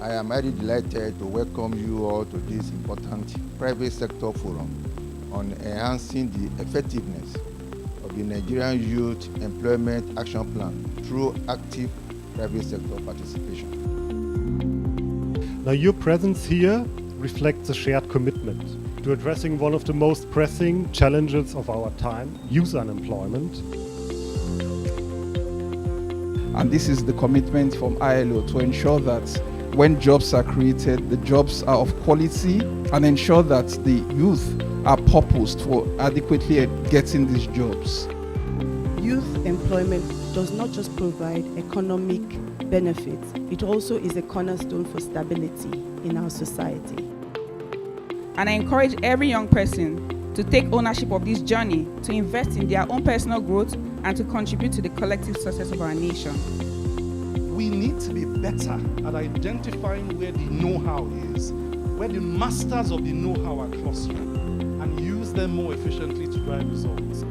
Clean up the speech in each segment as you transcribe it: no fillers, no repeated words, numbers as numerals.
I am highly delighted to welcome you all to this important private sector forum on enhancing the effectiveness of the Nigerian Youth Employment Action Plan through active private sector participation. Now, your presence here reflects a shared commitment to addressing one of the most pressing challenges of our time, youth unemployment. And this is the commitment from ILO to ensure that when jobs are created, the jobs are of quality and ensure that the youth are purposed for adequately getting these jobs. Youth employment does not just provide economic benefits, it also is a cornerstone for stability in our society. And I encourage every young person to take ownership of this journey, to invest in their own personal growth and to contribute to the collective success of our nation. We need to be better at identifying where the know-how is, where the masters of the know-how are clustering, and use them more efficiently to drive results.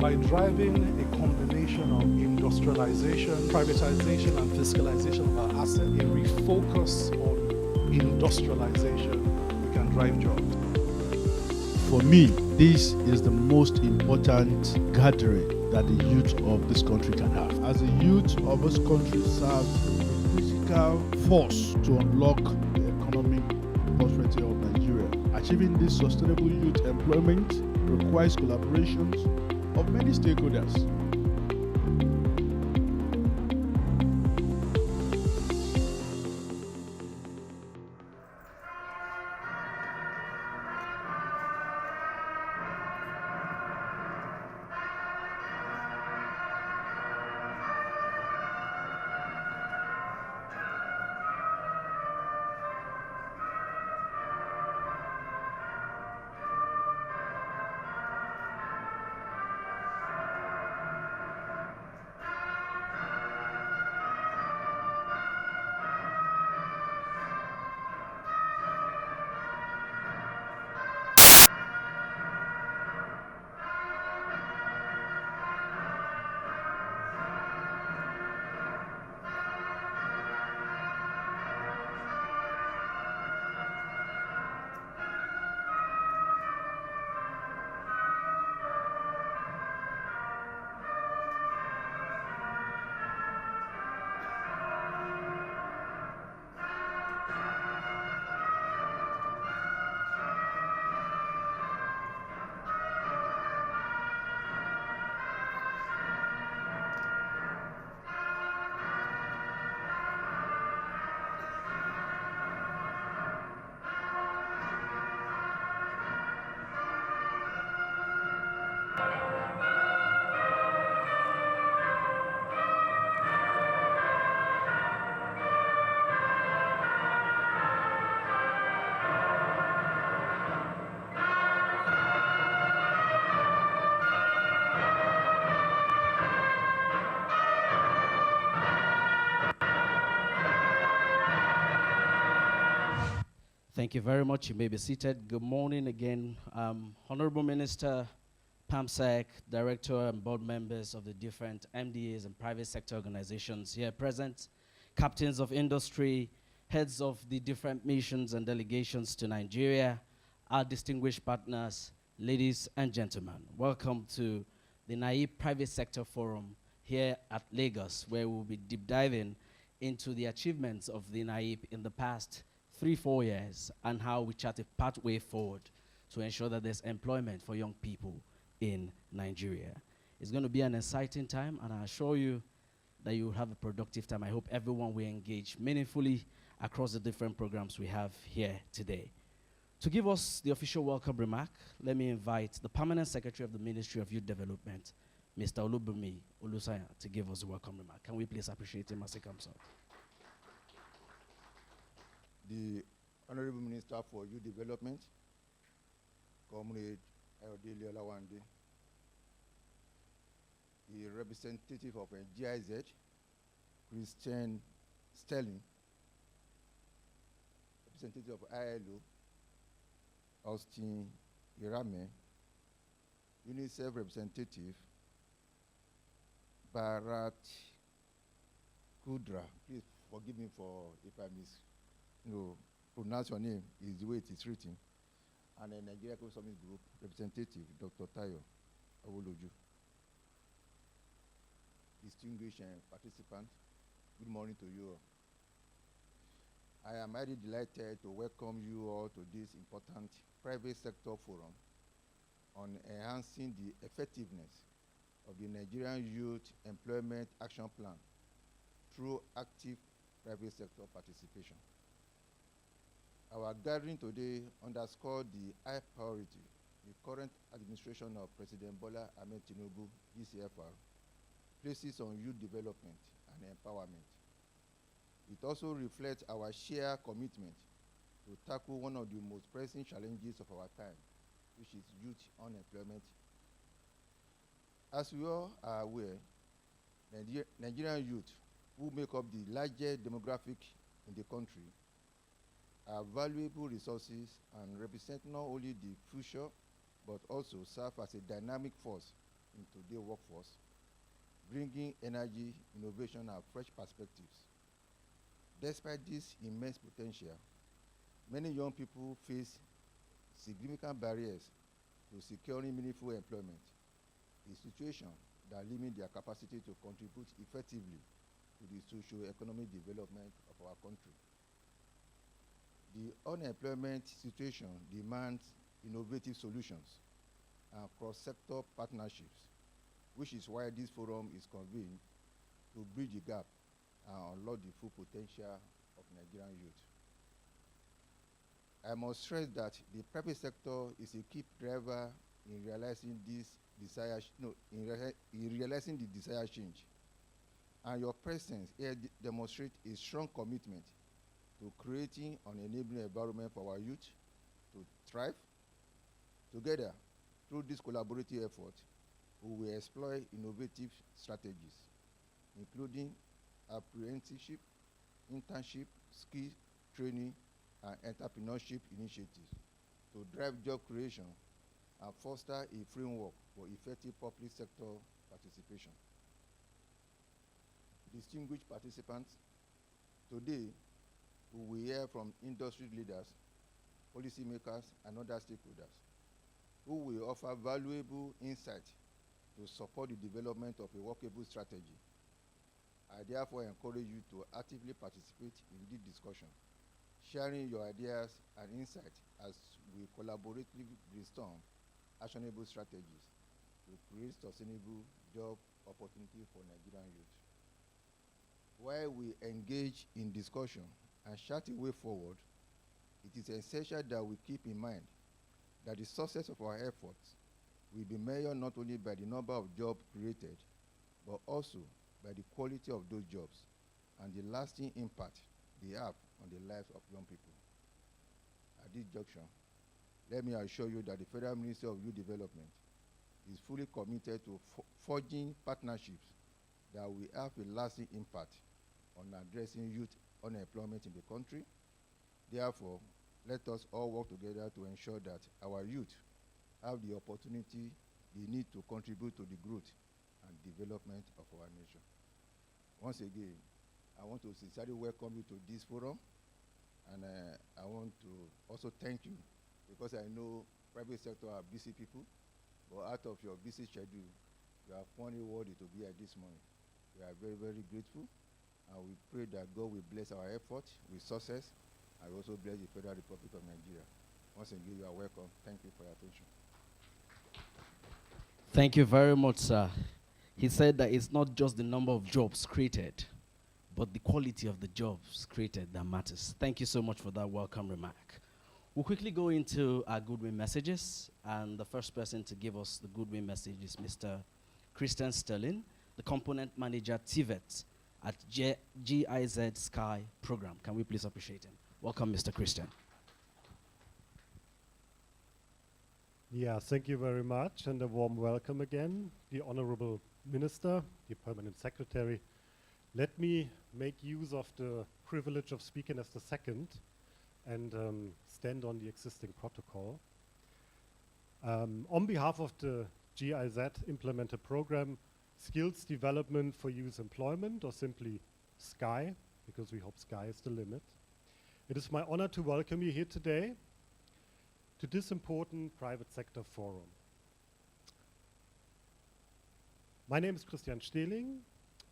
By driving a combination of industrialization, privatization, and fiscalization of our assets, a refocus on industrialization, we can drive jobs. For me, this is the most important gathering that the youth of this country can have. As the youth of this country serve a critical force to unlock the economic prosperity of Nigeria. Achieving this sustainable youth employment requires collaborations of many stakeholders. Thank you very much. You may be seated. Good morning again. Honorable Minister, PSSYE, Director and board members of the different MDAs and private sector organizations here present, captains of industry, heads of the different missions and delegations to Nigeria, our distinguished partners, ladies and gentlemen. Welcome to the NIYEAP Private Sector Forum here at Lagos, where we'll be deep diving into the achievements of the NIYEAP in the past 3-4 years and how we chart a pathway forward to ensure that there's employment for young people in Nigeria. It's going to be an exciting time, and I assure you that you will have a productive time. I hope everyone will engage meaningfully across the different programs we have here today. To give us the official welcome remark, let me invite the Permanent Secretary of the Ministry of Youth Development, Mr. Olubunmi Olusanya, to give us the welcome remark. Can we please appreciate him as he comes up? The Honorable Minister for Youth Development, Comrade Ayodele Olawande, the representative of GIZ, Christian Sterling, representative of ILO, Austin Irame, UNICEF representative, Bharat Kudra, please forgive me for if I pronounce your name, is the way it is written. And the Nigeria Summit Group representative, Dr. Tayo Awoloju. Distinguished participants, good morning to you all. I am highly delighted to welcome you all to this important private sector forum on enhancing the effectiveness of the Nigerian Youth Employment Action Plan through active private sector participation. Our gathering today underscores the high priority the current administration of President Bola Ahmed Tinubu, GCFR, places on youth development and empowerment. It also reflects our shared commitment to tackle one of the most pressing challenges of our time, which is youth unemployment. As we all are aware, Nigerian youth, who make up the largest demographic in the country, are valuable resources and represent not only the future, but also serve as a dynamic force in today's workforce, bringing energy, innovation, and fresh perspectives. Despite this immense potential, many young people face significant barriers to securing meaningful employment, a situation that limits their capacity to contribute effectively to the socio-economic development of our country. The unemployment situation demands innovative solutions and cross-sector partnerships, which is why this forum is convened to bridge the gap and unlock the full potential of Nigerian youth. I must stress that the private sector is a key driver in realizing this desired realizing the desired change. And your presence here demonstrates a strong commitment to creating an enabling environment for our youth to thrive. Together, through this collaborative effort, we will explore innovative strategies, including apprenticeship, internship, skill training, and entrepreneurship initiatives to drive job creation and foster a framework for effective public sector participation. Distinguished participants, today we will hear from industry leaders, policymakers, and other stakeholders who will offer valuable insight to support the development of a workable strategy. I therefore encourage you to actively participate in this discussion, sharing your ideas and insights as we collaboratively brainstorm actionable strategies to create sustainable job opportunity for Nigerian youth. While we engage in discussion and chart a way forward, it is essential that we keep in mind that the success of our efforts will be measured not only by the number of jobs created, but also by the quality of those jobs and the lasting impact they have on the lives of young people. At this junction, let me assure you that the Federal Ministry of Youth Development is fully committed to forging partnerships that will have a lasting impact on addressing youth unemployment in the country. Therefore, let us all work together to ensure that our youth have the opportunity they need to contribute to the growth and development of our nation. Once again, I want to sincerely welcome you to this forum, and I want to also thank you, because I know private sector are busy people, but out of your busy schedule, you have found it worthy to be here this morning. We are very, very grateful, and we pray that God will bless our efforts with success, and also bless the Federal Republic of Nigeria. Once again, you are welcome. Thank you for your attention. Thank you very much, sir. He said that it's not just the number of jobs created, but the quality of the jobs created that matters. Thank you so much for that welcome remark. We'll quickly go into our Goodwin messages, and the first person to give us the Goodwin message is Mr. Christian Sterling, the component manager TVET at GIZ Sky program. Can we please appreciate him? Welcome, Mr. Christian. Yeah, thank you very much, and a warm welcome again, the Honorable Minister, the Permanent Secretary. Let me make use of the privilege of speaking as the second and stand on the existing protocol. On behalf of the GIZ implemented program, Skills Development for Youth Employment, or simply SKY, because we hope sky is the limit. It is my honor to welcome you here today to this important private sector forum. My name is Christian Stehling.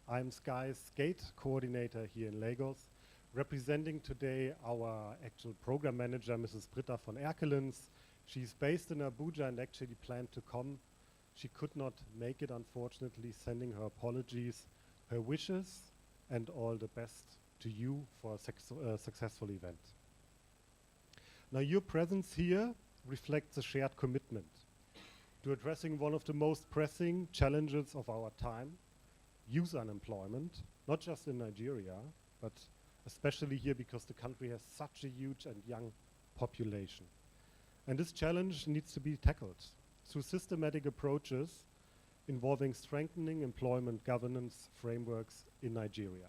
I'm Sky's Gate coordinator here in Lagos, representing today our actual program manager, Mrs. Britta von Erkelens. She's based in Abuja and actually planned to come. She could not make it, unfortunately, sending her apologies, her wishes, and all the best to you for a successful event. Now, your presence here reflects a shared commitment to addressing one of the most pressing challenges of our time, youth unemployment, not just in Nigeria, but especially here because the country has such a huge and young population. And this challenge needs to be tackled through systematic approaches involving strengthening employment governance frameworks in Nigeria.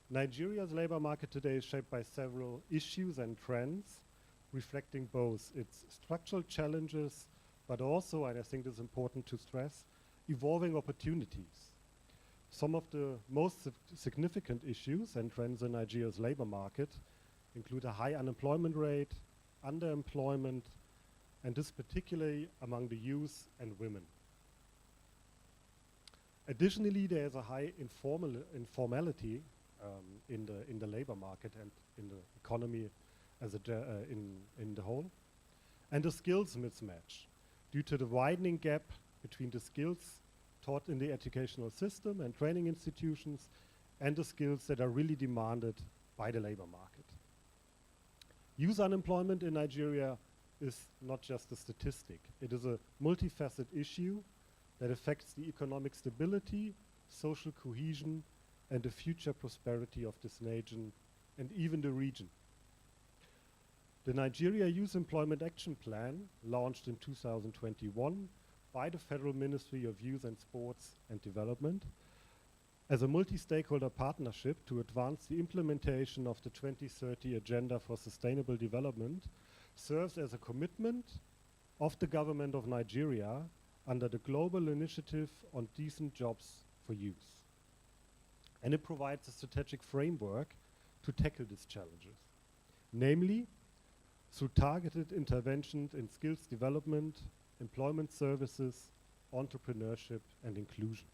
Nigeria's labor market today is shaped by several issues and trends, reflecting both its structural challenges, but also, and I think this is important to stress, evolving opportunities. Some of the most significant issues and trends in Nigeria's labor market include a high unemployment rate, underemployment, and this particularly among the youth and women. Additionally, there is a high informality in the labor market and in the economy as in the whole, and a skills mismatch due to the widening gap between the skills taught in the educational system and training institutions and the skills that are really demanded by the labor market. Youth unemployment in Nigeria is not just a statistic. It is a multifaceted issue that affects the economic stability, social cohesion, and the future prosperity of this nation and even the region. The Nigeria Youth Employment Action Plan, launched in 2021 by the Federal Ministry of Youth and Sports and Development, as a multi-stakeholder partnership to advance the implementation of the 2030 Agenda for Sustainable Development, serves as a commitment of the government of Nigeria under the Global Initiative on Decent Jobs for Youth. And it provides a strategic framework to tackle these challenges, namely through targeted interventions in skills development, employment services, entrepreneurship, and inclusion.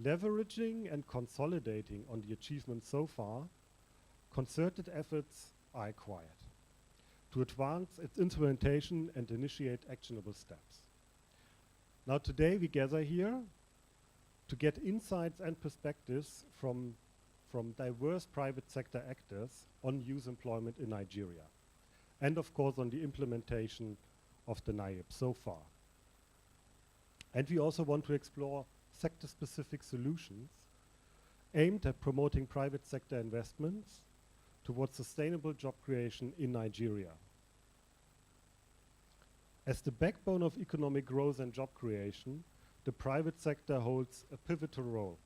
Leveraging and consolidating on the achievements so far, concerted efforts are required to advance its implementation and initiate actionable steps. Now today we gather here to get insights and perspectives from diverse private sector actors on youth employment in Nigeria, and of course on the implementation of the NIYEAP so far. And we also want to explore sector-specific solutions aimed at promoting private sector investments towards sustainable job creation in Nigeria. As the backbone of economic growth and job creation, the private sector holds a pivotal role.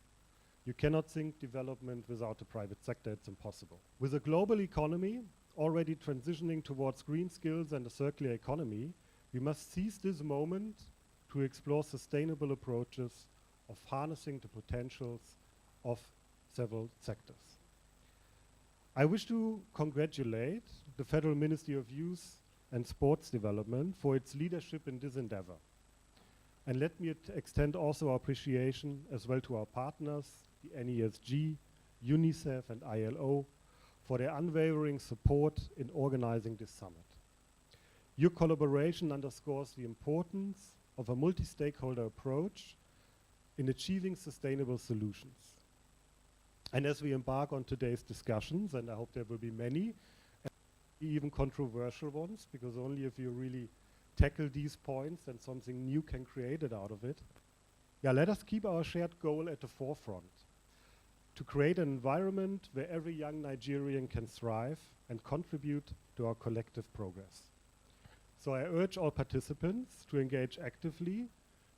You cannot think development without the private sector, it's impossible. With a global economy already transitioning towards green skills and a circular economy, we must seize this moment to explore sustainable approaches of harnessing the potentials of several sectors. I wish to congratulate the Federal Ministry of Youth and Sports Development for its leadership in this endeavor. And let me extend also our appreciation as well to our partners, the NESG, UNICEF and ILO, for their unwavering support in organizing this summit. Your collaboration underscores the importance of a multi-stakeholder approach in achieving sustainable solutions. And as we embark on today's discussions, and I hope there will be many, even controversial ones, because only if you really tackle these points and something new can create it out of it. Yeah, let us keep our shared goal at the forefront, to create an environment where every young Nigerian can thrive and contribute to our collective progress. So I urge all participants to engage actively,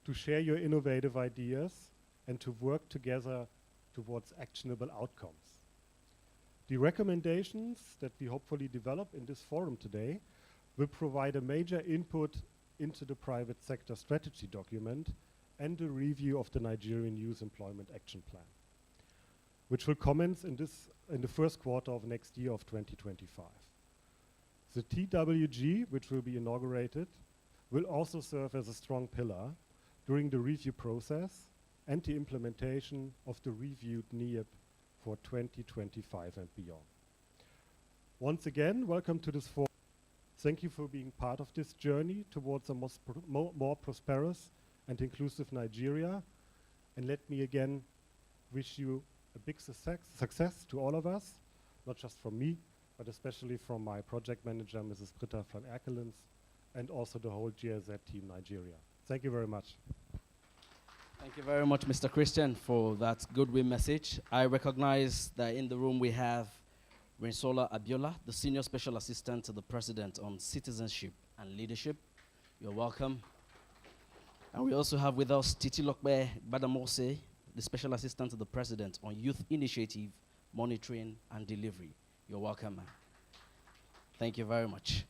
to share your innovative ideas, and to work together towards actionable outcomes. The recommendations that we hopefully develop in this forum today will provide a major input into the private sector strategy document and the review of the Nigerian Youth Employment Action Plan. which will commence in the first quarter of next year of 2025. The TWG, which will be inaugurated, will also serve as a strong pillar during the review process and the implementation of the reviewed NIYEAP for 2025 and beyond. Once again, welcome to this forum. Thank you for being part of this journey towards a more prosperous and inclusive Nigeria. And let me again wish you a big success to all of us, not just from me, but especially from my project manager, Mrs. Britta van Erkelens, and also the whole GIZ team Nigeria. Thank you very much. Thank you very much, Mr. Christian, for that goodwill message. I recognize that in the room we have Rensola Abiola, the Senior Special Assistant to the President on Citizenship and Leadership. You're welcome. And we also have with us Titi Lokbe Badamose, the Special Assistant to the President on Youth Initiative, Monitoring and Delivery. You're welcome, ma'am. Thank you very much.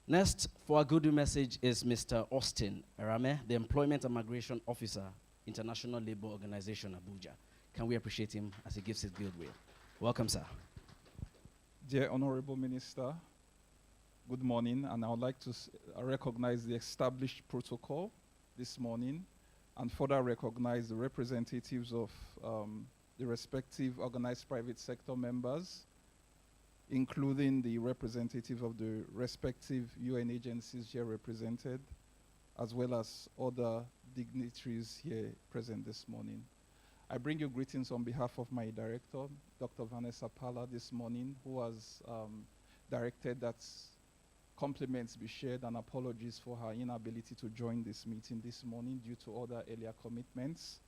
Next, for our goodwill message is Mr. Austin Erame, the Employment and Migration Officer, International Labour Organization, Abuja. Can we appreciate him as he gives his goodwill? Welcome, sir. Dear Honorable Minister, good morning, and I would like to recognize the established protocol this morning and further recognize the representatives of the respective organized private sector members, including the representative of the respective UN agencies here represented, as well as other dignitaries here present this morning. I bring you greetings on behalf of my director, Dr. Vanessa Pala, this morning, who has directed that compliments be shared and apologies for her inability to join this meeting this morning due to other earlier commitments,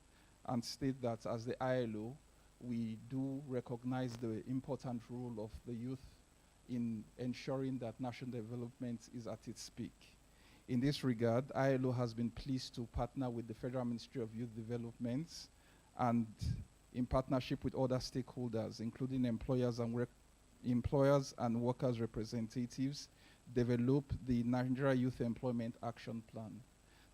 and state that as the ILO, we do recognize the important role of the youth in ensuring that national development is at its peak. In this regard, ILO has been pleased to partner with the Federal Ministry of Youth Development and in partnership with other stakeholders, including employers and workers representatives, develop the Nigeria Youth Employment Action Plan.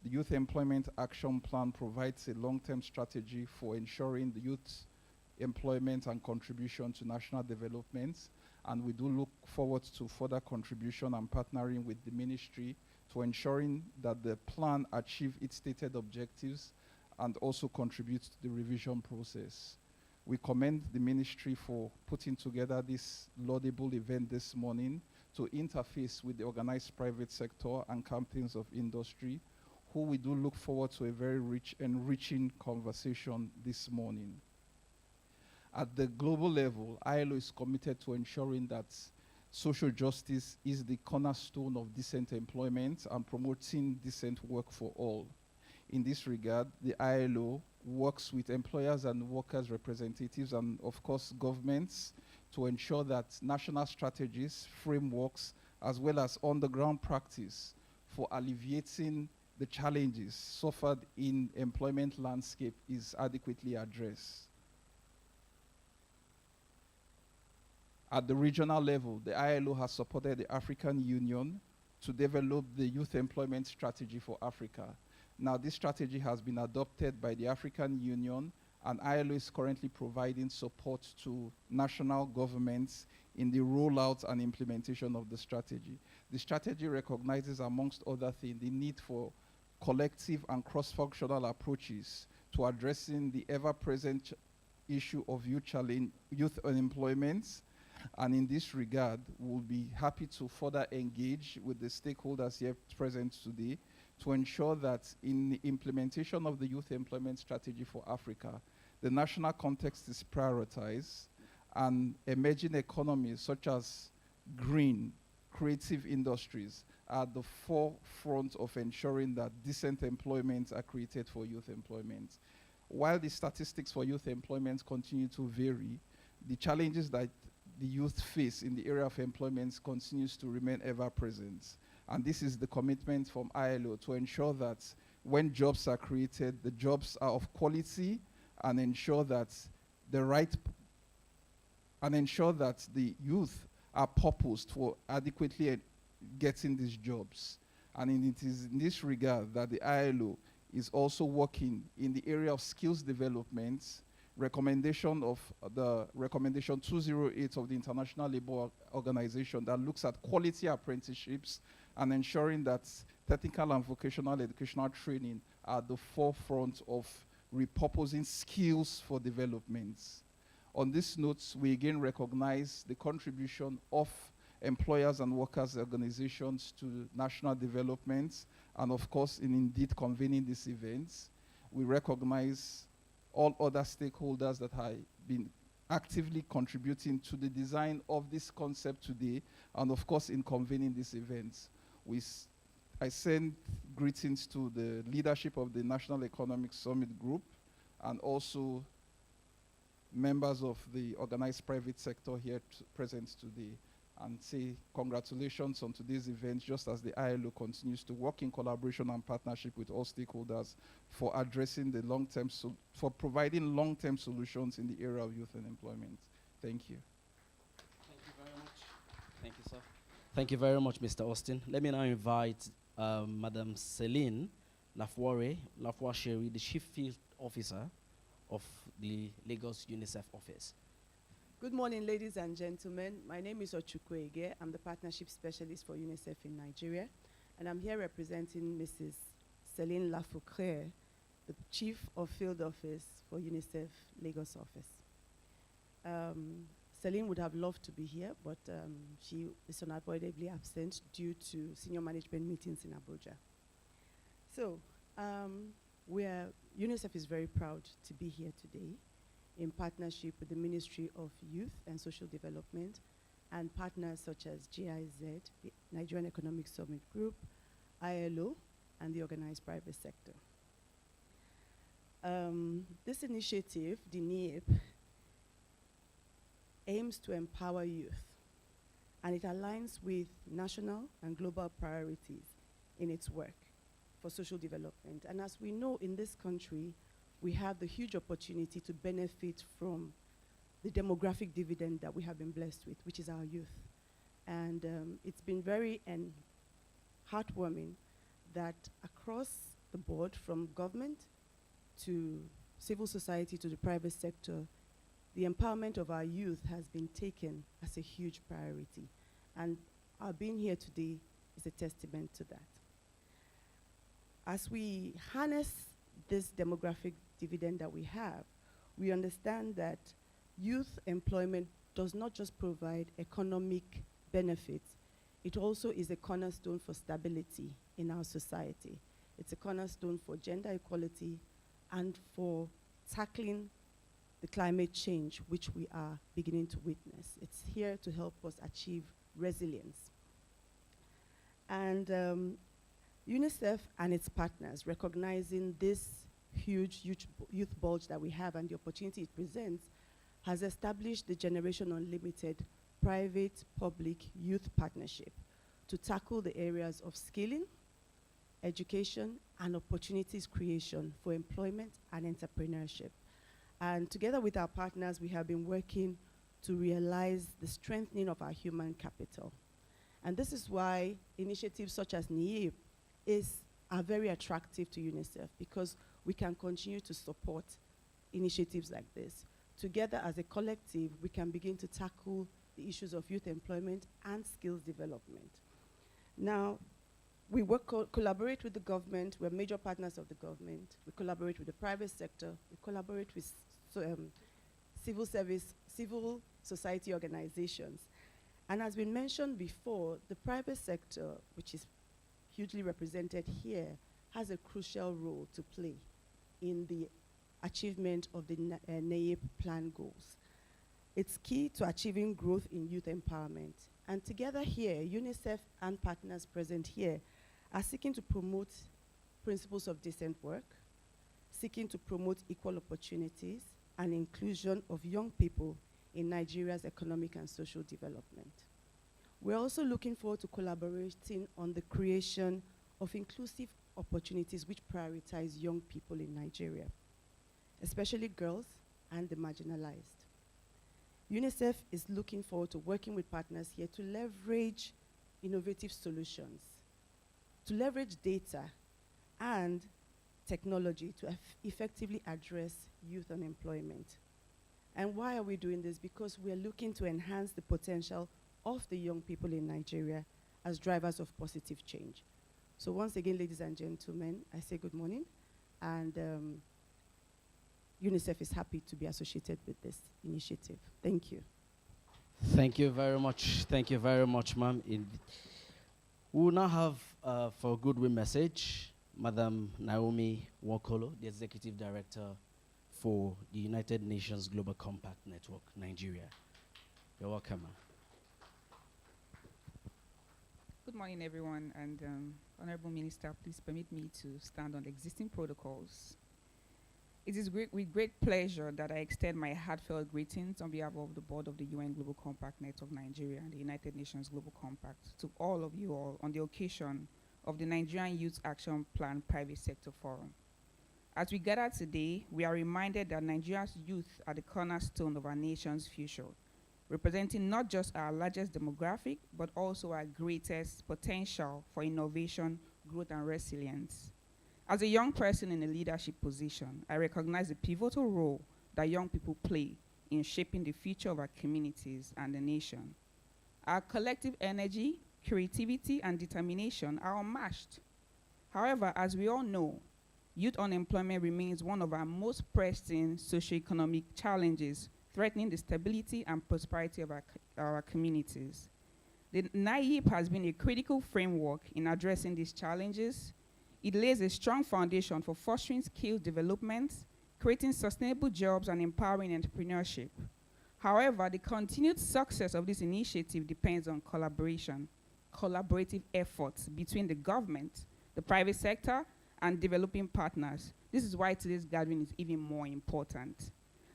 The Youth Employment Action Plan provides a long-term strategy for ensuring the youth employment and contribution to national development, and we do look forward to further contribution and partnering with the ministry to ensuring that the plan achieves its stated objectives and also contributes to the revision process. We commend the ministry for putting together this laudable event this morning to interface with the organized private sector and captains of industry, who we do look forward to a very rich, enriching conversation this morning. At the global level, ILO is committed to ensuring that social justice is the cornerstone of decent employment and promoting decent work for all. In this regard, the ILO works with employers and workers representatives and, of course, governments to ensure that national strategies, frameworks, as well as on-the-ground practice for alleviating the challenges suffered in employment landscape is adequately addressed. At the regional level, the ILO has supported the African Union to develop the youth employment strategy for Africa. Now, this strategy has been adopted by the African Union, and ILO is currently providing support to national governments in the rollout and implementation of the strategy. The strategy recognizes, amongst other things, the need for collective and cross-functional approaches to addressing the ever-present issue of youth unemployment. And in this regard, we'll be happy to further engage with the stakeholders here present today to ensure that in the implementation of the youth employment strategy for Africa, the national context is prioritized and emerging economies such as green, creative industries are at the forefront of ensuring that decent employments are created for youth employment. While the statistics for youth employment continue to vary, the challenges that the youth face in the area of employment continues to remain ever present. And this is the commitment from ILO to ensure that when jobs are created, the jobs are of quality and ensure that the youth are purposed for adequately getting these jobs. And it is in this regard that the ILO is also working in the area of skills development, recommendation of the recommendation 208 of the International Labour Organization that looks at quality apprenticeships and ensuring that technical and vocational educational training are at the forefront of repurposing skills for development. On this note, we again recognize the contribution of employers and workers organizations to national development, and of course, in indeed convening these events. We recognize all other stakeholders that have been actively contributing to the design of this concept today, and of course, in convening these events. I send greetings to the leadership of the National Economic Summit Group, and also members of the organized private sector here present today, and say congratulations on today's event, just as the ILO continues to work in collaboration and partnership with all stakeholders for addressing the long-term, for providing long-term solutions in the area of youth and employment. Thank you. Thank you very much. Thank you, sir. Thank you very much, Mr. Austin. Let me now invite Madam Celine Lafoire-Sherry, the Chief Field Officer of the Lagos UNICEF office. Good morning, ladies and gentlemen. My name is Ochukwuege. I'm the Partnership Specialist for UNICEF in Nigeria, and I'm here representing Mrs. Celine Lafoure, the Chief of Field Office for UNICEF Lagos office. Celine would have loved to be here, but she is unavoidably absent due to senior management meetings in Abuja. So, UNICEF is very proud to be here today in partnership with the Ministry of Youth and Social Development and partners such as GIZ, the Nigerian Economic Summit Group, ILO, and the organized private sector. This initiative, the NIYEAP, aims to empower youth, and it aligns with national and global priorities in its work for social development. And as we know, in this country, we have the huge opportunity to benefit from the demographic dividend that we have been blessed with, which is our youth. And it's been very heartwarming that across the board, from government to civil society to the private sector, the empowerment of our youth has been taken as a huge priority. And our being here today is a testament to that. As we harness this demographic dividend that we have, we understand that youth employment does not just provide economic benefits, it also is a cornerstone for stability in our society. It's a cornerstone for gender equality and for tackling the climate change, which we are beginning to witness. It's here to help us achieve resilience. And UNICEF and its partners, recognizing this huge youth bulge that we have and the opportunity it presents, has established the Generation Unlimited private-public youth partnership to tackle the areas of skilling, education, and opportunities creation for employment and entrepreneurship. And together with our partners, we have been working to realize the strengthening of our human capital. And this is why initiatives such as NIYEAP are very attractive to UNICEF, because we can continue to support initiatives like this. Together as a collective, we can begin to tackle the issues of youth employment and skills development. Now, we collaborate with the government. We're major partners of the government. We collaborate with the private sector. We collaborate with civil society organizations. And as been mentioned before, the private sector, which is hugely represented here, has a crucial role to play in the achievement of the NIYEAP plan goals. It's key to achieving growth in youth empowerment. And together here, UNICEF and partners present here are seeking to promote principles of decent work, seeking to promote equal opportunities and inclusion of young people in Nigeria's economic and social development. We're also looking forward to collaborating on the creation of inclusive opportunities which prioritize young people in Nigeria, especially girls and the marginalized. UNICEF is looking forward to working with partners here to leverage innovative solutions, to leverage data, and technology to effectively address youth unemployment. And why are we doing this? Because we are looking to enhance the potential of the young people in Nigeria as drivers of positive change. So once again, ladies and gentlemen, I say good morning, and UNICEF is happy to be associated with this initiative. Thank you. Thank you very much. Thank you very much, ma'am. We will now have, for a goodwill message, Madam Naomi Nwokolo, the Executive Director for the United Nations Global Compact Network, Nigeria. You're welcome, ma'am. Good morning, everyone, and Honorable Minister, please permit me to stand on the existing protocols. It is with great pleasure that I extend my heartfelt greetings on behalf of the Board of the UN Global Compact Network Nigeria and the United Nations Global Compact to all of you all on the occasion of the Nigerian Youth Action Plan Private Sector Forum. As we gather today, we are reminded that Nigeria's youth are the cornerstone of our nation's future, representing not just our largest demographic, but also our greatest potential for innovation, growth, and resilience. As a young person in a leadership position, I recognize the pivotal role that young people play in shaping the future of our communities and the nation. Our collective energy, creativity, and determination are unmatched. However, as we all know, youth unemployment remains one of our most pressing socioeconomic challenges, threatening the stability and prosperity of our communities. The NIYEAP has been a critical framework in addressing these challenges. It lays a strong foundation for fostering skill development, creating sustainable jobs, and empowering entrepreneurship. However, the continued success of this initiative depends on collaborative efforts between the government, the private sector, and developing partners. This is why today's gathering is even more important.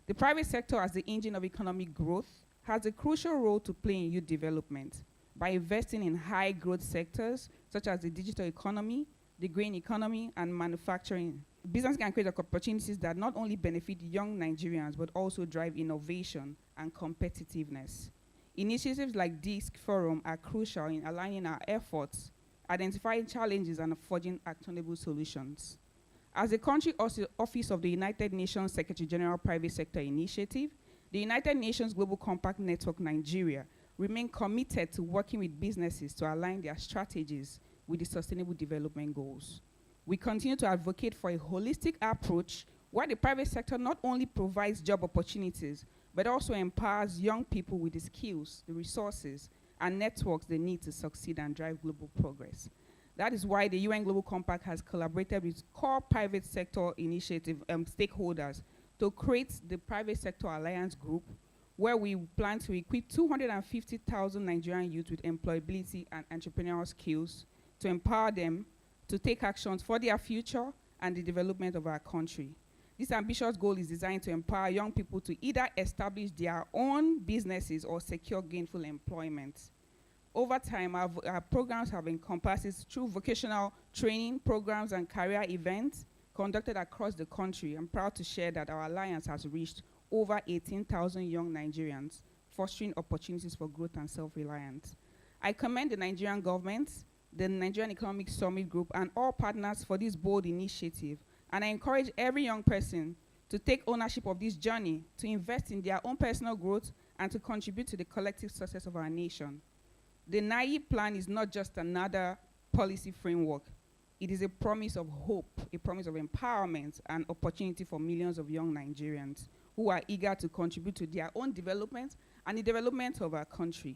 The private sector, as the engine of economic growth, has a crucial role to play in youth development by investing in high growth sectors such as the digital economy, the green economy, and manufacturing. Business can create opportunities that not only benefit young Nigerians, but also drive innovation and competitiveness. Initiatives like this forum are crucial in aligning our efforts, identifying challenges, and forging actionable solutions. As the country office of the United Nations Secretary General Private Sector Initiative, the United Nations Global Compact Network Nigeria remain committed to working with businesses to align their strategies with the Sustainable Development Goals. We continue to advocate for a holistic approach where the private sector not only provides job opportunities, but also empowers young people with the skills, the resources, and networks they need to succeed and drive global progress. That is why the UN Global Compact has collaborated with core private sector initiative stakeholders to create the Private Sector Alliance Group, where we plan to equip 250,000 Nigerian youth with employability and entrepreneurial skills to empower them to take actions for their future and the development of our country. This ambitious goal is designed to empower young people to either establish their own businesses or secure gainful employment. Over time, our programs have encompassed through vocational training programs and career events conducted across the country. I'm proud to share that our alliance has reached over 18,000 young Nigerians, fostering opportunities for growth and self-reliance. I commend the Nigerian government, the Nigerian Economic Summit Group, and all partners for this bold initiative. And I encourage every young person to take ownership of this journey, to invest in their own personal growth, and to contribute to the collective success of our nation. The NIYEAP plan is not just another policy framework. It is a promise of hope, a promise of empowerment and opportunity for millions of young Nigerians who are eager to contribute to their own development and the development of our country.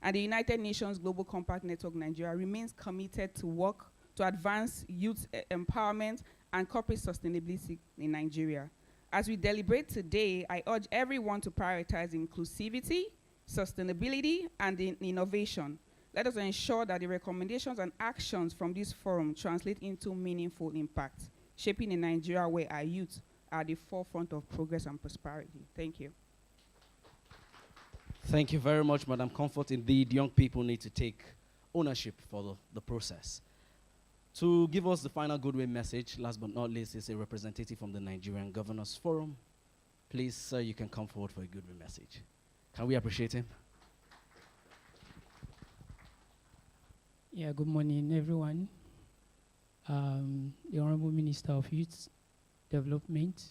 And the United Nations Global Compact Network Nigeria remains committed to work to advance youth empowerment and corporate sustainability in Nigeria. As we deliberate today, I urge everyone to prioritize inclusivity, sustainability, and innovation. Let us ensure that the recommendations and actions from this forum translate into meaningful impact, shaping a Nigeria where our youth are at the forefront of progress and prosperity. Thank you. Thank you very much, Madam Comfort. Indeed, young people need to take ownership for the process. To give us the final goodwill message, last but not least, is a representative from the Nigerian Governors Forum. Please, sir, you can come forward for a goodwill message. Can we appreciate him? Yeah, good morning, everyone. the Honorable Minister of Youth Development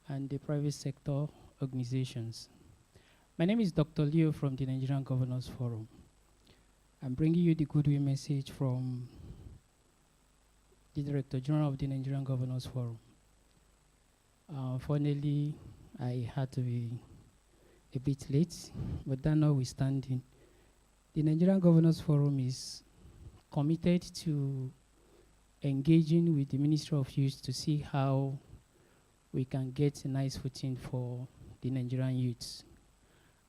and the private sector organizations. My name is Dr. Leo from the Nigerian Governors Forum. I'm bringing you the goodwill message from the Director General of the Nigerian Governors Forum. Unfortunately, I had to be a bit late, but that notwithstanding, the Nigerian Governors Forum is committed to engaging with the Ministry of Youth to see how we can get a nice footing for the Nigerian youths.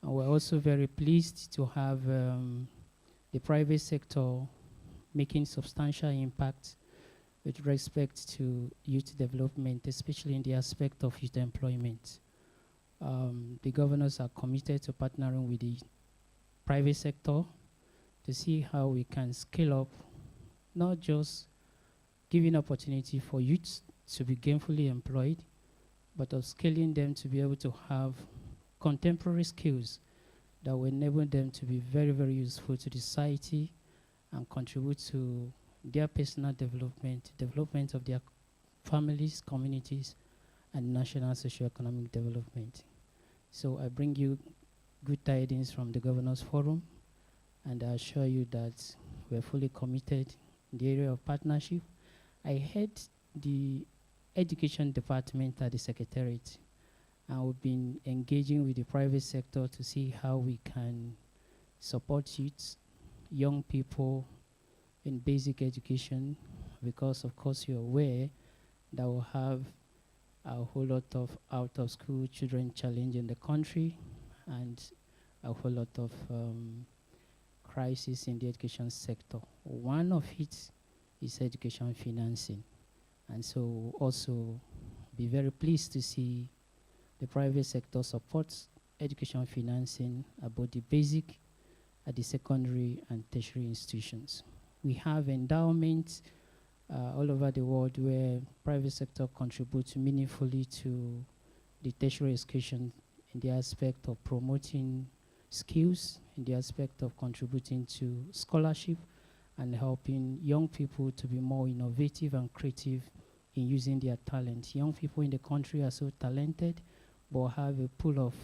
And we're also very pleased to have the private sector making substantial impact with respect to youth development, especially in the aspect of youth employment. The governors are committed to partnering with the private sector to see how we can scale up, not just giving opportunity for youths to be gainfully employed, but of scaling them to be able to have contemporary skills that will enable them to be very, very useful to the society and contribute to their personal development, development of their families, communities, and national socio-economic development. So I bring you good tidings from the Governors Forum, and I assure you that we're fully committed in the area of partnership. I head the Education Department at the Secretariat, and we've been engaging with the private sector to see how we can support youths, young people in basic education, because of course you're aware that we'll have a whole lot of out-of-school children challenge in the country and a whole lot of crisis in the education sector. One of it is education financing. And so also be very pleased to see the private sector supports education financing at both the basic, at the secondary and tertiary institutions. We have endowments all over the world where private sector contributes meaningfully to the tertiary education in the aspect of promoting skills, in the aspect of contributing to scholarship and helping young people to be more innovative and creative in using their talent. Young people in the country are so talented, but have a pool of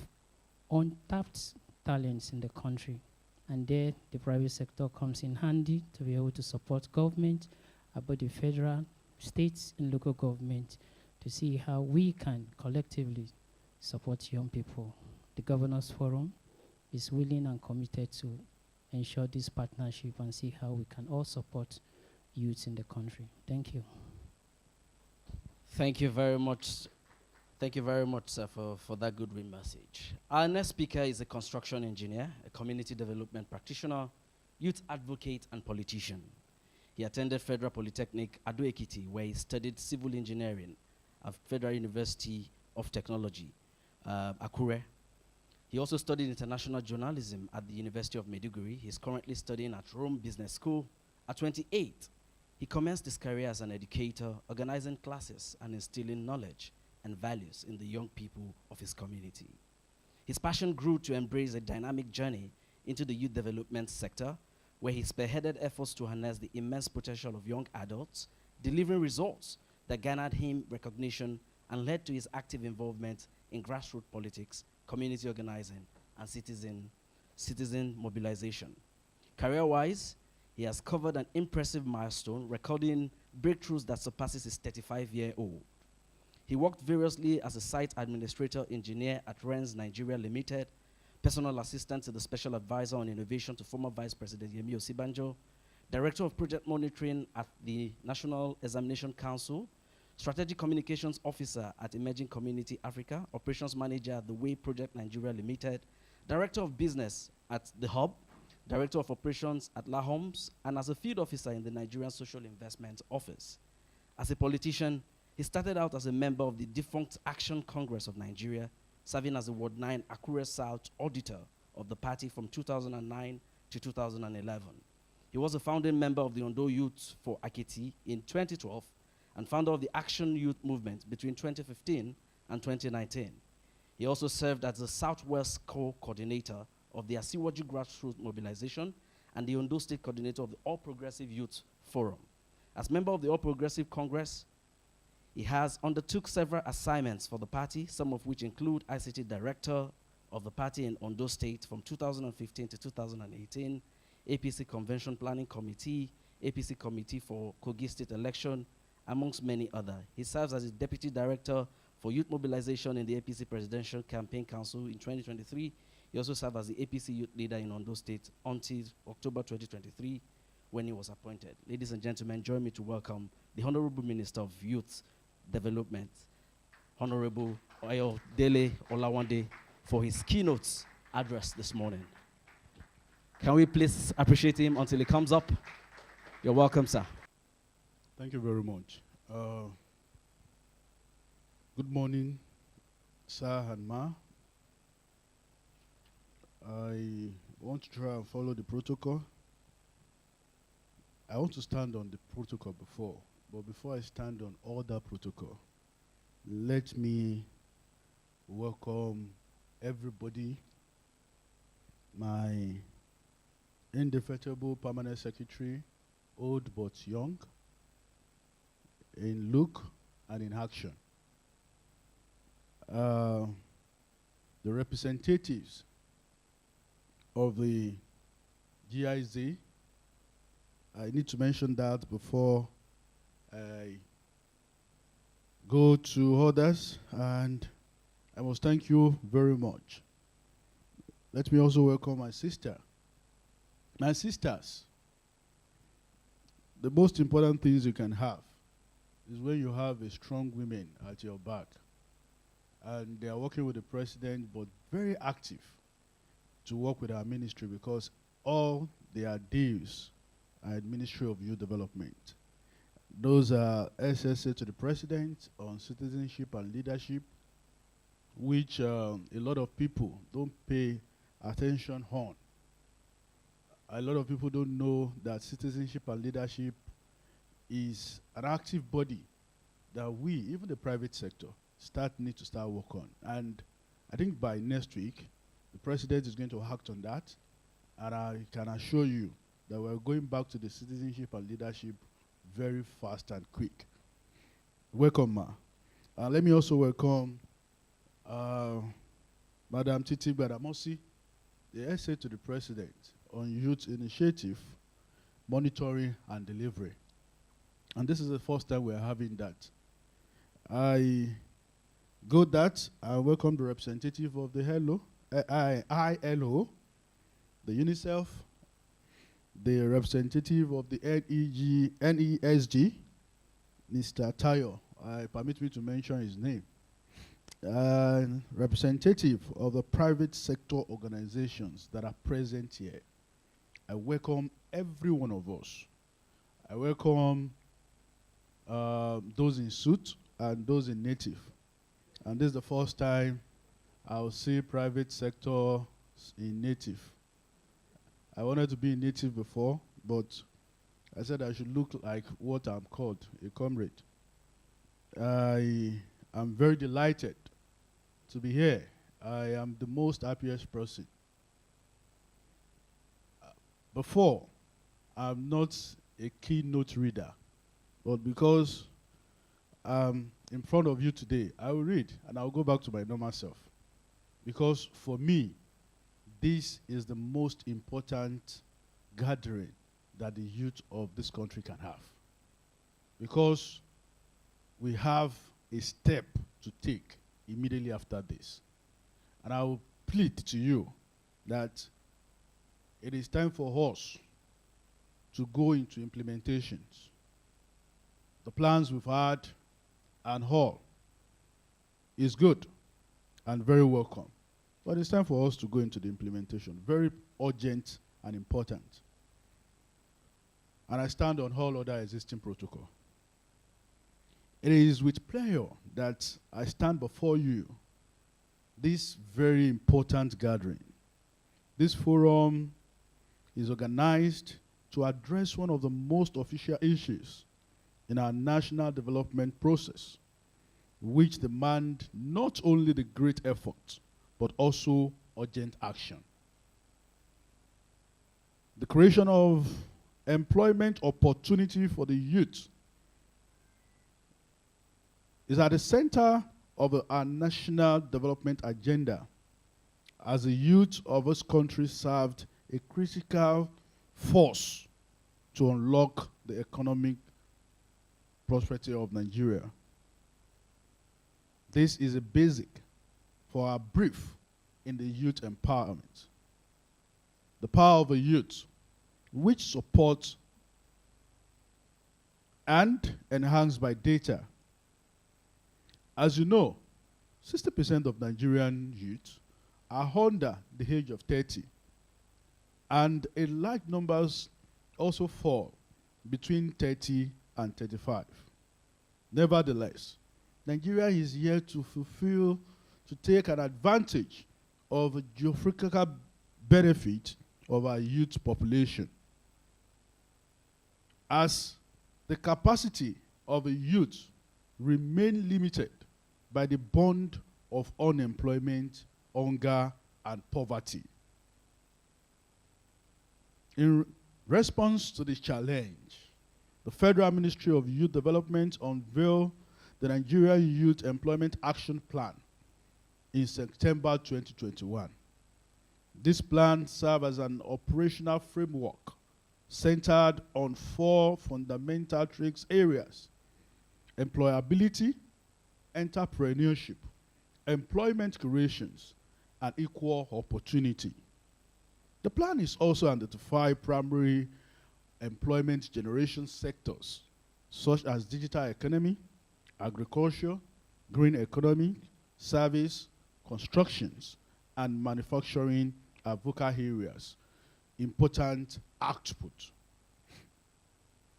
untapped talents in the country. And there, the private sector comes in handy to be able to support government, about the federal, states, and local government to see how we can collectively support young people. The Governors Forum is willing and committed to ensure this partnership and see how we can all support youths in the country. Thank you. Thank you very much. Thank you very much, sir, for that goodwill message. Our next speaker is a construction engineer, a community development practitioner, youth advocate, and politician. He attended Federal Polytechnic, Ado-Ekiti, where he studied civil engineering at Federal University of Technology, Akure. He also studied international journalism at the University of Maiduguri. He's currently studying at Rome Business School. At 28, he commenced his career as an educator, organizing classes and instilling knowledge and values in the young people of his community. His passion grew to embrace a dynamic journey into the youth development sector, where he spearheaded efforts to harness the immense potential of young adults, delivering results that garnered him recognition and led to his active involvement in grassroots politics, community organizing, and citizen mobilization. Career-wise, he has covered an impressive milestone, recording breakthroughs that surpasses his 35-year-old. He worked variously as a site administrator engineer at RENS Nigeria Limited, personal assistant to the special advisor on innovation to former Vice President Yemi Osibanjo, director of project monitoring at the National Examination Council, strategic communications officer at Emerging Community Africa, operations manager at the Way Project Nigeria Limited, director of business at The Hub, director of operations at La Homes, and as a field officer in the Nigerian Social Investment Office. As a politician, he started out as a member of the defunct Action Congress of Nigeria, serving as the Ward 9 Akure South auditor of the party from 2009 to 2011. He was a founding member of the Ondo Youth for Akiti in 2012 and founder of the Action Youth Movement between 2015 and 2019. He also served as the Southwest Co-Coordinator of the Asiwaju Grassroots Mobilization and the Ondo State Coordinator of the All Progressive Youth Forum. As member of the All Progressive Congress, he has undertook several assignments for the party, some of which include ICT Director of the party in Ondo State from 2015 to 2018, APC Convention Planning Committee, APC Committee for Kogi State Election, amongst many others. He serves as the Deputy Director for Youth Mobilization in the APC Presidential Campaign Council in 2023. He also served as the APC Youth Leader in Ondo State until October 2023 when he was appointed. Ladies and gentlemen, join me to welcome the Honorable Minister of Youth Development, Honorable Ayodele Olawande, for his keynote address this morning. Can we please appreciate him until he comes up? You're welcome, sir. Thank you very much. Good morning, sir and ma. I want to try and follow the protocol. I want to stand on the protocol before, but before I stand on all that protocol, let me welcome everybody, my indefatigable permanent secretary, old but young, in look and in action. The representatives of the GIZ, I need to mention that before I go to others, and I must thank you very much. Let me also welcome my sister. My sisters, the most important things you can have is when you have a strong women at your back. And they are working with the president, but very active to work with our ministry because all their deals are in Ministry of Youth Development. Those are SSA to the president on citizenship and leadership, which a lot of people don't pay attention on. A lot of people don't know that citizenship and leadership is an active body that we, even the private sector, need to start work on. And I think by next week, the president is going to act on that. And I can assure you that we're going back to the citizenship and leadership very fast and quick. Welcome, ma. Let me also welcome Madam Titi Badamosi, the essay to the president on youth initiative, monitoring and delivery. And this is the first time we're having that. I welcome the representative of the ILO, the UNICEF, the representative of the NESG, Mr. Tayo. Permit me to mention his name. Representative of the private sector organizations that are present here. I welcome every one of us. I welcome those in suit and those in native. And this is the first time I'll see private sector in native. I wanted to be in native before, but I said I should look like what I'm called, a comrade. I am very delighted to be here. I am the most happiest person. Before, I'm not a keynote reader, but because I'm in front of you today, I will read and I'll go back to my normal self. Because for me, this is the most important gathering that the youth of this country can have. Because we have a step to take immediately after this. And I will plead to you that it is time for us to go into implementations. The plans we've had and all is good and very welcome. But it's time for us to go into the implementation. Very urgent and important. And I stand on all other existing protocol. It is with pleasure that I stand before you this very important gathering. This forum is organized to address one of the most official issues in our national development process, which demand not only the great effort, but also urgent action. The creation of employment opportunity for the youth is at the center of our national development agenda, as the youth of this country served a critical force to unlock the economic prosperity of Nigeria. This is a basic for our brief in the youth empowerment. The power of the youth, which supports and enhanced by data. As you know, 60% of Nigerian youth are under the age of 30, and a large numbers also fall between 30 and 35. Nevertheless, Nigeria is here to take an advantage of the geographical benefit of our youth population. As the capacity of the youth remain limited by the bond of unemployment, hunger, and poverty. In response to this challenge, the Federal Ministry of Youth Development unveiled the Nigerian Youth Employment Action Plan in September 2021. This plan serves as an operational framework centered on 4 fundamental traits areas: employability, entrepreneurship, employment creations, and equal opportunity. The plan is also identify primary employment generation sectors such as digital economy, agriculture, green economy, service, constructions, and manufacturing are vocal areas. Important output.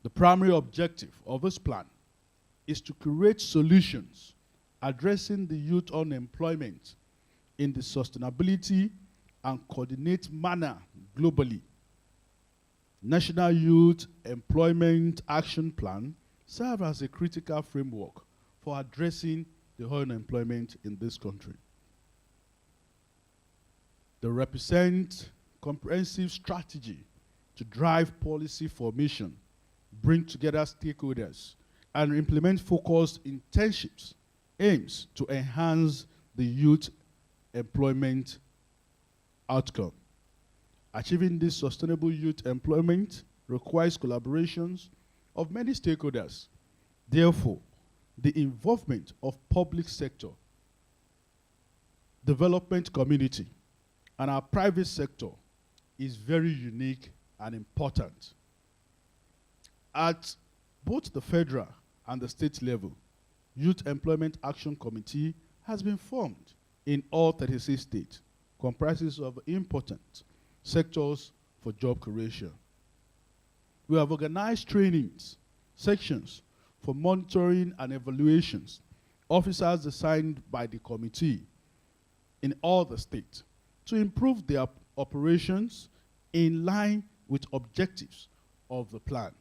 The primary objective of this plan is to create solutions addressing the youth unemployment in the sustainability and coordinate manner globally. National Youth Employment Action Plan serves as a critical framework for addressing the unemployment in this country. They represent comprehensive strategy to drive policy formation, bring together stakeholders, and implement focused internships aims to enhance the youth employment outcome. Achieving this sustainable youth employment requires collaborations of many stakeholders. Therefore, the involvement of public sector, development community, and our private sector is very unique and important. At both the federal and the state level, Youth Employment Action Committee has been formed in all 36 states, comprises of important sectors for job creation. We have organized trainings, sections for monitoring and evaluations, officers assigned by the committee in all the states to improve their operations in line with objectives of the plan.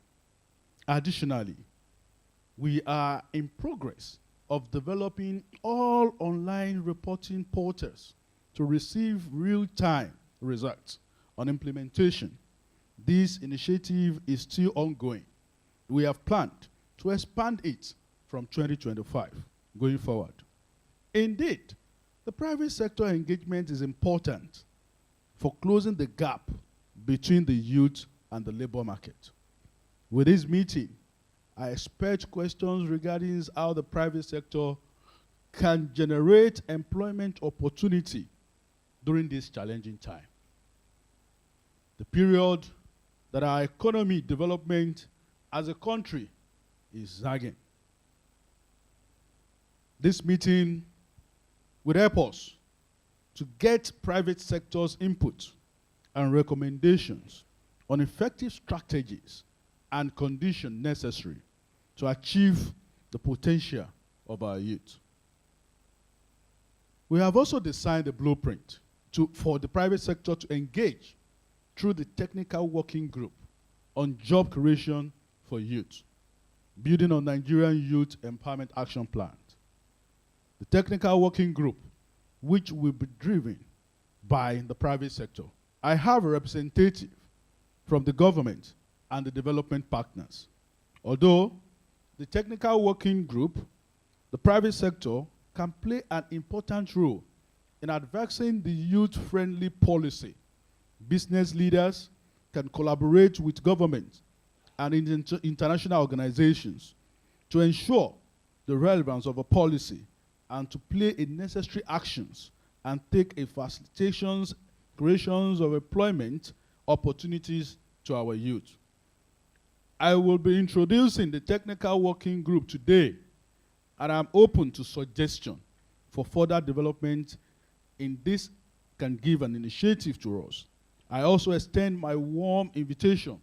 Additionally, we are in progress of developing all online reporting portals to receive real-time results on implementation. This initiative is still ongoing. We have planned to expand it from 2025 going forward. Indeed, the private sector engagement is important for closing the gap between the youth and the labor market. With this meeting, I expect questions regarding how the private sector can generate employment opportunity during this challenging time. The period that our economy development as a country is zagging. This meeting will help us to get private sector's input and recommendations on effective strategies and conditions necessary to achieve the potential of our youth. We have also designed a blueprint for the private sector to engage through the technical working group on job creation for youth, building on Nigerian Youth Empowerment Action Plan. The technical working group, which will be driven by the private sector. I have a representative from the government and the development partners. Although the technical working group, the private sector can play an important role in advancing the youth-friendly policy. Business leaders can collaborate with government and international organizations to ensure the relevance of a policy and to play in necessary actions and take a facilitations, creations of employment opportunities to our youth. I will be introducing the technical working group today, and I'm open to suggestion for further development in this can give an initiative to us. I also extend my warm invitation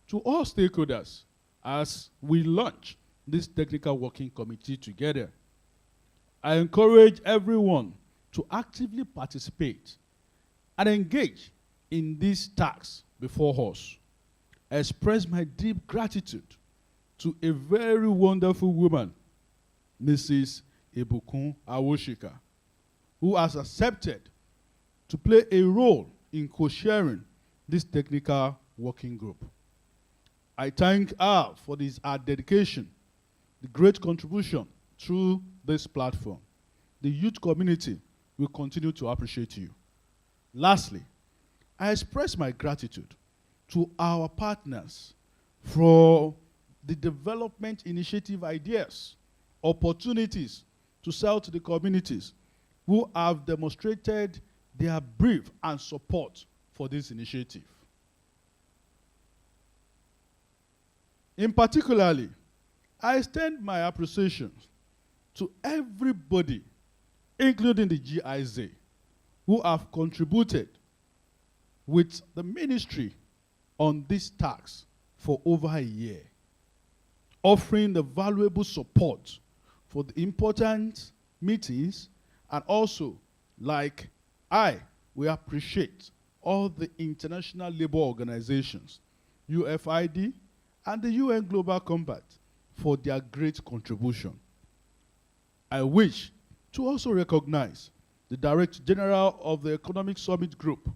to all stakeholders as we launch this technical working committee together. I encourage everyone to actively participate and engage in these tasks before us. I express my deep gratitude to a very wonderful woman, Mrs. Ebukun Awoshika, who has accepted to play a role in co-sharing this technical working group. I thank her for her dedication, the great contribution through this platform. The youth community will continue to appreciate you. Lastly, I express my gratitude to our partners for the development initiative ideas, opportunities to sell to the communities who have demonstrated their brief and support for this initiative. In particularly, I extend my appreciation to everybody, including the GIZ, who have contributed with the ministry on this task for over a year, offering the valuable support for the important meetings, and also, like we appreciate all the international labor organizations, UFID, and the UN Global Compact for their great contribution. I wish to also recognize the Director General of the Economic Summit Group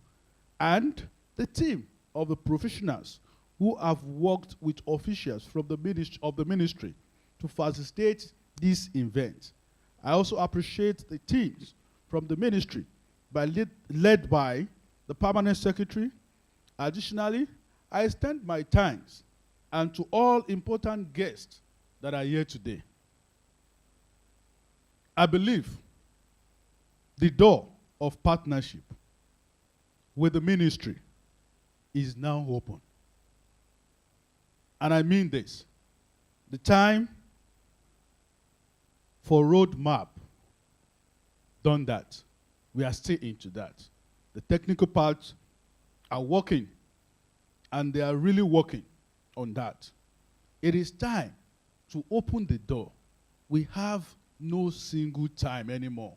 and the team of the professionals who have worked with officials from the ministry to facilitate this event. I also appreciate the teams from the ministry led by the Permanent Secretary. Additionally, I extend my thanks and to all important guests that are here today. I believe the door of partnership with the ministry is now open. And I mean this. The time for roadmap, done that. We are still into that. The technical parts are working, and they are really working on that. It is time to open the door. We have no single time anymore.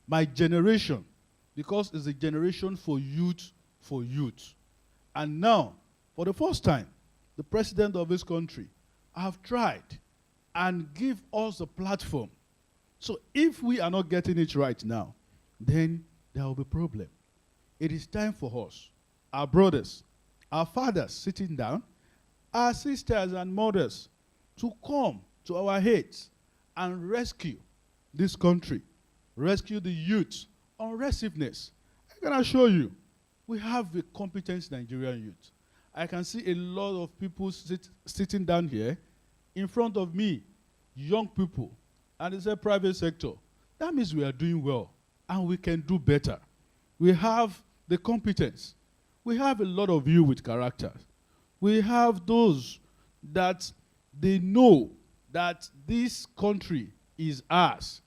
My generation, because it's a generation for youth, and now, for the first time, the president of this country have tried and give us a platform. So if we are not getting it right now, then there will be a problem. It is time for us, our brothers, our fathers sitting down, our sisters and mothers, to come to our heads and rescue this country, rescue the youth on restiveness. I can assure you, we have a competent Nigerian youth. I can see a lot of people sitting down here in front of me, young people, and it's a private sector. That means we are doing well, and we can do better. We have the competence. We have a lot of you with characters. We have those that they know that this country is ours.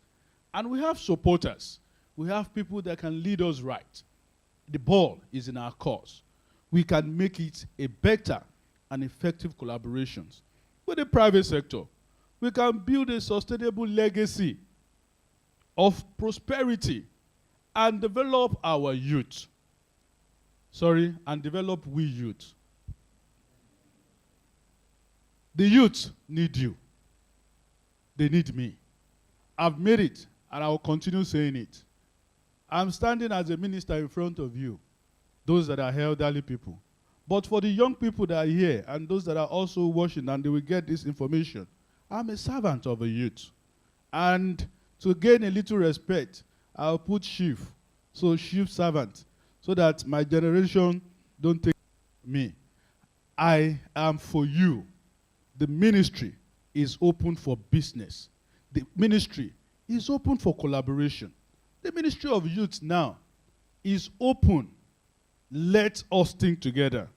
And we have supporters. We have people that can lead us right. The ball is in our course. We can make it a better and effective collaborations with the private sector. We can build a sustainable legacy of prosperity and develop our youth. And develop we youth. The youth need you. They need me. I've made it, and I will continue saying it. I'm standing as a minister in front of you, those that are elderly people. But for the young people that are here and those that are also watching and they will get this information, I'm a servant of a youth. And to gain a little respect, I'll put chief, so chief servant, so that my generation don't take me. I am for you. The ministry is open for business. The ministry is open for collaboration. The Ministry of Youth now is open. Let us think together.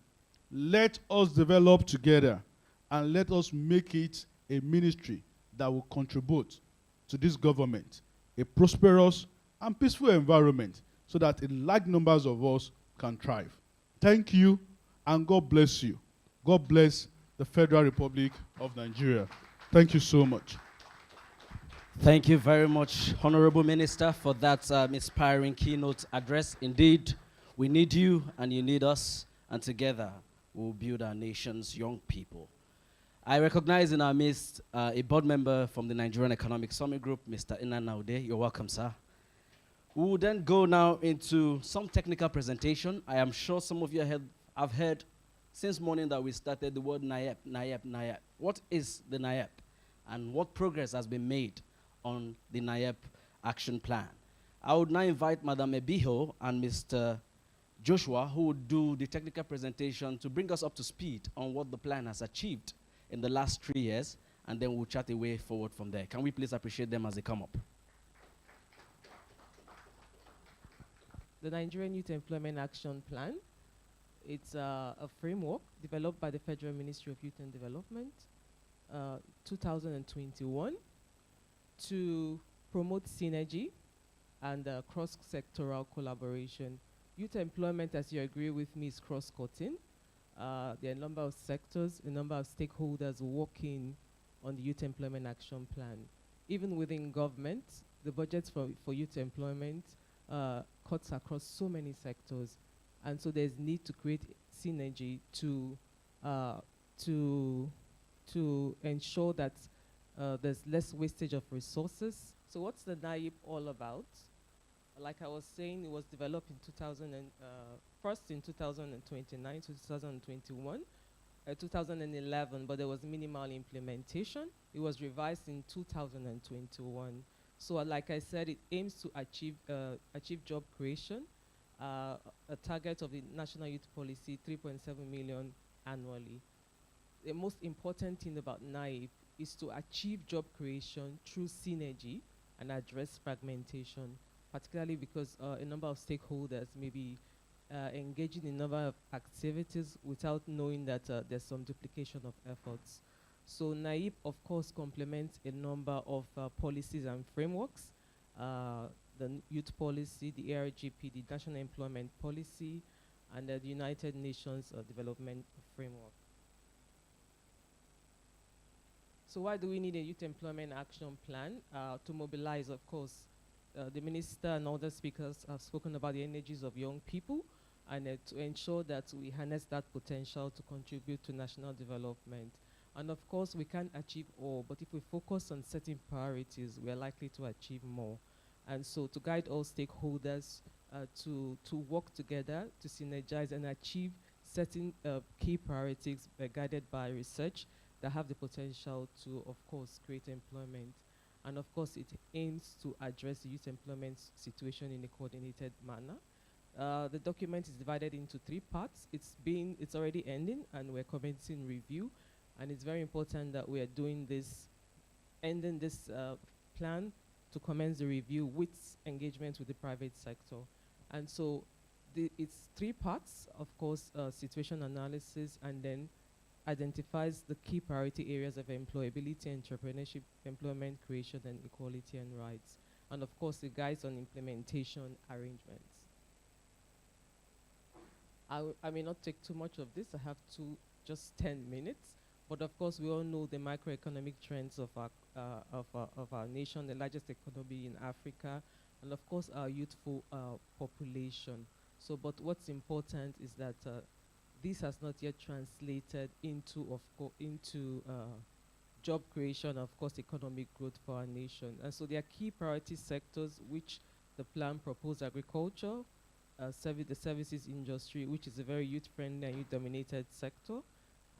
Let us develop together. And let us make it a ministry that will contribute to this government, a prosperous and peaceful environment, so that in large numbers of us can thrive. Thank you, and God bless you. God bless the Federal Republic of Nigeria. Thank you so much. Thank you very much, Honorable Minister, for that inspiring keynote address. Indeed, we need you and you need us, and together we'll build our nation's young people. I recognize in our midst a board member from the Nigerian Economic Summit Group, Mr. Inanaude. You're welcome, sir. We will then go now into some technical presentation. I am sure some of you have heard since morning that we started the word NIYEAP, NIYEAP, NIYEAP. What is the NIYEAP, and what progress has been made on the NIYEAP action plan? I would now invite Madam Ebiho and Mr. Joshua, who would do the technical presentation, to bring us up to speed on what the plan has achieved in the last 3 years, and then we'll chat a way forward from there. Can we please appreciate them as they come up? The Nigerian Youth Employment Action Plan. It's a framework developed by the Federal Ministry of Youth and Development, 2021, to promote synergy and cross-sectoral collaboration. Youth employment, as you agree with me, is cross-cutting. There are a number of sectors, a number of stakeholders working on the Youth Employment Action Plan. Even within government, the budgets for youth employment cuts across so many sectors. And so there's need to create synergy to ensure that there's less wastage of resources. So what's the NIYEAP all about? Like I was saying, it was developed in first in 2029 to 2021, 2011, but there was minimal implementation. It was revised in 2021. So like I said, it aims to achieve job creation, a target of the National Youth Policy, 3.7 million annually. The most important thing about NIYEAP is to achieve job creation through synergy and address fragmentation, particularly because a number of stakeholders may be engaging in a number of activities without knowing that there's some duplication of efforts. So NIYEAP, of course, complements a number of policies and frameworks, the youth policy, the ARGP, the National Employment Policy, and the United Nations Development Framework. So why do we need a youth employment action plan? To mobilize, of course, the minister and other speakers have spoken about the energies of young people, and to ensure that we harness that potential to contribute to national development. And of course, we can't achieve all, but if we focus on certain priorities, we are likely to achieve more. And so to guide all stakeholders to work together, to synergize and achieve certain key priorities guided by research that have the potential to, of course, create employment. And of course, it aims to address the youth employment situation in a coordinated manner. The document is divided into 3 parts. It's already ending, and we're commencing review. And it's very important that we are doing this, ending this plan to commence the review with engagement with the private sector. And so it's 3 parts, of course, situation analysis, and then identifies the key priority areas of employability, entrepreneurship, employment creation, and equality and rights. And of course, it guides on implementation arrangements. I may not take too much of this. I have just 10 minutes. But of course, we all know the macroeconomic trends of our nation, the largest economy in Africa, and of course, our youthful population. So, but what's important is that this has not yet translated into job creation, of course, economic growth for our nation. And so there are key priority sectors which the plan proposed: agriculture, the services industry, which is a very youth-friendly and youth-dominated sector,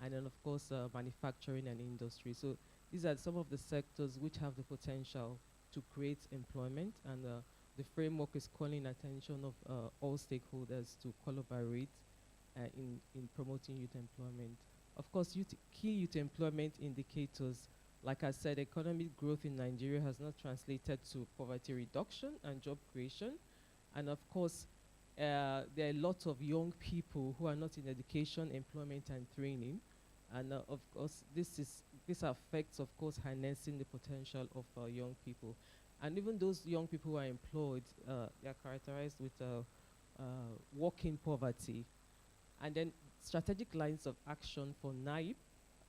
and then of course manufacturing and industry. So these are some of the sectors which have the potential to create employment, and the framework is calling attention of all stakeholders to collaborate in promoting youth employment. Of course, key youth employment indicators, like I said, economic growth in Nigeria has not translated to poverty reduction and job creation. And of course, there are a lot of young people who are not in education, employment, and training. And of course, this affects, of course, harnessing the potential of young people. And even those young people who are employed, they are characterized with working poverty. And then strategic lines of action for NIYEAP,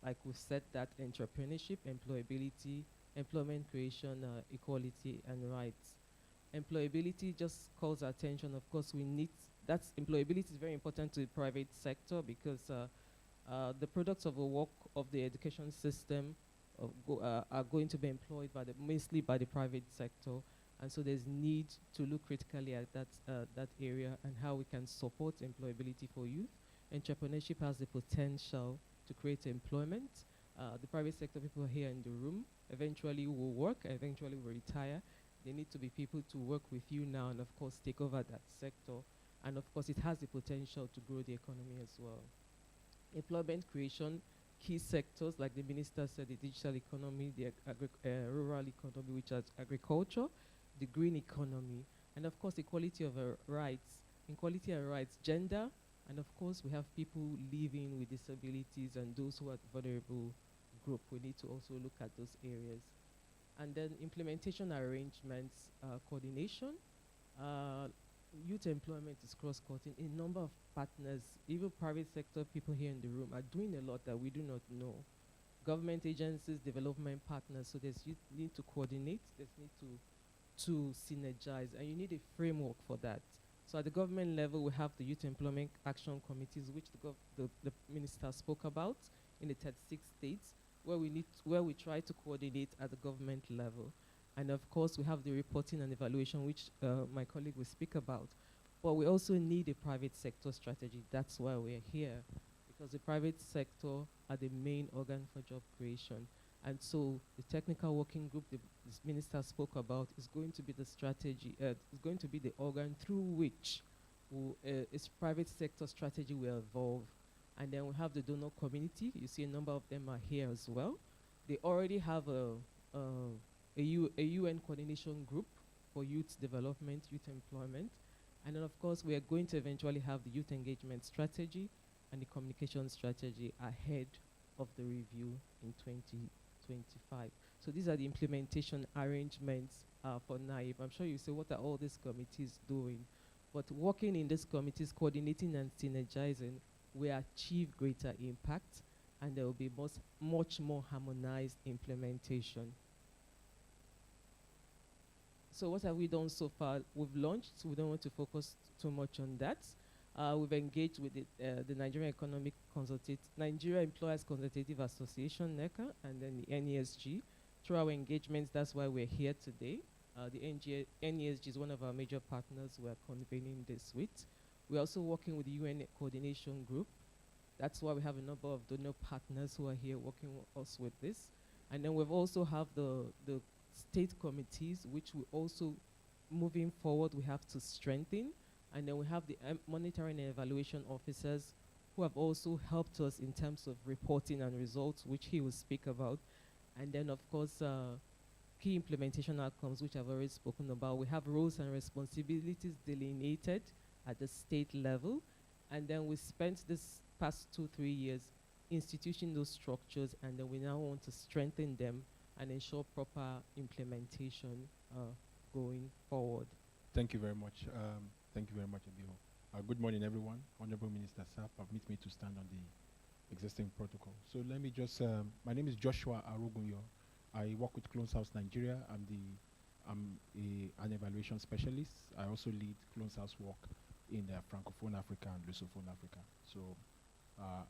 like we've said, that entrepreneurship, employability, employment creation, equality, and rights. Employability just calls our attention. Of course, employability is very important to the private sector, because the products of the work of the education system are going to be employed mostly by the private sector, and so there's need to look critically at that area and how we can support employability for youth. Entrepreneurship has the potential to create employment. The private sector people here in the room eventually will work, eventually will retire. They need to be people to work with you now and of course take over that sector. And of course it has the potential to grow the economy as well. Employment creation, key sectors like the minister said, the digital economy, the rural economy, which is agriculture, the green economy, and of course equality of rights, equality and rights, gender, and of course we have people living with disabilities and those who are vulnerable group. We need to also look at those areas. And then implementation arrangements, coordination. Youth employment is cross-cutting. A number of partners, even private sector people here in the room, are doing a lot that we do not know. Government agencies, development partners, so there's need to coordinate, there's need to synergize, and you need a framework for that. So at the government level, we have the Youth Employment Action Committees, which the minister spoke about in the 36 states, where we try to coordinate at the government level. And of course, we have the reporting and evaluation, which my colleague will speak about. But we also need a private sector strategy. That's why we're here, because the private sector are the main organ for job creation. And so the technical working group this minister spoke about is going to be the strategy, is going to be the organ through which its private sector strategy will evolve. And then we have the donor community. You see a number of them are here as well. They already have a UN coordination group for youth development, youth employment. And then of course we are going to eventually have the youth engagement strategy and the communication strategy ahead of the review in 2025. So these are the implementation arrangements for NIYEAP. I'm sure you say, what are all these committees doing? But working in these committees, coordinating and synergizing, we achieve greater impact, and there will be much more harmonized implementation. So what have we done so far? We've launched, so we don't want to focus too much on that. We've engaged with the Nigerian Nigeria Employers Consultative Association, NECA, and then the NESG. Through our engagements, that's why we're here today. The NESG is one of our major partners we're convening this with. We're also working with the UN Coordination Group. That's why we have a number of donor partners who are here working with us with this. And then we've also have the state committees, which we also, moving forward, we have to strengthen. And then we have the monitoring and evaluation officers who have also helped us in terms of reporting and results, which he will speak about. And then, of course, key implementation outcomes, which I've already spoken about. We have roles and responsibilities delineated at the state level. And then we spent this past 2-3 years instituting those structures, and then we now want to strengthen them and ensure proper implementation going forward. Thank you very much. Thank you very much, Abiho. Good morning, everyone. Honorable Minister Sir, permit me to stand on the existing protocol. So let me just, my name is Joshua Arogunyo. I work with Clones House Nigeria. I'm an evaluation specialist. I also lead Clones House work in Francophone Africa and Lusophone Africa. So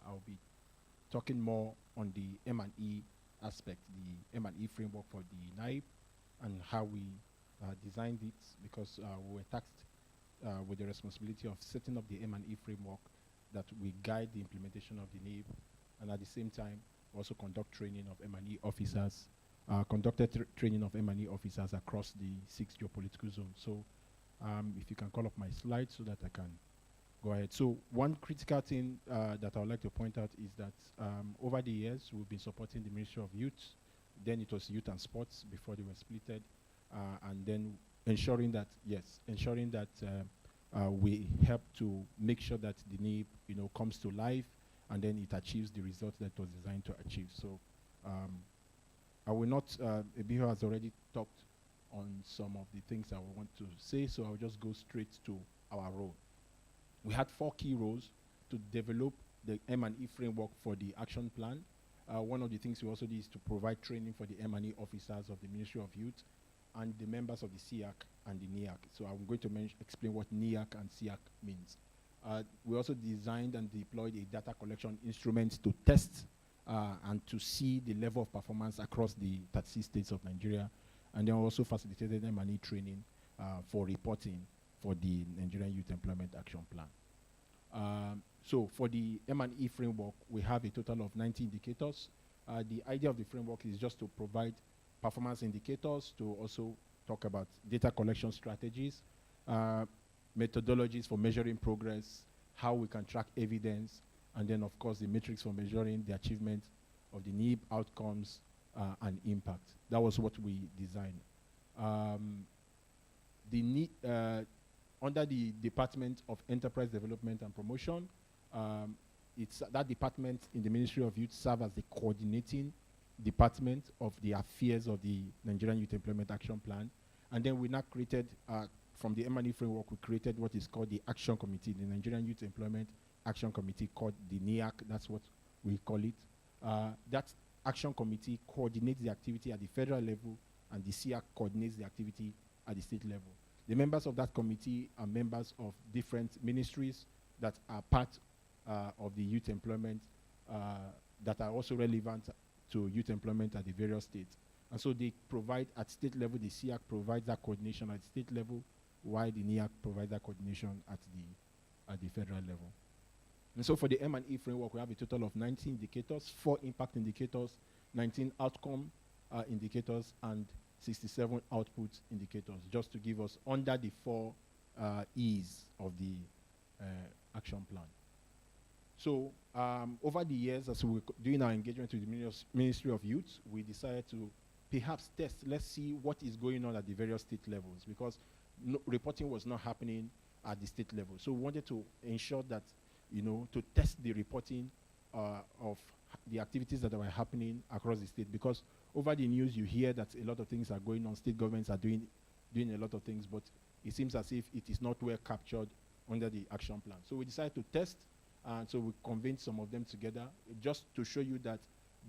I'll be talking more on the M&E aspect, the M&E framework for the NIYEAP and how we designed it, because we were tasked with the responsibility of setting up the M&E framework that we guide the implementation of the NIYEAP, and at the same time also conduct training of M&E officers, training of M&E officers across the 6 geopolitical zones. So if you can call up my slide so that I can go ahead. So one critical thing that I would like to point out is that over the years we've been supporting the Ministry of Youth. Then it was Youth and Sports before they were splitted, and then ensuring that we help to make sure that the NIYEAP comes to life, and then it achieves the results that it was designed to achieve. So I will not, Ebiho has already talked on some of the things I want to say, so I'll just go straight to our role. We had 4 key roles to develop the M&E framework for the action plan. One of the things we also did is to provide training for the M&E officers of the Ministry of Youth and the members of the SIAC and the NIYEAP. So I'm going to explain what NIYEAP and SIAC means. We also designed and deployed a data collection instrument to test and to see the level of performance across the 36 states of Nigeria, and then also facilitated M&E training for reporting for the Nigerian Youth Employment Action Plan. So for the M&E framework, we have a total of 90 indicators. The idea of the framework is just to provide performance indicators, to also talk about data collection strategies, methodologies for measuring progress, how we can track evidence, and then of course the metrics for measuring the achievement of the NIYEAP outcomes and impact. That was what we designed. Under the Department of Enterprise Development and Promotion, it's that department in the Ministry of Youth serves as the coordinating department of the affairs of the Nigerian Youth Employment Action Plan. And then we now created, from the M&E framework, we created what is called the Action Committee, the Nigerian Youth Employment Action Committee, called the NIYEAP, that's what we call it. That Action Committee coordinates the activity at the federal level, and the SIAC coordinates the activity at the state level. The members of that committee are members of different ministries that are part of the youth employment, that are also relevant to youth employment at the various states. And so they provide at state level, the SIAC provides that coordination at state level, while the NIYEAP provides that coordination at the federal level. And so for the M&E framework, we have a total of 90 indicators, 4 impact indicators, 19 outcome indicators, and 67 output indicators, just to give us under the 4 E's of the action plan. So over the years, as we were doing our engagement with the Ministry of Youth, we decided to perhaps test, let's see what is going on at the various state levels, because reporting was not happening at the state level. So we wanted to ensure that, to test the reporting of the activities that were happening across the state, because over the news you hear that a lot of things are going on, state governments are doing a lot of things, but it seems as if it is not well captured under the action plan. So we decided to test, and so we convened some of them together just to show you that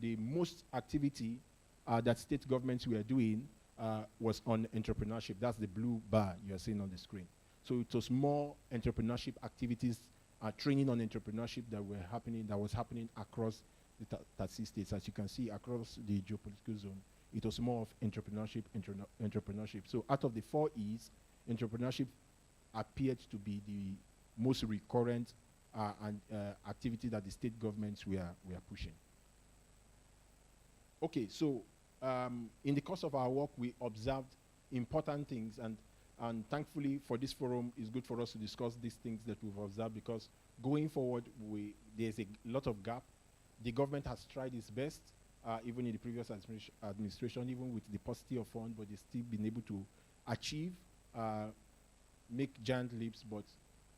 the most activity that state governments were doing was on entrepreneurship. That's the blue bar you are seeing on the screen. So it was more entrepreneurship activities, training on entrepreneurship that was happening across the 36 states. As you can see, across the geopolitical zone, it was more of entrepreneurship. So out of the 4 E's, entrepreneurship appeared to be the most recurrent activity that the state governments were pushing. Okay, so in the course of our work, we observed important things, and thankfully for this forum, it's good for us to discuss these things that we've observed, because going forward, there's a lot of gap. The government has tried its best, even in the previous administration, even with the paucity of funds, but they've still been able to achieve, make giant leaps, but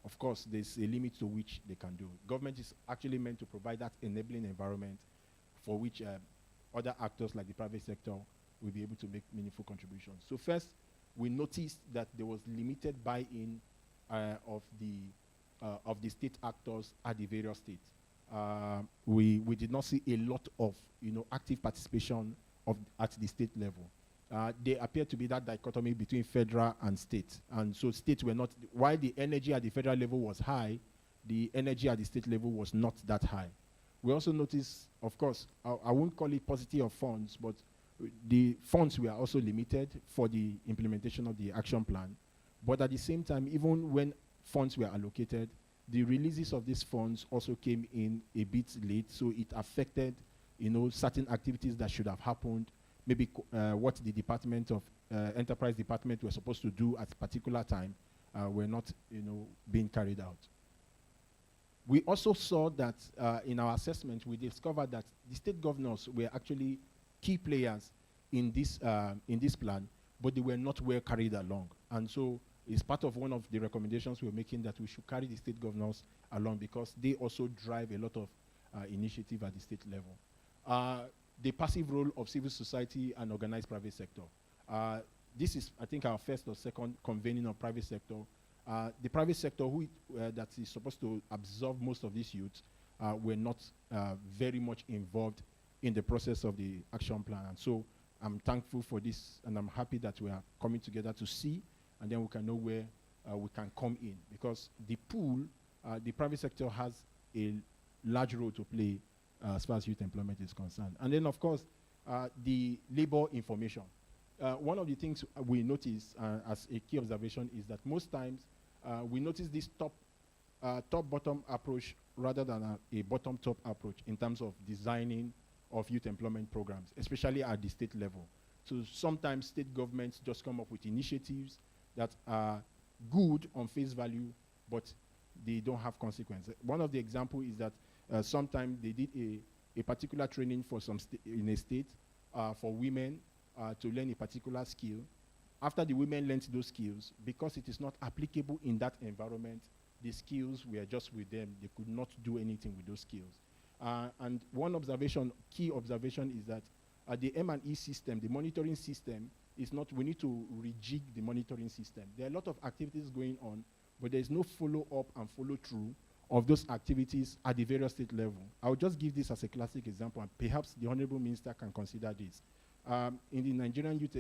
of course, there's a limit to which they can do. Government is actually meant to provide that enabling environment for which other actors like the private sector will be able to make meaningful contributions. So first, we noticed that there was limited buy-in of the state actors at the various states. We did not see a lot of active participation at the state level. There appeared to be that dichotomy between federal and state, and so states were not, while the energy at the federal level was high, the energy at the state level was not that high. We also noticed, of course, I won't call it paucity of funds, but the funds were also limited for the implementation of the action plan. But at the same time, even when funds were allocated, the releases of these funds also came in a bit late, so it affected, certain activities that should have happened. Maybe what the Department of Enterprise Department were supposed to do at a particular time were not, being carried out. We also saw that in our assessment, we discovered that the state governors were actually key players in this plan, but they were not well carried along. And so it's part of one of the recommendations we're making, that we should carry the state governors along, because they also drive a lot of initiative at the state level. The passive role of civil society and organized private sector. This is, I think, our first or second convening of private sector. The private sector, that is supposed to absorb most of these youths, were not very much involved in the process of the action plan. And so I'm thankful for this, and I'm happy that we are coming together to see, and then we can know where we can come in. Because the pool, the private sector has a large role to play as far as youth employment is concerned. And then, of course, the labor information. One of the things we notice as a key observation is that most times we notice this top-bottom approach rather than a bottom-top approach in terms of designing of youth employment programs, especially at the state level. So sometimes state governments just come up with initiatives that are good on face value, but they don't have consequence. One of the examples is that sometimes they did a particular training for in a state for women to learn a particular skill. After the women learned those skills, because it is not applicable in that environment, the skills were just with them. They could not do anything with those skills. And one key observation is that the M&E system, the monitoring system, is not, we need to rejig the monitoring system. There are a lot of activities going on, but there is no follow-up and follow-through of those activities at the various state level. I'll just give this as a classic example, and perhaps the Honorable Minister can consider this. In the Nigerian Youth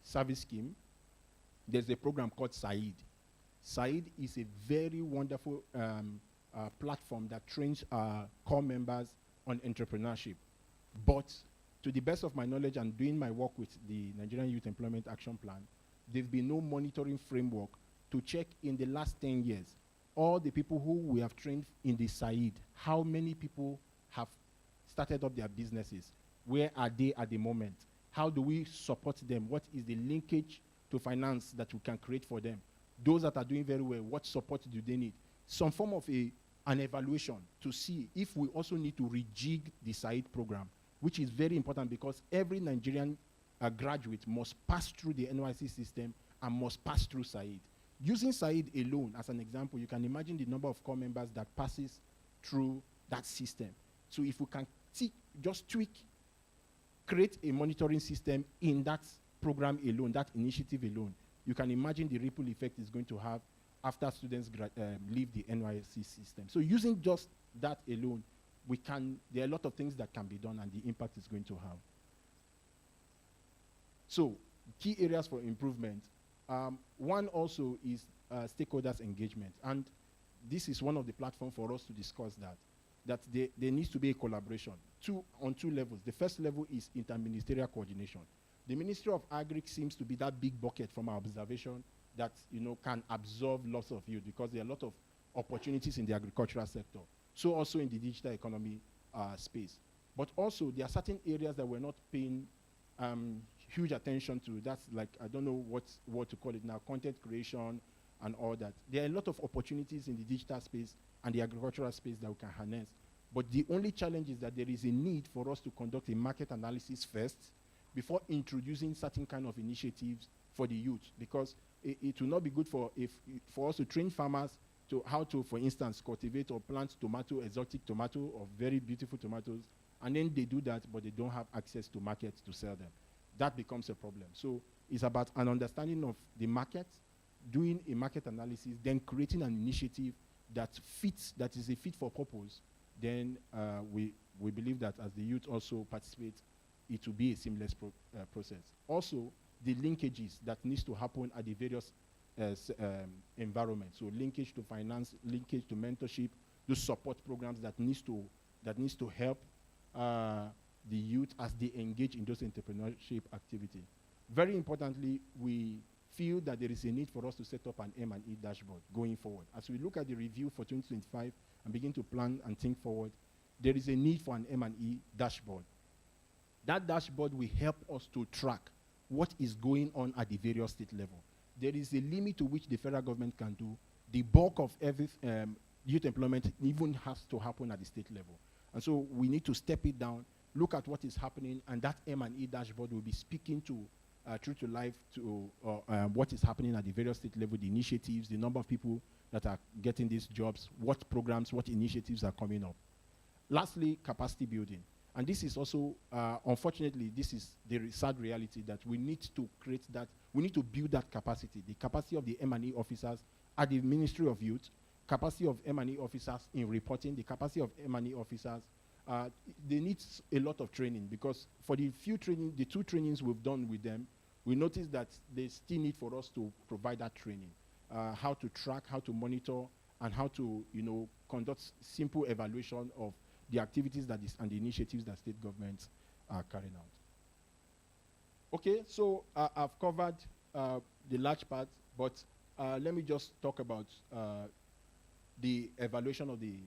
Service Scheme, there's a program called PSSYE. PSSYE is a very wonderful platform that trains core members on entrepreneurship. But to the best of my knowledge and doing my work with the Nigerian Youth Employment Action Plan, there's been no monitoring framework to check in the last 10 years, all the people who we have trained in the PSSYE, how many people have started up their businesses? Where are they at the moment? How do we support them? What is the linkage to finance that we can create for them? Those that are doing very well, what support do they need? Some form of an evaluation to see if we also need to rejig the PSSYE program, which is very important because every Nigerian graduate must pass through the NYC system and must pass through PSSYE. Using PSSYE alone as an example, you can imagine the number of core members that passes through that system. So if we can just create a monitoring system in that program alone, that initiative alone, you can imagine the ripple effect it's going to have after students leave the NYSC system. So using just that alone, there are a lot of things that can be done and the impact it's going to have. So key areas for improvement. One also is stakeholders engagement. And this is one of the platforms for us to discuss that there needs to be a collaboration on two levels. The first level is interministerial coordination. The Ministry of Agri seems to be that big bucket from our observation that can absorb lots of youth because there are a lot of opportunities in the agricultural sector. So also in the digital economy space. But also there are certain areas that we're not paying huge attention to. That's like, I don't know what to call it now, content creation and all that. There are a lot of opportunities in the digital space and the agricultural space that we can harness. But the only challenge is that there is a need for us to conduct a market analysis first before introducing certain kind of initiatives for the youth, because it will not be good for us to train farmers to how to, for instance, cultivate or plant exotic tomato or very beautiful tomatoes, and then they do that, but they don't have access to markets to sell them. That becomes a problem. So it's about an understanding of the market, doing a market analysis, then creating an initiative that is a fit for purpose. Then we believe that as the youth also participate, it will be a seamless process. Also, the linkages that needs to happen at the various environments. So linkage to finance, linkage to mentorship, those support programs that needs to help the youth as they engage in those entrepreneurship activity. Very importantly, we feel that there is a need for us to set up an M&E dashboard going forward. As we look at the review for 2025 and begin to plan and think forward, there is a need for an M&E dashboard. That dashboard will help us to track what is going on at the various state level. There is a limit to which the federal government can do. The bulk of every youth employment even has to happen at the state level. And so we need to step it down, look at what is happening, and that M&E dashboard will be speaking to true to life to what is happening at the various state level, the initiatives, the number of people that are getting these jobs, what programs, what initiatives are coming up. Lastly, capacity building. And this is also, unfortunately, this is the sad reality that we need to create that, we need to build that capacity, the capacity of the M&E officers at the Ministry of Youth, capacity of M&E officers in reporting, the capacity of M&E officers. They need a lot of training, because for the two trainings we've done with them, we noticed that there's still need for us to provide that training, how to track, how to monitor, and how to, conduct simple evaluation of the activities that and the initiatives that state governments are carrying out. Okay, so I've covered the large part, but let me just talk about the evaluation of the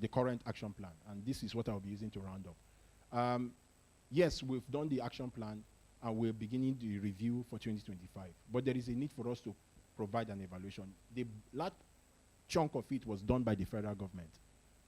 current action plan, and this is what I'll be using to round up. Yes, we've done the action plan, and we're beginning the review for 2025, but there is a need for us to provide an evaluation. The large chunk of it was done by the federal government,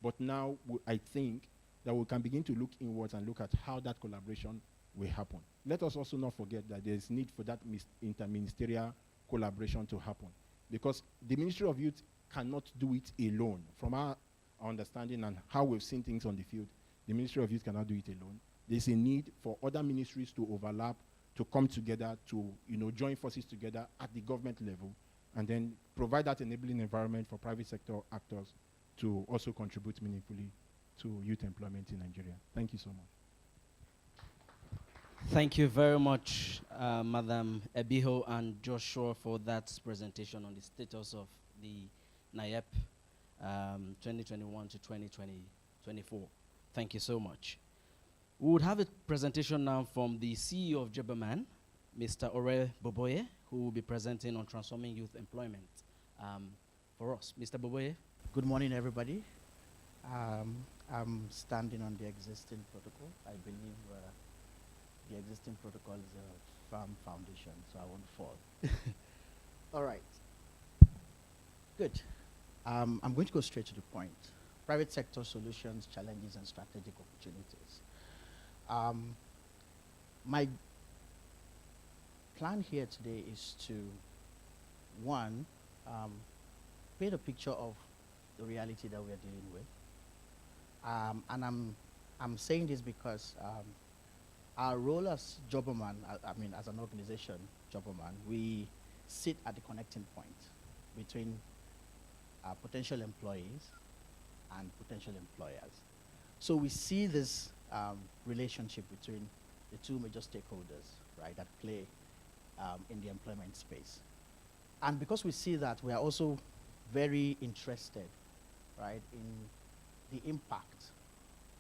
but now I think that we can begin to look inwards and look at how that collaboration will happen. Let us also not forget that there's need for that interministerial collaboration to happen, because the Ministry of Youth cannot do it alone. From our understanding and how we've seen things on the field, the Ministry of Youth cannot do it alone. There's a need for other ministries to overlap, to come together, to join forces together at the government level, and then provide that enabling environment for private sector actors to also contribute meaningfully to youth employment in Nigeria. Thank you so much. Thank you very much, Madam Ebiho and Joshua, for that presentation on the status of the NIYEAP 2021 to 2024. Thank you so much. We would have a presentation now from the CEO of Jobberman, Mr. Ore Boboye, who will be presenting on transforming youth employment for us. Mr. Boboye. Good morning, everybody. I'm standing on the existing protocol. I believe the existing protocol is a firm foundation, so I won't fall. All right. Good. I'm going to go straight to the point. Private sector solutions, challenges, and strategic opportunities. My plan here today is to, one, paint a picture of the reality that we are dealing with. And I'm saying this because our role as Jobberman, as an organization, Jobberman, we sit at the connecting point between potential employees and potential employers. So we see this relationship between the two major stakeholders, right, that play in the employment space. And because we see that, we are also very interested, right, in the impact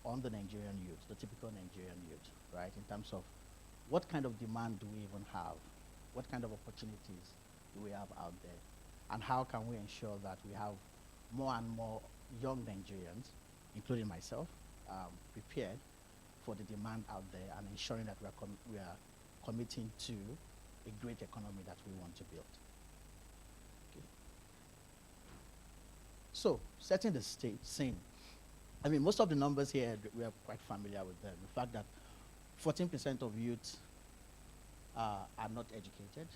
on the Nigerian youth, the typical Nigerian youth, right, in terms of what kind of demand do we even have, what kind of opportunities do we have out there, and how can we ensure that we have more and more young Nigerians, including myself, prepared for the demand out there and ensuring that we are committing to a great economy that we want to build. Okay. So, setting the scene. Most of the numbers here, we are quite familiar with them. The fact that 14% of youth are not educated,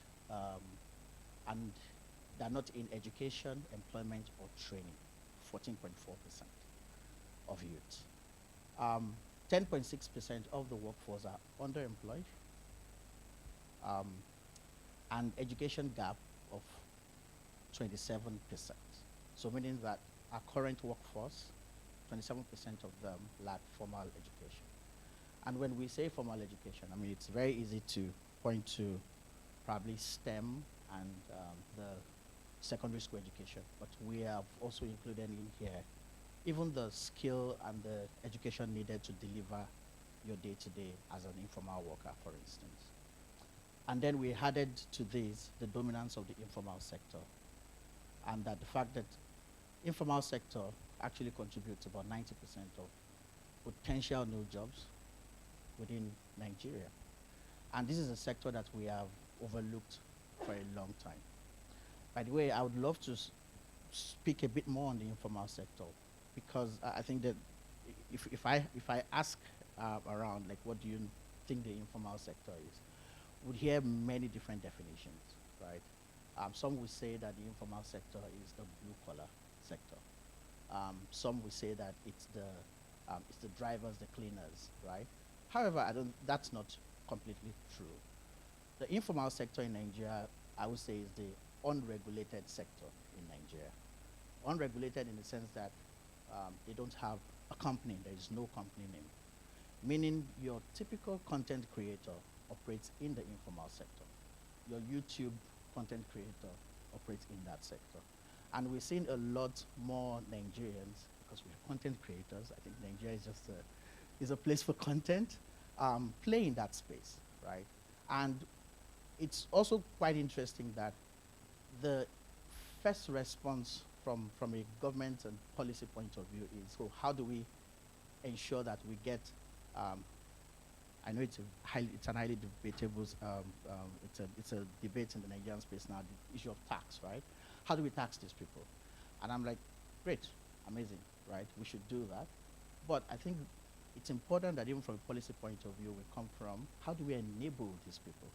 and they're not in education, employment, or training. 14.4% of youth. 10.6% of the workforce are underemployed, and education gap of 27%. So meaning that our current workforce, 27% of them lack formal education. And when we say formal education, it's very easy to point to probably STEM and the secondary school education, but we have also included in here even the skill and the education needed to deliver your day-to-day as an informal worker, for instance. And then we added to this the dominance of the informal sector, and that the fact that informal sector actually contributes about 90% of potential new jobs within Nigeria. And this is a sector that we have overlooked for a long time. By the way, I would love to speak a bit more on the informal sector, because I think that if I ask around, like, what do you think the informal sector is, we'd hear many different definitions, right? Some would say that the informal sector is the blue-collar sector. Some would say that it's the drivers, the cleaners, right? However, that's not completely true. The informal sector in Nigeria, I would say, is the unregulated sector in Nigeria. Unregulated in the sense that they don't have a company, there is no company name. Meaning your typical content creator operates in the informal sector. Your YouTube content creator operates in that sector. And we're seeing a lot more Nigerians, because we are content creators. I think Nigeria is just is a place for content, play in that space, right? And it's also quite interesting that the first response from a government and policy point of view is, so how do we ensure that we get, I know it's an highly debatable, it's a debate in the Nigerian space now, the issue of tax, right? How do we tax these people? And I'm like, great, amazing, right? We should do that. But I think it's important that even from a policy point of view, we come from, how do we enable these people?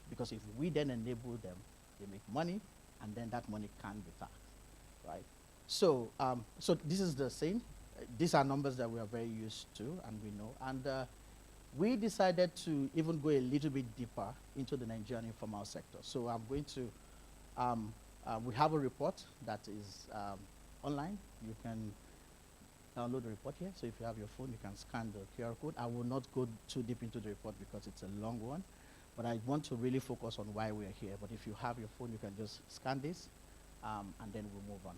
Because if we then enable them, they make money, and then that money can be taxed, right? So, so this is the same. These are numbers that we are very used to, and we know. And we decided to even go a little bit deeper into the Nigerian informal sector. So I'm going to, we have a report that is online. You can download the report here. So if you have your phone, you can scan the QR code. I will not go too deep into the report because it's a long one, but I want to really focus on why we are here. But if you have your phone, you can just scan this, and then we'll move on.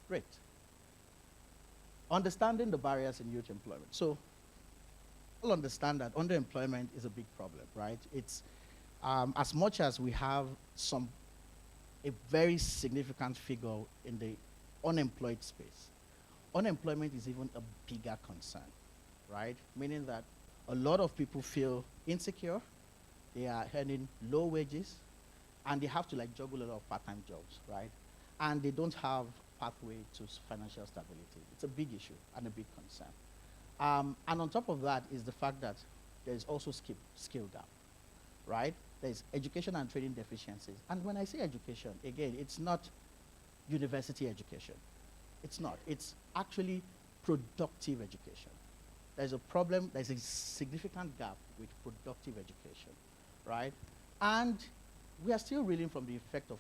Great. Understanding the barriers in youth employment. So we'll understand that underemployment is a big problem, right? It's as much as we have a very significant figure in the unemployed space, unemployment is even a bigger concern, right? Meaning that a lot of people feel insecure, they are earning low wages, and they have to like juggle a lot of part-time jobs, right? And they don't have pathway to financial stability. It's a big issue and a big concern. And on top of that is the fact that there is also skill gap, right? There's education and training deficiencies. And when I say education, again, it's not university education. It's not. It's actually productive education. There's a problem, there's a significant gap with productive education, right? And we are still reeling from the effect of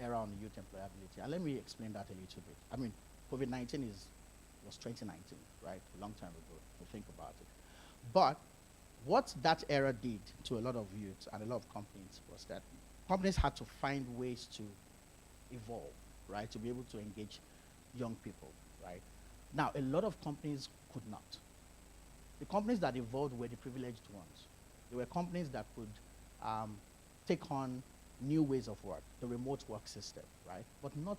era on youth employability. And let me explain that a little bit. I mean, COVID-19 was 2019, right? A long time ago, if you think about it. But what that era did to a lot of youth and a lot of companies was that companies had to find ways to evolve, right? To be able to engage young people, right? Now, a lot of companies could not. The companies that evolved were the privileged ones. They were companies that could take on new ways of work, the remote work system, right? But not,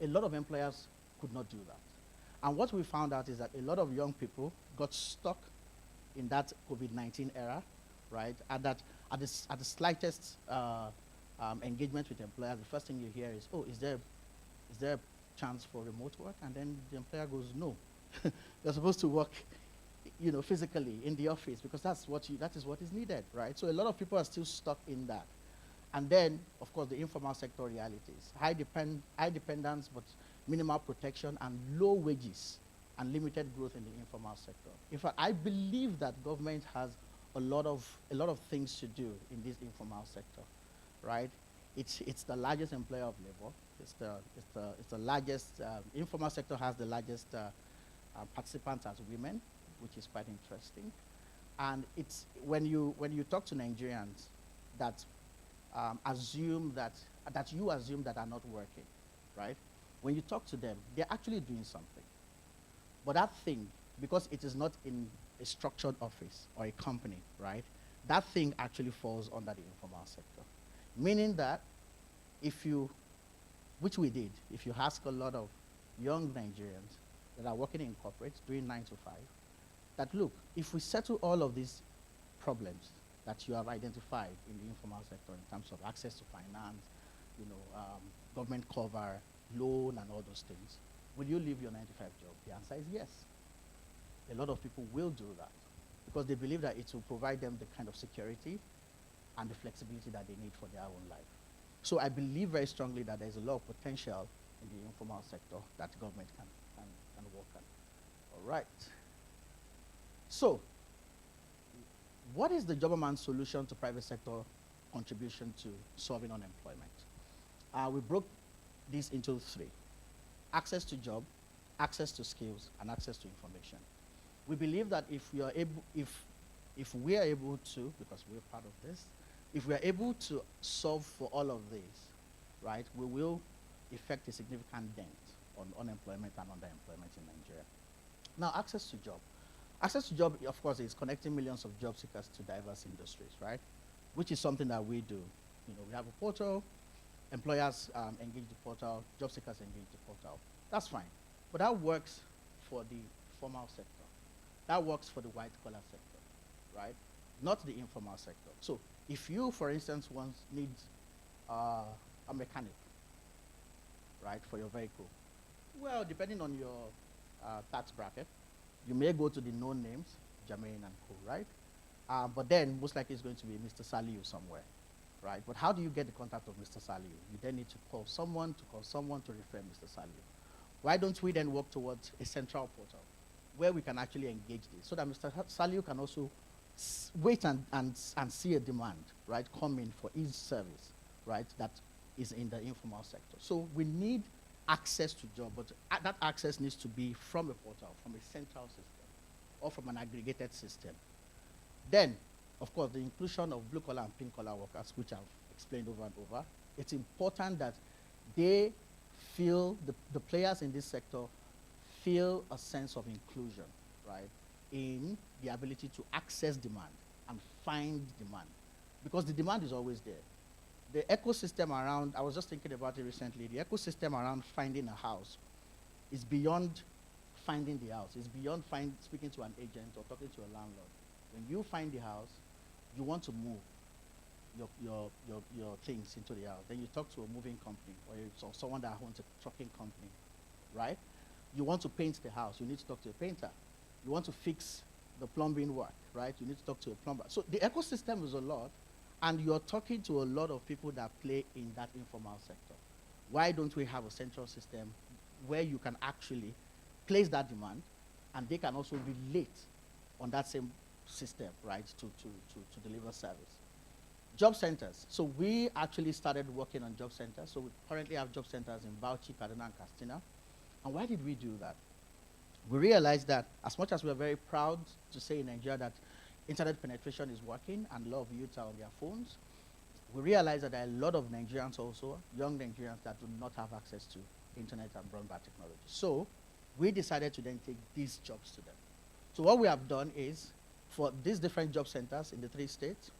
a lot of employers could not do that. And what we found out is that a lot of young people got stuck in that COVID-19 era, right? And that at the slightest engagement with employers, the first thing you hear is, oh, is there a chance for remote work? And then the employer goes, no. You're supposed to work, you know, physically in the office because that is what is needed, right? So a lot of people are still stuck in that. And then, of course, the informal sector realities. High dependence, but minimal protection and low wages and limited growth in the informal sector. In fact, I believe that government has a lot of things to do in this informal sector, right? It's the largest employer of labor. It's the largest, informal sector has the largest participants as women, which is quite interesting. And it's, when you talk to Nigerians that assume that are not working, right? When you talk to them, they're actually doing something. But that thing, because it is not in a structured office or a company, right, that thing actually falls under the informal sector. Meaning that if you, which we did, if you ask a lot of young Nigerians that are working in corporates doing 9 to 5, that look, if we settle all of these problems that you have identified in the informal sector in terms of access to finance, government cover, loan, and all those things, will you leave your 9 to 5 job? The answer is yes. A lot of people will do that because they believe that it will provide them the kind of security and the flexibility that they need for their own life. So I believe very strongly that there's a lot of potential in the informal sector that government can work on. All right. So, what is the Jobberman solution to private sector contribution to solving unemployment? We broke this into 3. Access to job, access to skills, and access to information. We believe that if we are able to, because we're part of this, if we are able to solve for all of these, right, we will effect a significant dent on unemployment and underemployment in Nigeria. Now, access to job. Access to job, of course, is connecting millions of job seekers to diverse industries, right? Which is something that we do. We have a portal, employers engage the portal, job seekers engage the portal. That's fine. But that works for the formal sector. That works for the white-collar sector, right? Not the informal sector. So if you, for instance, need a mechanic, right, for your vehicle, well, depending on your tax bracket, you may go to the known names, Jermaine and co, right? But then, most likely it's going to be Mr. Saliu somewhere, right? But how do you get the contact of Mr. Saliu? You then need to call someone to refer Mr. Saliu. Why don't we then work towards a central portal where we can actually engage this so that Mr. Saliu can also wait and see a demand, right, come in for his service, right, that is in the informal sector. So we need access to job, but that access needs to be from a portal, from a central system, or from an aggregated system. Then, of course, the inclusion of blue-collar and pink-collar workers, which I've explained over and over, it's important that they feel, the players in this sector feel a sense of inclusion, right, in the ability to access demand and find demand, because the demand is always there. The ecosystem around, I was just thinking about it recently, the ecosystem around finding a house is beyond finding the house. It's beyond speaking to an agent or talking to a landlord. When you find the house, you want to move your things into the house. Then you talk to a moving company or someone that owns a trucking company, right? You want to paint the house, you need to talk to a painter. You want to fix the plumbing work, right? You need to talk to a plumber. So the ecosystem is a lot, and you're talking to a lot of people that play in that informal sector. Why don't we have a central system where you can actually place that demand, and they can also relate on that same system, right, to deliver service? Job centers. So we actually started working on job centers. So we currently have job centers in Bauchi, Kaduna, and Castina. And why did we do that? We realized that as much as we're very proud to say in Nigeria that internet penetration is working and a lot of youths are on their phones, we realize that there are a lot of Nigerians also, young Nigerians, that do not have access to internet and broadband technology. So we decided to then take these jobs to them. So what we have done is, for these different job centers in the 3 states,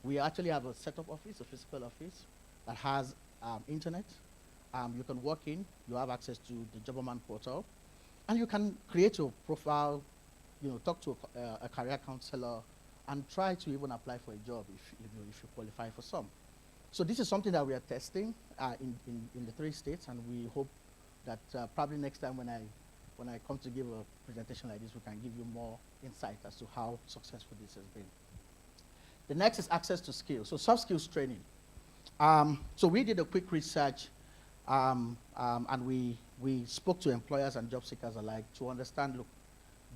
we actually have a setup office, a physical office, that has internet. You can walk in, you have access to the Jobberman portal, and you can create your profile, talk to a career counselor, and try to even apply for a job if you qualify for some. So this is something that we are testing in the 3 states, and we hope that probably next time when I come to give a presentation like this, we can give you more insight as to how successful this has been. The next is access to skills, so soft skills training. So we did a quick research, and we spoke to employers and job seekers alike to understand, look,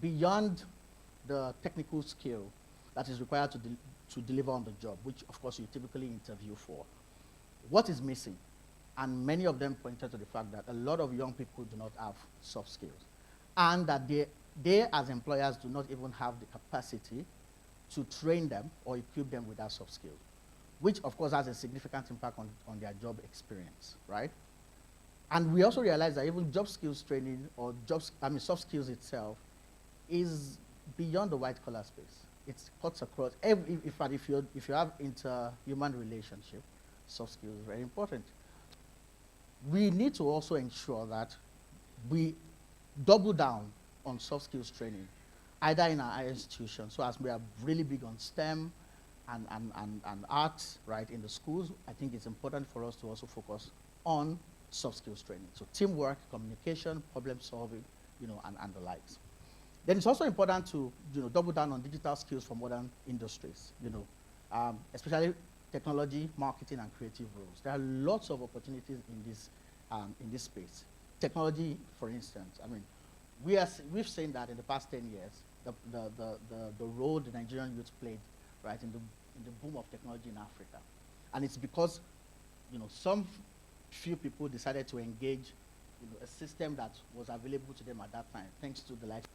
beyond the technical skill that is required to deliver on the job, which of course you typically interview for, what is missing? And many of them pointed to the fact that a lot of young people do not have soft skills, and that they as employers do not even have the capacity to train them or equip them with that soft skill, which of course has a significant impact on their job experience, right? And we also realize that even job skills training or soft skills itself is beyond the white collar space. It cuts across every, if you have interhuman relationship, soft skills is very important. We need to also ensure that we double down on soft skills training, either in our higher institutions. So as we are really big on STEM and arts, right, in the schools, I think it's important for us to also focus on soft skills training. So teamwork, communication, problem solving, and the likes. Then it's also important to, double down on digital skills for modern industries, especially technology, marketing, and creative roles. There are lots of opportunities in this space. Technology, for instance, I mean, we've seen that in the past 10 years, the role the Nigerian youth played, right, in the boom of technology in Africa. And it's because, some few people decided to engage, a system that was available to them at that time, thanks to the likes,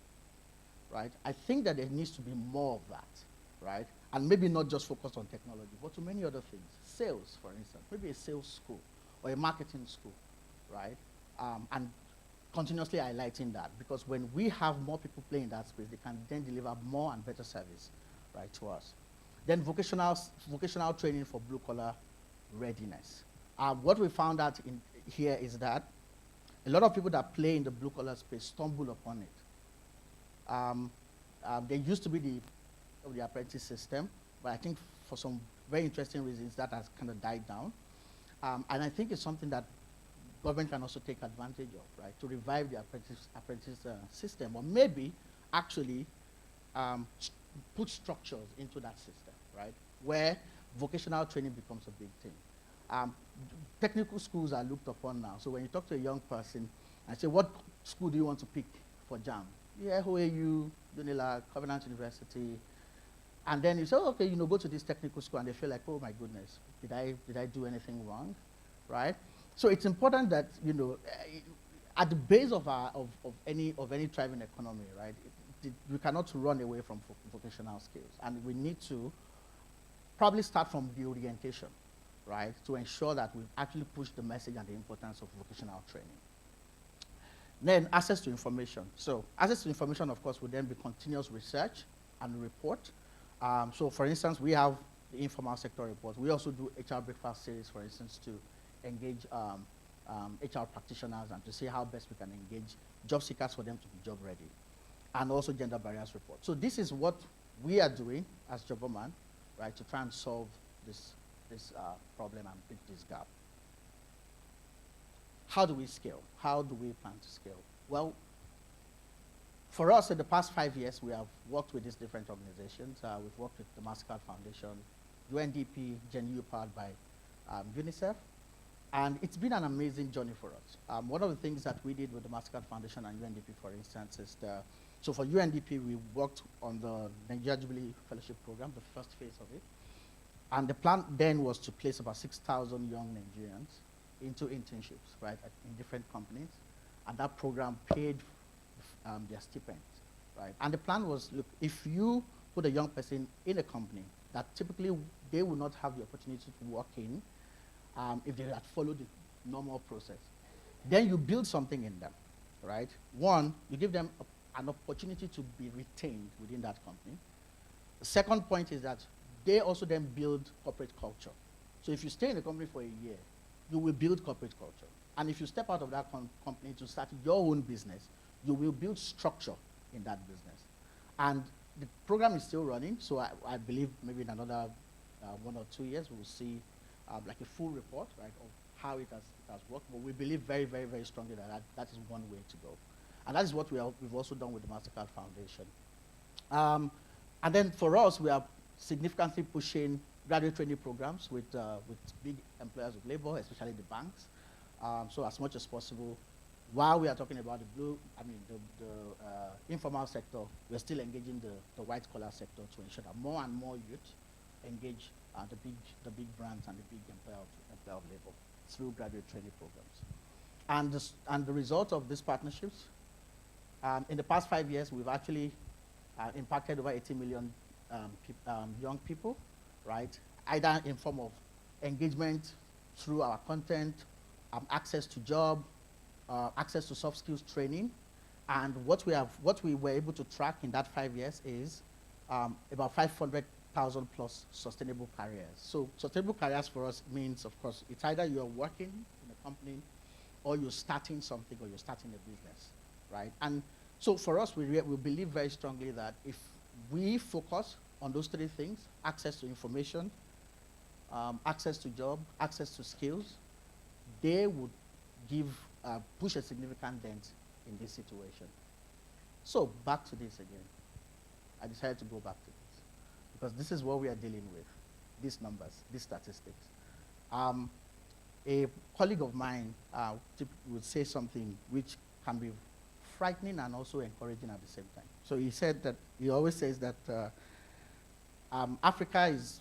right? I think that there needs to be more of that, right? And maybe not just focused on technology, but to many other things. Sales, for instance, maybe a sales school or a marketing school, right? And continuously highlighting that, because when we have more people playing in that space, they can then deliver more and better service, right, to us. Then vocational training for blue-collar readiness. What we found out here is that a lot of people that play in the blue-collar space stumble upon it. There used to be the apprentice system, but I think for some very interesting reasons that has kind of died down. And I think it's something that government can also take advantage of, right, to revive the apprentice system, or maybe actually put structures into that system, right, where vocational training becomes a big thing. Technical schools are looked upon now. So when you talk to a young person and say, what school do you want to pick for JAM? Yeah, OAU, UNILAG, Covenant University. And then you say, oh, okay, go to this technical school, and they feel like, oh my goodness, did I do anything wrong, right? So it's important that, at the base of any thriving economy, right, we cannot run away from vocational skills. And we need to probably start from the orientation, right, to ensure that we actually push the message and the importance of vocational training. Then access to information. So access to information, of course, will then be continuous research and report. So for instance, we have the informal sector report. We also do HR breakfast series, for instance, to engage HR practitioners and to see how best we can engage job seekers for them to be job ready. And also gender barriers report. So this is what we are doing as Jobberman, right, to try and solve this problem and bridge this gap. How do we scale? How do we plan to scale? Well, for us, in the past 5 years, we have worked with these different organizations. We've worked with the MasterCard Foundation, UNDP, GenU powered by UNICEF, and it's been an amazing journey for us. One of the things that we did with the MasterCard Foundation and UNDP, for instance, is so for UNDP, we worked on the Nigeria Jubilee Fellowship Program, the first phase of it. And the plan then was to place about 6,000 young Nigerians into internships, right, in different companies. And that program paid their stipends, right? And the plan was, look, if you put a young person in a company that typically they would not have the opportunity to work in if they had followed the normal process, then you build something in them, right? One, you give them an opportunity to be retained within that company. The second point is that they also then build corporate culture. So if you stay in the company for a year, you will build corporate culture. And if you step out of that company to start your own business, you will build structure in that business. And the program is still running, so I believe maybe in another 1 or 2 years, we will see like a full report, right, of how it has worked. But we believe very, very, very strongly that is one way to go. And that is what we've also done with the MasterCard Foundation. And then for us, we are significantly pushing graduate training programs with big employers of labor, especially the banks. So as much as possible, while we are talking about the informal sector, we're still engaging the white collar sector to ensure that more and more youth engage the big brands and the big employer of labor through graduate training programs. And the result of these partnerships, in the past 5 years, we've actually impacted over 80 million young people, right? Either in form of engagement through our content, access to job, access to soft skills training, And what we were able to track in that 5 years is about 500,000 plus sustainable careers. So sustainable careers for us means, of course, it's either you're working in a company or you're starting something or you're starting a business, right? And so for us, we believe very strongly that if we focus on those three things, access to information, access to job, access to skills, they would push a significant dent in this situation. So back to this again. I decided to go back to this because this is what we are dealing with, these numbers, these statistics. A colleague of mine would say something which can be frightening and also encouraging at the same time. So he said that, he always says that Africa is,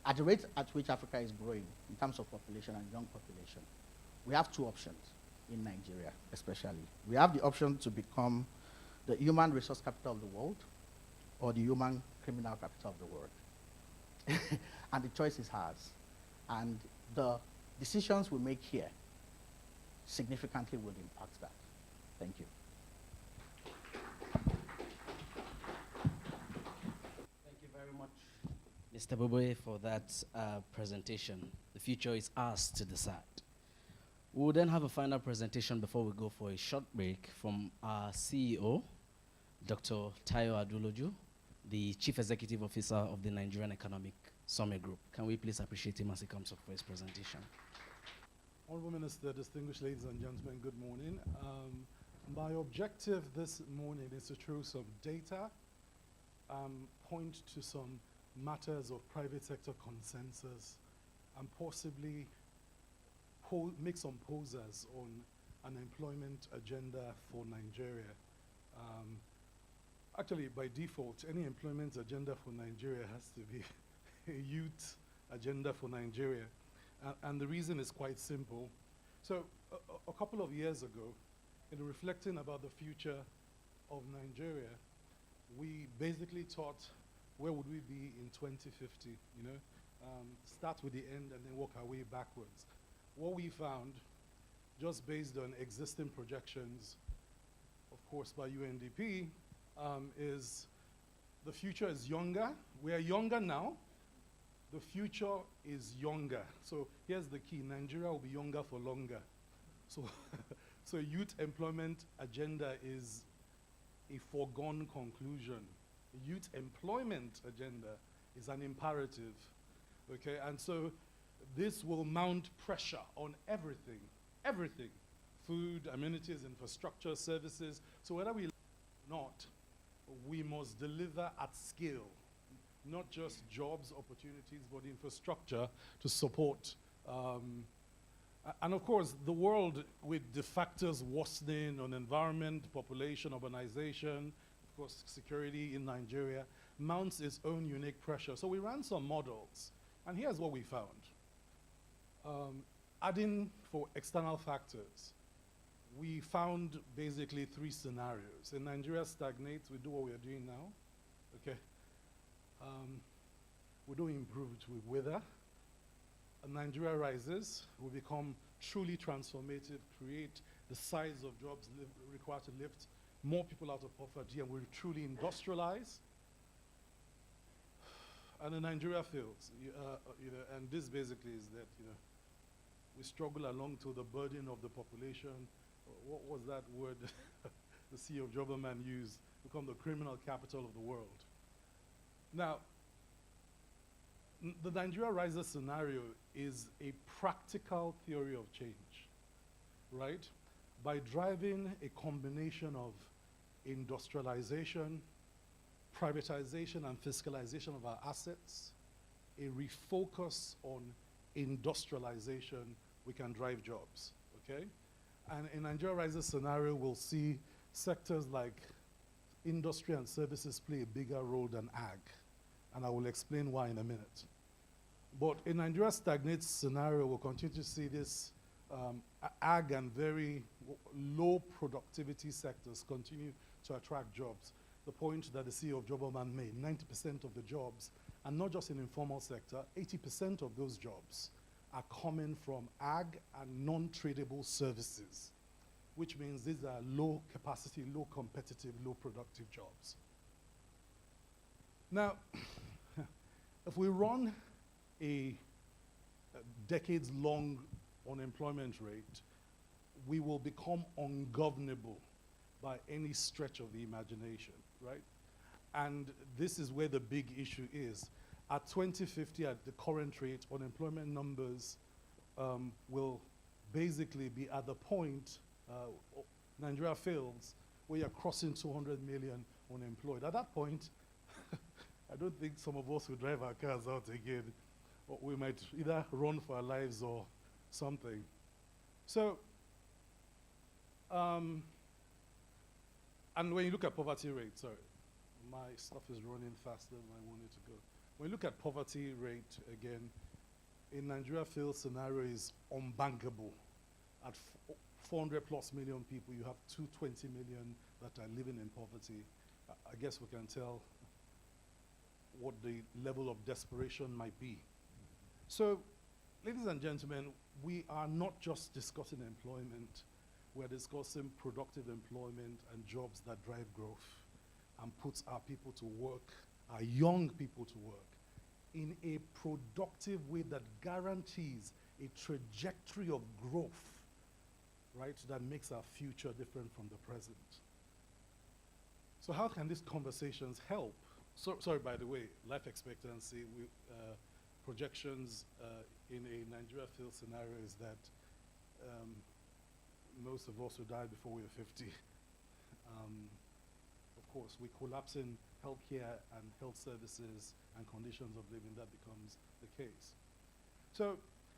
at the rate at which Africa is growing in terms of population and young population, we have two options in Nigeria, especially. We have the option to become the human resource capital of the world or the human criminal capital of the world. And the choice is ours. And the decisions we make here significantly will impact that. Thank you. Thank you very much, Mr. Boboe, for that presentation. The future is ours to decide. We will then have a final presentation before we go for a short break from our CEO, Dr. Tayo Aduloju, the Chief Executive Officer of the Nigerian Economic Summit Group. Can we please appreciate him as he comes up for his presentation? Honorable Minister, distinguished ladies and gentlemen, good morning. My objective this morning is to throw some data, point to some matters of private sector consensus, and possibly make some posers on an employment agenda for Nigeria. Actually, by default, any employment agenda for Nigeria has to be a youth agenda for Nigeria. And the reason is quite simple. So a couple of years ago, in reflecting about the future of Nigeria, we basically thought, where would we be in 2050, you know? Start with the end and then work our way backwards. What we found, just based on existing projections, of course by UNDP, is the future is younger. We are younger now. The future is younger. So here's the key: Nigeria will be younger for longer. So, so youth employment agenda is a foregone conclusion. Youth employment agenda is an imperative, okay? And so this will mount pressure on everything, everything. Food, amenities, infrastructure, services. So whether we like it or not, we must deliver at scale. Not just jobs, opportunities, but infrastructure to support. And of course, the world with the factors worsening on environment, population, urbanization, of course, security in Nigeria, mounts its own unique pressure. So we ran some models, and here's what we found. Adding for external factors, we found basically three scenarios. In Nigeria stagnates, we do what we are doing now, okay? We don't improve with weather. Nigeria rises, we become truly transformative, create the size of jobs required to lift more people out of poverty, and we truly industrialize. And then Nigeria fails, you know, and this basically is that, you know, we struggle along to the burden of the population. What was that word the CEO of Joberman used? Become the criminal capital of the world. Now, the Nigeria Riser scenario is a practical theory of change, right? By driving a combination of industrialization, privatization, and fiscalization of our assets, a refocus on industrialization, we can drive jobs, okay? And in Nigeria Riser scenario, we'll see sectors like industry and services play a bigger role than ag. And I will explain why in a minute. But in Nigeria stagnates scenario, we'll continue to see this ag and very low productivity sectors continue to attract jobs. The point that the CEO of Joberman made, 90% of the jobs, and not just in informal sector, 80% of those jobs are coming from ag and non-tradable services. which means these are low capacity, low competitive, low productive jobs. Now, if we run a decades-long unemployment rate, we will become ungovernable by any stretch of the imagination, right? And this is where the big issue is. At 2050, at the current rate, unemployment numbers will basically be at the point Nigeria fails, where you're crossing 200 million unemployed. At that point, I don't think some of us will drive our cars out again. Or we might either run for our lives or something. So, and when you look at poverty rate, sorry, my stuff is running faster than I want it to go. When you look at poverty rate, again, in Nigeria failed scenario is unbankable. At 400 plus million people, you have 220 million that are living in poverty. I guess we can tell what the level of desperation might be. So, ladies and gentlemen, we are not just discussing employment, we're discussing productive employment and jobs that drive growth and puts our people to work, our young people to work, in a productive way that guarantees a trajectory of growth, right, that makes our future different from the present. So how can these conversations help? So, sorry, by the way, life expectancy, projections in a Nigeria field scenario is that most of us will die before we're 50. Of course, we collapse in healthcare and health services and conditions of living, that becomes the case. So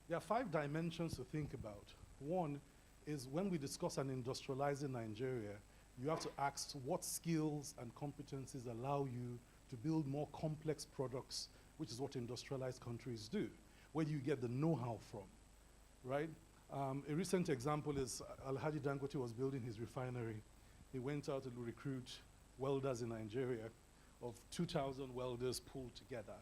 there are 5 dimensions to think about. One is when we discuss an industrializing Nigeria, you have to ask what skills and competencies allow you to build more complex products, which is what industrialized countries do. Where do you get the know-how from, right? A recent example is Alhaji Dangote was building his refinery. He went out to recruit welders in Nigeria. Of 2,000 welders pulled together,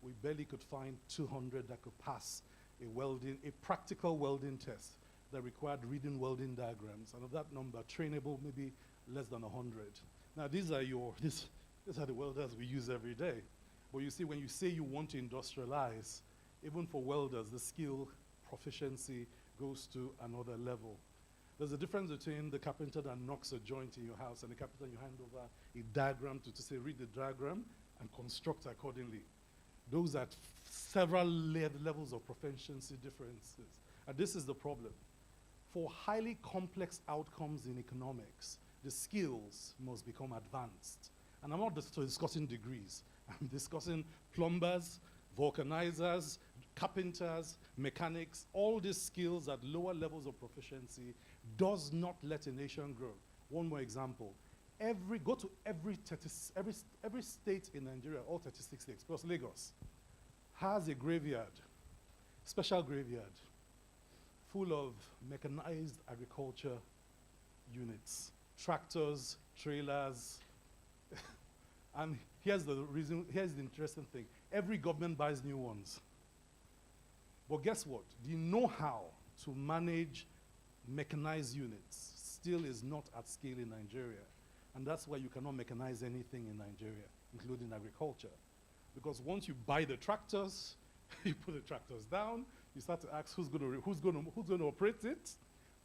we barely could find 200 that could pass a practical welding test that required reading welding diagrams. And of that number, trainable, maybe less than 100. Now, these are the welders we use every day. But you see, when you say you want to industrialize, even for welders, the skill proficiency goes to another level. There's a difference between the carpenter that knocks a joint in your house and the carpenter you hand over a diagram to say, read the diagram and construct accordingly. Those are several levels of proficiency differences. And this is the problem. For highly complex outcomes in economics, the skills must become advanced. And I'm not just discussing degrees. I'm discussing plumbers, vulcanizers, carpenters, mechanics. All these skills at lower levels of proficiency does not let a nation grow. One more example. Go to every state in Nigeria, all 36 states, plus Lagos, has a graveyard, special graveyard, full of mechanized agriculture units, tractors, trailers. And here's the interesting thing. Every government buys new ones. But guess what? The know-how to manage mechanized units still is not at scale in Nigeria. And that's why you cannot mechanize anything in Nigeria, including agriculture. Because once you buy the tractors, you put the tractors down, you start to ask who's going to operate it,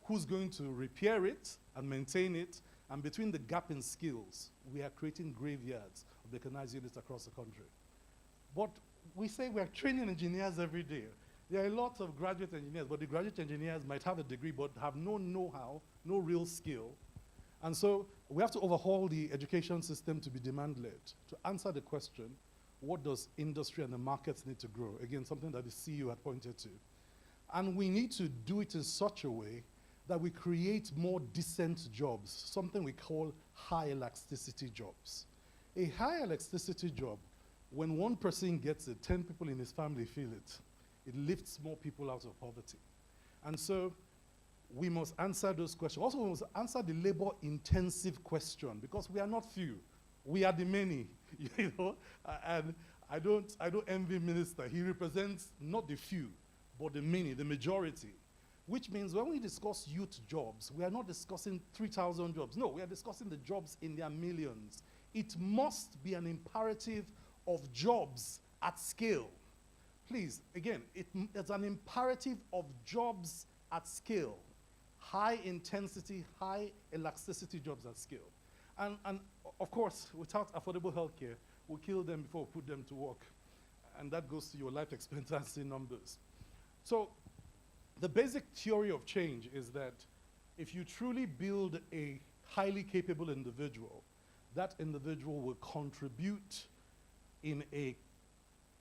who's going to repair it and maintain it. And between the gap in skills, we are creating graveyards of mechanized units across the country. But we say we are training engineers every day. There are lots of graduate engineers, but the graduate engineers might have a degree but have no know-how, no real skill. And so we have to overhaul the education system to be demand-led. To answer the question, what does industry and the markets need to grow? Again, something that the CEO had pointed to. And we need to do it in such a way that we create more decent jobs, something we call high elasticity jobs. A high elasticity job, when one person gets it, 10 people in his family feel it. It lifts more people out of poverty. And so we must answer those questions. Also, we must answer the labor-intensive question, because we are not few. We are the many, you know? And I don't envy minister. He represents not the few, but the many, the majority. which means when we discuss youth jobs, we are not discussing 3,000 jobs. No, we are discussing the jobs in their millions. It must be an imperative of jobs at scale. Please, again, it's an imperative of jobs at scale. High intensity, high elasticity jobs at scale. And of course, without affordable healthcare, we'll kill them before we put them to work. And that goes to your life expectancy numbers. So the basic theory of change is that if you truly build a highly capable individual, that individual will contribute in a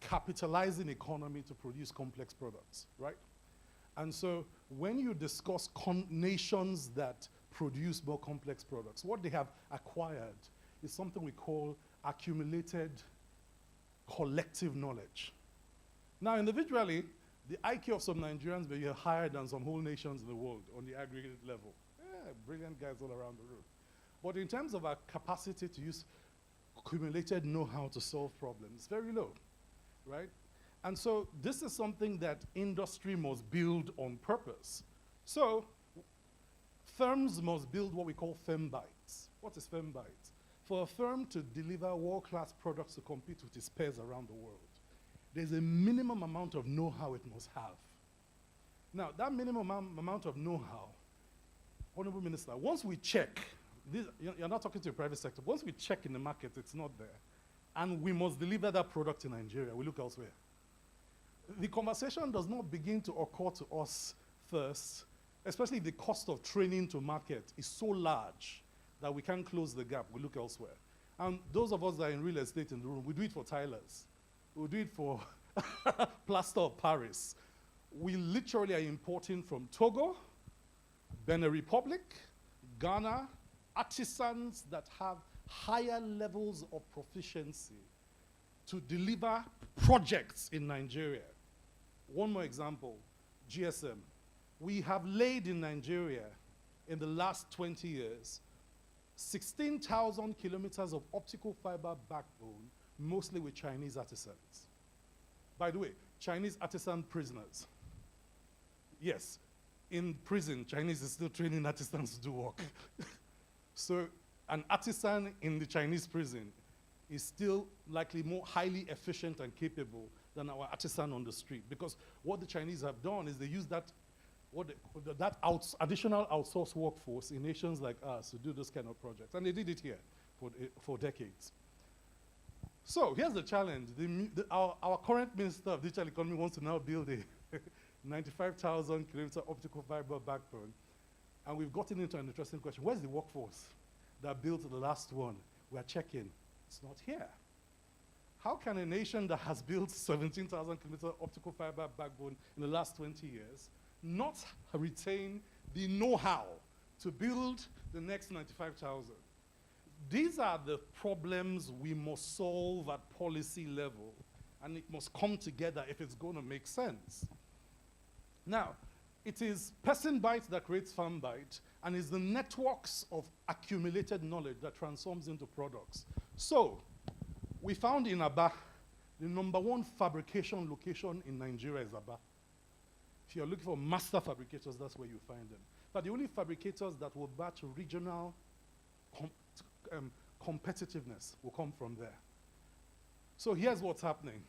capitalizing economy to produce complex products, right? And so when you discuss nations that produce more complex products, what they have acquired is something we call accumulated collective knowledge. Now, individually, the IQ of some Nigerians may be higher than some whole nations in the world on the aggregate level. Yeah, brilliant guys all around the room. But in terms of our capacity to use accumulated know-how to solve problems, it's very low, right? And so this is something that industry must build on purpose. So firms must build what we call firm bites. What is firm bites? For a firm to deliver world-class products to compete with its peers around the world, there's a minimum amount of know-how it must have. Now, that minimum amount of know-how, Honorable Minister, once we check, you're not talking to the private sector, once we check in the market, it's not there, and we must deliver that product in Nigeria, we look elsewhere. The conversation does not begin to occur to us first, especially if the cost of training to market is so large that we can't close the gap, we look elsewhere. And those of us that are in real estate in the room, we do it for tilers. We do it for plaster of Paris. We literally are importing from Togo, Benin Republic, Ghana, artisans that have higher levels of proficiency to deliver projects in Nigeria. One more example, GSM. We have laid in Nigeria in the last 20 years 16,000 kilometers of optical fiber backbone, mostly with Chinese artisans. By the way, Chinese artisan prisoners. Yes, in prison, Chinese is still training artisans to do work. So an artisan in the Chinese prison is still likely more highly efficient and capable than our artisan on the street, because what the Chinese have done is they use that additional outsourced workforce in nations like us to do this kind of projects. And they did it here for decades. So here's the challenge. Our current Minister of Digital Economy wants to now build a 95,000 kilometer optical fiber backbone. And we've gotten into an interesting question. Where's the workforce that built the last one? We're checking. It's not here. How can a nation that has built 17,000 kilometer optical fiber backbone in the last 20 years not retain the know-how to build the next 95,000? These are the problems we must solve at policy level, and it must come together if it's going to make sense. Now, it is person bite that creates farm bite, and it's the networks of accumulated knowledge that transforms into products. So, we found in Aba, the #1 fabrication location in Nigeria is Aba. If you're looking for master fabricators, that's where you find them. But the only fabricators that will batch regional competitiveness will come from there. So here's what's happening.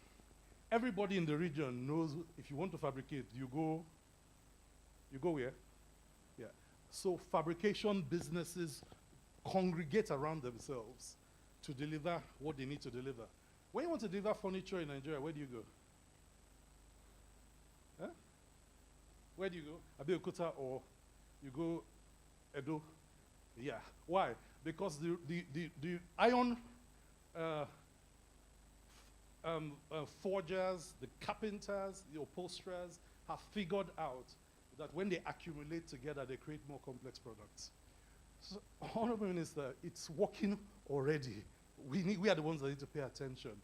Everybody in the region knows if you want to fabricate, you go where? Yeah. So fabrication businesses congregate around themselves to deliver what they need to deliver. When you want to deliver furniture in Nigeria, where do you go? Huh? Where do you go? Abeokuta, or you go Edo? Yeah. Why? Because the iron forgers, the carpenters, the upholsterers have figured out that when they accumulate together, they create more complex products. So, Honorable Minister, it's working already. We are the ones that need to pay attention.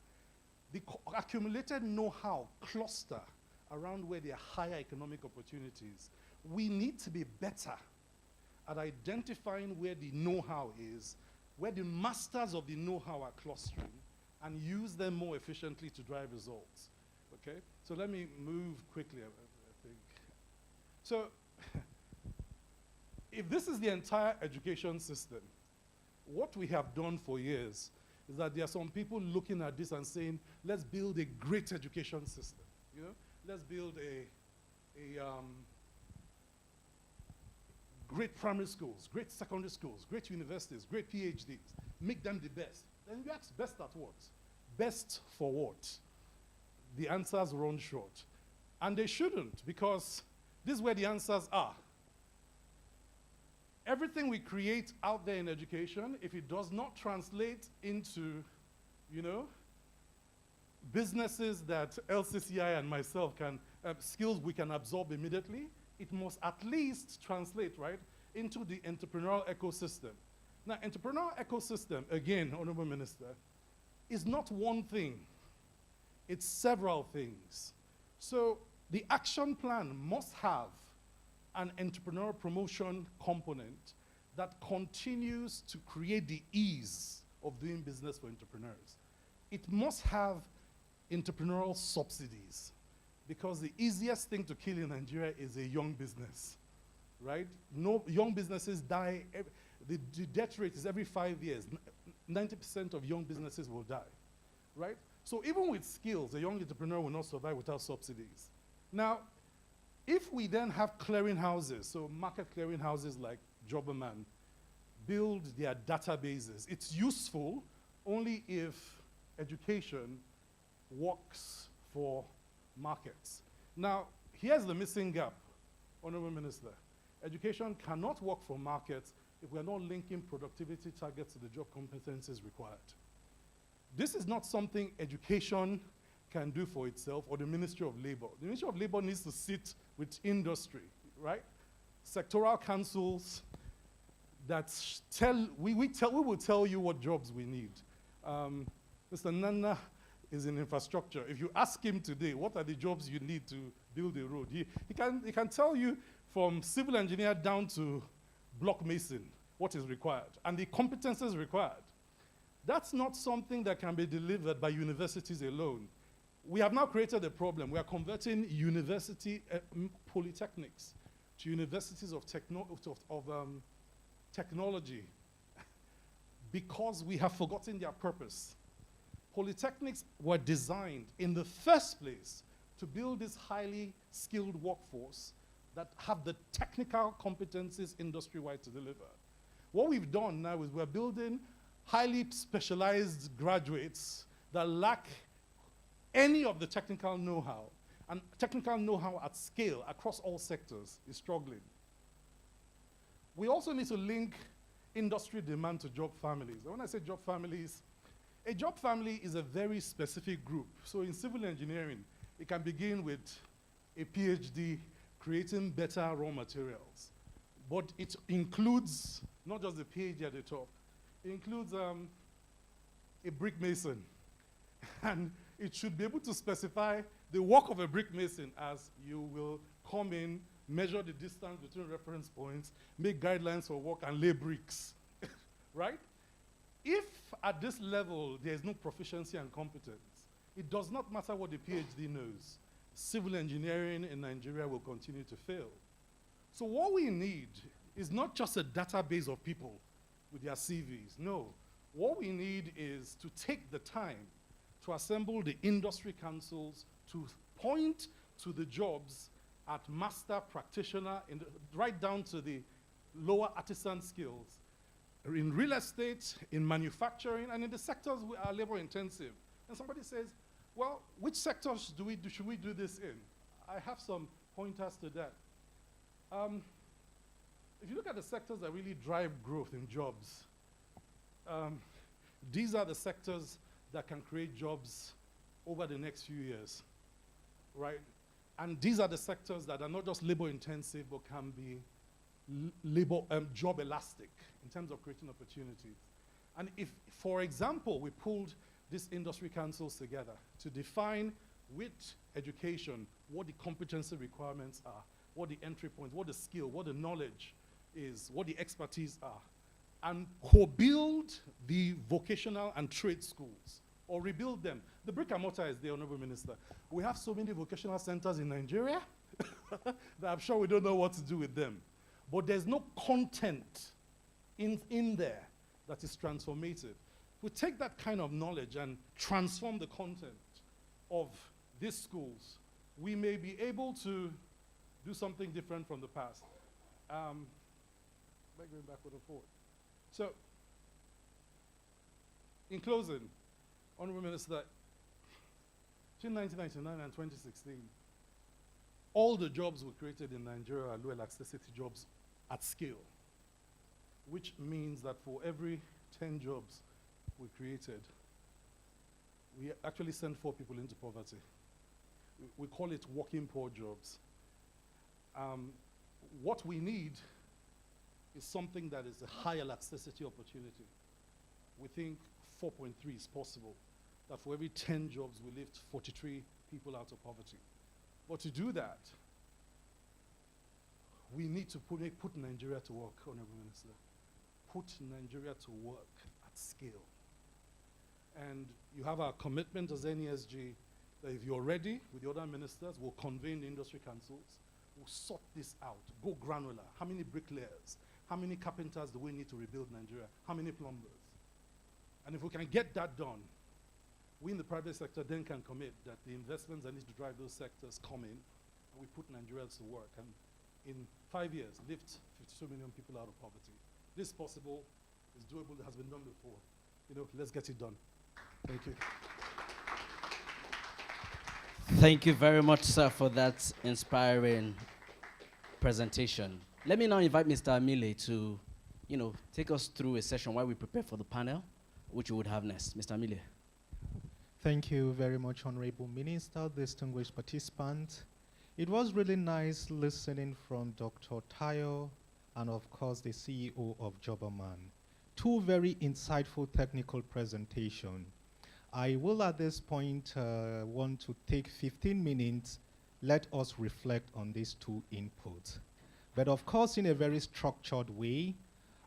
The accumulated know-how cluster around where there are higher economic opportunities. We need to be better at identifying where the know-how is, where the masters of the know-how are clustering, and use them more efficiently to drive results. Okay? So let me move quickly, I think. So if this is the entire education system, what we have done for years is that there are some people looking at this and saying, let's build a great education system. You know, let's build a great primary schools, great secondary schools, great universities, great PhDs, make them the best. Then you ask, best at what? Best for what? The answers run short. And they shouldn't, because this is where the answers are. Everything we create out there in education, if it does not translate into, you know, businesses that LCCI and myself can, skills we can absorb immediately, it must at least translate, right, into the entrepreneurial ecosystem. Now, entrepreneurial ecosystem, again, Honorable Minister, is not one thing. It's several things. So the action plan must have an entrepreneur promotion component that continues to create the ease of doing business for entrepreneurs. It must have entrepreneurial subsidies, because the easiest thing to kill in Nigeria is a young business, right? No, young businesses die, the death rate is every 5 years. 90% of young businesses will die, right? So even with skills, a young entrepreneur will not survive without subsidies. Now, if we then have clearinghouses, so market clearinghouses like Jobberman, build their databases, it's useful only if education works for markets. Now, here's the missing gap, Honorable Minister. Education cannot work for markets if we're not linking productivity targets to the job competencies required. This is not something education can do for itself, or the Ministry of Labor. The Ministry of Labor needs to sit with industry, right? Sectoral councils that we will tell you what jobs we need. Mr. Nana is in infrastructure. If you ask him today, what are the jobs you need to build a road? He can tell you from civil engineer down to block mason what is required and the competences required. That's not something that can be delivered by universities alone. We have now created a problem. We are converting university polytechnics to universities of technology because we have forgotten their purpose. Polytechnics were designed in the first place to build this highly skilled workforce that have the technical competencies industry-wide to deliver. What we've done now is we're building highly specialized graduates that lack any of the technical know-how, and technical know-how at scale across all sectors is struggling. We also need to link industry demand to job families. And when I say job families, a job family is a very specific group. So in civil engineering, it can begin with a PhD creating better raw materials. But it includes not just the PhD at the top, it includes a brick mason. And it should be able to specify the work of a brick mason as you will come in, measure the distance between reference points, make guidelines for work, and lay bricks, right? If at this level there is no proficiency and competence, it does not matter what the PhD knows. Civil engineering in Nigeria will continue to fail. So what we need is not just a database of people with their CVs. No, what we need is to take the time to assemble the industry councils to point to the jobs at master practitioner, right down to the lower artisan skills, in real estate, in manufacturing, and in the sectors we are labor intensive. And somebody says, well, which sectors should we do this in? I have some pointers to that. If you look at the sectors that really drive growth in jobs, these are the sectors that can create jobs over the next few years, right? And these are the sectors that are not just labor intensive, but can be job elastic in terms of creating opportunities. And if, for example, we pulled these industry councils together to define with education what the competency requirements are, what the entry points, what the skill, what the knowledge is, what the expertise are, and co-build the vocational and trade schools, or rebuild them. The brick and mortar is there, Honorable Minister. We have so many vocational centers in Nigeria that I'm sure we don't know what to do with them. but there's no content in there that is transformative. We take that kind of knowledge and transform the content of these schools, we may be able to do something different from the past. By going backward and forward. So, in closing, Honorable Minister, between 1999 and 2016, all the jobs we created in Nigeria are low elasticity jobs at scale, which means that for every 10 jobs we created, we actually sent 4 people into poverty. We call it working poor jobs. What we need is something that is a high elasticity opportunity. We think 4.3 is possible, that for every 10 jobs we lift 43 people out of poverty. But to do that, we need to put Nigeria to work, Honorable Minister. Put Nigeria to work at scale. And you have our commitment as NESG that if you're ready with the other ministers, we'll convene the industry councils, we'll sort this out, go granular. How many bricklayers? How many carpenters do we need to rebuild Nigeria? How many plumbers? And if we can get that done, we in the private sector then can commit that the investments that need to drive those sectors come in, and we put Nigerians to work. And in 5 years, lift 52 million people out of poverty. This is possible, it's doable, it has been done before. You know, let's get it done. Thank you. Thank you very much, sir, for that inspiring presentation. Let me now invite Mr. Amile to, take us through a session while we prepare for the panel, which we would have next. Mr. Amile. Thank you very much, Honorable Minister, distinguished participants. It was really nice listening from Dr. Tayo and, of course, the CEO of Jobberman. 2 very insightful technical presentations. I will, at this point, want to take 15 minutes. Let us reflect on these 2 inputs. But, of course, in a very structured way,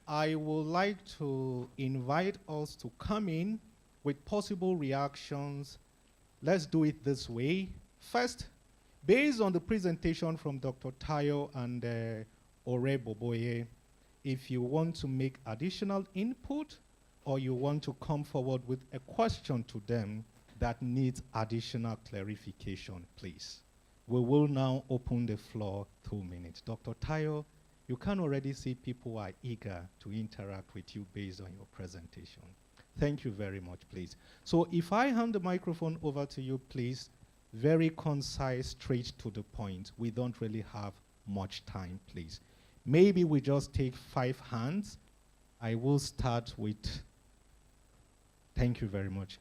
I would like to invite us to come in with possible reactions. Let's do it this way. First, based on the presentation from Dr. Tayo and Ore Boboye, if you want to make additional input or you want to come forward with a question to them that needs additional clarification, please. We will now open the floor 2 minutes. Dr. Tayo, you can already see people are eager to interact with you based on your presentation. Thank you very much, please. So if I hand the microphone over to you, please, very concise, straight to the point. We don't really have much time, please. Maybe we just take 5 hands. I will start with, thank you very much.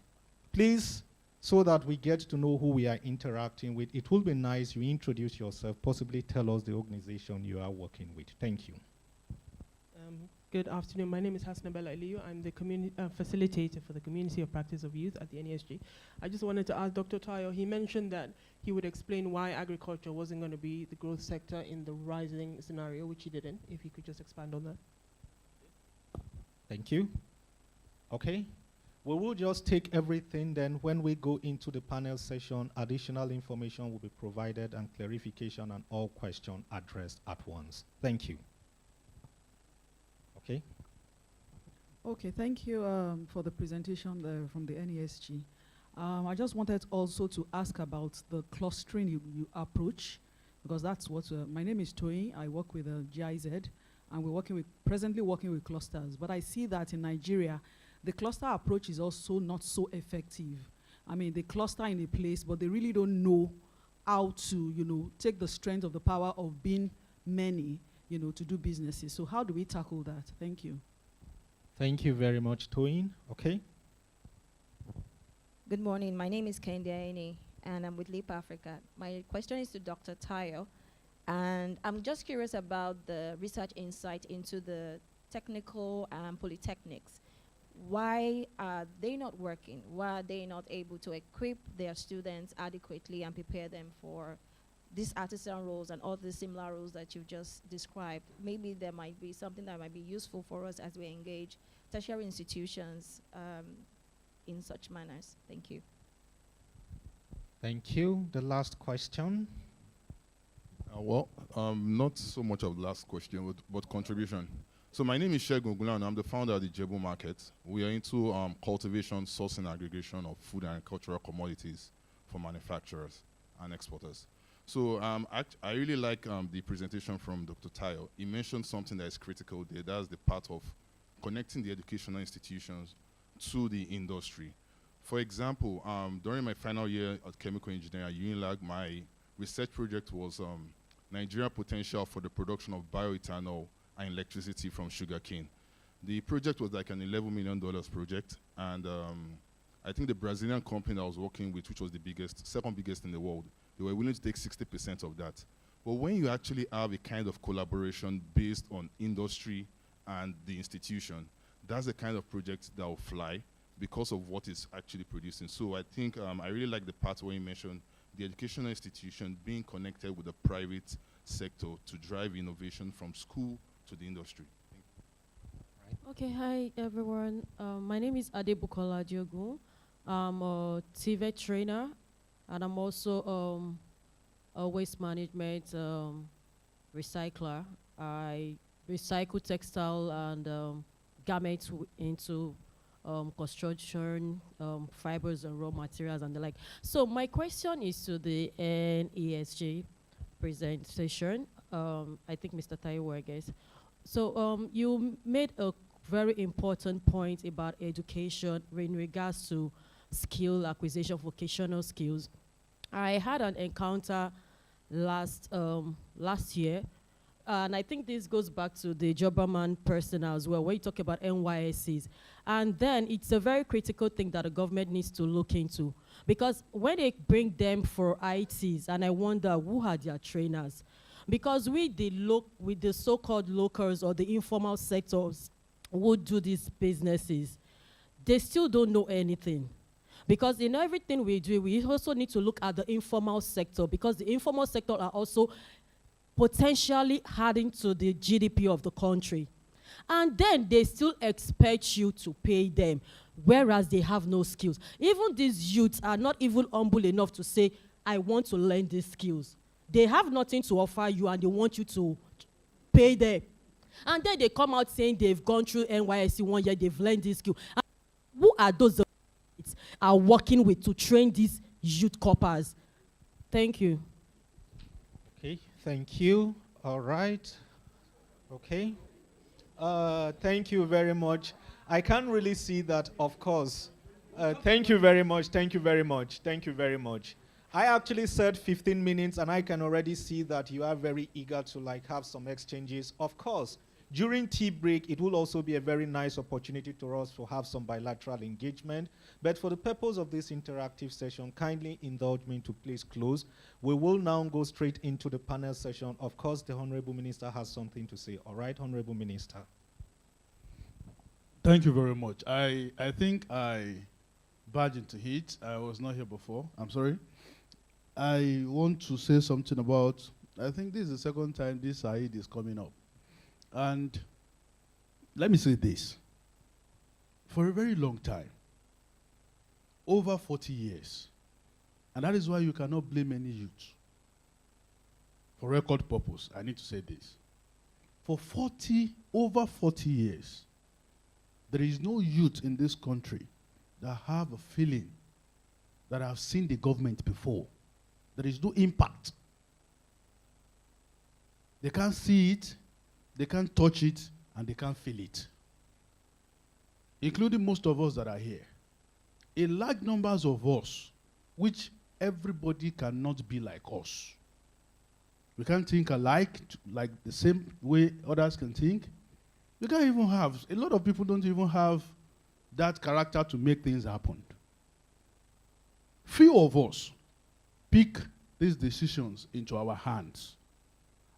Please, so that we get to know who we are interacting with, it will be nice you introduce yourself, possibly tell us the organization you are working with. Thank you. Good afternoon. My name is Hasnabella Eliyu. I'm the facilitator for the Community of Practice of Youth at the NESG. I just wanted to ask Dr. Tayo, he mentioned that he would explain why agriculture wasn't going to be the growth sector in the rising scenario, which he didn't. If he could just expand on that. Thank you. Okay. We will just take everything, then when we go into the panel session, additional information will be provided and clarification and all questions addressed at once. Thank you. Okay. Okay, thank you for the presentation from the NESG. I just wanted also to ask about the clustering you approach, because that's what, my name is Toyin, I work with GIZ, and we're presently working with clusters. But I see that in Nigeria, the cluster approach is also not so effective. I mean, they cluster in a place, but they really don't know how to, take the strength of the power of being many, to do businesses. So how do we tackle that? Thank you. Thank you very much, Toyin. Okay. Good morning. My name is Kendi Aini, and I'm with Leap Africa. My question is to Dr. Tayo, and I'm just curious about the research insight into the technical polytechnics. Why are they not working? Why are they not able to equip their students adequately and prepare them for these artisan roles and all the similar roles that you've just described? Maybe there might be something that might be useful for us as we engage tertiary institutions in such manners. Thank you. Thank you. The last question. Not so much of the last question, but contribution. So my name is Shegun Gulan. I'm the founder of the Jebu Market. We are into cultivation, sourcing, and aggregation of food and agricultural commodities for manufacturers and exporters. So I really like the presentation from Dr. Tayo. He mentioned something that is critical there. That's the part of connecting the educational institutions to the industry. For example, during my final year at chemical engineering at UNILAG, my research project was Nigerian potential for the production of bioethanol and electricity from sugarcane. The project was like an $11 million project, and I think the Brazilian company that I was working with, which was the second biggest in the world, they were willing to take 60% of that. But when you actually have a kind of collaboration based on industry and the institution, that's the kind of project that will fly because of what it's actually producing. So I think I really like the part where you mentioned the educational institution being connected with the private sector to drive innovation from school to the industry. Okay, hi everyone. My name is Adebukola Diogun. I'm a TVET trainer, and I'm also a waste management recycler. I recycle textile and garments into construction, fibers and raw materials and the like. So my question is to the NESG presentation. I think Mr. Taiwo, I guess. So you made a very important point about education in regards to skill acquisition, vocational skills. I had an encounter last year, and I think this goes back to the Jobberman person as well, where you talk about NYSCs. And then it's a very critical thing that the government needs to look into, because when they bring them for ITs, and I wonder who are their trainers, because with the so-called locals or the informal sectors who do these businesses, they still don't know anything. Because in everything we do, we also need to look at the informal sector, because the informal sector are also potentially adding to the GDP of the country. And then they still expect you to pay them, whereas they have no skills. Even these youths are not even humble enough to say, I want to learn these skills. They have nothing to offer you, and they want you to pay them. And then they come out saying they've gone through NYSC 1 year, they've learned this skill. And who are those are working with to train these youth coppers? Thank you. Okay, thank you. All right. Okay. Thank you very much. I can't really see that, of course. Thank you very much. Thank you very much. Thank you very much. I actually said 15 minutes, and I can already see that you are very eager to have some exchanges. Of course, during tea break, it will also be a very nice opportunity to us to have some bilateral engagement. But for the purpose of this interactive session, kindly indulge me to please close. We will now go straight into the panel session. Of course, the Honorable Minister has something to say. All right, Honorable Minister. Thank you very much. I think I barged into it. I was not here before. I'm sorry. I want to say something about, I think this is the second time this Said is coming up. And let me say this. For a very long time, over 40 years, and that is why you cannot blame any youth. For record purpose, I need to say this. For over 40 years, there is no youth in this country that have a feeling that have seen the government before. There is no impact. They can't see it, they can't touch it, and they can't feel it. Including most of us that are here. A large numbers of us, which everybody cannot be like us. We can't think alike, like the same way others can think. We can't even have, a lot of people don't even have that character to make things happen. Few of us pick these decisions into our hands.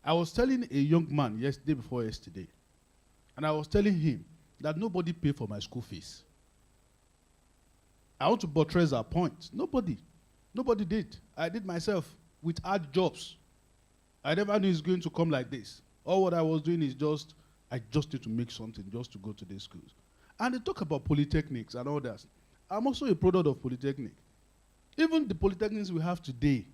I was telling a young man day before yesterday, and I was telling him that nobody paid for my school fees. I want to buttress our point. Nobody did. I did myself with hard jobs. I never knew it's going to come like this. All what I was doing is I just need to make something just to go to these schools. And they talk about polytechnics and all that. I'm also a product of polytechnic. Even the polytechnics we have today,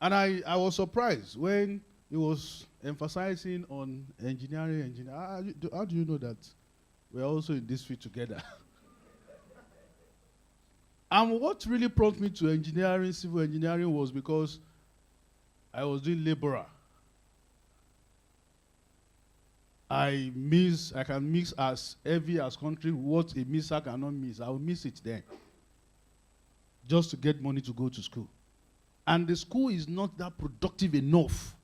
And I was surprised when he was emphasizing on engineering. How do you know that we're also in this field together? And what really prompted me to engineering, civil engineering, was because I was doing laborer. I can mix as heavy as country what a mixer cannot mix. I will mix it then, just to get money to go to school. And the school is not that productive enough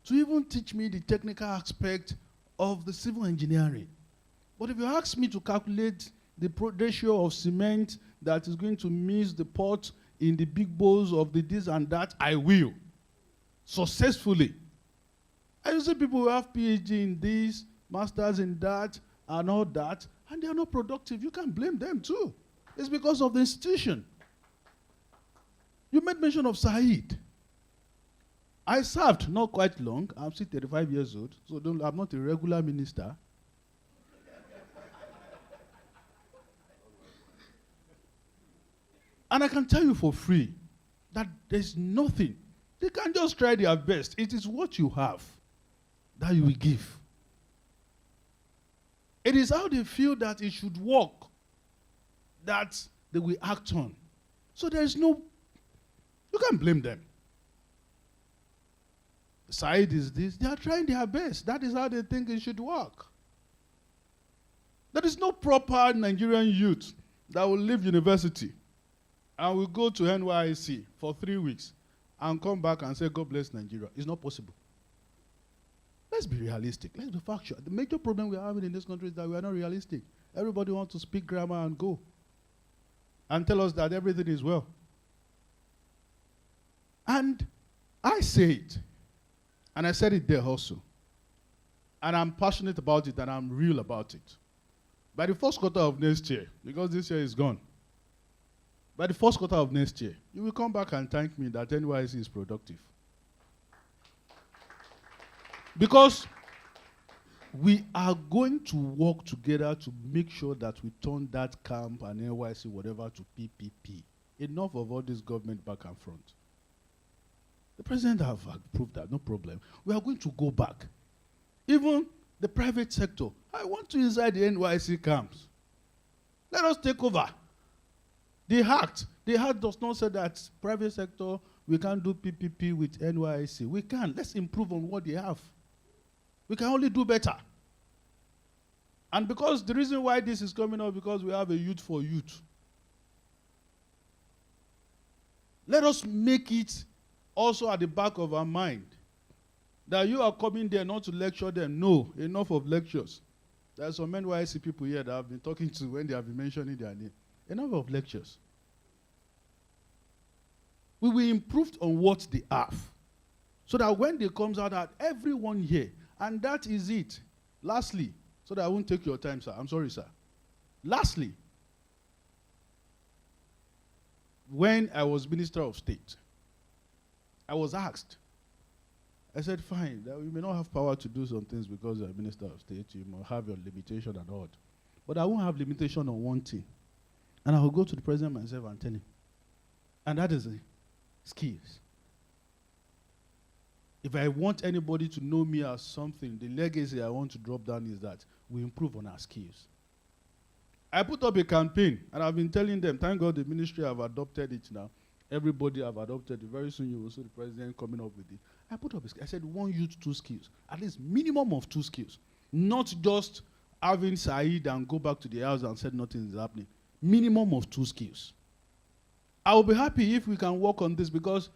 to even teach me the technical aspect of the civil engineering. But if you ask me to calculate the ratio of cement that is going to mix the pot in the big bowls of the this and that, I will, successfully. I see people who have PhD in this, masters in that, and all that, and they are not productive. You can't blame them too. It's because of the institution. You made mention of Said. I served not quite long. I'm still 35 years old, so I'm not a regular minister. And I can tell you for free that there's nothing. They can just try their best. It is what you have that you will give. It is how they feel that it should work that they will act on. So there is no, you can't blame them. The side is this, they are trying their best. That is how they think it should work. There is no proper Nigerian youth that will leave university and will go to NYC for 3 weeks and come back and say, God bless Nigeria. It's not possible. Let's be realistic. Let's be factual. The major problem we are having in this country is that we are not realistic. Everybody wants to speak grammar and go and tell us that everything is well. And I say it, and I said it there also, and I'm passionate about it, and I'm real about it. By the first quarter of next year, because this year is gone, by the first quarter of next year, you will come back and thank me that NYC is productive. Because we are going to work together to make sure that we turn that camp and NYC whatever to PPP. Enough of all this government back and front. The president have approved that, no problem. We are going to go back. Even the private sector, I want to inside the NYC camps. Let us take over. The act does not say that private sector, we can't do PPP with NYC. We can. Let's improve on what they have. We can only do better. And because the reason why this is coming up, because we have a youth for youth. Let us make it also at the back of our mind that you are coming there not to lecture them. No, enough of lectures. There are some NYC people here that I've been talking to when they have been mentioning their name. Enough of lectures. We will improve on what they have. So that when they comes out at everyone here, and that is it. Lastly, so that I won't take your time, sir. I'm sorry, sir. Lastly, when I was Minister of State, I was asked, I said, fine, that you may not have power to do some things because you're a Minister of State, you may have your limitation and all. But I won't have limitation on one thing. And I will go to the president myself and tell him. And that is skills. If I want anybody to know me as something, the legacy I want to drop down is that we improve on our skills. I put up a campaign, and I've been telling them, thank God the ministry have adopted it now. Everybody have adopted it. Very soon you will see the president coming up with it. I put up I said, one youth, 2 skills. At least minimum of 2 skills. Not just having Said and go back to the house and said nothing is happening. Minimum of 2 skills. I will be happy if we can work on this because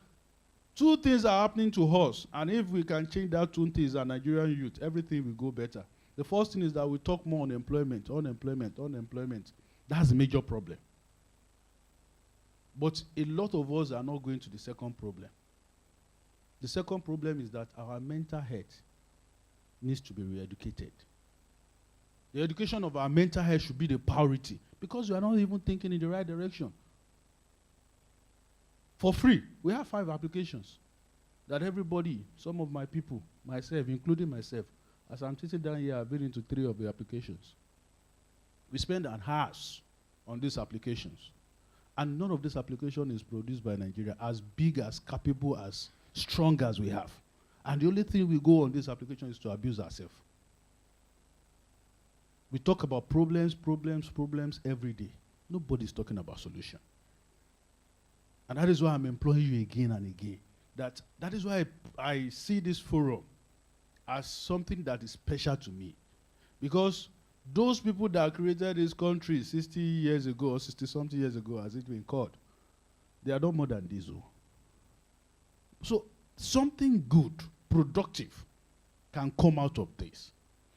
2 things are happening to us. And if we can change that 2 things as Nigerian youth, everything will go better. The first thing is that we talk more on employment. That's a major problem. But a lot of us are not going to the second problem. The second problem is that our mental health needs to be re-educated. The education of our mental health should be the priority because we are not even thinking in the right direction. For free, we have 5 applications that everybody, some of my people, myself, including myself, as I'm sitting down here, I've been into 3 of the applications. We spend an hour on these applications. And none of this application is produced by Nigeria, as big, as capable, as strong as we have. And the only thing we go on this application is to abuse ourselves. We talk about problems every day. Nobody's talking about solution. And that is why I'm employing you again and again. That is why I see this forum as something that is special to me. Because those people that created this country 60 years ago, or 60-something years ago, as it's been called, they are not more than this. So something good, productive, can come out of this.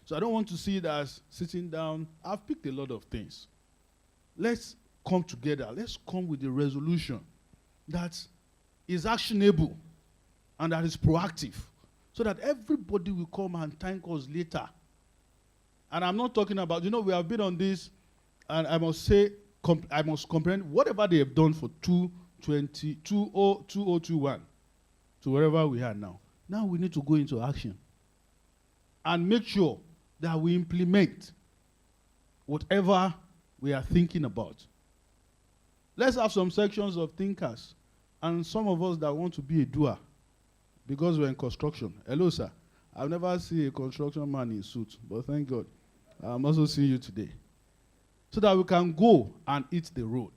So I don't want to see it as sitting down. I've picked a lot of things. Let's come together. Let's come with a resolution that is actionable and that is proactive, so that everybody will come and thank us later. And I'm not talking about, we have been on this, and I must say, I must comprehend whatever they have done for 2021 to wherever we are now. Now we need to go into action and make sure that we implement whatever we are thinking about. Let's have some sections of thinkers and some of us that want to be a doer, because we're in construction. Hello, sir. I've never seen a construction man in suit, but thank God. I'm also seeing you today. So that we can go and hit the road.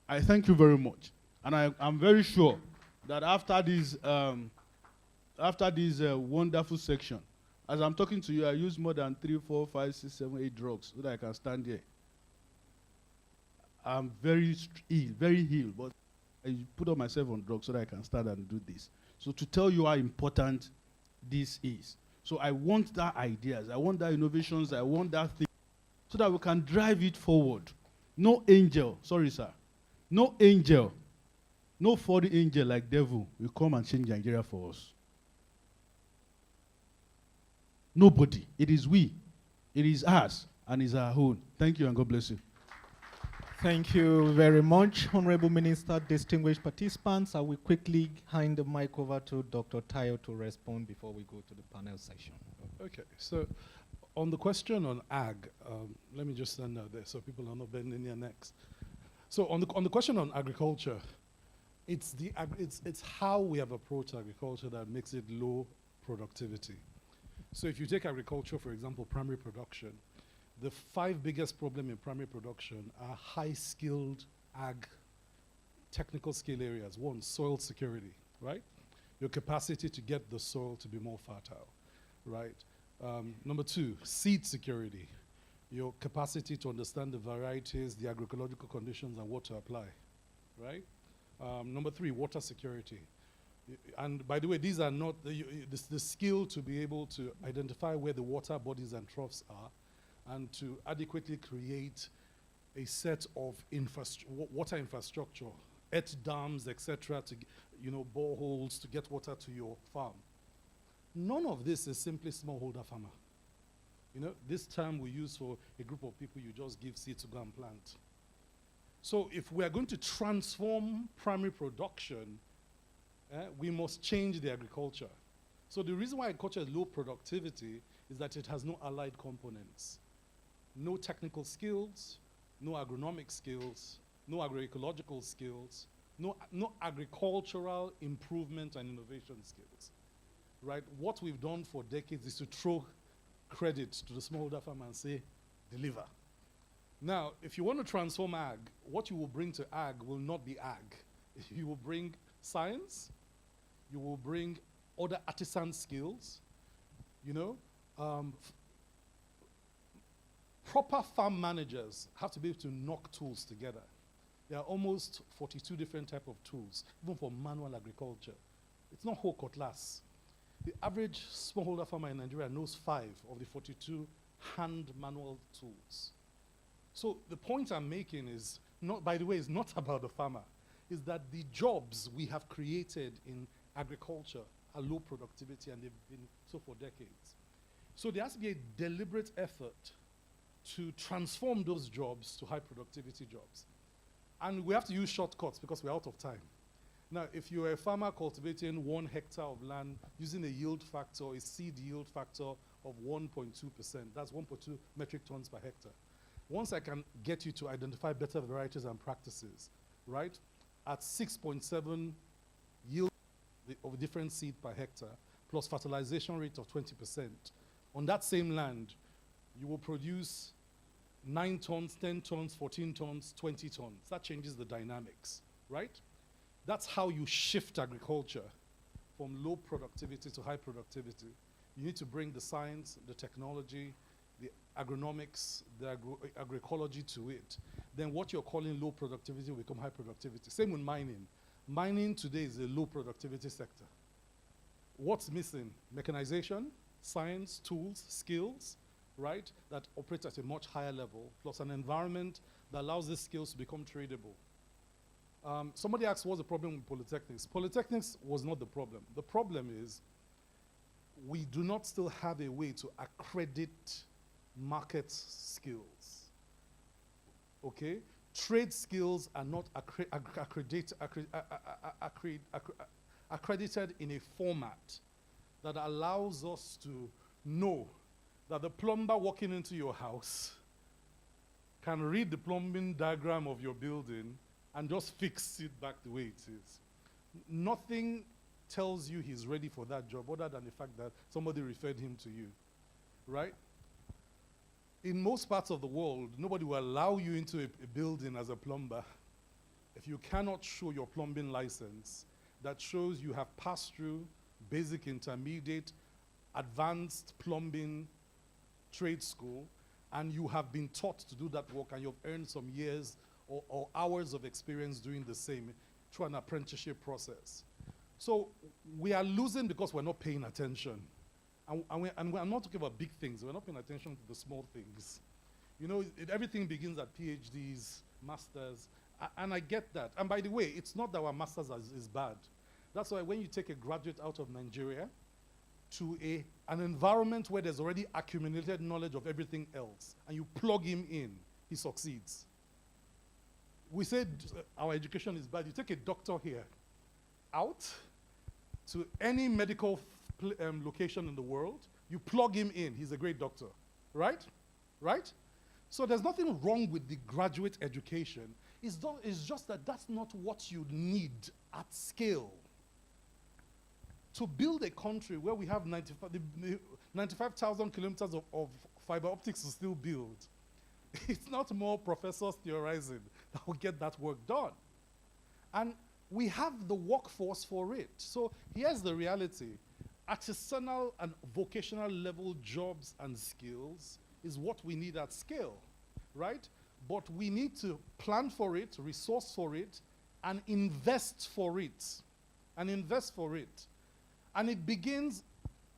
I thank you very much. And I'm very sure that after this wonderful section, as I'm talking to you, I use more than 3, 4, 5, 6, 7, 8 drugs so that I can stand here. I'm very ill, but I put on myself on drugs so that I can stand and do this. So to tell you how important this is. So I want that ideas, I want that innovations, I want that thing, so that we can drive it forward. No angel, sorry sir, no angel, no fallen angel like devil will come and change Nigeria for us. Nobody. It is we. It is us, and it's our own. Thank you, and God bless you. Thank you very much, Honorable Minister, distinguished participants. I will quickly hand the mic over to Dr. Tayo to respond before we go to the panel section. Okay, so on the question on ag, let me just stand out there so people are not bending their necks. So on the question on agriculture, it's how we have approached agriculture that makes it low productivity. So if you take agriculture, for example, primary production, the 5 biggest problems in primary production are high-skilled ag technical skill areas. 1, soil security, right? Your capacity to get the soil to be more fertile, right? Number 2, seed security. Your capacity to understand the varieties, the agroecological conditions, and what to apply, right? Number 3, water security. And by the way, these are not the skill to be able to identify where the water bodies and troughs are, and to adequately create a set of water infrastructure, dams, etc., to boreholes to get water to your farm. None of this is simply smallholder farmer. This term we use for a group of people you just give seed to go and plant. So if we are going to transform primary production, we must change the agriculture. So the reason why agriculture is low productivity is that it has no allied components. No technical skills, no agronomic skills, no agroecological skills, no agricultural improvement and innovation skills, right? What we've done for decades is to throw credit to the smallholder farmer and say, deliver. Now, if you want to transform ag, what you will bring to ag will not be ag. You will bring science, you will bring other artisan skills, proper farm managers have to be able to knock tools together. There are almost 42 different types of tools, even for manual agriculture. It's not whole cutlass. The average smallholder farmer in Nigeria knows 5 of the 42 hand manual tools. So the point I'm making is, by the way, is not about the farmer, is that the jobs we have created in agriculture are low productivity, and they've been so for decades. So there has to be a deliberate effort to transform those jobs to high productivity jobs. And we have to use shortcuts because we're out of time. Now, if you're a farmer cultivating 1 hectare of land using a yield factor, a seed yield factor of 1.2%, that's 1.2 metric tons per hectare. Once I can get you to identify better varieties and practices, right, at 6.7 yield of different seed per hectare, plus fertilization rate of 20%, on that same land, you will produce 9 tons, 10 tons, 14 tons, 20 tons. That changes the dynamics, right? That's how you shift agriculture from low productivity to high productivity. You need to bring the science, the technology, the agronomics, the agroecology to it. Then what you're calling low productivity will become high productivity. Same with mining. Mining today is a low productivity sector. What's missing? Mechanization, science, tools, skills, right, that operate at a much higher level, plus an environment that allows these skills to become tradable. Somebody asked what's the problem with polytechnics. Polytechnics was not the problem. The problem is we do not still have a way to accredit market skills. Okay? Trade skills are not accredited in a format that allows us to know that the plumber walking into your house can read the plumbing diagram of your building and just fix it back the way it is. Nothing tells you he's ready for that job other than the fact that somebody referred him to you, right? In most parts of the world, nobody will allow you into a building as a plumber if you cannot show your plumbing license that shows you have passed through basic, intermediate, advanced plumbing trade school, and you have been taught to do that work, and you've earned some years or hours of experience doing the same through an apprenticeship process. So we are losing because we're not paying attention. And we're not talking about big things. We're not paying attention to the small things. You know, everything begins at PhDs, masters, and I get that. And by the way, it's not that our masters is bad. That's why when you take a graduate out of Nigeria to an environment where there's already accumulated knowledge of everything else, and you plug him in, he succeeds. We said our education is bad. You take a doctor here out to any medical location in the world, you plug him in, he's a great doctor, right? Right? So there's nothing wrong with the graduate education. It's just that that's not what you need at scale. To build a country where we have 95,000 kilometers of fiber optics to still build, it's not more professors theorizing that will get that work done. And we have the workforce for it. So here's the reality. Artisanal and vocational level jobs and skills is what we need at scale, right? But we need to plan for it, resource for it, and invest for it. And invest for it. And it begins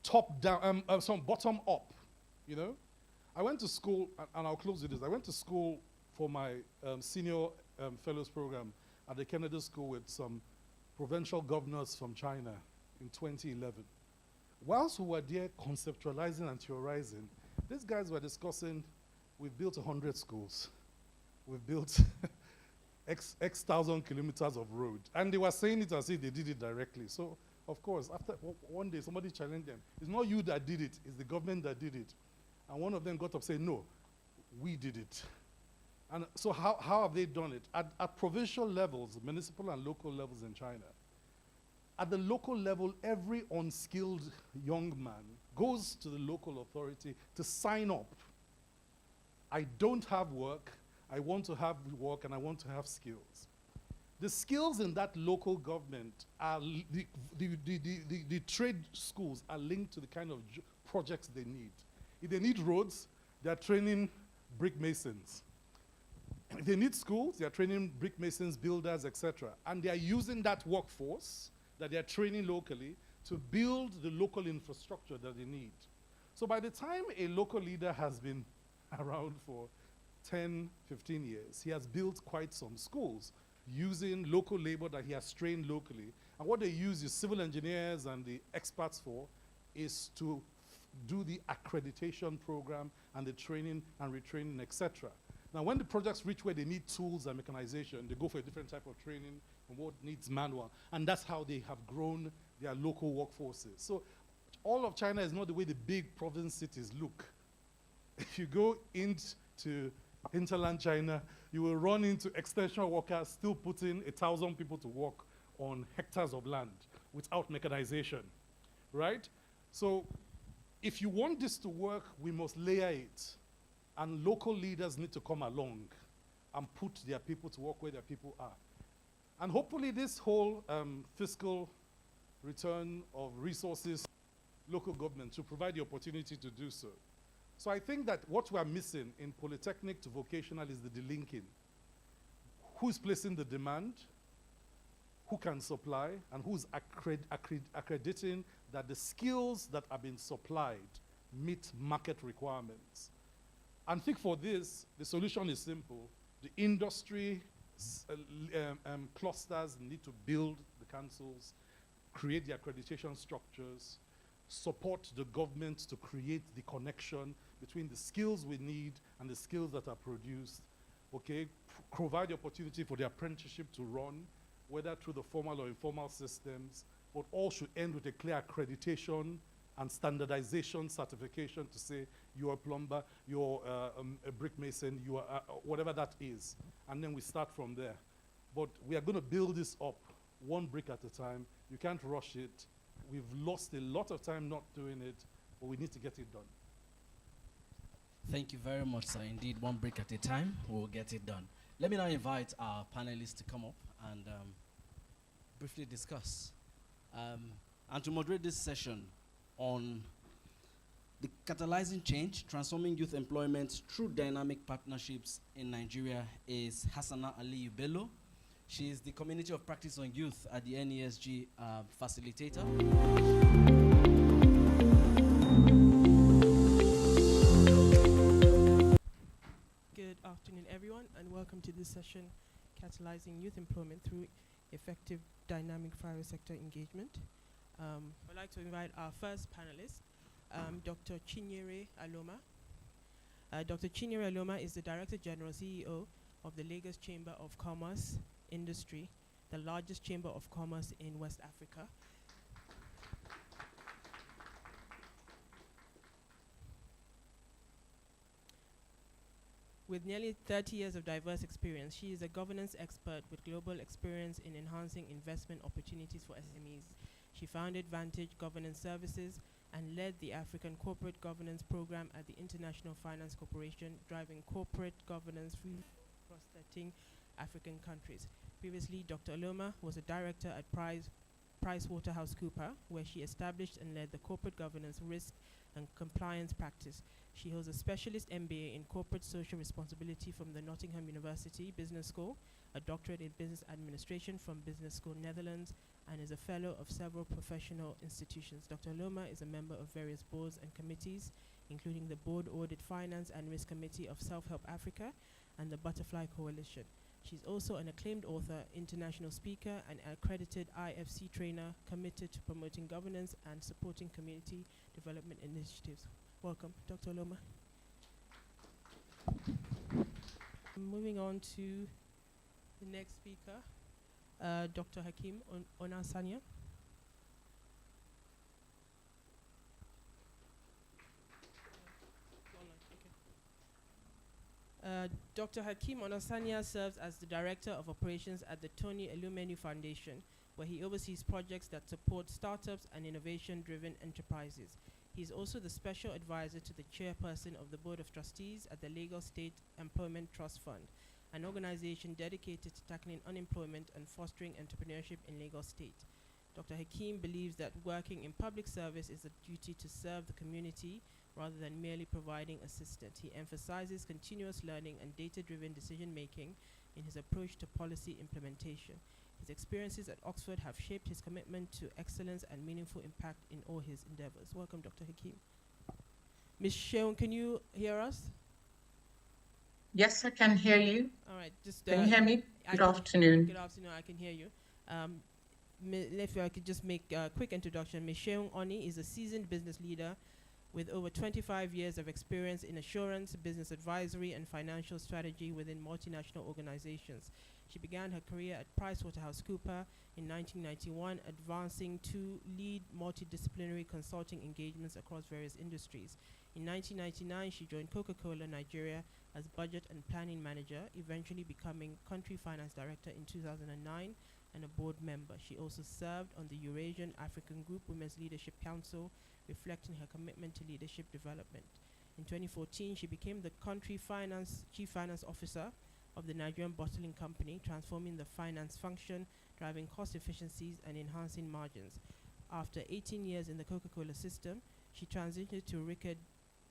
top down, bottom up, you know? I went to school, and I'll close with this. I went to school for my senior fellows program at the Kennedy School with some provincial governors from China in 2011. Whilst we were there conceptualizing and theorizing, these guys were discussing, we've built 100 schools. We've built X thousand kilometers of road. And they were saying it as if they did it directly. So, of course, after one day, somebody challenged them. It's not you that did it, it's the government that did it. And one of them got up saying, no, we did it. And so how have they done it? At provincial levels, municipal and local levels in China, at the local level, every unskilled young man goes to the local authority to sign up. I don't have work, I want to have work, and I want to have skills. The skills in that local government are, the trade schools are linked to the kind of projects they need. If they need roads, they're training brick masons. If they need schools, they're training brick masons, builders, etc. And they're using that workforce that they're training locally to build the local infrastructure that they need. So by the time a local leader has been around for 10, 15 years, he has built quite some schools using local labor that he has trained locally. And what they use is civil engineers and the experts for is to do the accreditation program and the training and retraining, etc. Now, when the projects reach where they need tools and mechanization, they go for a different type of training and what needs manual. And that's how they have grown their local workforces. So all of China is not the way the big province cities look. If you go into hinterland China, You will run into extension workers still putting 1,000 people to work on hectares of land without mechanization, right? So if you want this to work, we must layer it. And local leaders need to come along and put their people to work where their people are. And hopefully this whole fiscal return of resources, local government, to provide the opportunity to do so. So I think that what we are missing in polytechnic to vocational is the delinking. Who's placing the demand, who can supply, and who's accrediting that the skills that are being supplied meet market requirements. And I think for this, the solution is simple. The industry clusters need to build the councils, create the accreditation structures, support the government to create the connection between the skills we need and the skills that are produced, okay? Provide the opportunity for the apprenticeship to run, whether through the formal or informal systems, but all should end with a clear accreditation and standardization certification to say you're a plumber, you're a brick mason, you are whatever that is. And then we start from there. But we are going to build this up one brick at a time. You can't rush it. We've lost a lot of time not doing it, but we need to get it done. Thank you very much, sir. Indeed, one brick at a time, we'll get it done. Let me now invite our panelists to come up and briefly discuss. And to moderate this session on the catalyzing change, transforming youth employment through dynamic partnerships in Nigeria is Hassana Aliyu Bello. She is the Community of Practice on Youth at the NESG facilitator. Good afternoon, everyone, and welcome to this session, Catalyzing Youth Employment Through Effective Dynamic Private Sector Engagement. I'd like to invite our first panelist, Dr. Chinyere Aloma. Dr. Chinyere Aloma is the Director General CEO of the Lagos Chamber of Commerce Industry, the largest chamber of commerce in West Africa. With nearly 30 years of diverse experience, she is a governance expert with global experience in enhancing investment opportunities for SMEs. She founded Vantage Governance Services and led the African Corporate Governance Program at the International Finance Corporation, driving corporate governance across 13 African countries. Previously, Dr. Aloma was a director at PricewaterhouseCoopers, where she established and led the corporate governance, risk, and compliance practice. She holds a specialist MBA in corporate social responsibility from the Nottingham University Business School, a doctorate in business administration from Business School Netherlands, and is a fellow of several professional institutions. Dr. Aloma is a member of various boards and committees, including the Board Audit Finance and Risk Committee of Self-Help Africa and the Butterfly Coalition. She's also an acclaimed author, international speaker, and accredited IFC trainer committed to promoting governance and supporting community development initiatives. Welcome, Dr. Aloma. Moving on to the next speaker, Dr. Hakeem Onasanya. Dr. Hakeem Onasanya serves as the Director of Operations at the Tony Elumelu Foundation, where he oversees projects that support startups and innovation-driven enterprises. He is also the Special Advisor to the Chairperson of the Board of Trustees at the Lagos State Employment Trust Fund, an organization dedicated to tackling unemployment and fostering entrepreneurship in Lagos State. Dr. Hakeem believes that working in public service is a duty to serve the community rather than merely providing assistance. He emphasizes continuous learning and data-driven decision-making in his approach to policy implementation. His experiences at Oxford have shaped his commitment to excellence and meaningful impact in all his endeavors. Welcome, Dr. Hakeem. Ms. Sheon, can you hear us? Yes, I can hear you. All right, just can you hear me? Good afternoon. Good afternoon, I can hear you. If I could just make a quick introduction. Ms. Sheon Oni is a seasoned business leader with over 25 years of experience in assurance, business advisory, and financial strategy within multinational organizations. She began her career at PricewaterhouseCoopers in 1991, advancing to lead multidisciplinary consulting engagements across various industries. In 1999, she joined Coca-Cola Nigeria as Budget and Planning Manager, eventually becoming Country Finance Director in 2009 and a board member. She also served on the Eurasian African Group Women's Leadership Council, reflecting her commitment to leadership development. In 2014, she became the Chief Finance Officer of the Nigerian Bottling Company, transforming the finance function, driving cost efficiencies, and enhancing margins. After 18 years in the Coca-Cola system, she transitioned to Rickard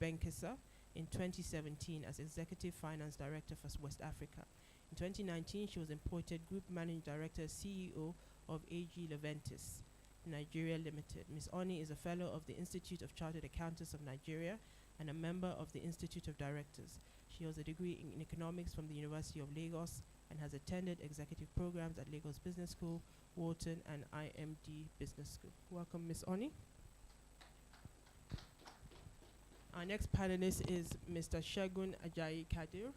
Benkesa in 2017 as Executive Finance Director for West Africa. In 2019, she was appointed Group Managing Director, CEO of AG Leventis, Nigeria Limited. Ms. Oni is a fellow of the Institute of Chartered Accountants of Nigeria and a member of the Institute of Directors. She has a degree in economics from the University of Lagos and has attended executive programs at Lagos Business School, Wharton, and IMD Business School. Welcome, Ms. Oni. Our next panelist is Mr. Segun Ajayi Kadir.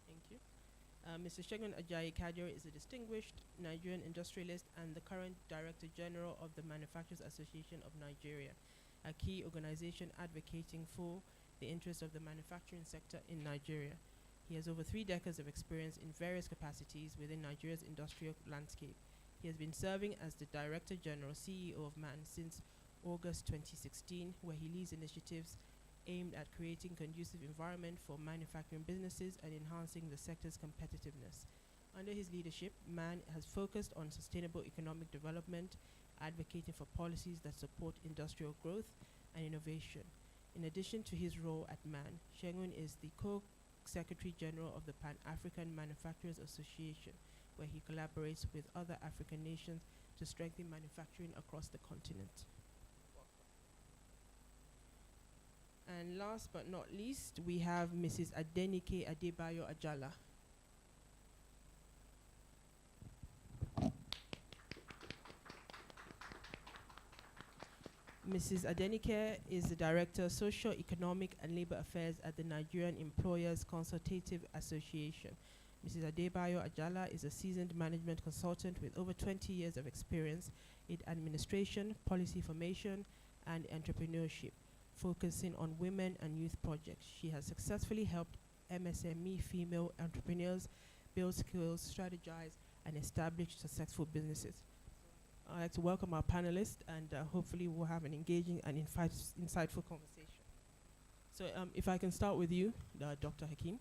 Thank you. Mr. Segun Ajayi Kadir is a distinguished Nigerian industrialist and the current Director General of the Manufacturers Association of Nigeria, a key organization advocating for the interests of the manufacturing sector in Nigeria. He has over 3 decades of experience in various capacities within Nigeria's industrial landscape. He has been serving as the Director General, CEO of MAN since August 2016, where he leads initiatives aimed at creating conducive environment for manufacturing businesses and enhancing the sector's competitiveness. Under his leadership, MAN has focused on sustainable economic development, advocating for policies that support industrial growth and innovation. In addition to his role at MAN, Segun is the Co-Secretary General of the Pan-African Manufacturers Association, where he collaborates with other African nations to strengthen manufacturing across the continent. And last but not least, we have Mrs. Adenike Adebayo Ajala. Mrs. Adenike is the Director of Social, Economic and Labor Affairs at the Nigerian Employers Consultative Association. Mrs. Adebayo Ajala is a seasoned management consultant with over 20 years of experience in administration, policy formation, and entrepreneurship, focusing on women and youth projects. She has successfully helped MSME female entrepreneurs build skills, strategize, and establish successful businesses. I'd like to welcome our panelists, and hopefully we'll have an engaging and insightful conversation. So if I can start with you, Dr. Hakim.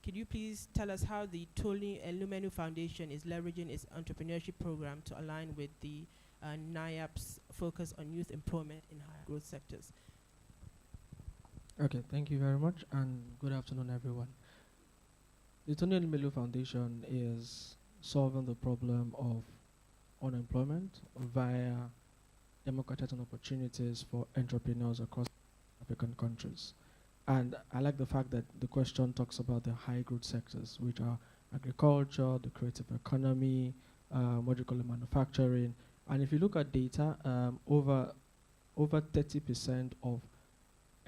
Could you please tell us how the Tolu Elumelu Foundation is leveraging its entrepreneurship program to align with the NIYEAP's focus on youth employment in higher growth sectors? Okay, thank you very much, and good afternoon, everyone. The Tolu Elumelu Foundation is solving the problem of unemployment via democratizing opportunities for entrepreneurs across African countries. And I like the fact that the question talks about the high growth sectors, which are agriculture, the creative economy, what you call it, manufacturing. And if you look at data, over 30% of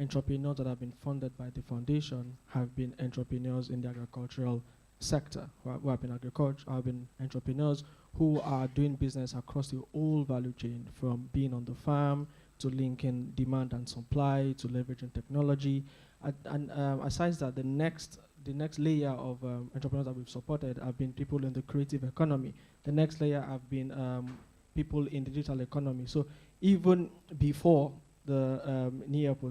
entrepreneurs that have been funded by the foundation have been entrepreneurs in the agricultural sector, who have been entrepreneurs who are doing business across the whole value chain, from being on the farm to linking demand and supply to leveraging technology. And aside that, the next layer of entrepreneurs that we've supported have been people in the creative economy. The next layer have been people in the digital economy. So even before the NIYEAP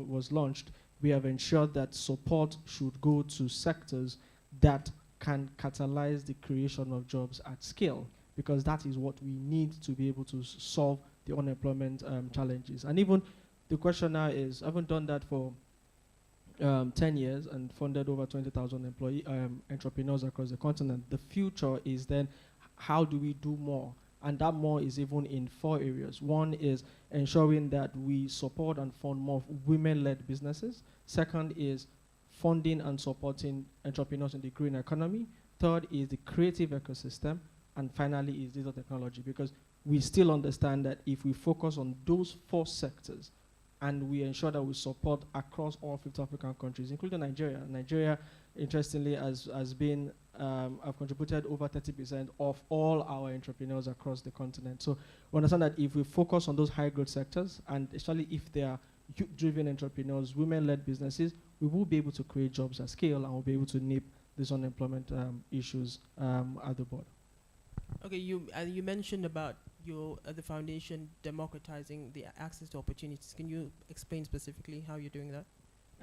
was launched, we have ensured that support should go to sectors that can catalyze the creation of jobs at scale, because that is what we need to be able to solve the unemployment challenges. And even the question now is, I haven't done that for 10 years and funded over 20,000 entrepreneurs across the continent. The future is then, how do we do more? And that more is even in 4 areas. One is ensuring that we support and fund more women-led businesses. Second is funding and supporting entrepreneurs in the green economy. Third is the creative ecosystem. And finally is digital technology, because we still understand that if we focus on those 4 sectors and we ensure that we support across all 50 African countries, including Nigeria. Nigeria interestingly, has been have contributed over 30% of all our entrepreneurs across the continent. So we understand that if we focus on those high growth sectors, and especially if they are youth-driven entrepreneurs, women-led businesses, we will be able to create jobs at scale, and we'll be able to nip these unemployment issues at the board. Okay, you mentioned about your the foundation democratizing the access to opportunities. Can you explain specifically how you're doing that?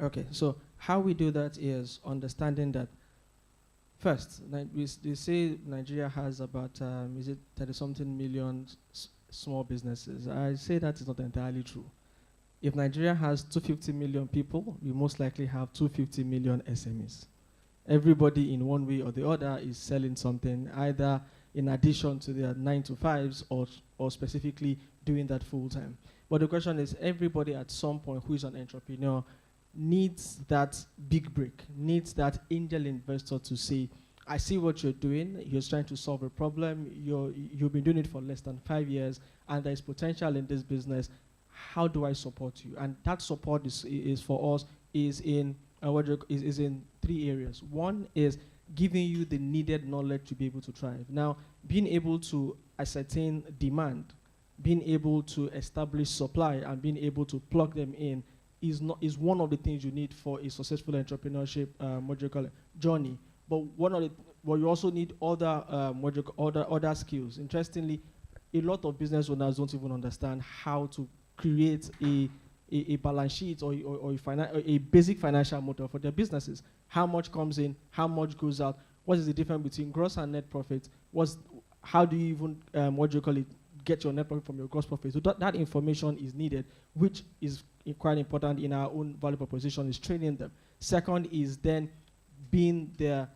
Okay, so how we do that is understanding that first, we say Nigeria has about, is it 30-something million small businesses. I say that is not entirely true. If Nigeria has 250 million people, we most likely have 250 million SMEs. Everybody in one way or the other is selling something, either in addition to their 9-to-5s or specifically doing that full time. But the question is, everybody at some point who is an entrepreneur needs that big break, needs that angel investor to say, I see what you're doing, you're trying to solve a problem, you've been doing it for less than 5 years, and there's potential in this business. How do I support you? And that support is for us is in in 3 areas. One is giving you the needed knowledge to be able to thrive. Now, being able to ascertain demand, being able to establish supply, and being able to plug them in is one of the things you need for a successful entrepreneurship journey. But you also need other skills. Interestingly, a lot of business owners don't even understand how to create a balance sheet or a basic financial model for their businesses. How much comes in, how much goes out, what is the difference between gross and net profit, how do you even get your net profit from your gross profit. So that information is needed, which is quite important in our own value proposition, is training them. Second is then being their,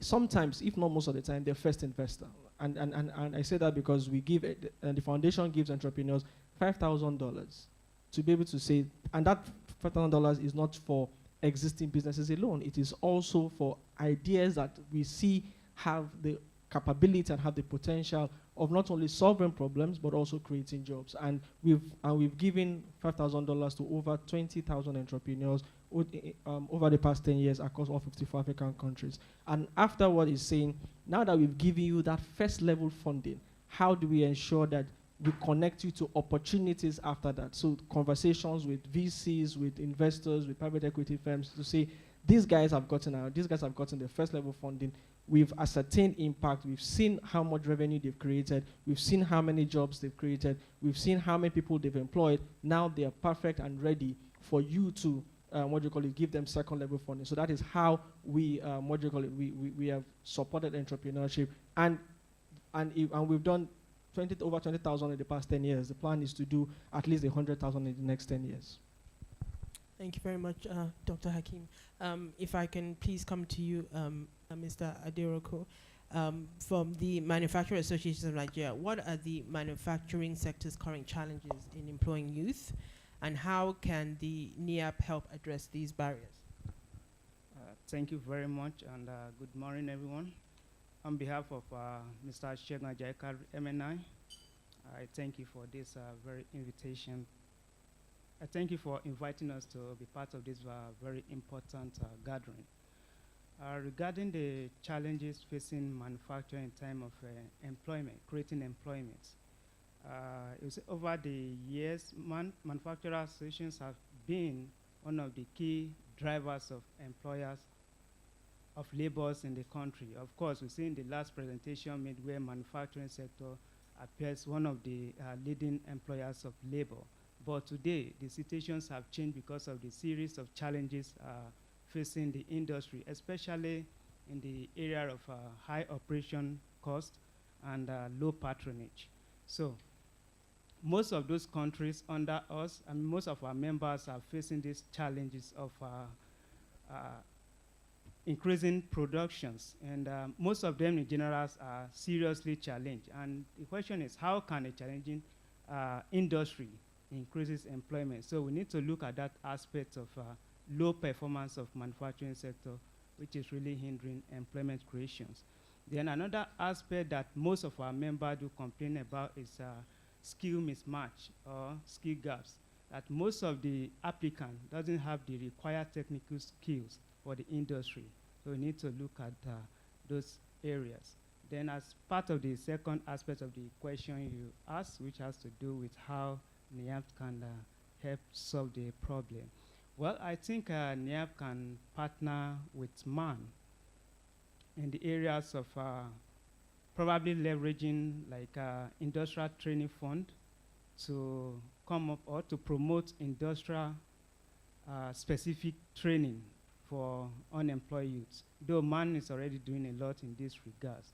sometimes, if not most of the time, their first investor. And I say that because we give, and the foundation gives entrepreneurs $5,000 to be able to say, and that $5,000 is not for existing businesses alone. It is also for ideas that we see have the capability and have the potential of not only solving problems but also creating jobs. And we've given $5,000 to over 20,000 entrepreneurs over the past 10 years across all 54 African countries. And after what he's saying, now that we've given you that first level funding, how do we ensure that we connect you to opportunities after that? So conversations with VCs, with investors, with private equity firms to say, these guys have gotten the first level funding. We've ascertained impact. We've seen how much revenue they've created. We've seen how many jobs they've created. We've seen how many people they've employed. Now they are perfect and ready for you to, give them second level funding. So that is how we, we have supported entrepreneurship. And we've done over 20,000 in the past 10 years. The plan is to do at least 100,000 in the next 10 years. Thank you very much, Dr. Hakim. If I can please come to you, Mr. Aderoko, from the Manufacturing Association of Nigeria. What are the manufacturing sector's current challenges in employing youth, and how can the NIYEAP help address these barriers? Thank you very much, and good morning, everyone. On behalf of Mr. Shegun Ajaikar, MNI, I thank you for this very invitation. I thank you for inviting us to be part of this very important gathering. Regarding the challenges facing manufacturing in time of employment, creating employment, over the years, manufacturer associations have been one of the key drivers of employers, of laborers in the country. Of course, we've seen the last presentation made where manufacturing sector appears one of the leading employers of labor. But today, the situations have changed because of the series of challenges facing the industry, especially in the area of high operation cost and low patronage. So most of those countries under us, and most of our members are facing these challenges of increasing productions, and most of them in general are seriously challenged. And the question is, how can a challenging industry increases employment? So we need to look at that aspect of low performance of manufacturing sector, which is really hindering employment creations. Then another aspect that most of our members do complain about is skill mismatch or skill gaps, that most of the applicant doesn't have the required technical skills for the industry. So we need to look at those areas. Then as part of the second aspect of the question you asked, which has to do with how NIYEAP can help solve the problem. Well, I think NIYEAP can partner with MAN in the areas of probably leveraging like industrial training fund to come up or to promote industrial specific training for unemployed youths, though MAN is already doing a lot in this regards.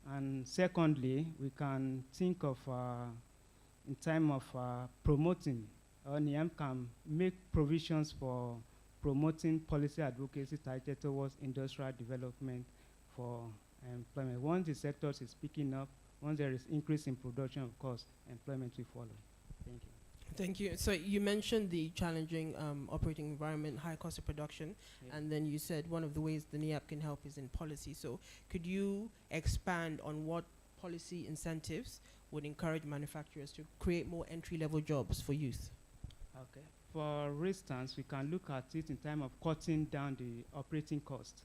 And secondly, we can think of in time of promoting, or NIYEAP can make provisions for promoting policy advocacy targeted towards industrial development for employment. Once the sector is picking up, once there is increase in production, of course, employment will follow. Thank you. Thank you. So you mentioned the challenging operating environment, high cost of production, and then you said one of the ways the NIYEAP can help is in policy. So could you expand on what policy incentives would encourage manufacturers to create more entry-level jobs for youth? Okay. For instance, we can look at it in terms of cutting down the operating cost.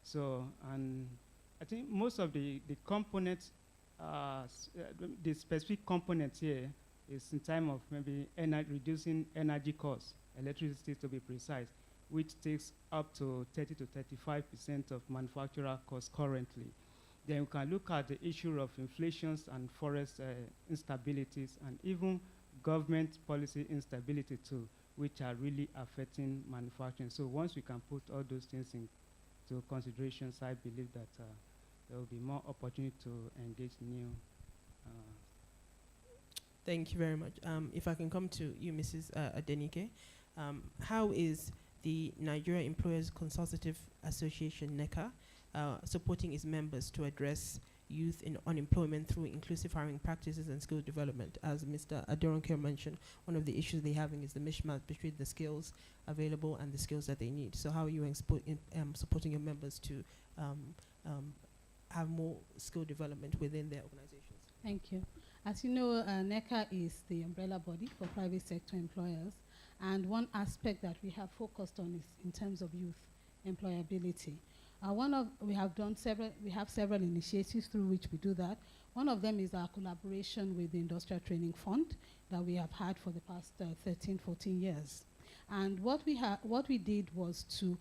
So, and I think most of the components, the specific components here is in time of maybe reducing energy costs, electricity to be precise, which takes up to 30 to 35% of manufacturer costs currently. Then we can look at the issue of inflations and forest instabilities and even government policy instability too, which are really affecting manufacturing. So once we can put all those things into considerations, I believe that there will be more opportunity to engage new. Thank you very much. If I can come to you, Mrs. Adenike, how is the Nigerian Employers Consultative Association, NECA, supporting its members to address youth in unemployment through inclusive hiring practices and skill development? As Mr. Adoronke mentioned, one of the issues they're having is the mismatch between the skills available and the skills that they need. So how are you supporting your members to have more skill development within their organizations? Thank you. As you know, NECA is the umbrella body for private sector employers, and one aspect that we have focused on is in terms of youth employability. We have several initiatives through which we do that. One of them is our collaboration with the Industrial Training Fund that we have had for the past 13, 14 years. And what we did was to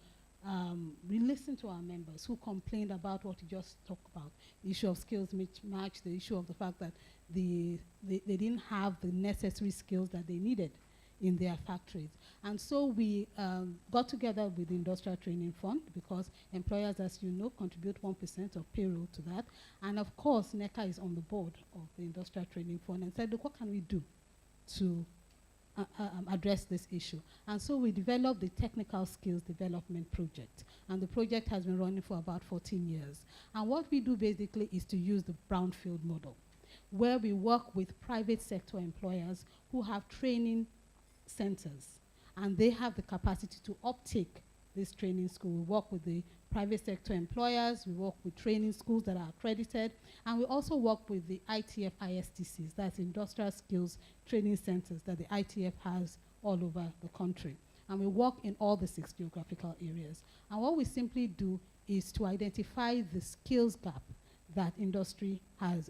we listened to our members who complained about what we just talked about, the issue of skills mismatch, the issue of the fact that they didn't have the necessary skills that they needed in their factories. And so we got together with the Industrial Training Fund, because employers, as you know, contribute 1% of payroll to that. And of course, NECA is on the board of the Industrial Training Fund, and said, look, what can we do to address this issue? And so we developed the Technical Skills Development Project. And the project has been running for about 14 years. And what we do basically is to use the brownfield model, where we work with private sector employers who have training centers, and they have the capacity to uptake this training school. We work with the private sector employers, we work with training schools that are accredited, and we also work with the ITF ISTCs, that's Industrial Skills Training Centers that the ITF has all over the country. And we work in all the 6 geographical areas. And what we simply do is to identify the skills gap that industry has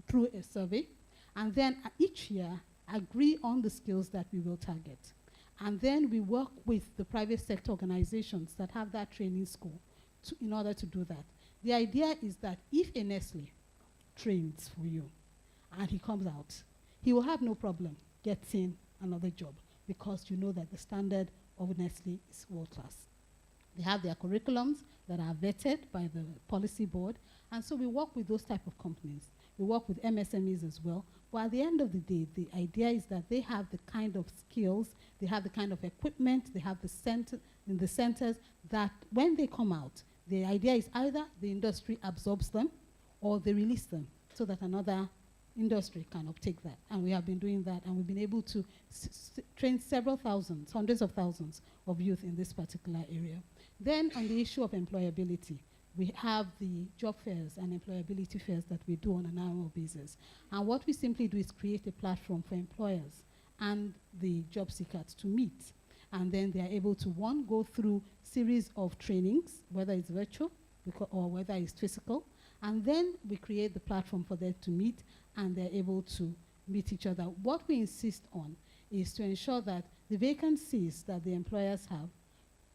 through a survey, and then each year agree on the skills that we will target. And then we work with the private sector organizations that have that training school in order to do that. The idea is that if a Nestle trains for you and he comes out, he will have no problem getting another job, because you know that the standard of Nestle is world class. They have their curriculums that are vetted by the policy board, and so we work with those type of companies. We work with MSMEs as well. But at the end of the day, the idea is that they have the kind of skills, they have the kind of equipment, they have the centers that when they come out, the idea is either the industry absorbs them or they release them so that another industry can uptake that. And we have been doing that, and we've been able to train several thousands, hundreds of thousands of youth in this particular area. Then on the issue of employability, we have the job fairs and employability fairs that we do on an annual basis. And what we simply do is create a platform for employers and the job seekers to meet. and then they are able to, one, go through series of trainings, whether it's virtual or whether it's physical, and then we create the platform for them to meet, and they're able to meet each other. What we insist on is to ensure that the vacancies that the employers have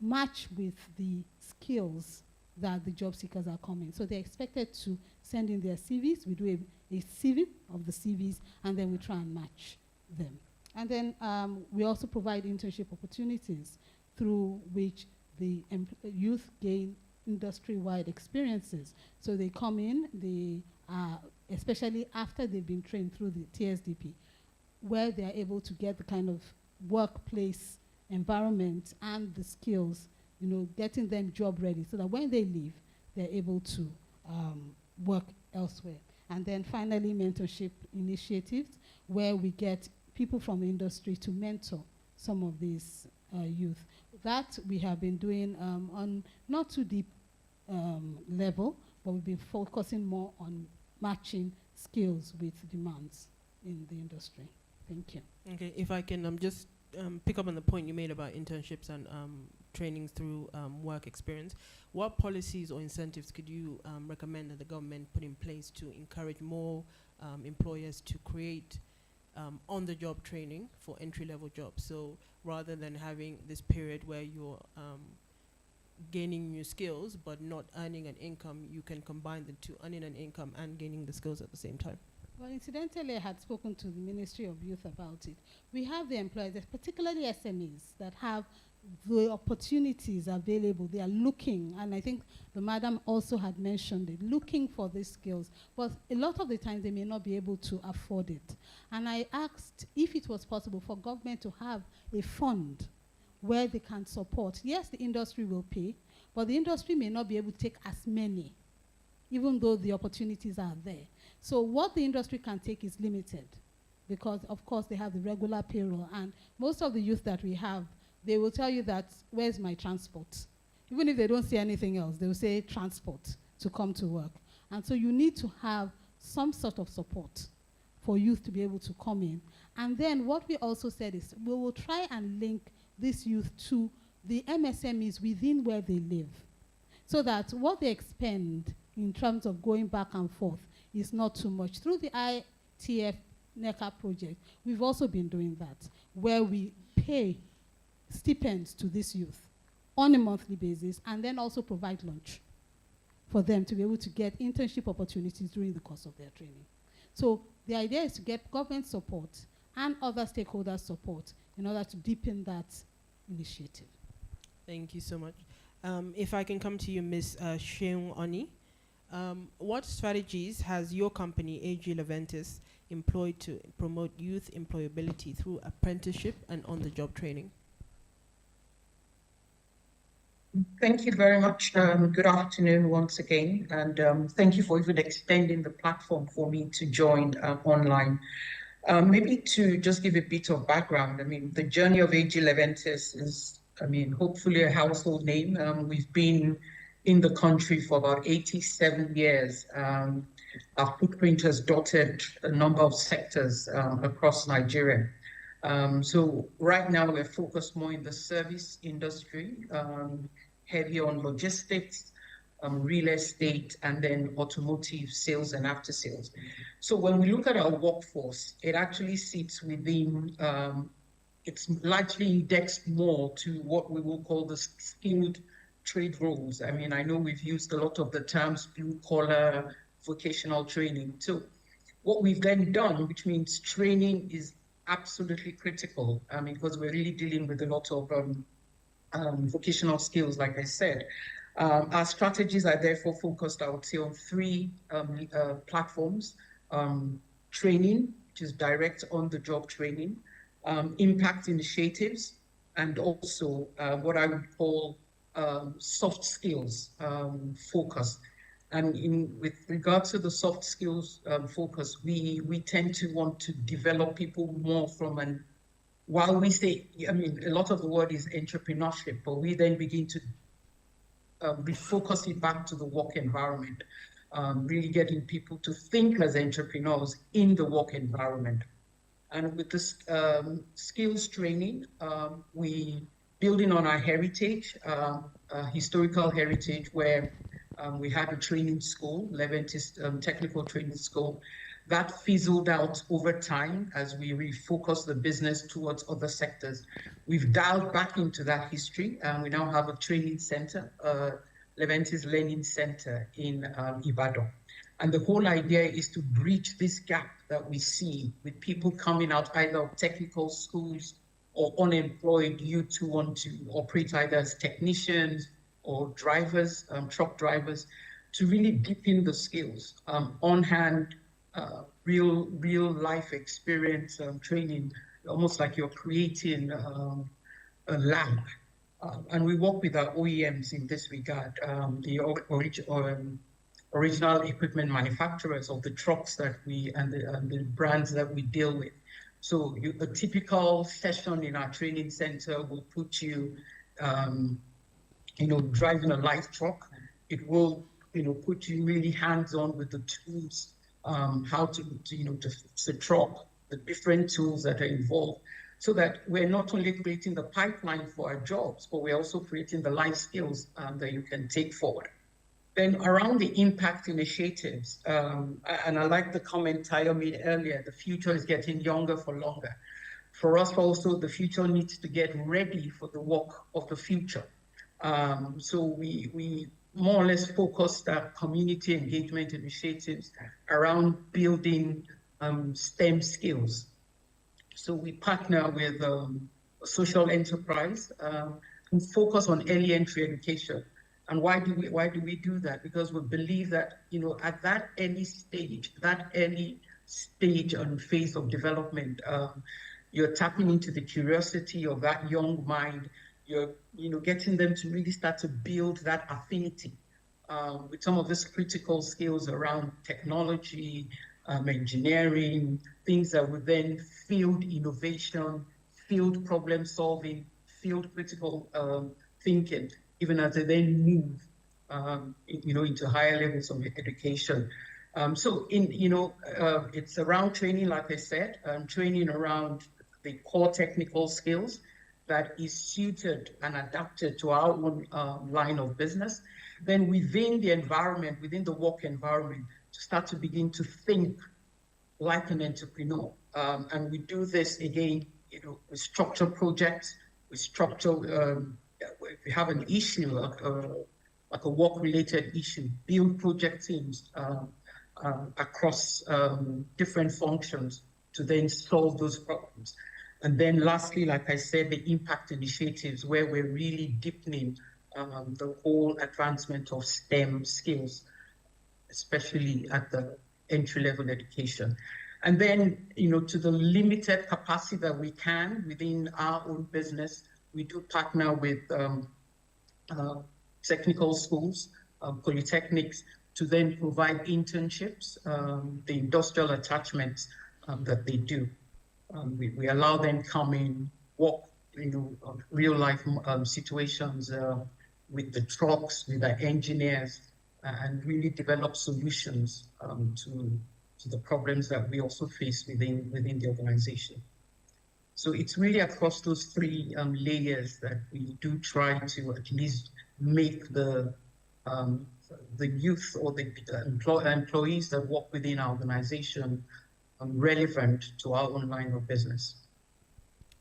match with the skills that the job seekers are coming. So they're expected to send in their CVs. We do a CV of the CVs, and then we try and match them. And then we also provide internship opportunities through which the youth gain industry-wide experiences. So they come in, especially after they've been trained through the TSDP, where they're able to get the kind of workplace environment and the skills, getting them job ready, so that when they leave, they're able to work elsewhere. And then finally, mentorship initiatives, where we get people from the industry to mentor some of these youth. That we have been doing on not too deep level, but we've been focusing more on matching skills with demands in the industry. Thank you. Okay, if I can just pick up on the point you made about internships and trainings through work experience. What policies or incentives could you recommend that the government put in place to encourage more employers to create on-the-job training for entry-level jobs? So rather than having this period where you're gaining new skills but not earning an income, you can combine the two, earning an income and gaining the skills at the same time. Well, incidentally, I had spoken to the Ministry of Youth about it. We have the employers, particularly SMEs, that have the opportunities available. They are looking, and I think the madam also had mentioned it, looking for these skills. But a lot of the times they may not be able to afford it. And I asked if it was possible for government to have a fund where they can support. Yes, the industry will pay, but the industry may not be able to take as many, even though the opportunities are there. So what the industry can take is limited, because of course they have the regular payroll, and most of the youth that we have, they will tell you that, where's my transport? Even if they don't say anything else, they will say transport to come to work. And so you need to have some sort of support for youth to be able to come in. And then what we also said is we will try and link this youth to the MSMEs within where they live, so that what they expend in terms of going back and forth is not too much. Through the ITF NECA project, we've also been doing that, where we pay stipends to this youth on a monthly basis, and then also provide lunch for them to be able to get internship opportunities during the course of their training. So the idea is to get government support and other stakeholders' support in order to deepen that initiative. Thank you so much. If I can come to you, Ms. Sheung Oni. What strategies has your company, AG Leventis, employed to promote youth employability through apprenticeship and on-the-job training? Thank you very much. Good afternoon once again, and thank you for even extending the platform for me to join online. Maybe to just give a bit of background, the journey of AG Leventis is, hopefully a household name. We've been in the country for about 87 years. Our footprint has dotted a number of sectors across Nigeria. So right now we're focused more in the service industry, heavy on logistics, real estate, and then automotive sales and after sales. So when we look at our workforce, it actually sits within, it's largely indexed more to what we will call the skilled trade roles. I know we've used a lot of the terms blue collar, vocational training. So what we've then done, which means training is absolutely critical, because we're really dealing with a lot of vocational skills, like I said. Our strategies are therefore focused, I would say, on three platforms: training, which is direct on-the-job training, impact initiatives, and also what I would call soft skills focus. And with regard to the soft skills focus, we tend to want to develop people more from an, while we say, a lot of the word is entrepreneurship, but we then begin to refocus it back to the work environment, really getting people to think as entrepreneurs in the work environment. And with this skills training, we building on our heritage, historical heritage, where we had a training school, Leventis Technical Training School, that fizzled out over time as we refocused the business towards other sectors. We've dialed back into that history, and we now have a training center, Leventis Learning Center in Ibadan. And the whole idea is to bridge this gap that we see with people coming out either of technical schools or unemployed youth who want to operate either as technicians or drivers, truck drivers, to really deepen the skills, on-hand, real life experience training, almost like you're creating a lab. And we work with our OEMs in this regard, the original equipment manufacturers of the trucks that and the brands that we deal with. So a typical session in our training center will put you, driving a light truck. It will, put you really hands-on with the tools, how to fix the truck, the different tools that are involved, so that we're not only creating the pipeline for our jobs, but we're also creating the life skills that you can take forward. Then around the impact initiatives, and I like the comment Tayo made earlier, the future is getting younger for longer. For us also, the future needs to get ready for the work of the future. So we more or less focused our community engagement initiatives around building STEM skills. So we partner with a social enterprise and focus on early entry education. And why do we do that? Because we believe that, at that early stage and phase of development, you're tapping into the curiosity of that young mind. You're, getting them to really start to build that affinity with some of these critical skills around technology, engineering, things that would then field innovation, field problem solving, field critical thinking, even as they then move, into higher levels of education. So it's around training, like I said, training around the core technical skills that is suited and adapted to our own line of business. Then within the environment, within the work environment, to start to begin to think like an entrepreneur. And we do this again, with structure projects, with structure, if we have an issue, like a work-related issue, build project teams across different functions to then solve those problems. And then lastly, like I said, the impact initiatives where we're really deepening the whole advancement of STEM skills, especially at the entry-level education. And then, to the limited capacity that we can within our own business, we do partner with technical schools, polytechnics, to then provide internships, the industrial attachments that they do. We allow them come in, work, real life situations with the trucks, with the engineers, and really develop solutions to the problems that we also face within the organization. So it's really across those three layers that we do try to at least make the youth or the employees that work within our organization relevant to our own line of business.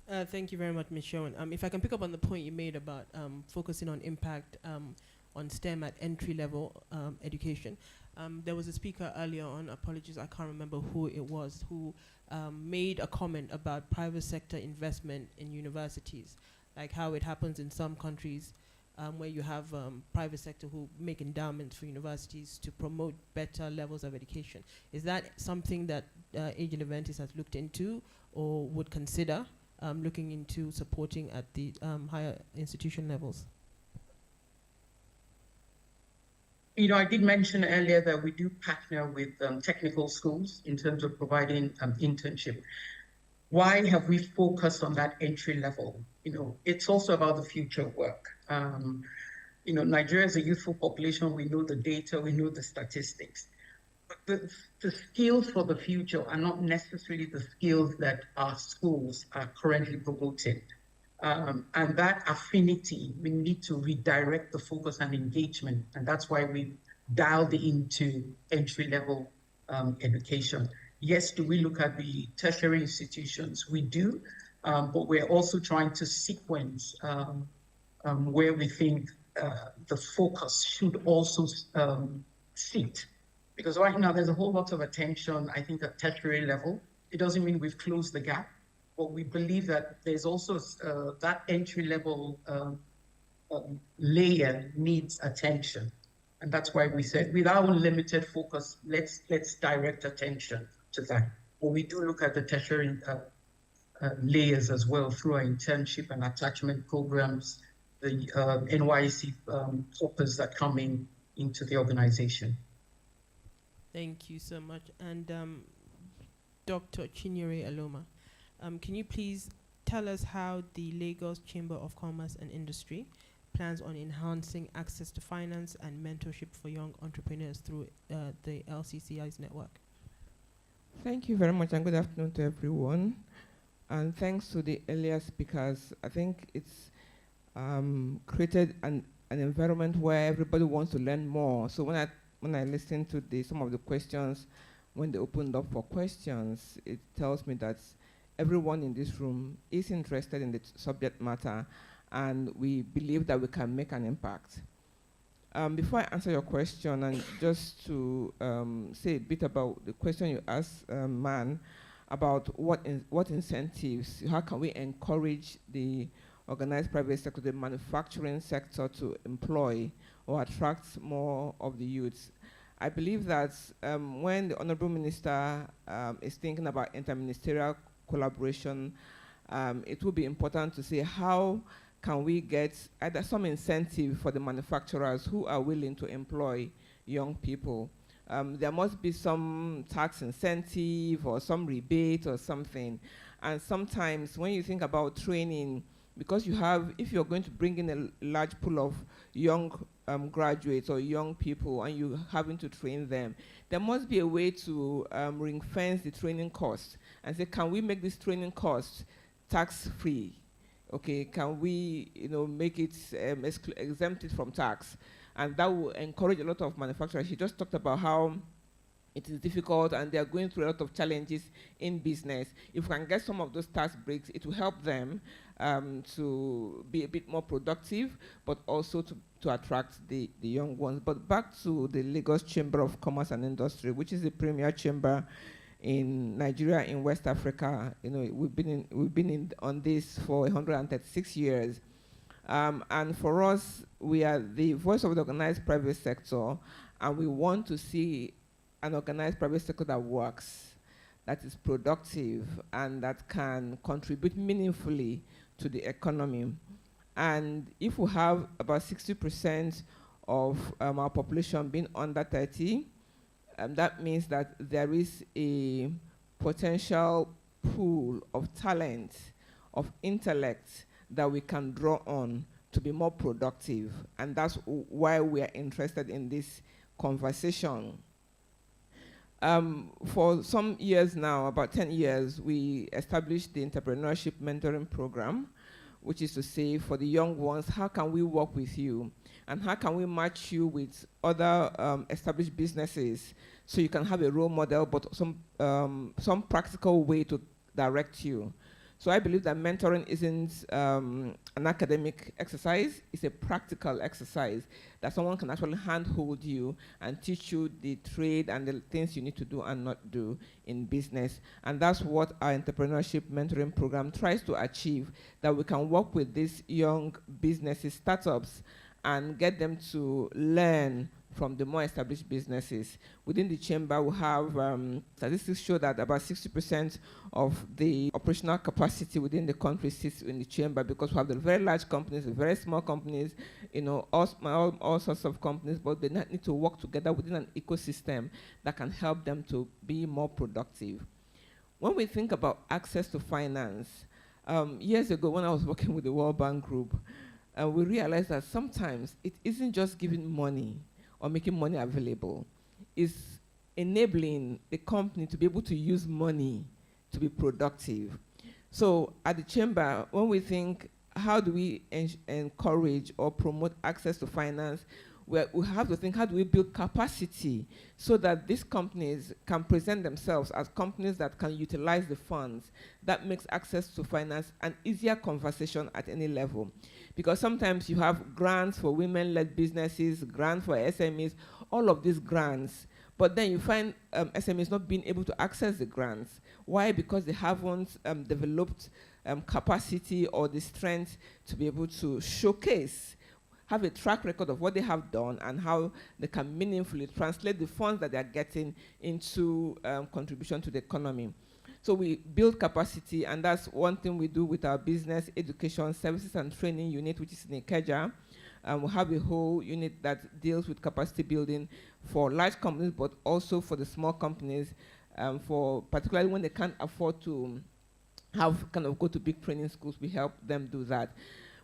Thank you very much, Ms. Sharon. If I can pick up on the point you made about focusing on impact on STEM at entry-level education. There was a speaker earlier on, apologies, I can't remember who it was, who made a comment about private sector investment in universities, like how it happens in some countries where you have private sector who make endowments for universities to promote better levels of education. Is that something that Agent Leventis has looked into or would consider looking into supporting at the higher institution levels? I did mention earlier that we do partner with technical schools in terms of providing internship. Why have we focused on that entry level? It's also about the future work. Nigeria is a youthful population. We know the data, we know the statistics. But the skills for the future are not necessarily the skills that our schools are currently promoting. And that affinity, we need to redirect the focus and engagement. And that's why we dialed into entry-level education. Yes, do we look at the tertiary institutions? We do, but we're also trying to sequence where we think the focus should also sit. Because right now there's a whole lot of attention, I think, at tertiary level. It doesn't mean we've closed the gap, but we believe that there's also that entry-level layer needs attention. And that's why we said, with our limited focus, let's direct attention to that. But we do look at the tertiary layers as well through our internship and attachment programs, the NYEAP corpus that come into the organization. Thank you so much. And Dr. Chinyere Aloma, can you please tell us how the Lagos Chamber of Commerce and Industry plans on enhancing access to finance and mentorship for young entrepreneurs through the LCCI's network? Thank you very much, and good afternoon to everyone. And thanks to the earlier speakers. I think it's created an environment where everybody wants to learn more. So when I listen to some of the questions, when they opened up for questions, it tells me that everyone in this room is interested in the subject matter, and we believe that we can make an impact. Before I answer your question, and just to say a bit about the question you asked, Man, about what incentives, how can we encourage the organized private sector, the manufacturing sector, to employ or attract more of the youths. I believe that when the Honorable Minister is thinking about interministerial collaboration, it will be important to say how can we get either some incentive for the manufacturers who are willing to employ young people. There must be some tax incentive or some rebate or something. And sometimes when you think about training, because if you're going to bring in a large pool of young graduates or young people and you're having to train them, there must be a way to ring fence the training cost and say, can we make this training cost tax-free? Okay, can we make it exempted from tax? And that will encourage a lot of manufacturers. She just talked about how it is difficult and they are going through a lot of challenges in business. If we can get some of those tax breaks, it will help them to be a bit more productive, but also to attract the young ones. But back to the Lagos Chamber of Commerce and Industry, which is the premier chamber in Nigeria, in West Africa. We've been on this for 136 years. And for us, we are the voice of the organized private sector, and we want to see an organized private sector that works, that is productive, and that can contribute meaningfully to the economy. And if we have about 60% of our population being under 30, that means that there is a potential pool of talent, of intellect that we can draw on to be more productive. And that's why we are interested in this conversation. For some years now, about 10 years, we established the Entrepreneurship Mentoring Program, which is to say, for the young ones, how can we work with you? And how can we match you with other established businesses so you can have a role model, but some practical way to direct you? So I believe that mentoring isn't an academic exercise, it's a practical exercise that someone can actually handhold you and teach you the trade and the things you need to do and not do in business. And that's what our entrepreneurship mentoring program tries to achieve, that we can work with these young businesses, startups, and get them to learn from the more established businesses. Within the chamber, we have statistics show that about 60% of the operational capacity within the country sits in the chamber, because we have the very large companies, the very small companies, all sorts of companies, but they need to work together within an ecosystem that can help them to be more productive. When we think about access to finance, years ago when I was working with the World Bank Group, we realized that sometimes it isn't just giving money or making money available. It's enabling the company to be able to use money to be productive. So at the chamber, when we think, how do we encourage or promote access to finance? Where we have to think, how do we build capacity so that these companies can present themselves as companies that can utilize the funds? That makes access to finance an easier conversation at any level. Because sometimes you have grants for women-led businesses, grants for SMEs, all of these grants, but then you find SMEs not being able to access the grants. Why? Because they haven't developed capacity or the strength to be able to showcase, have a track record of what they have done and how they can meaningfully translate the funds that they are getting into contribution to the economy. So we build capacity, and that's one thing we do with our business education services and training unit, which is in Ikeja. We have a whole unit that deals with capacity building for large companies, but also for the small companies, for particularly when they can't afford to have go to big training schools, we help them do that.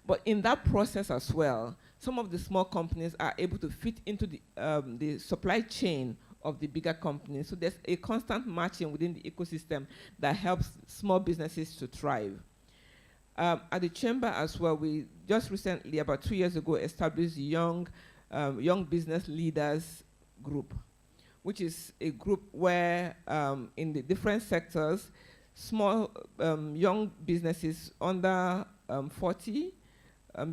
But in that process as well, some of the small companies are able to fit into the supply chain of the bigger companies. So there's a constant matching within the ecosystem that helps small businesses to thrive. At the chamber as well, we just recently, about 2 years ago, established the Young Business Leaders Group, which is a group where in the different sectors, small young businesses under 40,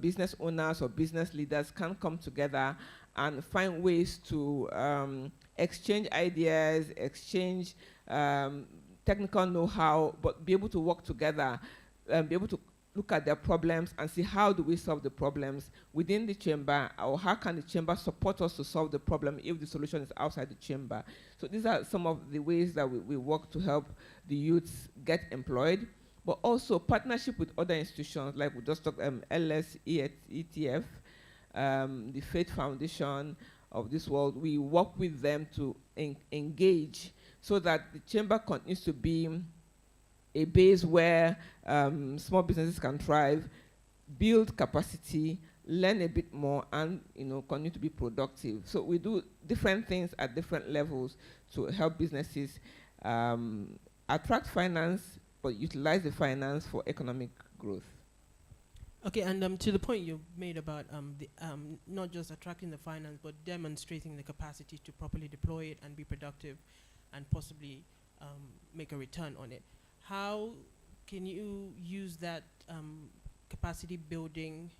business owners or business leaders can come together and find ways to exchange ideas, exchange technical know-how, but be able to work together, be able to look at their problems and see how do we solve the problems within the chamber, or how can the chamber support us to solve the problem if the solution is outside the chamber. So these are some of the ways that we work to help the youths get employed, but also partnership with other institutions, like we just talked, LS, ETF, the Faith Foundation of this world. We work with them to engage so that the chamber continues to be a base where small businesses can thrive, build capacity, learn a bit more, and continue to be productive. So we do different things at different levels to help businesses attract finance, but utilize the finance for economic growth. Okay, and to the point you made about not just attracting the finance, but demonstrating the capacity to properly deploy it and be productive and possibly make a return on it. How can you use that capacity building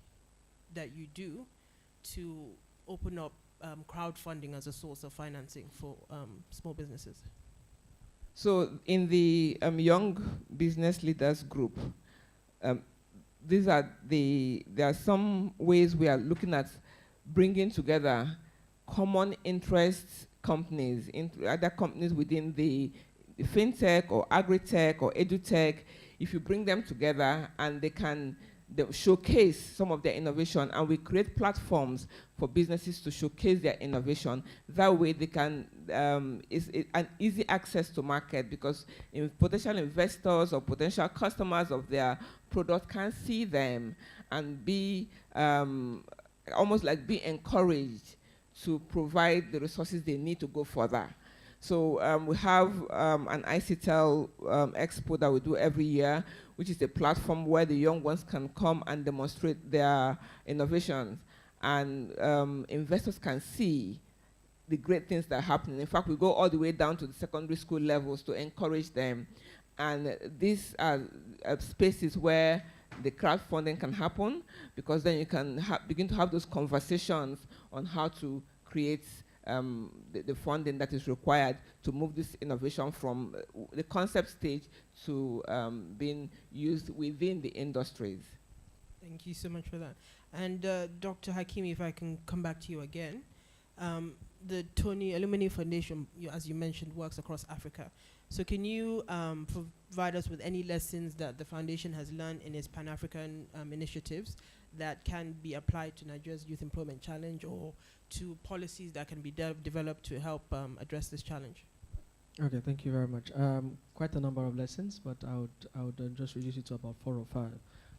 that you do to open up crowdfunding as a source of financing for small businesses? So in the Young Business Leaders Group, there are some ways we are looking at bringing together common interest companies, other companies within the fintech or agri-tech or edutech. If you bring them together and they showcase some of their innovation, and we create platforms for businesses to showcase their innovation. That way they can, it's an easy access to market, because potential investors or potential customers of their product can see them and be almost like be encouraged to provide the resources they need to go further. So we have an ICTEL expo that we do every year, which is a platform where the young ones can come and demonstrate their innovations, and investors can see the great things that are happening. In fact, we go all the way down to the secondary school levels to encourage them. And these are spaces where the crowdfunding can happen, because then you can begin to have those conversations on how to create the funding that is required to move this innovation from the concept stage to being used within the industries. Thank you so much for that. And Dr. Hakimi, if I can come back to you again. The Tony Alumni Foundation, as you mentioned, works across Africa. So can you provide us with any lessons that the foundation has learned in its Pan-African initiatives that can be applied to Nigeria's Youth Employment Challenge, or to policies that can be developed to help address this challenge? Okay, thank you very much. Quite a number of lessons, but I would just reduce it to about 4 or 5.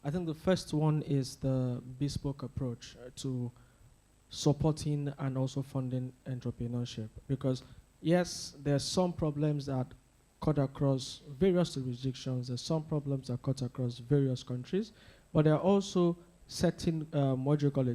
I think the first one is the bespoke approach to supporting and also funding entrepreneurship. Because yes, there are some problems that cut across various jurisdictions, there's some problems that cut across various countries, But there are also certain,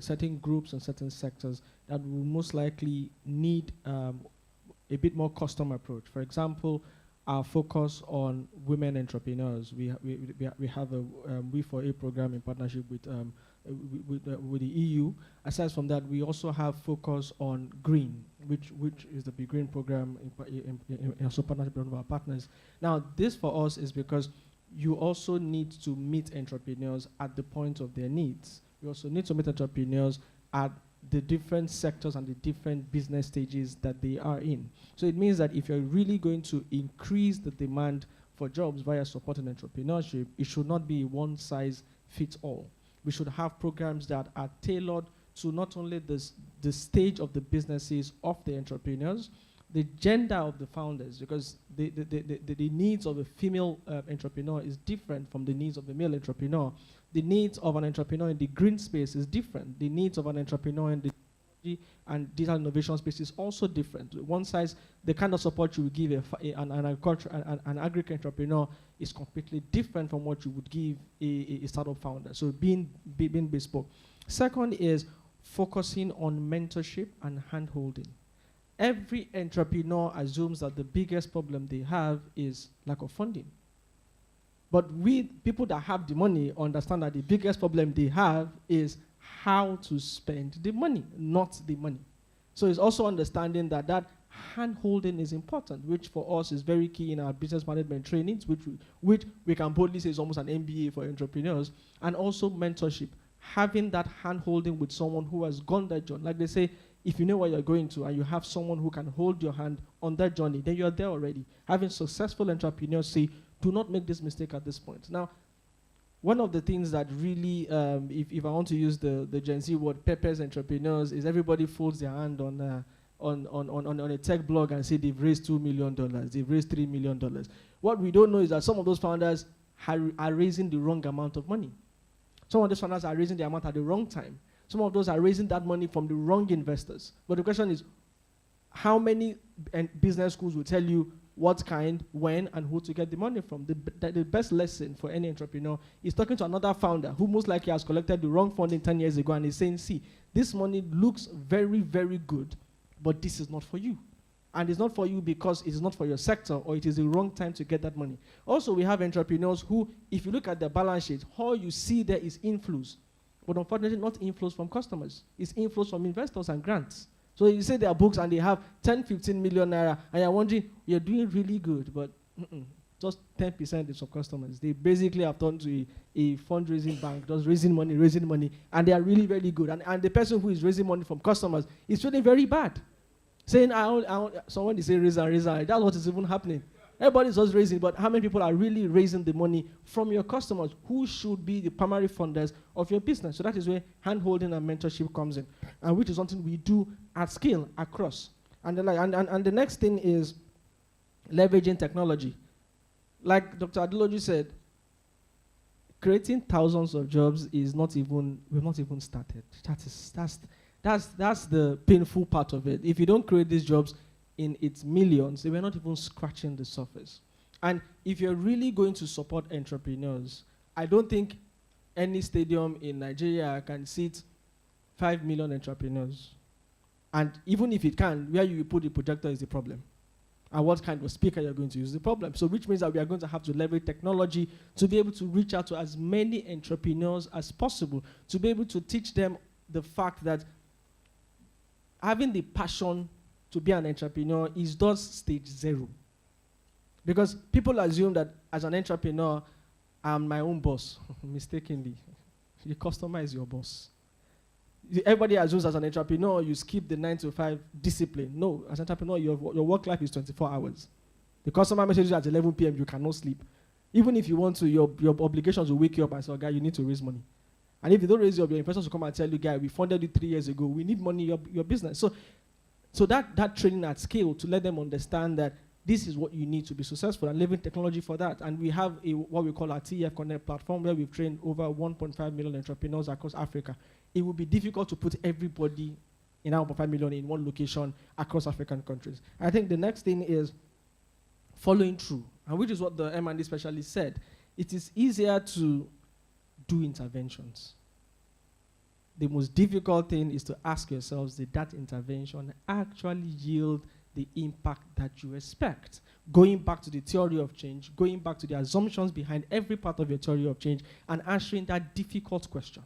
certain groups and certain sectors that will most likely need a bit more custom approach. For example, our focus on women entrepreneurs. We have a We4A program in partnership with the EU. Aside from that, we also have focus on green, which is the Big Green program in also partnership with our partners. Now, this for us is because you also need to meet entrepreneurs at the point of their needs. You also need to meet entrepreneurs at the different sectors and the different business stages that they are in. So it means that if you're really going to increase the demand for jobs via supporting entrepreneurship, it should not be one size fits all. We should have programs that are tailored to not only the stage of the businesses of the entrepreneurs, the gender of the founders, because the needs of a female entrepreneur is different from the needs of a male entrepreneur. The needs of an entrepreneur in the green space is different. The needs of an entrepreneur in the technology and digital innovation space is also different. One size, the kind of support you would give an agriculture entrepreneur is completely different from what you would give a startup founder. So being bespoke. Second is focusing on mentorship and hand-holding. Every entrepreneur assumes that the biggest problem they have is lack of funding. But people that have the money understand that the biggest problem they have is how to spend the money, not the money. So it's also understanding that hand-holding is important, which for us is very key in our business management trainings, which we can boldly say is almost an MBA for entrepreneurs, and also mentorship. Having that hand-holding with someone who has gone that journey. Like they say, if you know where you're going to and you have someone who can hold your hand on that journey, then you're there already. Having successful entrepreneurs say, do not make this mistake at this point. Now, one of the things that really, if I want to use the Gen Z word, peppers entrepreneurs, is everybody folds their hand on a tech blog and say they've raised $2 million, they've raised $3 million. What we don't know is that some of those founders are raising the wrong amount of money. Some of those founders are raising the amount at the wrong time. Some of those are raising that money from the wrong investors. But the question is, how many business schools will tell you what kind, when, and who to get the money from? The best lesson for any entrepreneur is talking to another founder who most likely has collected the wrong funding 10 years ago and is saying, see, this money looks very, very good, but this is not for you. And it's not for you because it is not for your sector, or it is the wrong time to get that money. Also, we have entrepreneurs who, if you look at their balance sheet, all you see there is inflows. But unfortunately, not inflows from customers. It's inflows from investors and grants. So you say their books and they have 10, 15 million naira, and you're wondering, you're doing really good, but just 10% is from customers. They basically have turned to a fundraising bank, just raising money, and they are really, really good. And the person who is raising money from customers is feeling very bad. Saying, someone is saying raise, that's what is even happening. Everybody's just raising, but how many people are really raising the money from your customers who should be the primary funders of your business? So that is where hand-holding and mentorship comes in, and which is something we do at scale across. And the next thing is leveraging technology. Like Dr. Adiloju said, creating thousands of jobs we've not even started. That's the painful part of it. If you don't create these jobs in its millions, they were not even scratching the surface. And if you're really going to support entrepreneurs, I don't think any stadium in Nigeria can seat 5 million entrepreneurs. And even if it can, where you put the projector is the problem. And what kind of speaker you're going to use is the problem. So which means that we are going to have to leverage technology to be able to reach out to as many entrepreneurs as possible, to be able to teach them the fact that having the passion to be an entrepreneur is just stage 0. Because people assume that as an entrepreneur, I'm my own boss, mistakenly. The customer is your boss. Everybody assumes as an entrepreneur, you skip the 9 to 5 discipline. No, as an entrepreneur, your work life is 24 hours. The customer messages you at 11 p.m., you cannot sleep. Even if you want to, your obligations will wake you up and say, oh, guy, you need to raise money. And if you don't raise your investors will come and tell you, guy, we funded you 3 years ago, we need money in your business. So that training at scale to let them understand that this is what you need to be successful, and leveraging technology for that. And we have what we call our TEF Connect platform, where we've trained over 1.5 million entrepreneurs across Africa. It would be difficult to put everybody in our 1.5 million in one location across African countries. I think the next thing is following through, and which is what the M&D specialist said. It is easier to do interventions. The most difficult thing is to ask yourselves, did that intervention actually yield the impact that you expect? Going back to the theory of change, going back to the assumptions behind every part of your theory of change, and answering that difficult question.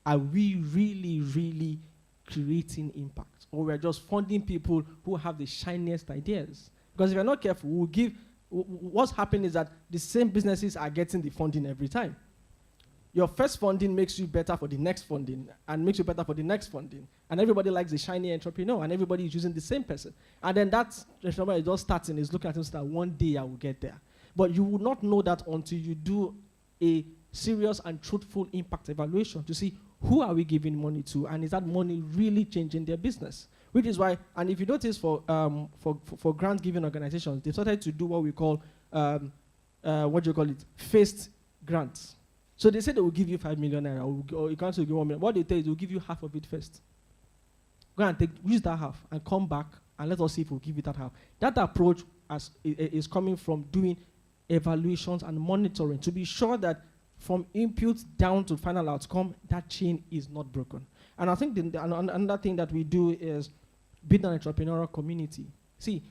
Are we really, really creating impact? Or we're just funding people who have the shiniest ideas? Because if you're not careful, we'll give, what's happening is that the same businesses are getting the funding every time. Your first funding makes you better for the next funding, and makes you better for the next funding. And everybody likes the shiny entrepreneur, and everybody is using the same person. And then that entrepreneur is just starting, is looking at him that one day I will get there. But you will not know that until you do a serious and truthful impact evaluation to see who are we giving money to, and is that money really changing their business? Which is why, and if you notice for grant-giving organizations, they started to do what we call, phased grants. So they say they will give you 5 million naira, or you can't give 1 million. What they tell you is they'll give you half of it first. Go and use that half and come back and let us see if we'll give you that half. That approach is coming from doing evaluations and monitoring to be sure that from input down to final outcome, that chain is not broken. And I think another thing that we do is build an entrepreneurial community. See,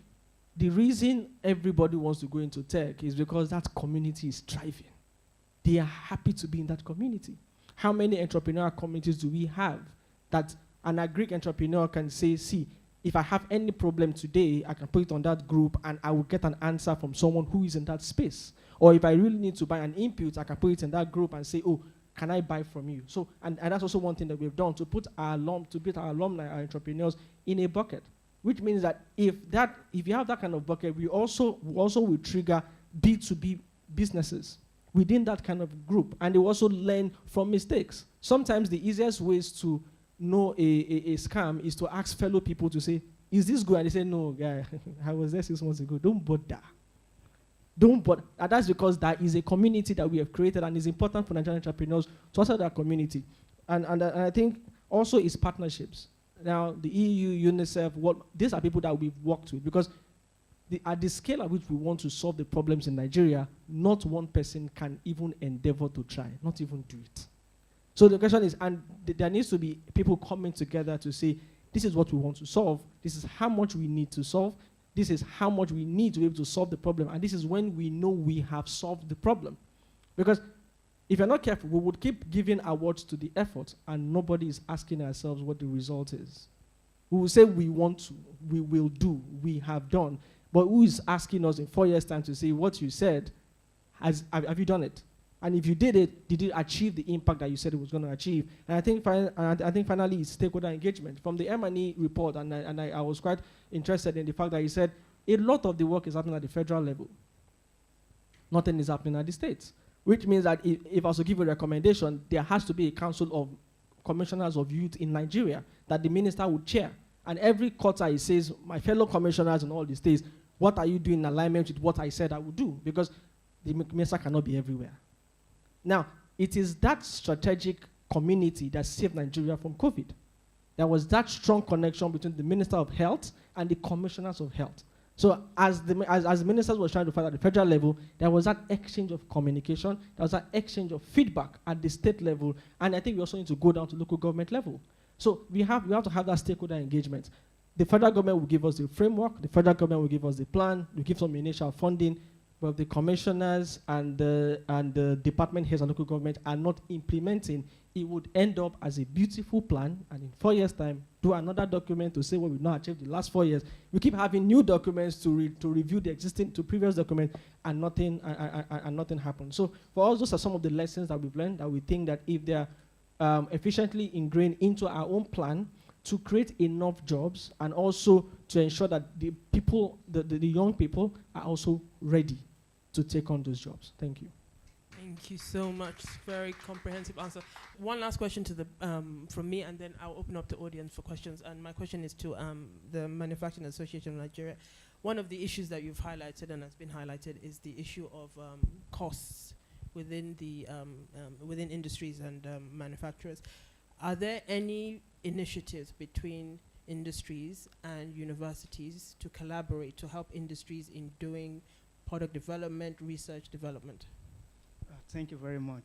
the reason everybody wants to go into tech is because that community is thriving. They are happy to be in that community. How many entrepreneurial communities do we have that an agri entrepreneur can say, see, if I have any problem today, I can put it on that group and I will get an answer from someone who is in that space. Or if I really need to buy an input, I can put it in that group and say, oh, can I buy from you? So, and that's also one thing that we've done, to put our alumni, our entrepreneurs in a bucket, which means that if you have that kind of bucket, we also will trigger B2B businesses within that kind of group, and they also learn from mistakes. Sometimes the easiest ways to know a scam is to ask fellow people to say, is this good? And they say, no, guy, I was there 6 months ago. Don't bother. Don't bother. And that's because that is a community that we have created, and it's important for Nigerian entrepreneurs to also that community. And I think also it's partnerships. Now, the EU, UNICEF, these are people that we've worked with, because at the scale at which we want to solve the problems in Nigeria, not one person can even endeavor to try, not even do it. So the question is, and there needs to be people coming together to say, this is what we want to solve, this is how much we need to solve, this is how much we need to be able to solve the problem, and this is when we know we have solved the problem. Because if you're not careful, we would keep giving awards to the effort, and nobody is asking ourselves what the result is. We will say we want to, we will do, we have done, but who is asking us in 4 years' time to say what you said, have you done it? And if you did it, did it achieve the impact that you said it was going to achieve? And I think finally it's stakeholder engagement. From the M&E report, and I was quite interested in the fact that he said a lot of the work is happening at the federal level. Nothing is happening at the states. Which means that if I was to give a recommendation, there has to be a council of commissioners of youth in Nigeria that the minister would chair. And every quarter he says, my fellow commissioners in all the states, what are you doing in alignment with what I said I would do? Because the minister cannot be everywhere. Now, it is that strategic community that saved Nigeria from COVID. There was that strong connection between the Minister of Health and the Commissioners of Health. So as the ministers were trying to fight at the federal level, there was that exchange of communication, there was that exchange of feedback at the state level, and I think we also need to go down to local government level. So we have to have that stakeholder engagement. The federal government will give us the framework, the federal government will give us the plan, will give some initial funding, but if the commissioners and the department heads and local government are not implementing, it would end up as a beautiful plan, and in 4 years' time, do another document to say what we've not achieved the last 4 years. We keep having new documents to review the existing, to previous documents, and nothing happens. So for us, those are some of the lessons that we've learned, that we think that if they're efficiently ingrained into our own plan, to create enough jobs, and also to ensure that the people, the young people, are also ready to take on those jobs. Thank you. Thank you so much. Very comprehensive answer. One last question to from me, and then I'll open up the audience for questions. And my question is to the Manufacturing Association of Nigeria. One of the issues that you've highlighted and has been highlighted is the issue of costs within the within industries and manufacturers. Are there any initiatives between industries and universities to collaborate to help industries in doing product development, research development? Thank you very much.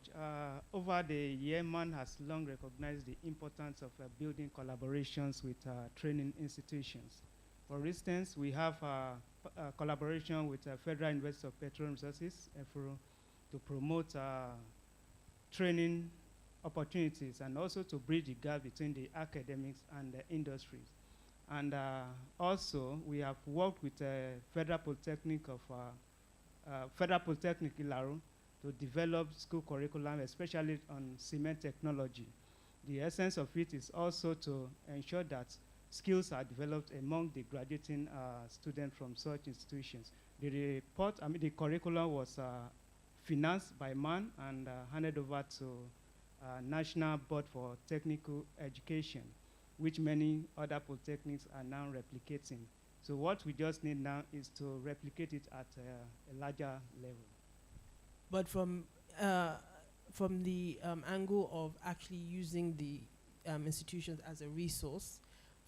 Over the year, man has long recognized the importance of building collaborations with training institutions. For instance, we have collaboration with Federal University of Petroleum Resources, EFRO, to promote training opportunities and also to bridge the gap between the academics and the industries. And also, we have worked with Federal Polytechnic Ilaro to develop school curriculum, especially on cement technology. The essence of it is also to ensure that skills are developed among the graduating students from such institutions. The curriculum was financed by MAN and handed over to National Board for Technical Education, which many other polytechnics are now replicating. So what we just need now is to replicate it at a larger level. But from the angle of actually using the institutions as a resource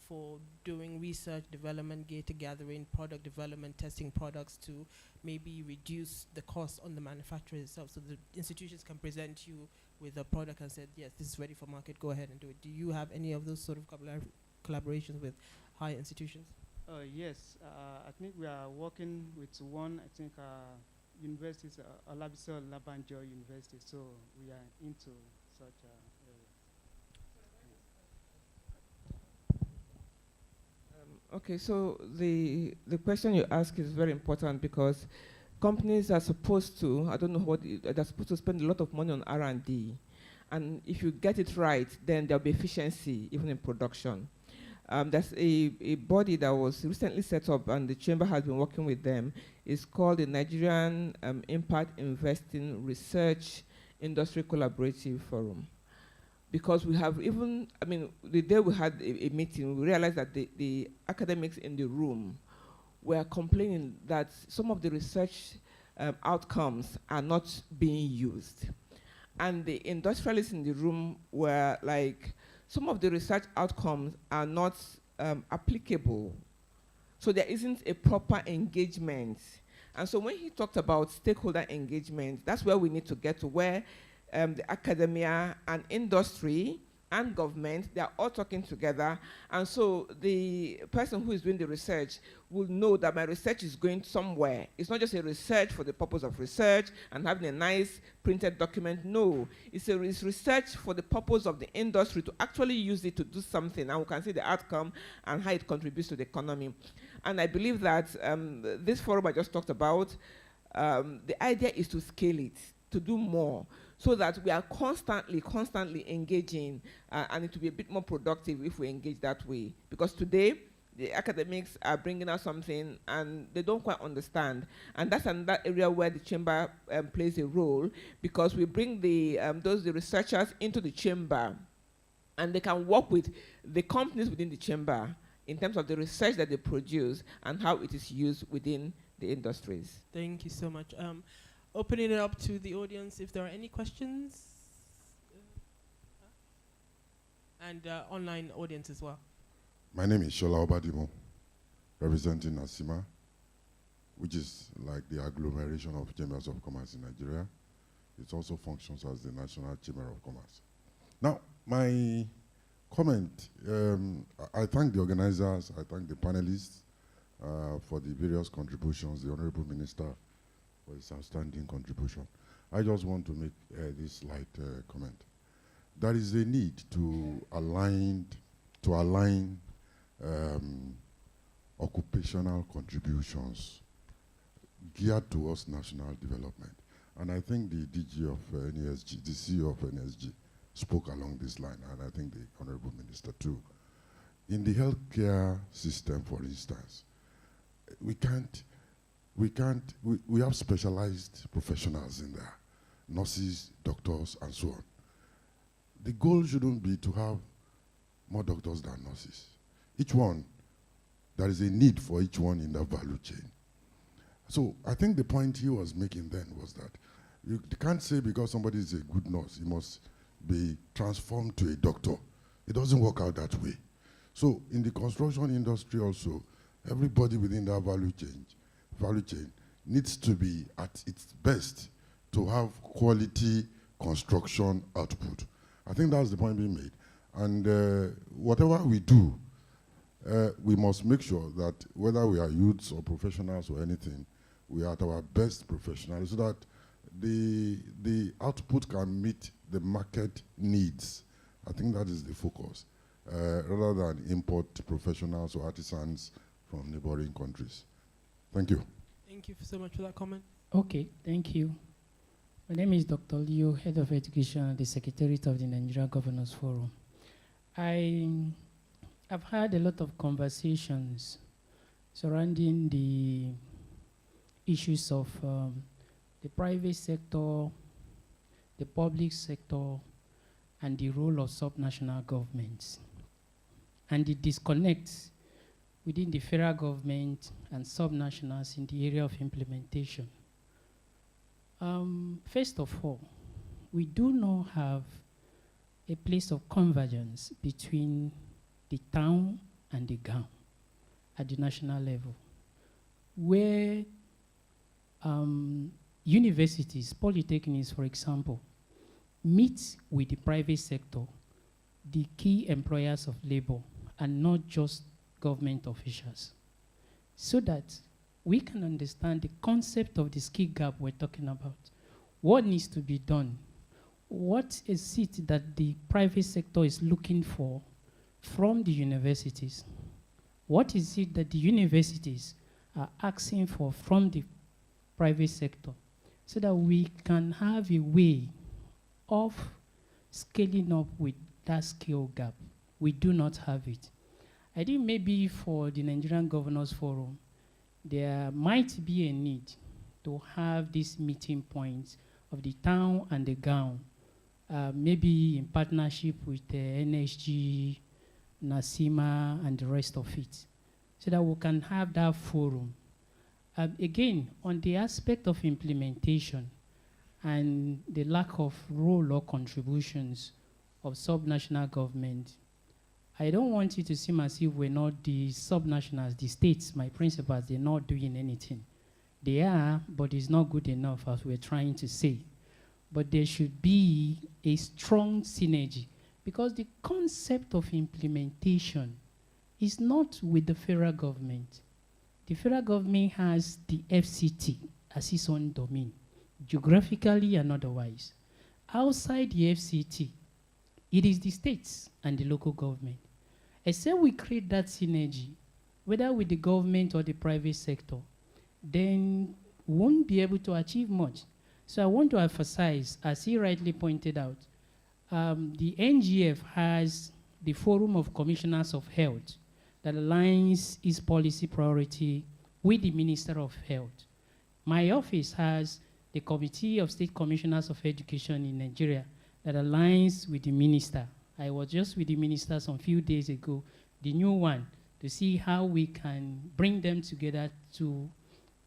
for doing research, development, data gathering, product development, testing products to maybe reduce the cost on the manufacturer itself, so the institutions can present you with a product and say, yes, this is ready for market, go ahead and do it. Do you have any of those sort of collaborations with higher institutions? Yes, I think we are working with one, universities, Olabisi Labanjo University, so we are into such areas. Okay, so the question you ask is very important because companies are supposed to, I don't know what, they're supposed to spend a lot of money on R&D. And if you get it right, then there'll be efficiency, even in production. There's a body that was recently set up, and the chamber has been working with them. It's called the Nigerian Impact Investing Research Industry Collaborative Forum. Because we have even, the day we had a meeting, we realized that the academics in the room were complaining that some of the research outcomes are not being used. And the industrialists in the room were like, some of the research outcomes are not applicable. So there isn't a proper engagement. And so when he talked about stakeholder engagement, that's where we need to get to, where the academia and industry and government, they are all talking together. And so the person who is doing the research will know that my research is going somewhere. It's not just a research for the purpose of research and having a nice printed document. No, it's research for the purpose of the industry to actually use it to do something, and we can see the outcome and how it contributes to the economy. And I believe that this forum I just talked about, the idea is to scale it, to do more, so that we are constantly engaging, and it will be a bit more productive if we engage that way. Because today, the academics are bringing out something and they don't quite understand. And that's another area where the chamber plays a role, because we bring the researchers into the chamber, and they can work with the companies within the chamber in terms of the research that they produce and how it is used within the industries. Thank you so much. Opening it up to the audience, if there are any questions. And online audience as well. My name is Shola Obadimo, representing NASIMA, which is like the agglomeration of chambers of commerce in Nigeria. It also functions as the National Chamber of Commerce. Now, my comment, I thank the organizers, I thank the panelists for the various contributions, the Honorable Minister for his outstanding contribution. I just want to make this slight comment. There is a need to align occupational contributions geared towards national development. And I think the DG of NESG, the CEO of NSG, spoke along this line, and I think the Honorable Minister too. In the healthcare system, for instance, we have specialized professionals in there, nurses, doctors, and so on. The goal shouldn't be to have more doctors than nurses. Each one, there is a need for each one in the value chain. So I think the point he was making then was that you can't say because somebody is a good nurse, he must be transformed to a doctor. It doesn't work out that way. So in the construction industry also, everybody within that value chain needs to be at its best to have quality construction output. I think that's the point being made. And whatever we do, we must make sure that whether we are youths or professionals or anything, we are at our best professionals so that the output can meet the market needs. I think that is the focus, rather than import professionals or artisans from neighboring countries. Thank you. Thank you so much for that comment. Okay, thank you. My name is Dr. Leo, Head of Education at the Secretariat of the Nigerian Governors Forum. I've had a lot of conversations surrounding the issues of the private sector, the public sector, and the role of subnational governments, and the disconnect within the federal government and subnationals in the area of implementation. First of all, we do not have a place of convergence between the town and the gown at the national level, where universities, polytechnics, for example, meet with the private sector, the key employers of labor, and not just government officials, so that we can understand the concept of the skill gap we're talking about. What needs to be done? What is it that the private sector is looking for from the universities? What is it that the universities are asking for from the private sector, so that we can have a way of scaling up with that skill gap? We do not have it. I think maybe for the Nigerian Governors Forum, there might be a need to have this meeting point of the town and the gown, maybe in partnership with the NSG, NASIMA, and the rest of it, so that we can have that forum. Again, on the aspect of implementation and the lack of role or contributions of subnational government, I don't want you to seem as if we're not the subnationals, the states, my principals, they're not doing anything. They are, but it's not good enough, as we're trying to say. But there should be a strong synergy, because the concept of implementation is not with the federal government. The federal government has the FCT as its own domain, geographically and otherwise. Outside the FCT, it is the states and the local government. Except we create that synergy, whether with the government or the private sector, then we won't be able to achieve much. So I want to emphasize, as he rightly pointed out, the NGF has the Forum of Commissioners of Health that aligns its policy priority with the Minister of Health. My office has the Committee of State Commissioners of Education in Nigeria that aligns with the Minister. I was just with the Minister some few days ago, the new one, to see how we can bring them together to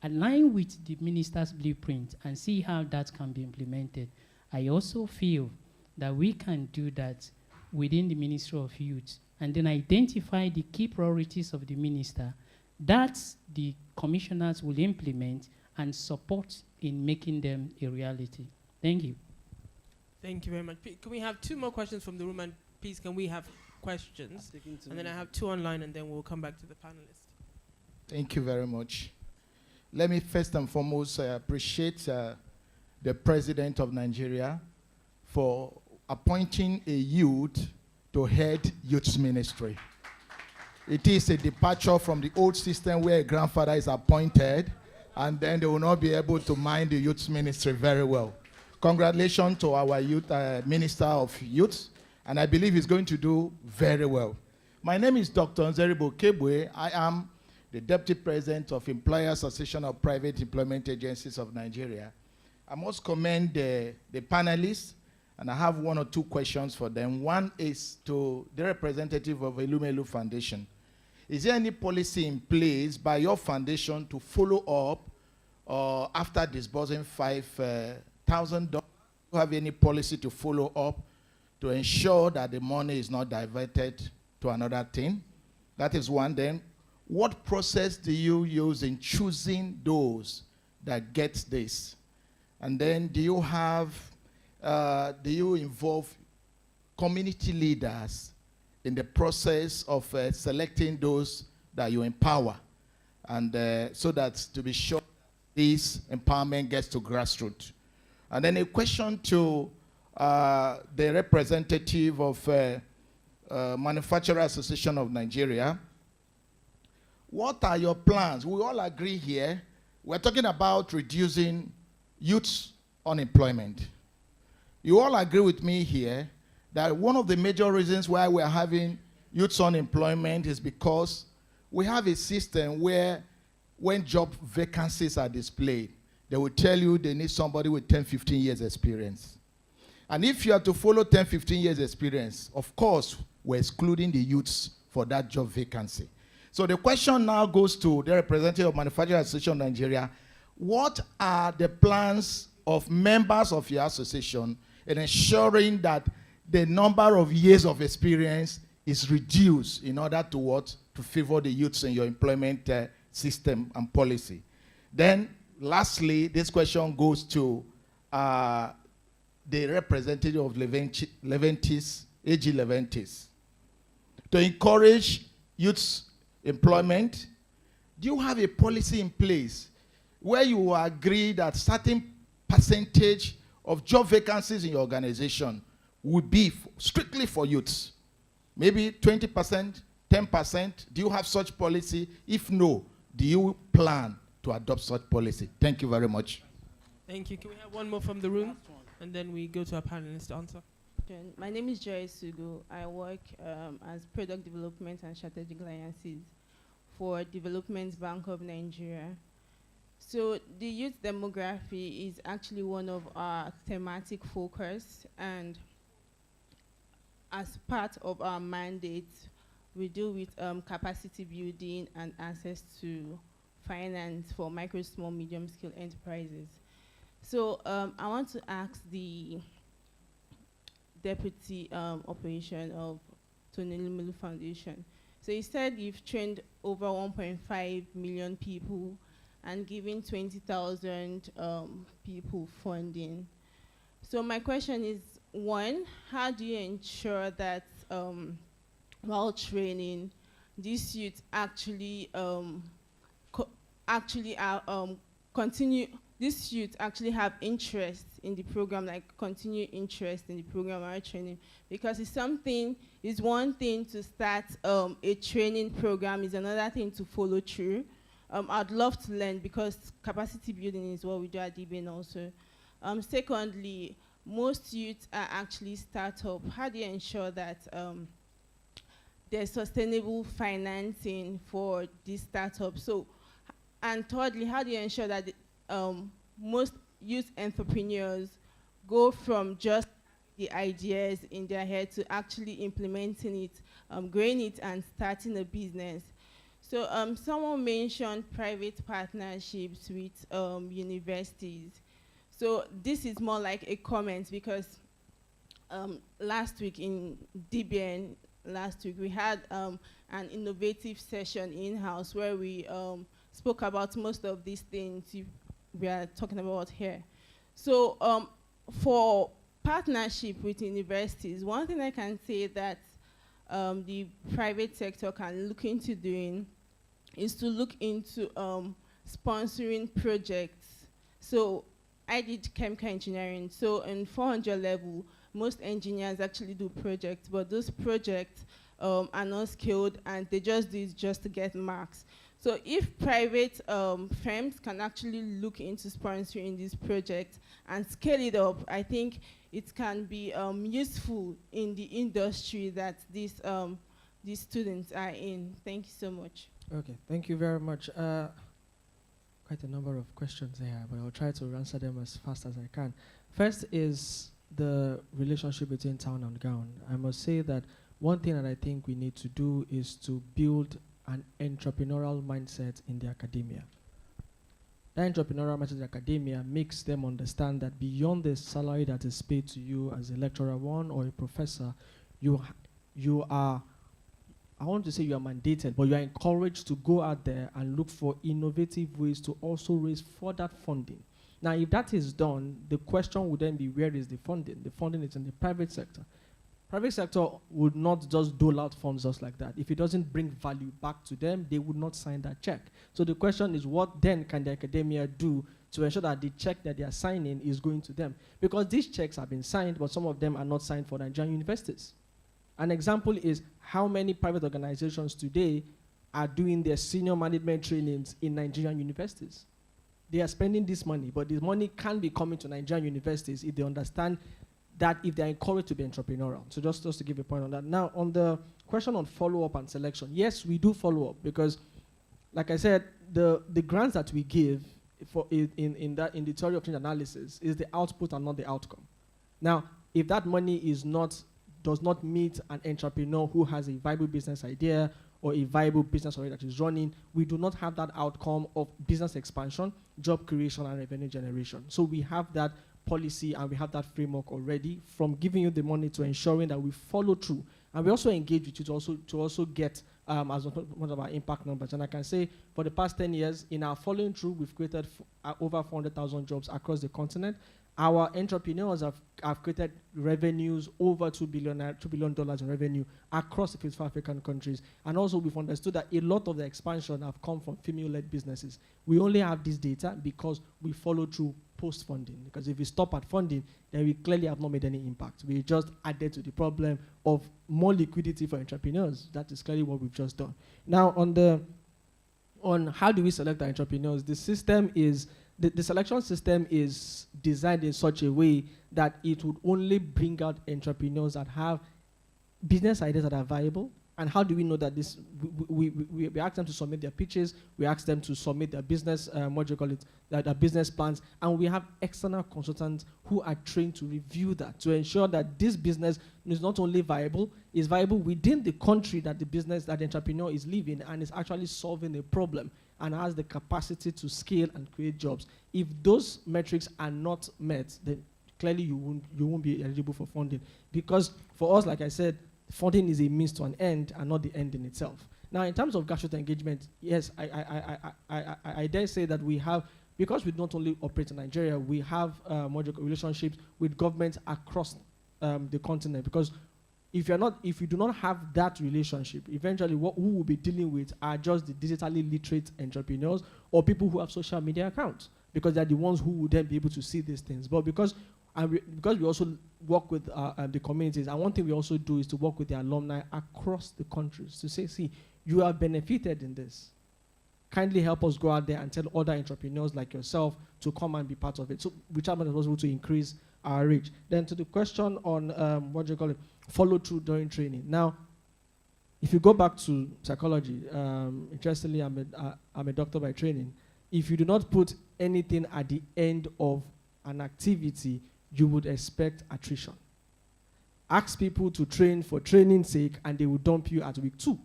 align with the Minister's blueprint and see how that can be implemented. I also feel that we can do that within the Ministry of Youth, and then identify the key priorities of the minister that the commissioners will implement and support in making them a reality. Thank you. Thank you very much. Can we have 2 more questions from the room, and please can we have questions? And then I have 2 online, and then we'll come back to the panelists. Thank you very much. Let me first and foremost appreciate the President of Nigeria for appointing a youth to head youth ministry. It is a departure from the old system where a grandfather is appointed and then they will not be able to mind the youth ministry very well. Congratulations to our youth Minister of Youth, and I believe he's going to do very well. My name is Dr. Nzeribo Kebwe. I am the Deputy President of Employers Association of Private Employment Agencies of Nigeria. I must commend the panelists, and I have 1 or 2 questions for them. One is to the representative of Elumelu Foundation. Is there any policy in place by your foundation to follow up after disbursing $5,000? Do you have any policy to follow up to ensure that the money is not diverted to another thing? That is one. Then, what process do you use in choosing those that get this? And then do you involve community leaders in the process of selecting those that you empower? And so that to be sure this empowerment gets to grassroots. And then a question to the representative of Manufacturer Association of Nigeria. What are your plans? We all agree here. We're talking about reducing youth unemployment. You all agree with me here that one of the major reasons why we're having youth unemployment is because we have a system where when job vacancies are displayed, they will tell you they need somebody with 10, 15 years experience. And if you have to follow 10, 15 years experience, of course, we're excluding the youths for that job vacancy. So the question now goes to the representative of Manufacturers Association of Nigeria. What are the plans of members of your association in ensuring that the number of years of experience is reduced in order to what? To favor the youths in your employment system and policy. Then, lastly, this question goes to the representative of Leventis, AG Leventis. To encourage youth employment, do you have a policy in place where you agree that certain percentage of job vacancies in your organization would be strictly for youths? Maybe 20%, 10%? Do you have such policy? If no, do you plan to adopt such policy? Thank you very much. Thank you. Can we have one more from the room? And then we go to our panelists to answer. My name is Joy Sugu. I work as Product Development and Strategic Alliances for Development Bank of Nigeria. So the youth demography is actually one of our thematic focus, and as part of our mandate, we deal with capacity building and access to finance for micro, small, medium-scale enterprises. So I want to ask the Deputy Operation of Tonelumelu Foundation. So you said you've trained over 1.5 million people and given 20,000 people funding. So my question is, one, how do you ensure that while training, these youth these youth actually have interest in the program, like continue interest in the program while training? Because it's one thing to start a training program, is another thing to follow through. I'd love to learn, because capacity building is what we do at DBN also. Secondly, most youth are actually startup. How do you ensure that there's sustainable financing for these startups? So, and thirdly, how do you ensure that most youth entrepreneurs go from just the ideas in their head to actually implementing it, growing it, and starting a business? So someone mentioned private partnerships with universities. So this is more like a comment, because last week in DBN, we had an innovative session in-house where we spoke about most of these things we are talking about here. So for partnership with universities, one thing I can say that the private sector can look into doing is to look into sponsoring projects. So I did chemical engineering. So in 400 level, most engineers actually do projects, but those projects are not skilled, and they just do it just to get marks. So if private firms can actually look into sponsoring this project and scale it up, I think it can be useful in the industry that these students are in. Thank you so much. Okay, thank you very much. Quite a number of questions there, but I'll try to answer them as fast as I can. First is the relationship between town and gown. I must say that one thing that I think we need to do is to build an entrepreneurial mindset in the academia. That entrepreneurial mindset in the academia makes them understand that beyond the salary that is paid to you as a lecturer one or a professor, you are, I want to say you are mandated, but you are encouraged to go out there and look for innovative ways to also raise further funding. Now, if that is done, the question would then be, where is the funding? The funding is in the private sector. Private sector would not just dole out funds just like that. If it doesn't bring value back to them, they would not sign that check. So the question is, what then can the academia do to ensure that the check that they are signing is going to them? Because these checks have been signed, but some of them are not signed for Nigerian universities. An example is how many private organizations today are doing their senior management trainings in Nigerian universities. They are spending this money, but this money can be coming to Nigerian universities if they understand that, if they are encouraged to be entrepreneurial. So just to give a point on that. Now, on the question on follow-up and selection, yes, we do follow up because, like I said, the grants that we give for in the theory of change analysis is the output and not the outcome. Now, if that money does not meet an entrepreneur who has a viable business idea or a viable business already that is running, we do not have that outcome of business expansion, job creation, and revenue generation. So we have that policy and we have that framework already, from giving you the money to ensuring that we follow through. And we also engage with you to also get as one of our impact numbers. And I can say for the past 10 years, in our following through, we've created over 400,000 jobs across the continent. Our entrepreneurs have created revenues over $2 billion in revenue across the 55 African countries. And also we've understood that a lot of the expansion have come from female-led businesses. We only have this data because we follow through post-funding. Because if we stop at funding, then we clearly have not made any impact. We just added to the problem of more liquidity for entrepreneurs. That is clearly what we've just done. Now, on how do we select our entrepreneurs, the system is, the selection system is designed in such a way that it would only bring out entrepreneurs that have business ideas that are viable. And how do we know that this? We ask them to submit their pitches, we ask them to submit their business, their business plans, and we have external consultants who are trained to review that, to ensure that this business is not only viable, is viable within the country that the entrepreneur is living and is actually solving a problem and has the capacity to scale and create jobs. If those metrics are not met, then clearly you won't be eligible for funding. Because for us, like I said, funding is a means to an end and not the end in itself. Now, in terms of grassroots engagement, yes, I dare say that we have, because we don't only operate in Nigeria, we have relationships with governments across the continent. Because if you do not have that relationship, eventually who will be dealing with are just the digitally literate entrepreneurs or people who have social media accounts, because they're the ones who would then be able to see these things. But because we also work with the communities, and one thing we also do is to work with the alumni across the countries to say, see, you have benefited in this. Kindly help us go out there and tell other entrepreneurs like yourself to come and be part of it. So which are possible to increase our reach. Then to the question on follow through during training. Now, if you go back to psychology, interestingly, I'm a doctor by training. If you do not put anything at the end of an activity, you would expect attrition. Ask people to train for training's sake and they will dump you at week 2.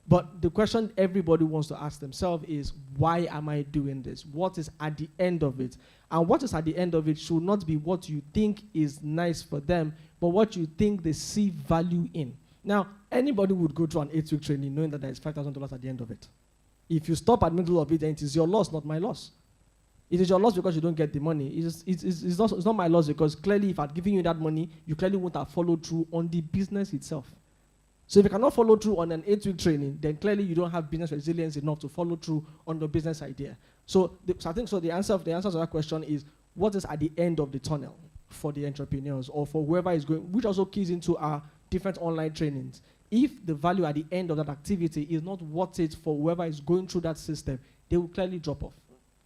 But the question everybody wants to ask themselves is, why am I doing this? What is at the end of it? And what is at the end of it should not be what you think is nice for them, but what you think they see value in. Now, anybody would go through an 8-week training knowing that there is $5,000 at the end of it. If you stop at the middle of it, then it is your loss, not my loss. It is your loss because you don't get the money. It's not my loss because clearly if I'd given you that money, you clearly wouldn't have followed through on the business itself. So if you cannot follow through on an 8-week training, then clearly you don't have business resilience enough to follow through on the business idea. So I think the answer to that question is, what is at the end of the tunnel for the entrepreneurs or for whoever is going, which also keys into our different online trainings. If the value at the end of that activity is not worth it for whoever is going through that system, they will clearly drop off.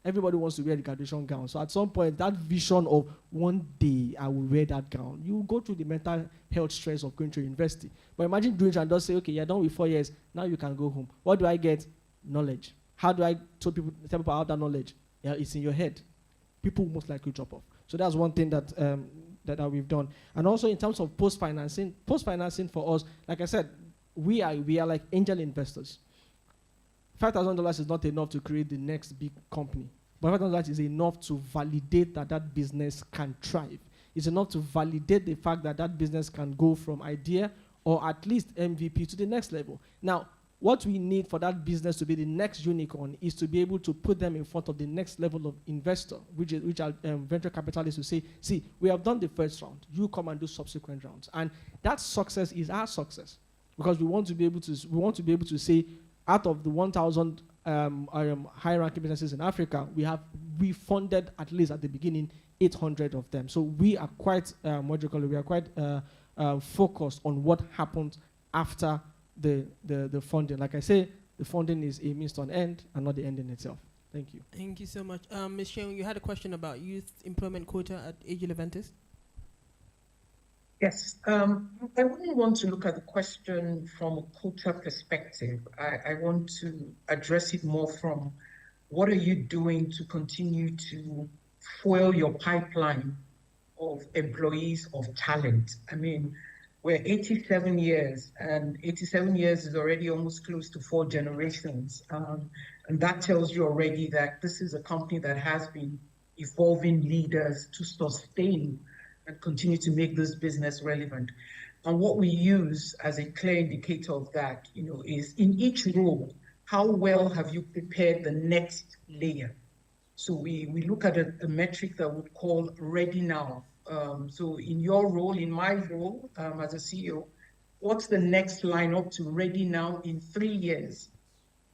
Everybody wants to wear the graduation gown. So at some point, that vision of one day I will wear that gown, you will go through the mental health stress of going to university. But imagine doing it and just say, okay, you're done with 4 years, now you can go home. What do I get? Knowledge. How do I tell people about that knowledge? Yeah, it's in your head. People most likely drop off. So that's one thing that we've done. And also in terms of post-financing for us, like I said, we are like angel investors. $5,000 is not enough to create the next big company. But $5,000 is enough to validate that business can thrive. It's enough to validate the fact that business can go from idea or at least MVP to the next level. Now, what we need for that business to be the next unicorn is to be able to put them in front of the next level of investor, which are venture capitalists who say, see, we have done the first round, you come and do subsequent rounds. And that success is our success, because we want to be able to say, out of the 1,000 high-ranking businesses in Africa, we funded at least at the beginning 800 of them. So we are quite focused on what happened after the funding. Like I say, the funding is a means to an end and not the end in itself. Thank you. Thank you so much. Ms. Sheung, you had a question about youth employment quota at Agile Adventist? Yes. I wouldn't want to look at the question from a quota perspective. I want to address it more from what are you doing to continue to fuel your pipeline of employees, of talent. I mean, we're 87 years, and 87 years is already almost close to 4 generations. And that tells you already that this is a company that has been evolving leaders to sustain and continue to make this business relevant. And what we use as a clear indicator of that, is in each role, how well have you prepared the next layer? So we look at a metric that we call ready now. So in your role, in my role as a CEO, what's the next line up to ready now in 3 years?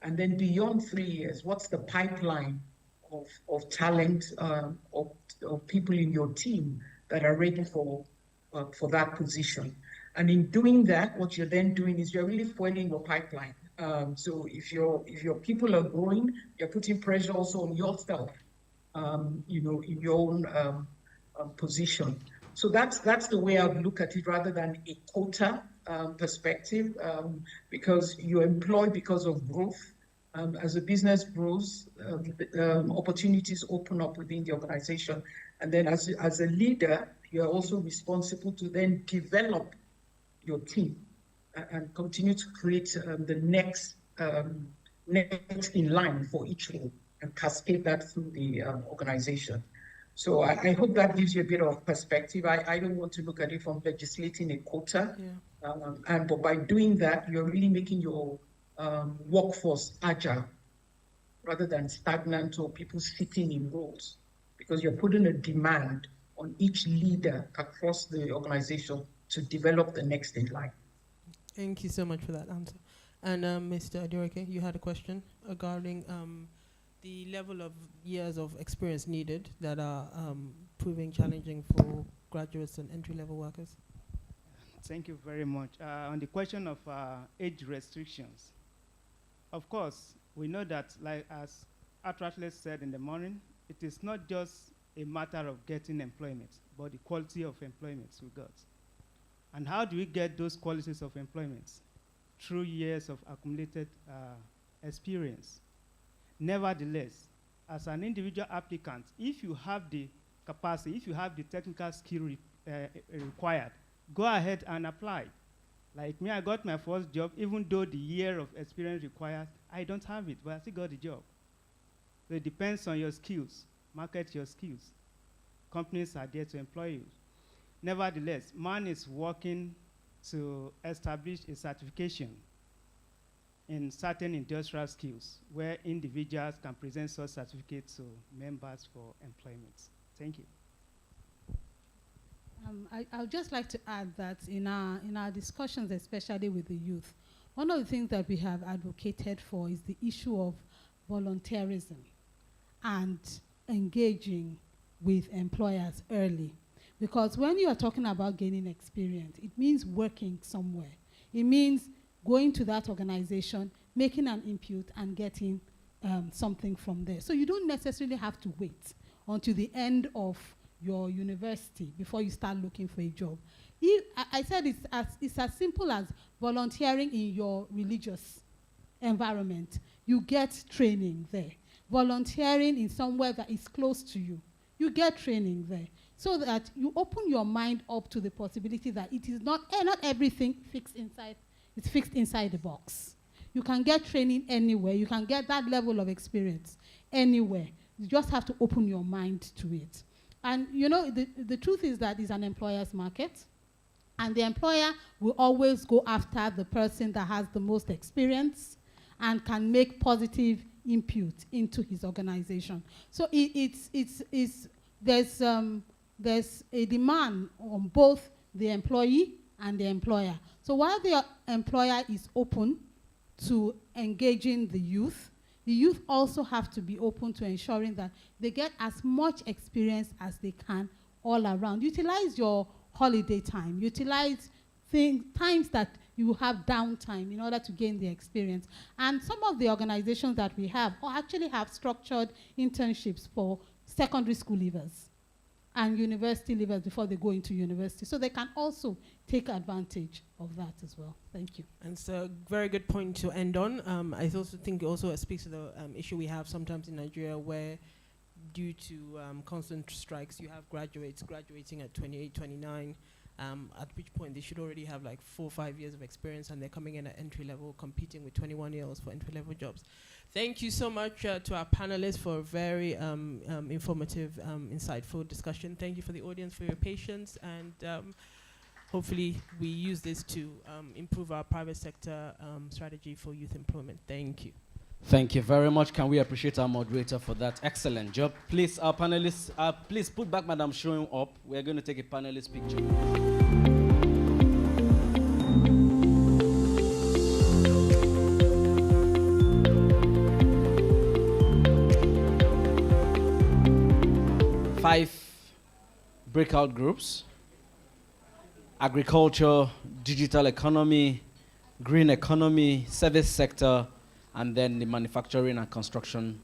And then beyond 3 years, what's the pipeline of talent, of people in your team that are ready for that position? And in doing that, what you're then doing is you're really fueling your pipeline. So if your people are growing, you're putting pressure also on yourself, in your own position. So that's the way I would look at it, rather than a quota perspective, because you employ because of growth. As a business grows, opportunities open up within the organization. And then as a leader, you're also responsible to then develop your team and continue to create the next in line for each role and cascade that through the organization. So I hope that gives you a bit of perspective. I don't want to look at it from legislating a quota. Yeah. But by doing that, you're really making your workforce agile rather than stagnant or people sitting in roles, because you're putting a demand on each leader across the organization to develop the next in line. Thank you so much for that answer. And Mr. Adireke, you had a question regarding the level of years of experience needed that are proving challenging for graduates and entry-level workers. Thank you very much. On the question of age restrictions, of course, we know that, like as Atrathlete said in the morning, it is not just a matter of getting employment, but the quality of employment we got. And how do we get those qualities of employment? Through years of accumulated experience. Nevertheless, as an individual applicant, if you have the capacity, if you have the technical skill required, go ahead and apply. Like me, I got my first job, even though the year of experience required, I don't have it, but I still got the job. So it depends on your skills. Market your skills. Companies are there to employ you. Nevertheless, man is working to establish a certification in certain industrial skills where individuals can present such certificates to members for employment. Thank you. I would just like to add that in our discussions, especially with the youth, one of the things that we have advocated for is the issue of volunteerism and engaging with employers early. Because when you are talking about gaining experience, it means working somewhere. It means going to that organization, making an input, and getting something from there. So you don't necessarily have to wait until the end of your university before you start looking for a job. I said it's as simple as volunteering in your religious environment. You get training there. Volunteering in somewhere that is close to you. You get training there. So that you open your mind up to the possibility that it is not everything fixed inside. It's fixed inside the box. You can get training anywhere. You can get that level of experience anywhere. You just have to open your mind to it. And the truth is that it's an employer's market, and the employer will always go after the person that has the most experience, and can make positive input into his organization. So there's a demand on both the employee and the employer. So while the employer is open to engaging the youth also have to be open to ensuring that they get as much experience as they can all around. Utilize your holiday time, utilize times that you have downtime in order to gain the experience. And some of the organizations that we have actually have structured internships for secondary school leavers and university leavers before they go into university. So they can also take advantage of that as well. Thank you. And it's a very good point to end on. I also think it also speaks to the issue we have sometimes in Nigeria where due to constant strikes, you have graduates graduating at 28, 29, at which point they should already have like 4 or 5 years of experience and they're coming in at entry level competing with 21-year-olds for entry level jobs. Thank you so much to our panelists for a very informative, insightful discussion. Thank you for the audience for your patience, and hopefully we use this to improve our private sector strategy for youth employment. Thank you. Thank you very much. Can we appreciate our moderator for that excellent job? Please, our panelists, please put back Madam showing up. We're going to take a panelist picture. Five breakout groups: agriculture, digital economy, green economy, service sector, and then the manufacturing and construction.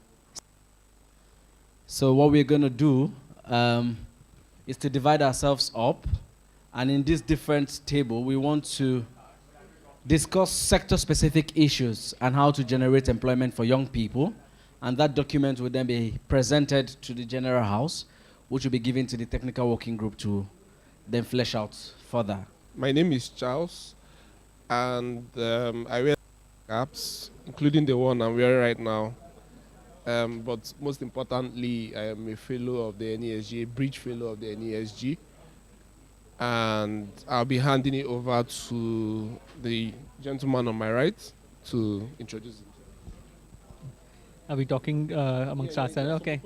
So what we're going to do is to divide ourselves up, and in this different table we want to discuss sector-specific issues and how to generate employment for young people, and that document will then be presented to the General House, which will be given to the technical working group to then flesh out further. My name is Charles, and I wear caps, including the one I'm wearing right now. But most importantly, I am a fellow of the NESG, a bridge fellow of the NESG. And I'll be handing it over to the gentleman on my right to introduce himself. Are we talking amongst ourselves? Okay.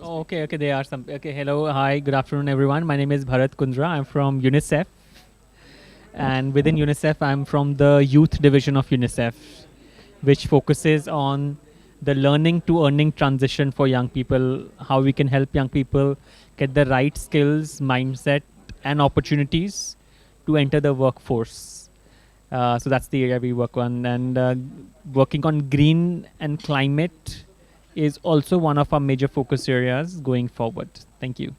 So okay, there are some. Okay, hello, hi, good afternoon, everyone. My name is Bharat Kundra. I'm from UNICEF. And within UNICEF, I'm from the youth division of UNICEF, which focuses on the learning to earning transition for young people, how we can help young people get the right skills, mindset, and opportunities to enter the workforce. So that's the area we work on. And working on green and climate is also one of our major focus areas going forward. Thank you.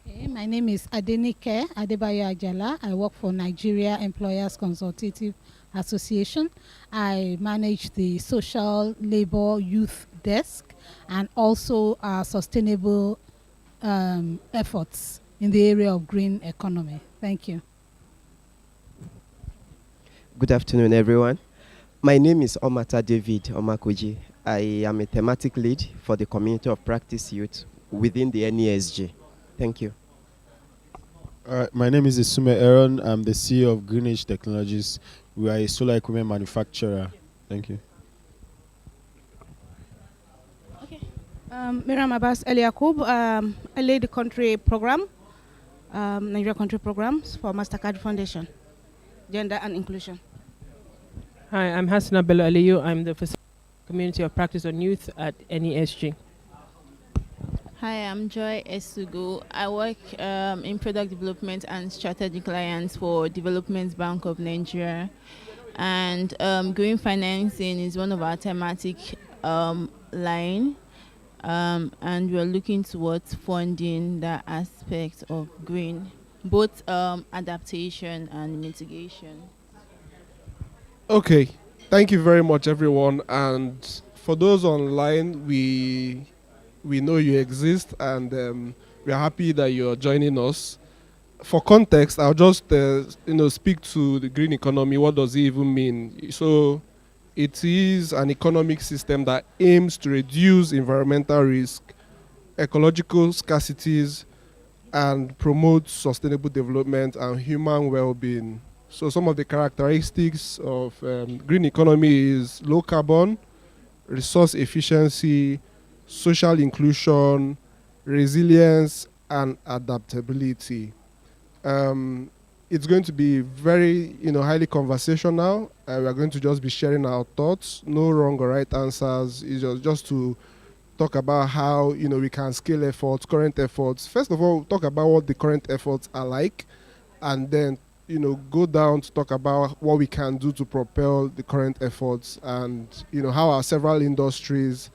Okay, my name is Adenike Adebayo Ajala. I work for Nigeria Employers Consultative Association. I manage the social labor youth desk and also sustainable efforts in the area of green economy. Thank you. Good afternoon, everyone. My name is Omata David Omakoji. I am a thematic lead for the community of practice youth within the NESG. Thank you. My name is Isume Aaron. I'm the CEO of Greenwich Technologies. We are a solar equipment manufacturer. Thank you. Okay. Miram Abbas El Yakub. I lead the country program, Nigeria country programs for MasterCard Foundation, Gender and Inclusion. Hi, I'm Hasna Bello Aliyu. I'm the Community of Practice on Youth at NESG. Hi, I'm Joy Esugo. I work in product development and strategic alliance for Development Bank of Nigeria. And green financing is one of our thematic line. And we're looking towards funding that aspect of green, both adaptation and mitigation. Okay, thank you very much, everyone. And for those online, we know you exist, and we are happy that you're joining us. For context, I'll just speak to the green economy. What does it even mean? So it is an economic system that aims to reduce environmental risk, ecological scarcities, and promote sustainable development and human well-being. So some of the characteristics of green economy is low carbon, resource efficiency, social inclusion, resilience, and adaptability. It's going to be very, highly conversational. We are going to just be sharing our thoughts. No wrong or right answers. It's just to talk about how we can scale efforts, current efforts. First of all, talk about what the current efforts are like, and then go down to talk about what we can do to propel the current efforts, and how our several industries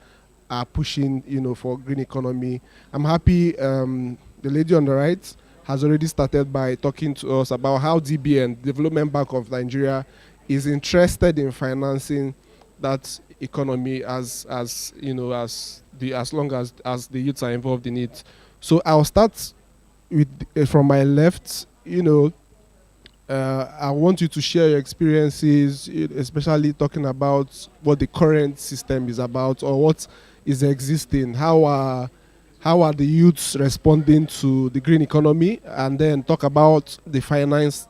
are pushing for green economy. I'm happy the lady on the right has already started by talking to us about how DBN, Development Bank of Nigeria, is interested in financing that economy as long as the youths are involved in it. So I'll start with from my left. I want you to share your experiences, especially talking about what the current system is about or what is existing. How are the youths responding to the green economy, and then talk about the finance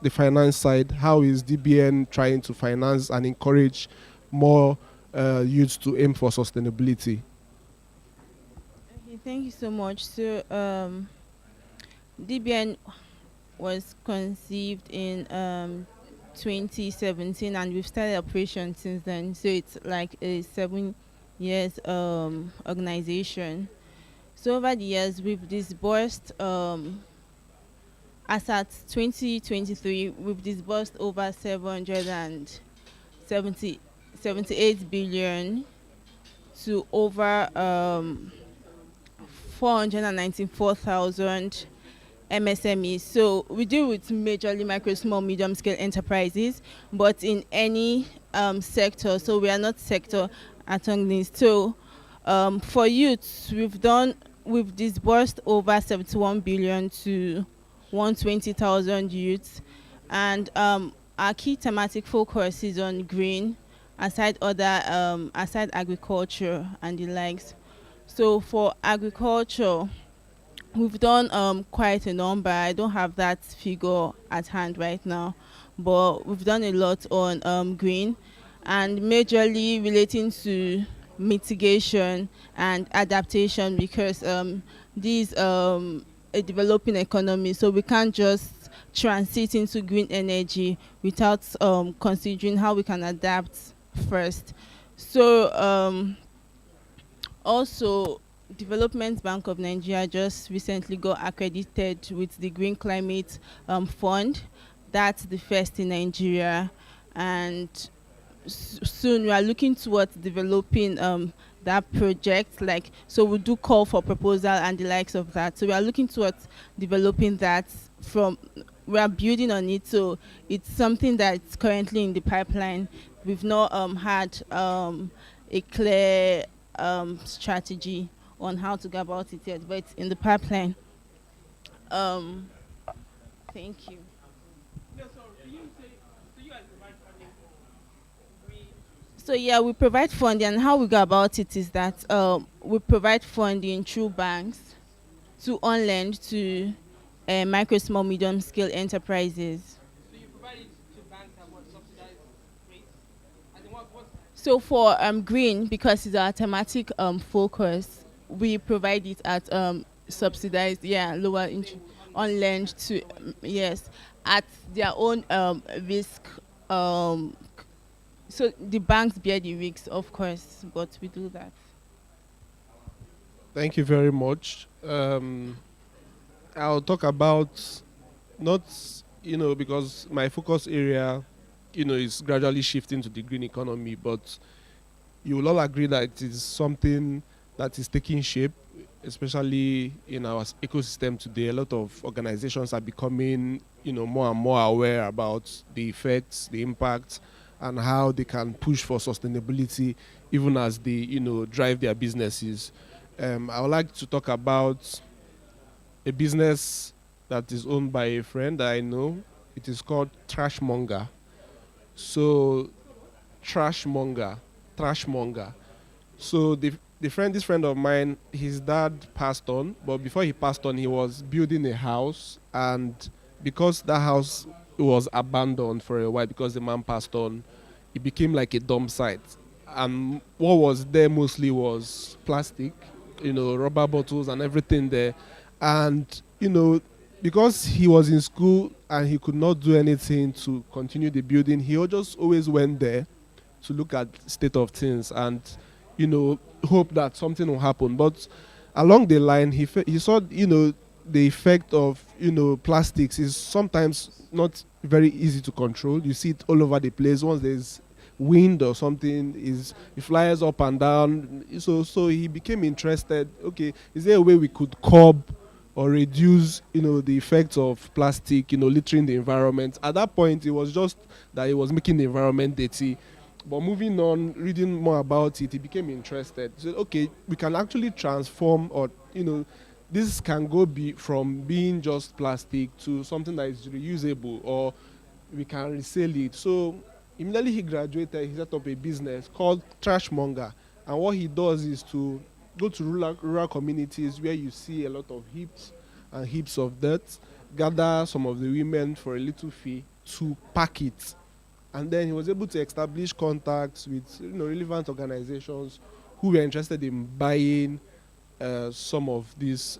side. How is DBN trying to finance and encourage more youths to aim for sustainability? Okay, thank you so much. So DBN was conceived in 2017, and we've started operation since then. So it's like a 7 years organization. So over the years, we've disbursed, as at 2023, we've disbursed over 778 billion to over 494,000 MSMEs. So we deal with majorly micro, small, medium scale enterprises, but in any sector. So we are not sector agnostic. So for youths, we've disbursed over 71 billion to 120,000 youths, and our key thematic focus is on green, aside agriculture and the likes. So for agriculture, we've done quite a number. I don't have that figure at hand right now, but we've done a lot on green, and majorly relating to mitigation and adaptation, because this a developing economy, so we can't just transit into green energy without considering how we can adapt first. So also, Development Bank of Nigeria just recently got accredited with the Green Climate Fund. That's the first in Nigeria, and soon we are looking towards developing that project. Like, so we do call for proposal and the likes of that. So we are looking towards developing that. We are building on it. So it's something that's currently in the pipeline. We've not had a clear strategy on how to go about it yet, but it's in the pipeline. Thank you. So yeah, we provide funding, and how we go about it is that we provide funding through banks to on lend to micro, small, medium scale enterprises. So you provide it to banks at what subsidized rates? And what? So for green, because it's our thematic focus, we provide it at subsidized, lower interest on lend to yes, at their own risk. So the banks bear the risks, of course, but we do that. Thank you very much. I'll talk about not, because my focus area, is gradually shifting to the green economy, but you will all agree that it is something that is taking shape, especially in our ecosystem today. A lot of organizations are becoming, more and more aware about the effects, the impact, and how they can push for sustainability even as they, drive their businesses. I would like to talk about a business that is owned by a friend that I know. It is called Trashmonger. So, Trashmonger. So this friend of mine, his dad passed on, but before he passed on, he was building a house, and because that house it was abandoned for a while because the man passed on. It became like a dump site. And what was there mostly was plastic, rubber bottles and everything there. And, because he was in school and he could not do anything to continue the building, he just always went there to look at state of things and, hope that something will happen. But along the line, he saw, the effect of, plastics is sometimes not very easy to control. You see it all over the place. Once there's wind or something, it flies up and down. So he became interested. Okay, is there a way we could curb or reduce, the effects of plastic, littering the environment? At that point, it was just that it was making the environment dirty. But moving on, reading more about it, he became interested. He said, okay, we can actually transform, or, this can go from being just plastic to something that is reusable, or we can resell it. So immediately he graduated, he set up a business called Trashmonger. And what he does is to go to rural communities where you see a lot of heaps and heaps of dirt, gather some of the women for a little fee to pack it. And then he was able to establish contacts with relevant organizations who were interested in buying some of these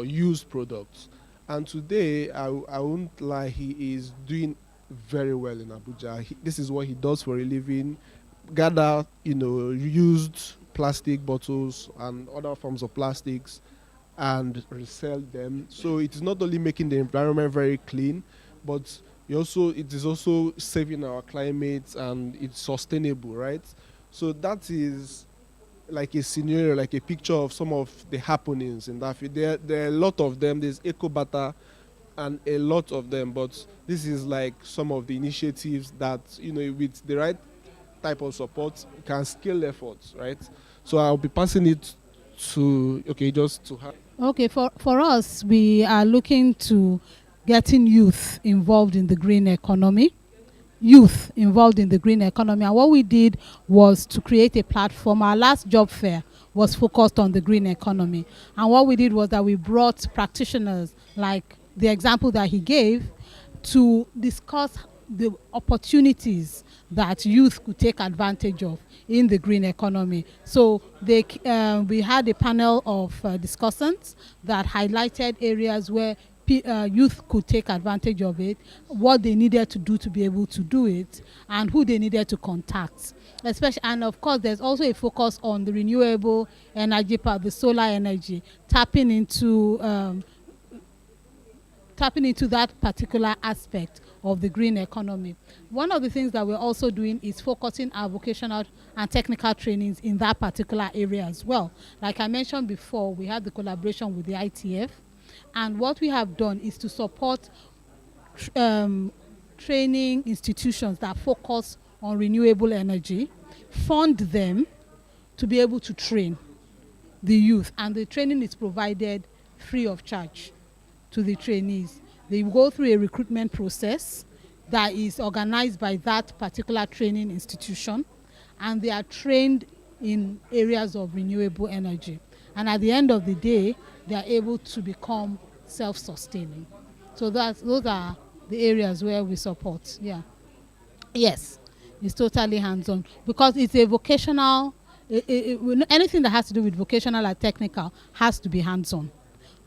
used products. And today, I won't lie, he is doing very well in Abuja. This is what he does for a living: gather, used plastic bottles and other forms of plastics and resell them. So it is not only making the environment very clean, but it is also saving our climate, and it's sustainable, right? So that is like a scenario, like a picture of some of the happenings in that field. There are a lot of them. There's EcoBata and a lot of them, but this is like some of the initiatives that, with the right type of support, can scale efforts, right? So I'll be passing it to, just to her. Okay, for us, we are looking to getting youth involved in the green economy. Youth involved in the green economy. And what we did was to create a platform. Our last job fair was focused on the green economy. And what we did was that we brought practitioners, like the example that he gave, to discuss the opportunities that youth could take advantage of in the green economy. So we had a panel of discussants that highlighted areas where youth could take advantage of it, what they needed to do to be able to do it, and who they needed to contact. And of course, there's also a focus on the renewable energy part, the solar energy, tapping into that particular aspect of the green economy. One of the things that we're also doing is focusing our vocational and technical trainings in that particular area as well. Like I mentioned before, we had the collaboration with the ITF, and what we have done is to support training institutions that focus on renewable energy, fund them to be able to train the youth, and the training is provided free of charge to the trainees. They go through a recruitment process that is organized by that particular training institution, and they are trained in areas of renewable energy. And at the end of the day, they are able to become self-sustaining. So those are the areas where we support. Yeah. Yes, it's totally hands-on, because it's a vocational, anything that has to do with vocational and technical has to be hands-on.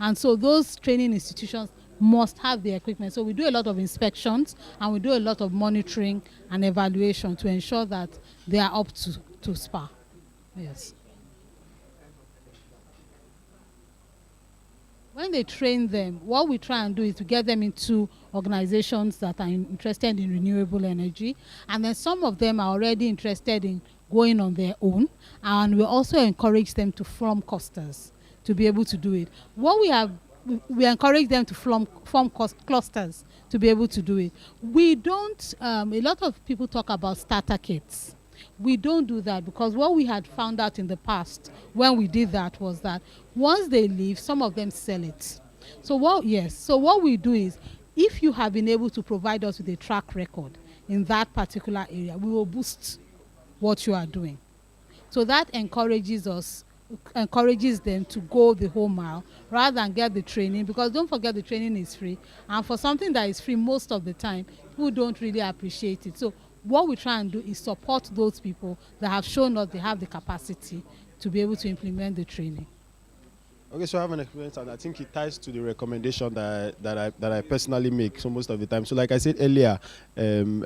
And so those training institutions must have the equipment. So we do a lot of inspections, and we do a lot of monitoring and evaluation to ensure that they are up to par. Yes. When they train them, what we try and do is to get them into organizations that are interested in renewable energy, and then some of them are already interested in going on their own, and we also encourage them to form clusters to be able to do it. We encourage them to form clusters to be able to do it. We don't, a lot of people talk about starter kits. We don't do that, because what we had found out in the past when we did that was that once they leave, some of them sell it. So what we do is, if you have been able to provide us with a track record in that particular area, we will boost what you are doing. So that encourages us. encourages them to go the whole mile rather than get the training, because don't forget the training is free, and for something that is free most of the time people don't really appreciate it. So what we try and do is support those people that have shown us they have the capacity to be able to implement the training. Okay, so I have an experience, and I think it ties to the recommendation that I personally make so most of the time. So, like I said earlier, I'm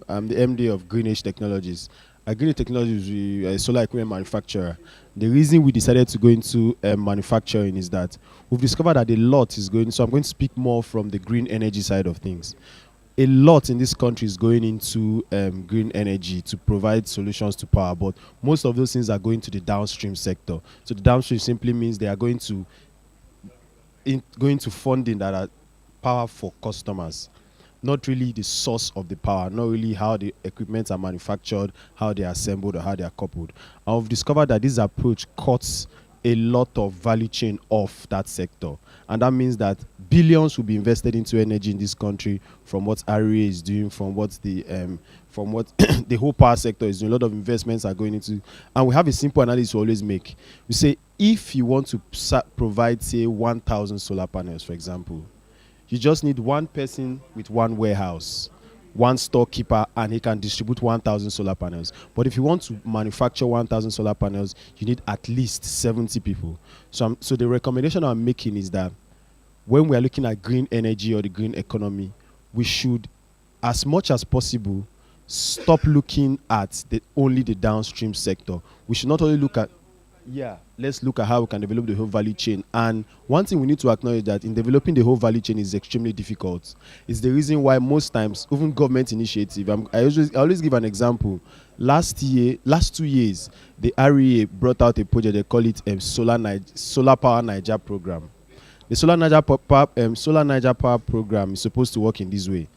the MD of Greenage Technologies. At Greenage Technologies, we are a solar equipment manufacturer. The reason we decided to go into manufacturing is that we've discovered that a lot is going. So, I'm going to speak more from the green energy side of things. A lot in this country is going into green energy to provide solutions to power, but most of those things are going to the downstream sector. So the downstream simply means they are going to funding that are power for customers, not really the source of the power, not really how the equipment are manufactured, how they are assembled, or how they are coupled. And we've discovered that this approach cuts a lot of value chain off that sector, and that means that billions will be invested into energy in this country, from what REA is doing, from what the the whole power sector is doing. A lot of investments are going into, and we have a simple analysis we always make. We say if you want to provide, say, 1,000 solar panels, for example, you just need one person with one warehouse, one storekeeper, and he can distribute 1,000 solar panels. But if you want to manufacture 1,000 solar panels, you need at least 70 people. So the recommendation I'm making is that when we are looking at green energy or the green economy, we should, as much as possible, stop looking at only the downstream sector. We should not only look at, let's look at how we can develop the whole value chain. And one thing we need to acknowledge that in developing the whole value chain is extremely difficult. It's the reason why most times, even government initiative, I always give an example. Last 2 years, the REA brought out a project, they call it Solar Power Niger Program. The Solar Niger Power Program is supposed to work in this way.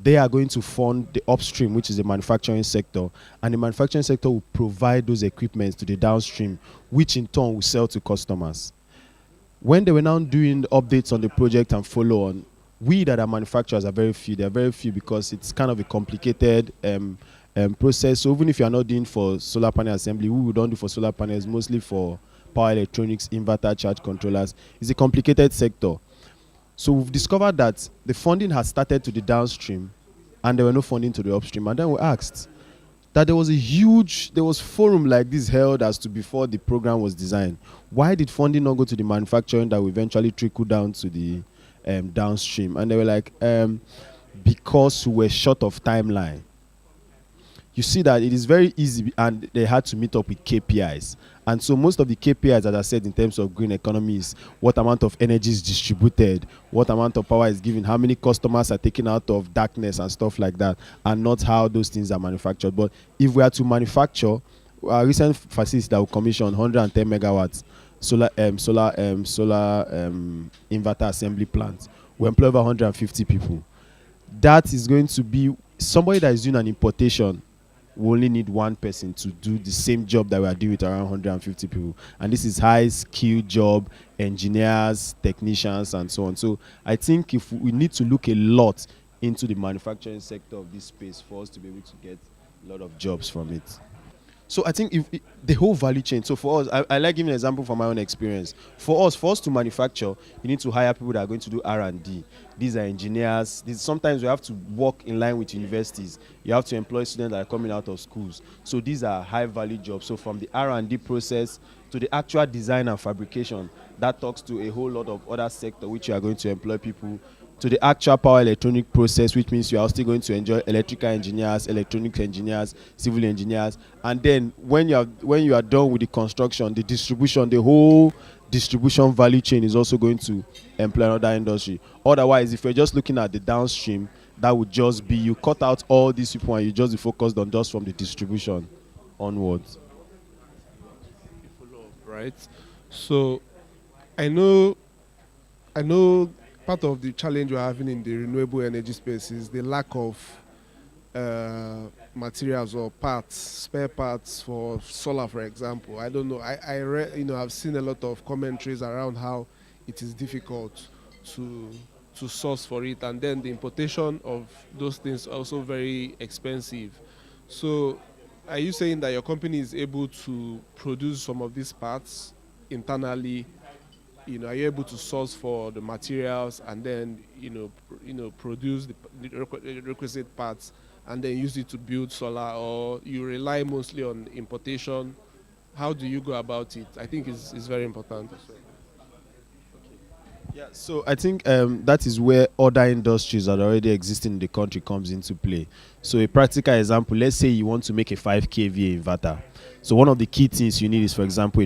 They are going to fund the upstream, which is the manufacturing sector, and the manufacturing sector will provide those equipments to the downstream, which in turn will sell to customers. When they were now doing updates on the project and follow on, we that are manufacturers are very few. They are very few because it's kind of a complicated process. So even if you are not doing for solar panel assembly, we don't do for solar panels, mostly for power electronics, inverter, charge controllers. It's a complicated sector. So we've discovered that the funding has started to the downstream and there were no funding to the upstream. And then we asked that there was forum like this held as to before the program was designed. Why did funding not go to the manufacturing that will eventually trickle down to the downstream? And they were like, because we were short of timeline. You see that it is very easy, and they had to meet up with KPIs. And so most of the KPIs, as I said, in terms of green economy is what amount of energy is distributed, what amount of power is given, how many customers are taken out of darkness and stuff like that, and not how those things are manufactured. But if we are to manufacture, our recent facility that we commissioned 110 megawatts solar inverter assembly plant, we employ over 150 people. That is going to be somebody that is doing an importation. We only need one person to do the same job that we are doing with around 150 people. And this is high-skill job, engineers, technicians, and so on. So I think if we need to look a lot into the manufacturing sector of this space for us to be able to get a lot of jobs from it. So I think the whole value chain. So for us, I like giving an example from my own experience. For us to manufacture, you need to hire people that are going to do R&D. These are engineers. Sometimes we have to work in line with universities. You have to employ students that are coming out of schools. So these are high value jobs. So from the R&D process to the actual design and fabrication, that talks to a whole lot of other sectors which you are going to employ people, to the actual power electronic process, which means you are still going to enjoy electrical engineers, electronic engineers, civil engineers. And then when you are done with the construction, the distribution, the whole distribution value chain is also going to employ another industry. Otherwise, if you're just looking at the downstream, that would just be, you cut out all these people and you just be focused on just from the distribution onwards. Right. So I know part of the challenge we're having in the renewable energy space is the lack of materials or parts, spare parts for solar, for example. I don't know. I read, I've seen a lot of commentaries around how it is difficult to source for it, and then the importation of those things also very expensive. So are you saying that your company is able to produce some of these parts internally? Are you able to source for the materials and then, produce the requisite parts and then use it to build solar, or you rely mostly on importation? How do you go about it? I think it's very important as well. Yeah, so I think that is where other industries that already exist in the country comes into play. So a practical example, let's say you want to make a 5 kVA inverter. So one of the key things you need is, for example,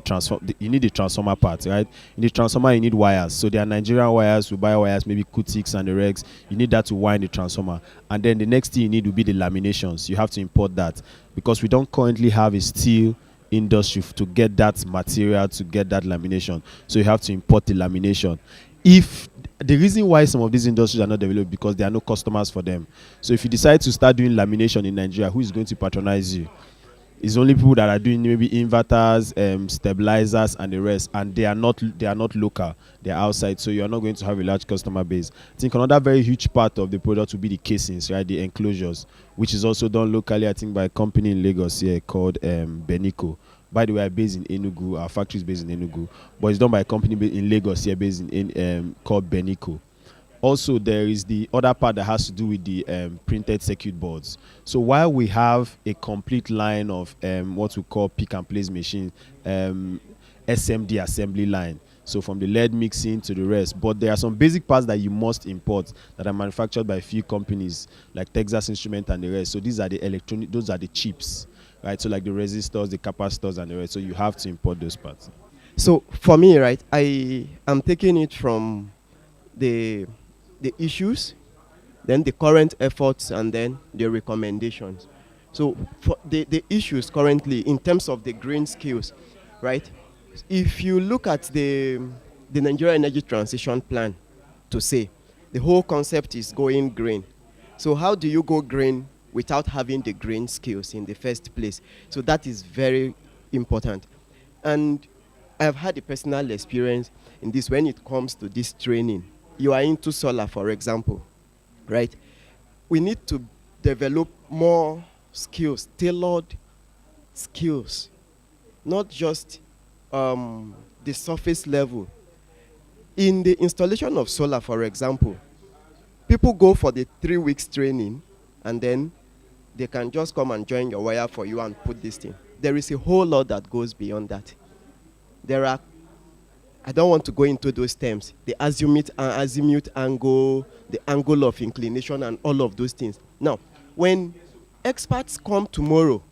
you need a transformer part, right? In the transformer, you need wires. So there are Nigerian wires, we buy wires, maybe Kutix and the Regs. You need that to wind the transformer. And then the next thing you need will be the laminations. You have to import that because we don't currently have a steel industry to get that material, to get that lamination. So you have to import the lamination. If the reason why some of these industries are not developed because there are no customers for them. So if you decide to start doing lamination in Nigeria, who is going to patronize you? It's only people that are doing maybe inverters, stabilizers, and the rest, and they are not local. They are outside, so you are not going to have a large customer base. I think another very huge part of the product will be the casings, right? The enclosures, which is also done locally, I think, by a company in Lagos here called Benico. By the way, I'm based in Enugu. Our factory is based in Enugu, but it's done by a company in Lagos here, based in called Benico. Also, there is the other part that has to do with the printed circuit boards. So while we have a complete line of what we call pick and place machines, SMD assembly line, so from the lead mixing to the rest, but there are some basic parts that you must import that are manufactured by a few companies like Texas Instruments and the rest. So these are those are the chips, right? So like the resistors, the capacitors and the rest. So you have to import those parts. So for me, right, I am taking it from the issues, then the current efforts, and then the recommendations. So for the issues currently in terms of the green skills, right? If you look at the Nigerian Energy Transition Plan, to say, the whole concept is going green. So how do you go green without having the green skills in the first place? So that is very important. And I've had a personal experience in this when it comes to this training. You are into solar, for example, right? We need to develop more skills, tailored skills, not just the surface level. In the installation of solar, for example, people go for the 3 weeks training and then they can just come and join your wire for you and put this thing. There is a whole lot that goes beyond that. There are, I don't want to go into those terms, the azimuth angle, the angle of inclination and all of those things. Now, when experts come tomorrow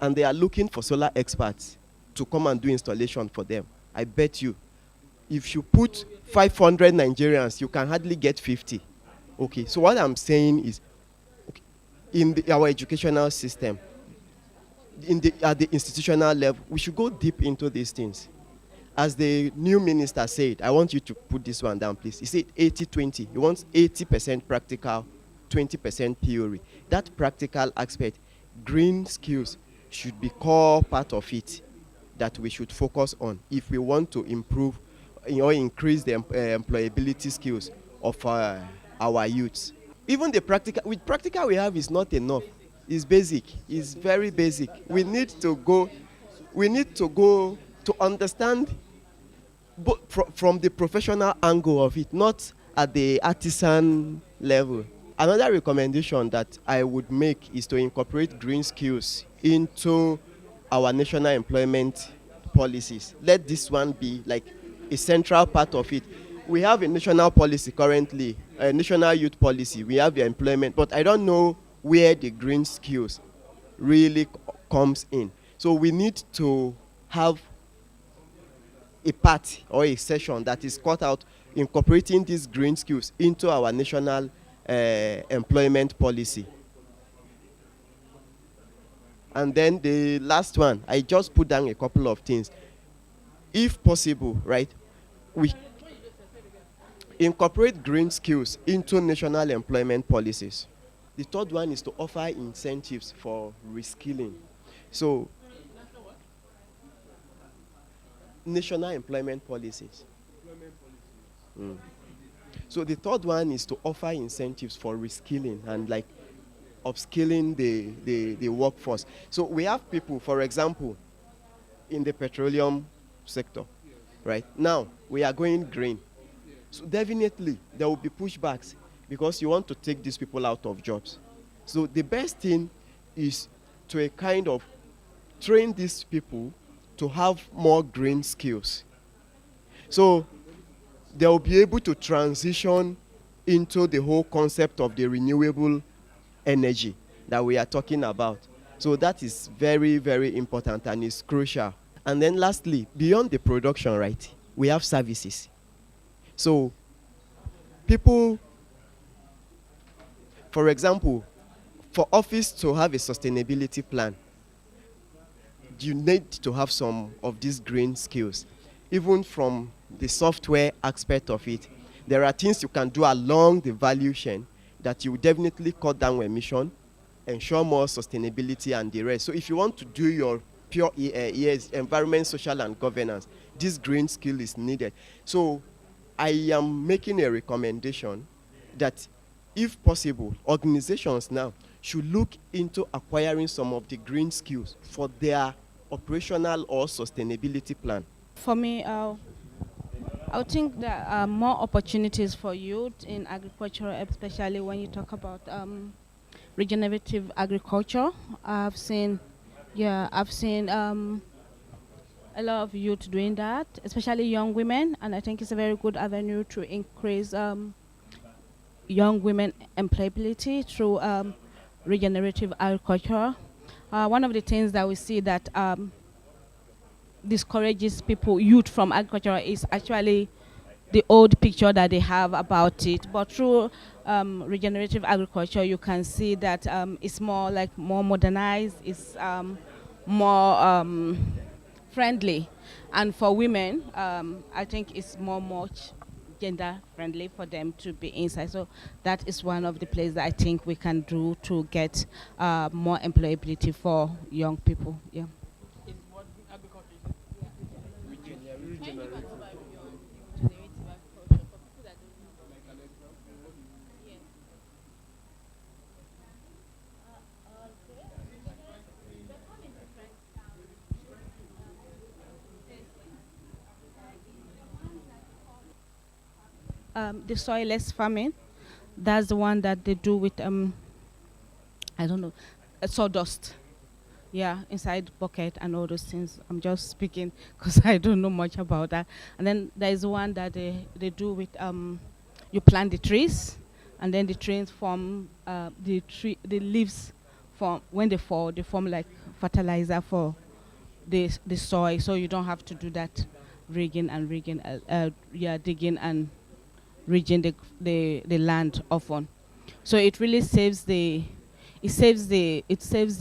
and they are looking for solar experts to come and do installation for them, I bet you, if you put 500 Nigerians, you can hardly get 50. Okay, so what I'm saying is, okay, in our educational system, at the institutional level, we should go deep into these things. As the new minister said, I want you to put this one down, please. He said 80-20. He wants 80% practical, 20% theory. That practical aspect, green skills, should be core part of it that we should focus on if we want to improve or increase the employability skills of our youths. Even the practical, with practical we have is not enough. It's basic. It's very basic. We need to go to understand from the professional angle of it, not at the artisan level. Another recommendation that I would make is to incorporate green skills into our national employment policies. Let this one be like a central part of it. We have a national policy currently, a national youth policy. We have the employment, but I don't know where the green skills really comes in. So we need to have a part or a session that is cut out incorporating these green skills into our national employment policy. And then the last one, I just put down a couple of things. If possible, right, we incorporate green skills into national employment policies. The third one is to offer incentives for reskilling. So, national employment policies. So the third one is to offer incentives for reskilling and like upskilling the workforce. So we have people, for example, in the petroleum sector, right? Now, we are going green. So definitely, there will be pushbacks because you want to take these people out of jobs. So the best thing is to a kind of train these people to have more green skills. So they will be able to transition into the whole concept of the renewable energy that we are talking about. So that is very, very important and is crucial. And then lastly, beyond the production, right, we have services. So people, for example, for office to have a sustainability plan, you need to have some of these green skills. Even from the software aspect of it, there are things you can do along the value chain that you will definitely cut down emission, ensure more sustainability and the rest. So if you want to do your pure ES, environment, social and governance, this green skill is needed. So I am making a recommendation that if possible, organizations now should look into acquiring some of the green skills for their operational or sustainability plan. For me, I would think there are more opportunities for youth in agriculture, especially when you talk about regenerative agriculture. I've seen a lot of youth doing that, especially young women, and I think it's a very good avenue to increase young women employability through regenerative agriculture. One of the things that we see that discourages youth from agriculture is actually the old picture that they have about it. But through regenerative agriculture, you can see that it's more modernized, it's more friendly. And for women, I think it's much gender friendly for them to be inside. So that is one of the places that I think we can do to get more employability for young people. Yeah. The soilless farming, that's the one that they do with I don't know, sawdust. Yeah, inside bucket and all those things. I'm just speaking because I don't know much about that. And then there's one that they do with you plant the trees, and then the trees form the leaves form when they fall. They form like fertilizer for the soil, so you don't have to do that digging and rigging the land often. So it really saves the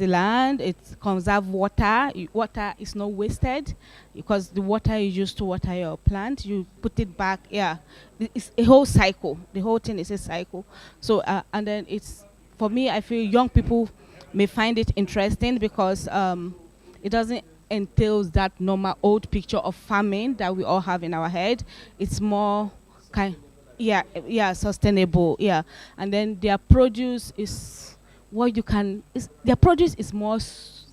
land. It conserves water. Water is not wasted because the water you use to water your plant, you put it back. Yeah, it's a whole cycle. The whole thing is a cycle. So and then it's, for me, I feel young people may find it interesting because it doesn't entail that normal old picture of farming that we all have in our head. It's more sustainable. Yeah, and then their produce is what you can. Their produce is more,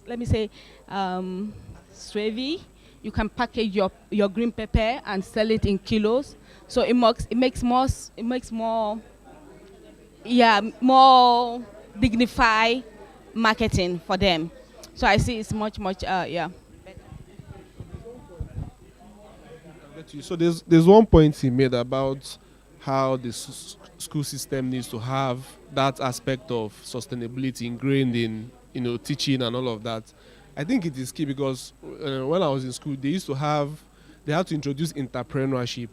let me say, suave. You can package your green pepper and sell it in kilos. So it makes more dignified marketing for them. So I see it's much So there's one point he made about how the school system needs to have that aspect of sustainability ingrained in teaching and all of that. I think it is key because when I was in school, they had to introduce entrepreneurship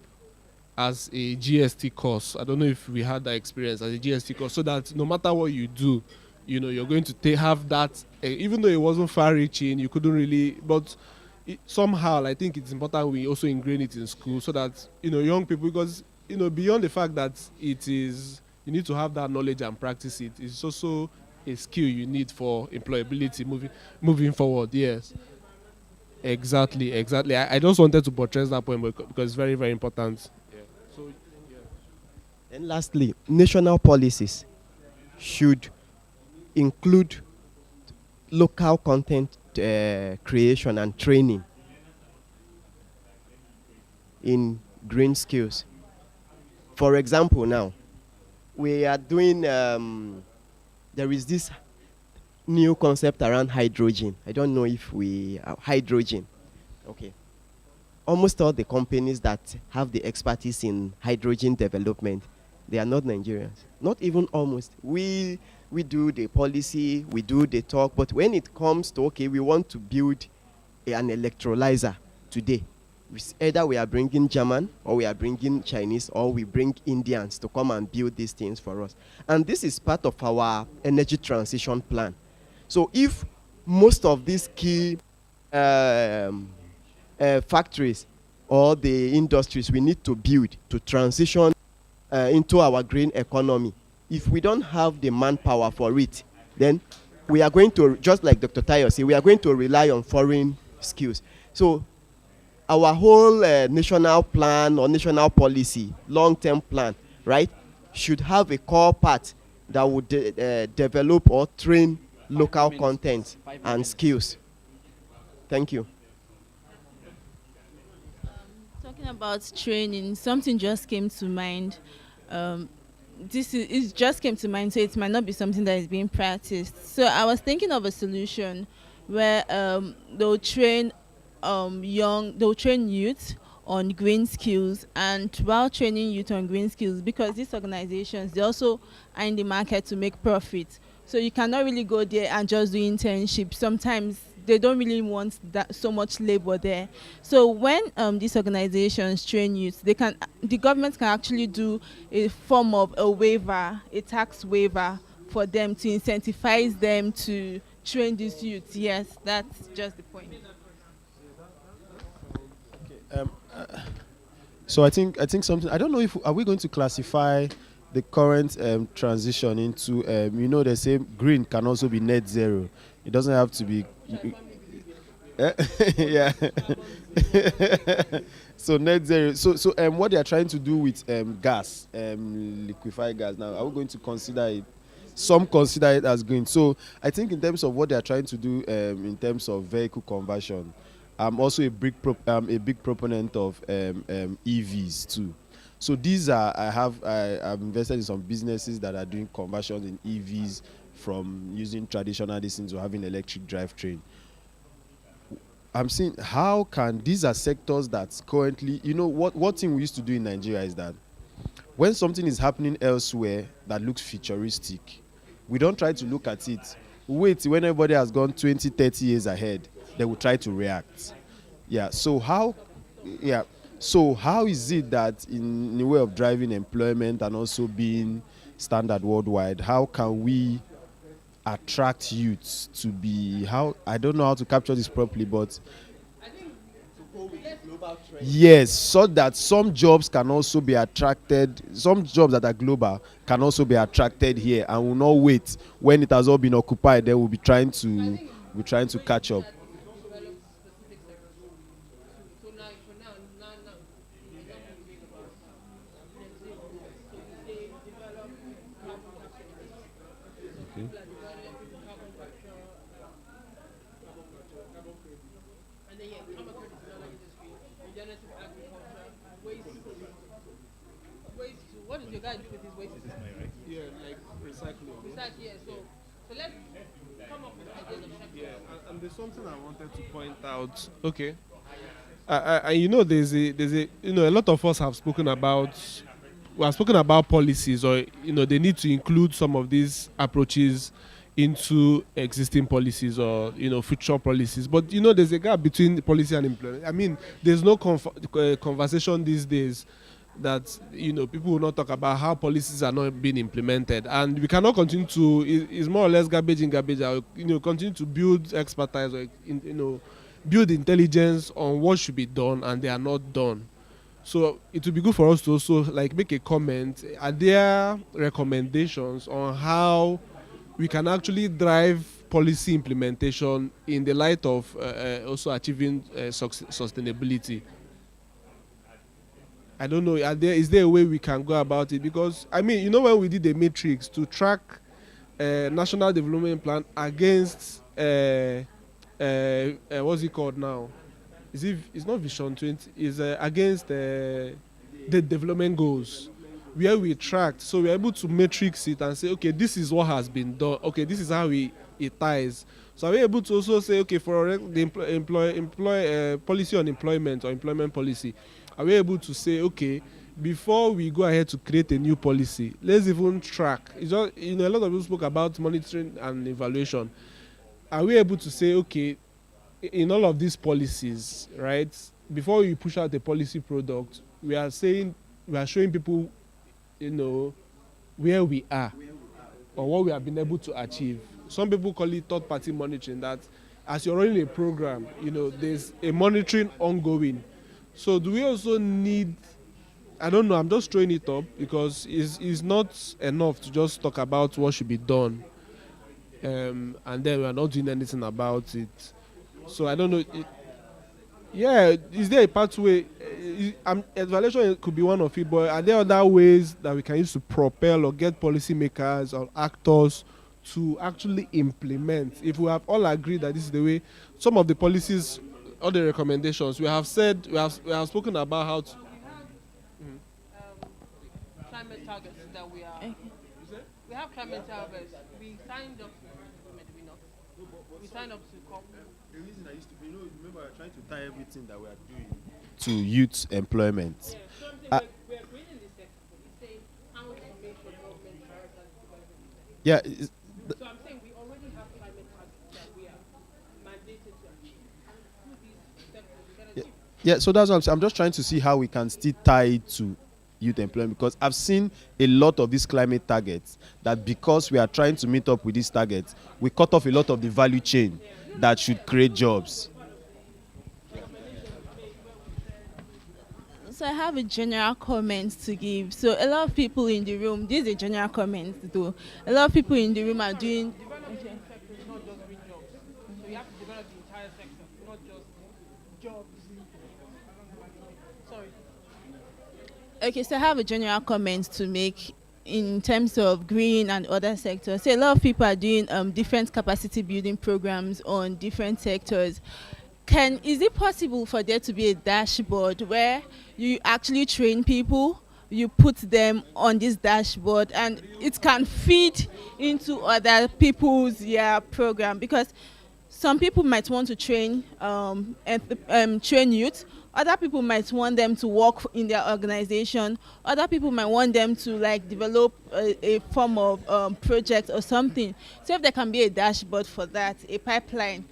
as a GST course. I don't know if we had that experience as a GST course, so that no matter what you do, you're going to have that. Even though it wasn't far-reaching, you couldn't really, but somehow I think it's important we also ingrain it in school so that young people, because beyond the fact that it is, you need to have that knowledge and practice it, it's also a skill you need for employability moving forward. Yes, exactly. I just wanted to buttress that point because it's very, very important. Yeah. So, yeah. And lastly, national policies should include local content creation and training in green skills. For example, now we are doing, there is this new concept around hydrogen. I don't know if hydrogen. Okay. Almost all the companies that have the expertise in hydrogen development, they are not Nigerians. Not even almost. We do the policy, we do the talk, but when it comes to, okay, we want to build an electrolyzer today, either we are bringing German, or we are bringing Chinese, or we bring Indians to come and build these things for us. And this is part of our energy transition plan. So if most of these key factories or the industries we need to build to transition into our green economy, if we don't have the manpower for it, then we are going to, just like Dr. Tayo said, we are going to rely on foreign skills. So our whole national plan or national policy, long-term plan, right, should have a core part that would develop or train local content and skills. Thank you. Talking about training, something just came to mind. It just came to mind, so it might not be something that is being practiced. So I was thinking of a solution where they'll train youth on green skills, and while training youth on green skills, because these organizations, they also are in the market to make profit. So you cannot really go there and just do internships. Sometimes they don't really want that so much labor there. So when these organizations train youth, the government can actually do a form of a waiver, a tax waiver for them to incentivize them to train these youths. Yes, that's just the point. So I think something, I don't know if, are we going to classify the current transition into, they say green can also be net zero. It doesn't have to be, yeah. So net zero. So what they are trying to do with gas, liquefied gas now, are we going to consider it? Some consider it as green. So I think in terms of what they are trying to do in terms of vehicle conversion, I'm also a big proponent of EVs too. So these are, I've invested in some businesses that are doing conversions in EVs from using traditional distance to having electric drivetrain. I'm seeing how can, these are sectors that currently, what thing we used to do in Nigeria is that when something is happening elsewhere that looks futuristic, we don't try to look at it. Wait, when everybody has gone 20, 30 years ahead, they will try to react. So how is it that in the way of driving employment and also being standard worldwide, how can we attract youths to be, I don't know how to capture this properly, but yes, so that some jobs can also be attracted, some jobs that are global can also be attracted here and will not wait when it has all been occupied. They will be trying to catch up. What does your guy do with his waste? Yeah, like recycling. Yeah. So let's come up with ideas of checking. Yeah, and there's something I wanted to point out. Okay. There's a lot of us have spoken about, we have spoken about policies, or they need to include some of these approaches into existing policies or future policies. But there's a gap between policy and employment. I mean, there's no conversation these days that people will not talk about how policies are not being implemented, and we cannot continue to, it's more or less garbage in, garbage out, continue to build expertise or build intelligence on what should be done and they are not done. So it would be good for us to also make a comment. Are there recommendations on how we can actually drive policy implementation in the light of also achieving sustainability? I don't know, is there a way we can go about it? Because, when we did the matrix to track national development plan against what's it called now? It's not Vision 20. It's against the development goals, where we tracked. So we're able to matrix it and say, okay, this is what has been done. Okay, this is how it ties. So are we able to also say, okay, for the policy on employment or employment policy, are we able to say, okay, before we go ahead to create a new policy, let's even track. It's just, a lot of people spoke about monitoring and evaluation. Are we able to say, okay, in all of these policies, right, before we push out the policy product, we are showing people, where we are or what we have been able to achieve. Some people call it third-party monitoring, that as you're running a program, there's a monitoring ongoing. So do we also need, I don't know, I'm just throwing it up because it's not enough to just talk about what should be done, and then we're not doing anything about it. So I don't know. Is there a pathway? Evaluation could be one of it, but are there other ways that we can use to propel or get policymakers or actors to actually implement? If we have all agreed that this is the way, some of the policies, all the recommendations, we have spoken about how to. Climate targets that we are. We have climate targets. We signed up. We signed up to COP. The reason I used to, remember we're trying to tie everything that we are doing to youth employment. Yeah, so I'm saying we're creating this sector, but you say how much information government prioritize development. Yeah. So I'm saying we already have climate targets that we are mandated to achieve. And through these sectors, we can achieve. Yeah, so that's what I'm saying. I'm just trying to see how we can still tie it to youth employment, because I've seen a lot of these climate targets that because we are trying to meet up with these targets, we cut off a lot of the value chain that should create jobs. So I have a general comment to give. So a lot of people in the room, this is a general comment though. A lot of people in the room are doing. Okay. It's not just green jobs. So you have to develop the entire sector, not just jobs. Sorry. Okay, so I have a general comment to make in terms of green and other sectors. So a lot of people are doing different capacity building programs on different sectors. Is it possible for there to be a dashboard where you actually train people, you put them on this dashboard, and it can feed into other people's program? Because some people might want to train train youth. Other people might want them to work in their organization. Other people might want them to develop a form of project or something. So if there can be a dashboard for that, a pipeline,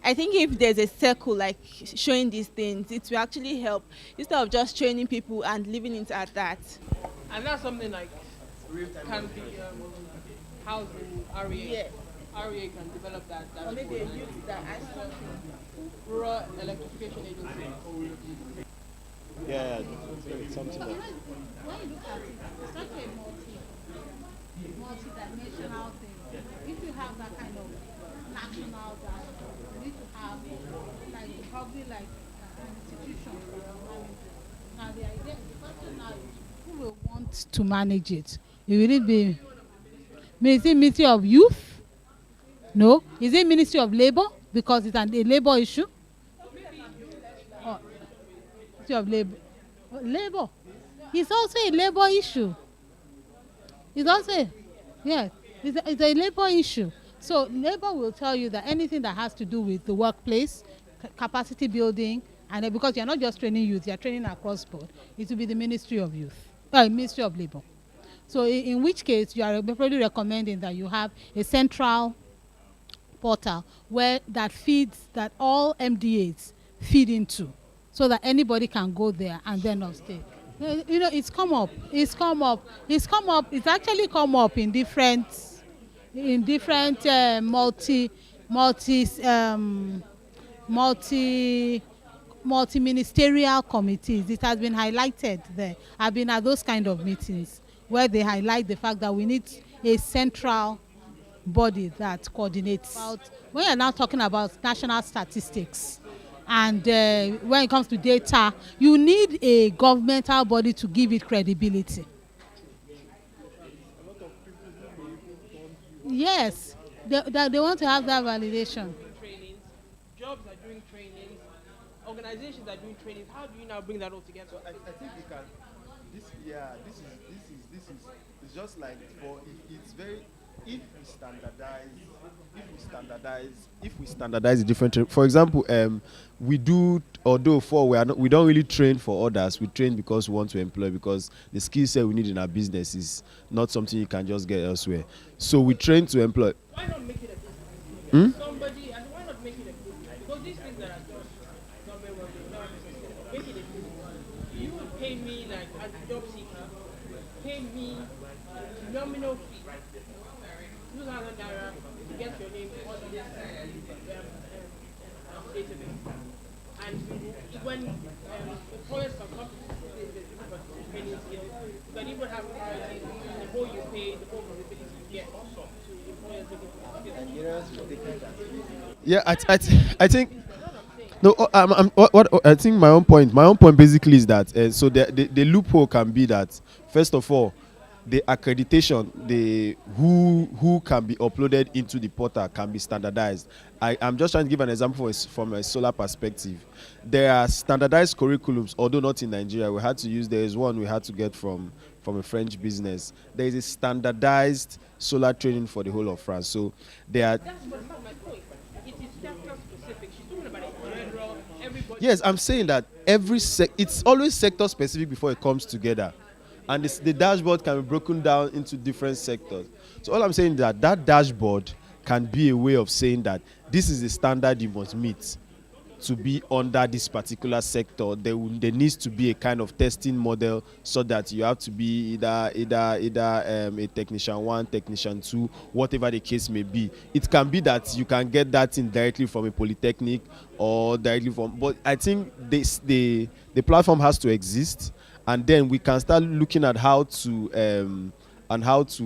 I think if there's a circle showing these things, it will actually help instead of just training people and leaving it at that. And that's something can be housing, REA. Yes. REA can develop that. Or maybe a youth that actually. Rural Electrification Agency. Yeah, it's something When you look at it, it's such a multi-dimensional thing. If you have that kind of national dashboard, you need to have probably an institution for management. Now the question now is who will want to manage it? Will it be Ministry of Youth? No. Is it Ministry of Labor? Because it's a labor issue? Of labor. It's also a labor issue. It's also, yes, it's a labor issue. So labor will tell you that anything that has to do with the workplace, capacity building, and because you're not just training youth, you're training across board, it will be the Ministry of Youth, Ministry of Labor. So in which case you are probably recommending that you have a central portal where that all MDAs feed into, so that anybody can go there and then upstate. It's come up. It's actually come up in different multi-ministerial committees. It has been highlighted there. I've been at those kind of meetings where they highlight the fact that we need a central body that coordinates. When you're now talking about national statistics, and when it comes to data, you need a governmental body to give it credibility. Yes, they want to have that validation. Trainings, jobs are doing trainings, organizations are doing trainings. How do you now bring that all together? So I think we can. This is it's just like for it's very if we standardize the different. For example, we do although we don't really train for others. We train because we want to employ, because the skill set we need in our business is not something you can just get elsewhere. So we train to employ. Why not make it a business? Somebody, and why not make it a business? Because these things that are just government work, make it a business. You would pay me like as a job seeker, pay me a nominal fee, 2,000 naira to get your name on this database. And when employers can come to the training skills, you can even have priorities. The more you pay, the more visibility you get to employers looking for skills. Yeah, I think. No, what I think my own point basically is that so the loophole can be that, first of all, the accreditation, who can be uploaded into the portal can be standardized. I'm just trying to give an example from a solar perspective. There are standardized curriculums, although not in Nigeria. There is one we had to get from a French business. There is a standardized solar training for the whole of France. So there are. That's my point. It is sector specific. She's talking about it in general. Everybody. Yes, I'm saying that it's always sector specific before it comes together. And the dashboard can be broken down into different sectors. So all I'm saying is that dashboard can be a way of saying that this is the standard you must meet to be under this particular sector. There needs to be a kind of testing model so that you have to be either a technician 1, technician 2, whatever the case may be. It can be that you can get that in directly from a polytechnic or directly from. But I think the platform has to exist. And then we can start looking at how to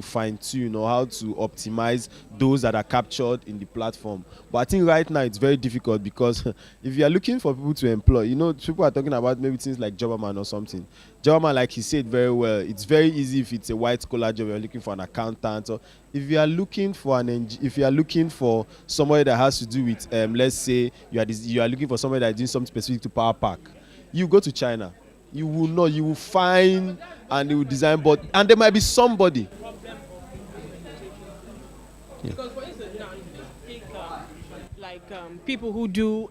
fine tune or how to optimize those that are captured in the platform. But I think right now it's very difficult because if you are looking for people to employ, people are talking about maybe things like Jobberman or something. Jobberman, like he said very well, it's very easy if it's a white collar job. You're looking for an accountant, or if you are looking for somebody that has to do with, let's say you are looking for somebody that is doing something specific to Power Pack, you go to China. You will know, you will find, and you will design, and there might be somebody. Because for instance, now you just take people who do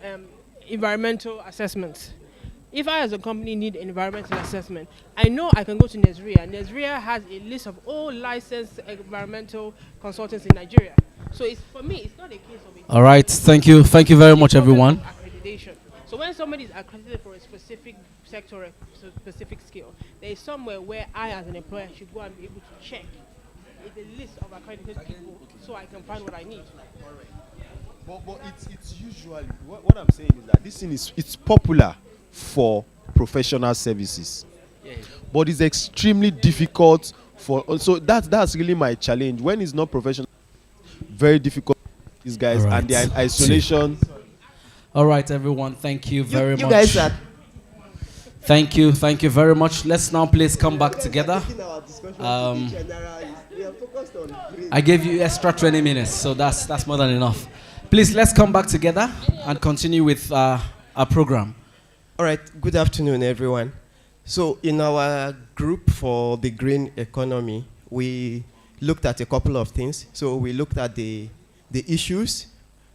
environmental assessments. If I as a company need environmental assessment, I know I can go to Nigeria. Nigeria has a list of all licensed environmental consultants in Nigeria. So for me, it's not a case of. All right, thank you very much, everyone. Accreditation. So when somebody is accredited for a specific sector, a specific skill, there is somewhere where I, as an employer, should go and be able to check the list of accredited people so I can find what I need. But it's usually what I'm saying is that this thing it's popular for professional services, but it's extremely difficult for. So that's really my challenge. When it's not professional, very difficult. These guys and they're in isolation. All right, everyone. Thank you very much. You guys are. Thank you very much. Let's now please come back together. I gave you extra 20 minutes, so that's more than enough. Please, let's come back together and continue with our program. All right. Good afternoon, everyone. So in our group for the green economy, we looked at a couple of things. So we looked at the issues.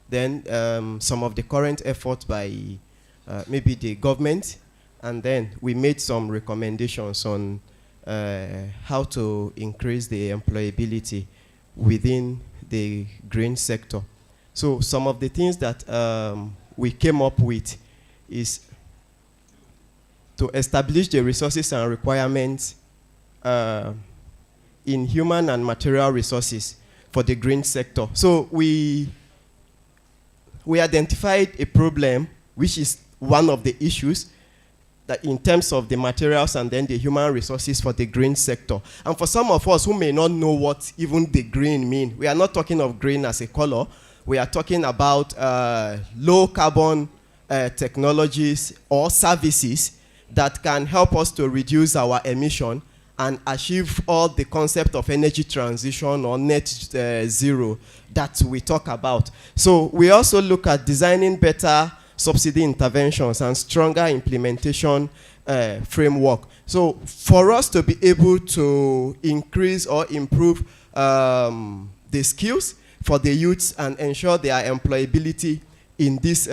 Then some of the current efforts by maybe the government, and then we made some recommendations on how to increase the employability within the green sector. So some of the things that we came up with is to establish the resources and requirements in human and material resources for the green sector. So we identified a problem, which is one of the issues, that in terms of the materials and then the human resources for the green sector. And for some of us who may not know what even the green mean, we are not talking of green as a color. We are talking about low carbon technologies or services that can help us to reduce our emission and achieve all the concept of energy transition or net zero that we talk about. So we also look at designing better subsidy interventions and stronger implementation framework. So for us to be able to increase or improve the skills for the youths and ensure their employability in this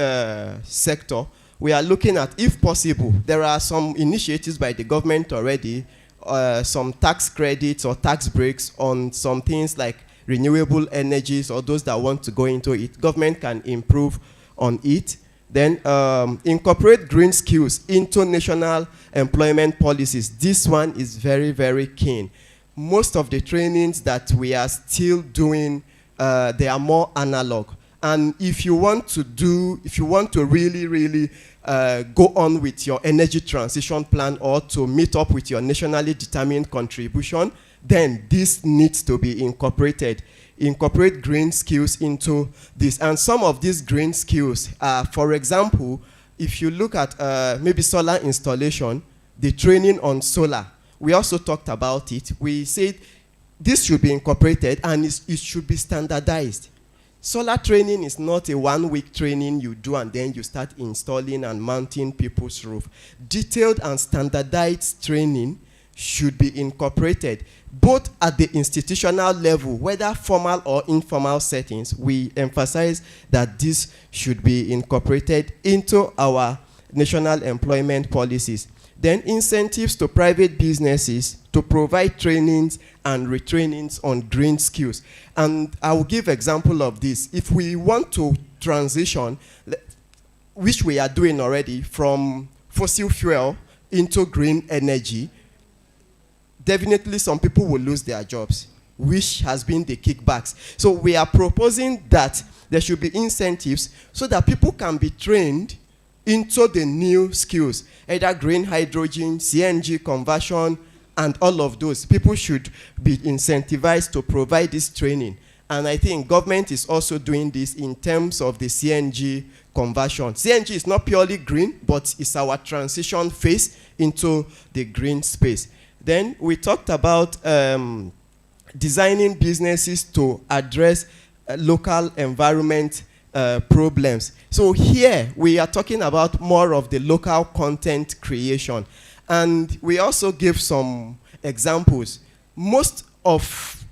sector, we are looking at, if possible, there are some initiatives by the government already, some tax credits or tax breaks on some things like renewable energies or those that want to go into it. Government can improve on it. Then incorporate green skills into national employment policies. This one is very, very keen. Most of the trainings that we are still doing, they are more analog. And if you want to really, really go on with your energy transition plan or to meet up with your nationally determined contribution, then this needs to be incorporated. Incorporate green skills into this. And some of these green skills are, for example, if you look at maybe solar installation, the training on solar, we also talked about it. We said this should be incorporated and it should be standardized. Solar training is not a one-week training you do and then you start installing and mounting people's roof. Detailed and standardized training should be incorporated, both at the institutional level, whether formal or informal settings. We emphasize that this should be incorporated into our national employment policies. Then incentives to private businesses to provide trainings and retrainings on green skills. And I will give example of this. If we want to transition, which we are doing already, from fossil fuel into green energy, definitely some people will lose their jobs, which has been the kickbacks. So we are proposing that there should be incentives so that people can be trained into the new skills, either green hydrogen, CNG conversion, and all of those. People should be incentivized to provide this training. And I think government is also doing this in terms of the CNG conversion. CNG is not purely green, but it's our transition phase into the green space. Then we talked about designing businesses to address local environment problems. So here we are talking about more of the local content creation. And we also give some examples. Most of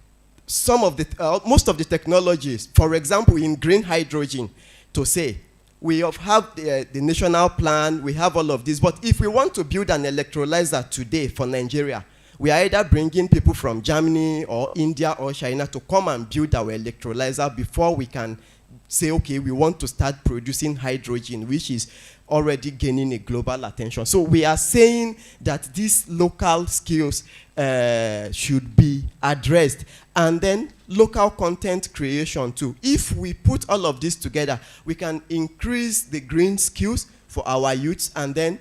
the technologies, for example, in green hydrogen, to say, we have the national plan, we have all of this, but if we want to build an electrolyzer today for Nigeria, we are either bringing people from Germany or India or China to come and build our electrolyzer before we can say, okay, we want to start producing hydrogen, which is already gaining a global attention. So we are saying that these local skills should be addressed. And then local content creation too. If we put all of this together, we can increase the green skills for our youths, and then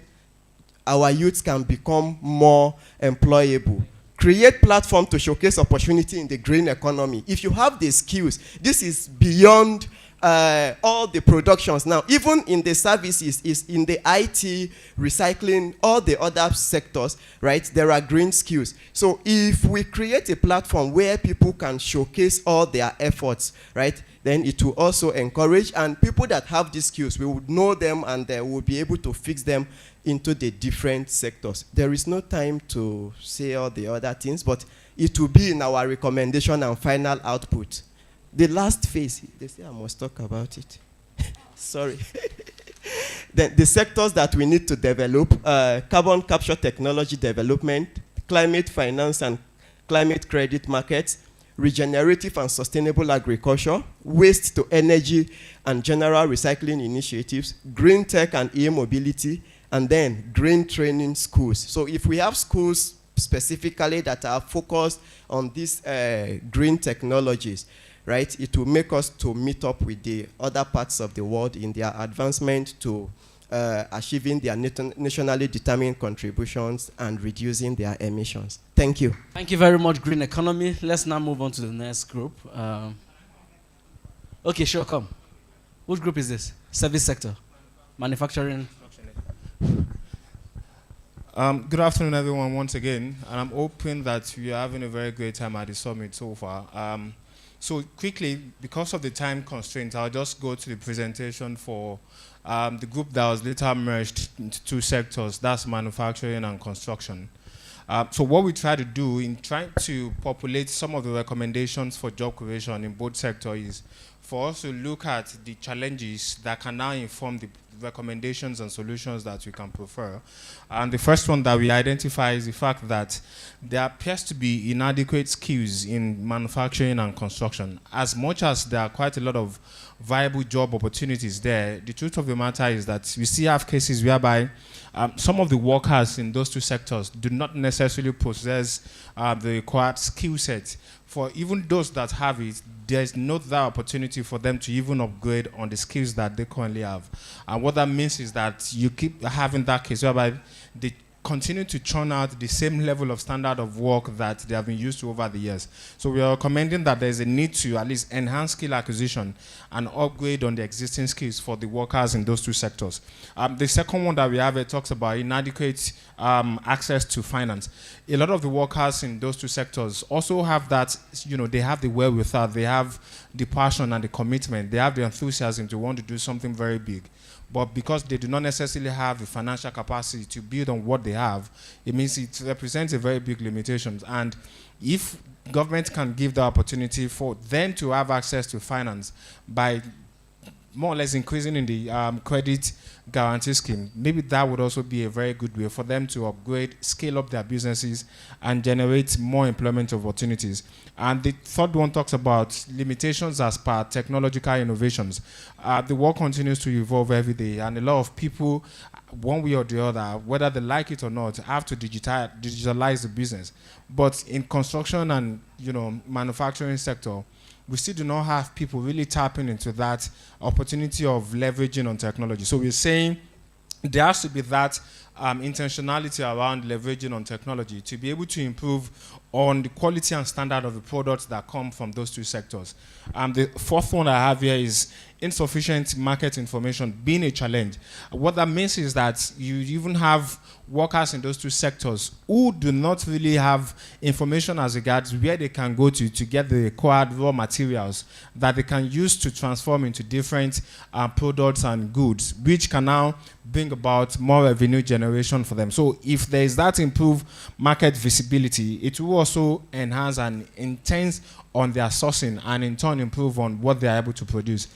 our youths can become more employable. Create platform to showcase opportunity in the green economy. If you have the skills, this is beyond all the productions now, even in the services, is in the IT, recycling, all the other sectors, right? There are green skills. So if we create a platform where people can showcase all their efforts, right, then it will also encourage, and people that have these skills, we would know them and they will be able to fix them into the different sectors. There is no time to say all the other things, but it will be in our recommendation and final output. The last phase, they say I must talk about it. Sorry. Then the sectors that we need to develop, carbon capture technology development, climate finance and climate credit markets, regenerative and sustainable agriculture, waste to energy and general recycling initiatives, green tech and e-mobility, and then green training schools. So if we have schools specifically that are focused on these green technologies, right, it will make us to meet up with the other parts of the world in their advancement to achieving their nationally determined contributions and reducing their emissions. Thank you. Thank you very much, Green Economy. Let's now move on to the next group. Okay, sure, come. Which group is this? Service sector, manufacturing. Good afternoon, everyone, once again. And I'm hoping that we are having a very great time at the summit so far. So quickly, because of the time constraints, I'll just go to the presentation for the group that was later merged into two sectors, that's manufacturing and construction. So what we try to do in trying to populate some of the recommendations for job creation in both sectors is for us to look at the challenges that can now inform the recommendations and solutions that we can prefer. And the first one that we identify is the fact that there appears to be inadequate skills in manufacturing and construction. As much as there are quite a lot of viable job opportunities there, the truth of the matter is that we still have cases whereby some of the workers in those two sectors do not necessarily possess the required skill set. For even those that have it, there's not that opportunity for them to even upgrade on the skills that they currently have. And what that means is that you keep having that case whereby they continue to churn out the same level of standard of work that they have been used to over the years. So we are recommending that there's a need to at least enhance skill acquisition and upgrade on the existing skills for the workers in those two sectors. The second one that we have, it talks about inadequate access to finance. A lot of the workers in those two sectors also have that, they have the wherewithal, they have the passion and the commitment, they have the enthusiasm to want to do something very big. But because they do not necessarily have the financial capacity to build on what they have, it means it represents a very big limitation. And if government can give the opportunity for them to have access to finance by more or less increasing in the credit guarantee scheme, maybe that would also be a very good way for them to upgrade, scale up their businesses, and generate more employment opportunities. And the third one talks about limitations as per technological innovations. The world continues to evolve every day, and a lot of people, one way or the other, whether they like it or not, have to digitalize the business. But in construction and manufacturing sector, we still do not have people really tapping into that opportunity of leveraging on technology. So we're saying there has to be that intentionality around leveraging on technology to be able to improve on the quality and standard of the products that come from those two sectors. The fourth one I have here is insufficient market information being a challenge. What that means is that you even have workers in those two sectors who do not really have information as regards where they can go to get the required raw materials that they can use to transform into different products and goods, which can now bring about more revenue generation for them. So if there is that improved market visibility, it will also enhance and intense on their sourcing and in turn improve on what they are able to produce.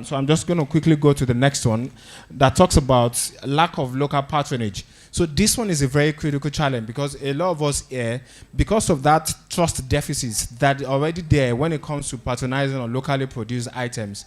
So I'm just going to quickly go to the next one that talks about lack of local patronage. So this one is a very critical challenge because a lot of us here, because of that trust deficit that are already there when it comes to patronizing on locally produced items,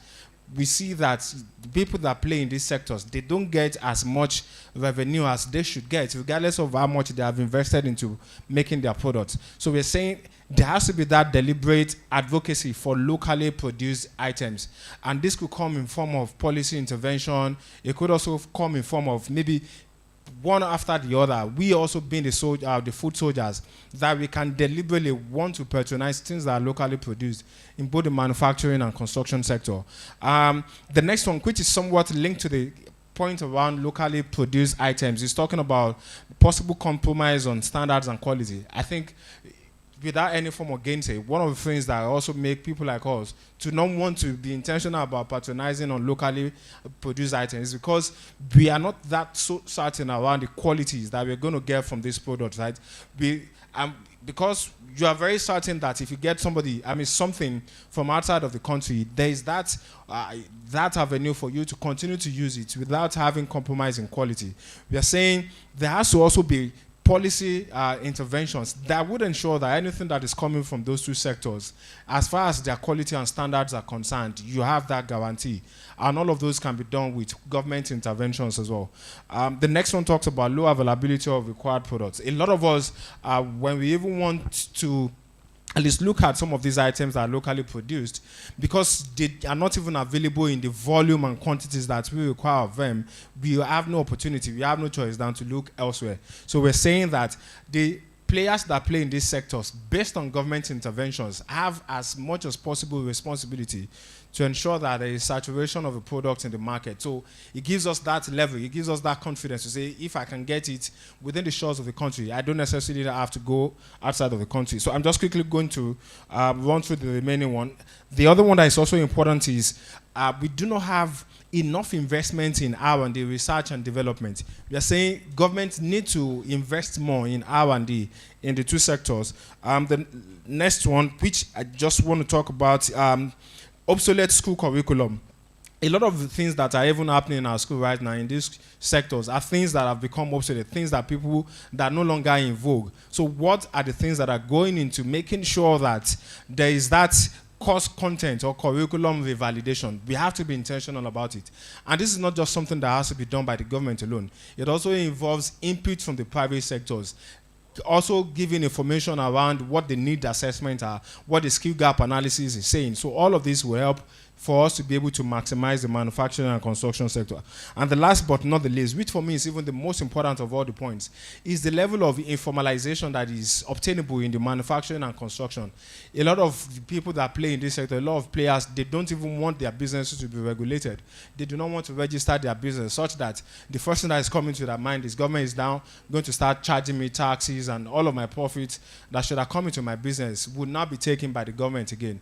we see that the people that play in these sectors, they don't get as much revenue as they should get, regardless of how much they have invested into making their products. So we're saying there has to be that deliberate advocacy for locally produced items. And this could come in form of policy intervention. It could also come in form of maybe one after the other, we also being the food soldiers, that we can deliberately want to patronize things that are locally produced in both the manufacturing and construction sector. The next one, which is somewhat linked to the point around locally produced items, is talking about possible compromise on standards and quality. I think without any form of gainsay, one of the things that also make people like us to not want to be intentional about patronizing on locally produced items is because we are not that so certain around the qualities that we're going to get from this product, right? Because you are very certain that if you get something from outside of the country, there is that avenue for you to continue to use it without having compromise in quality. We are saying there has to also be policy interventions that would ensure that anything that is coming from those two sectors, as far as their quality and standards are concerned, you have that guarantee. And all of those can be done with government interventions as well. The next one talks about low availability of required products. A lot of us, when we even want to at least look at some of these items that are locally produced, because they are not even available in the volume and quantities that we require of them, we have no opportunity, we have no choice than to look elsewhere. So we're saying that the players that play in these sectors, based on government interventions, have as much as possible responsibility to ensure that there is saturation of a product in the market. So it gives us that level, it gives us that confidence to say, if I can get it within the shores of the country, I don't necessarily have to go outside of the country. So I'm just quickly going to run through the remaining one. The other one that is also important is we do not have enough investment in R&D, research and development. We are saying governments need to invest more in R&D in the two sectors. The next one, which I just want to talk about, obsolete school curriculum. A lot of the things that are even happening in our school right now in these sectors are things that have become obsolete, things that people that are no longer in vogue. So what are the things that are going into making sure that there is that course content or curriculum revalidation? We have to be intentional about it. And this is not just something that has to be done by the government alone. It also involves input from the private sectors, also giving information around what the need assessment are, what the skill gap analysis is saying. So all of this will help for us to be able to maximize the manufacturing and construction sector. And the last but not the least, which for me is even the most important of all the points, is the level of informalization that is obtainable in the manufacturing and construction. A lot of the people that play in this sector, a lot of players, they don't even want their businesses to be regulated. They do not want to register their business, such that the first thing that is coming to their mind is government is now going to start charging me taxes, and all of my profits that should have come into my business would not be taken by the government again.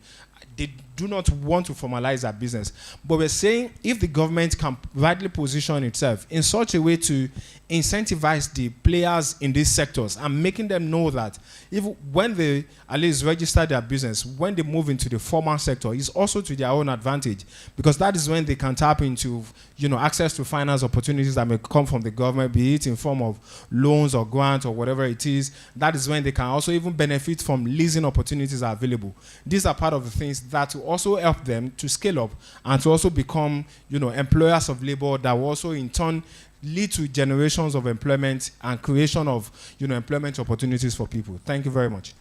They do not want to formalize their business. But we're saying if the government can rightly position itself in such a way to incentivize the players in these sectors and making them know that if when they at least register their business, when they move into the formal sector, it's also to their own advantage, because that is when they can tap into, you know, access to finance opportunities that may come from the government, be it in form of loans or grants or whatever it is. That is when they can also even benefit from leasing opportunities that are available. These are part of the things that will also help them to scale up and to also become, you know, employers of labor that will also in turn lead to generations of employment and creation of, you know, employment opportunities for people. Thank you very much.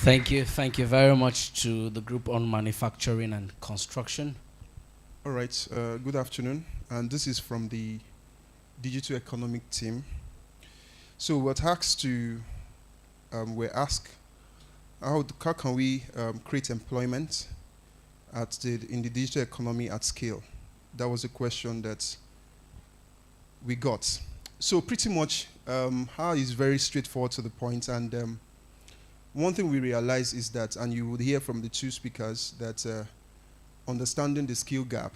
Thank you very much to the group on manufacturing and construction. All right, good afternoon, and this is from the digital economic team. So we're asked to, how can we create employment in the digital economy at scale? That was a question that we got. So pretty much, how is very straightforward to the point, and one thing we realize is that, and you would hear from the two speakers, that understanding the skill gap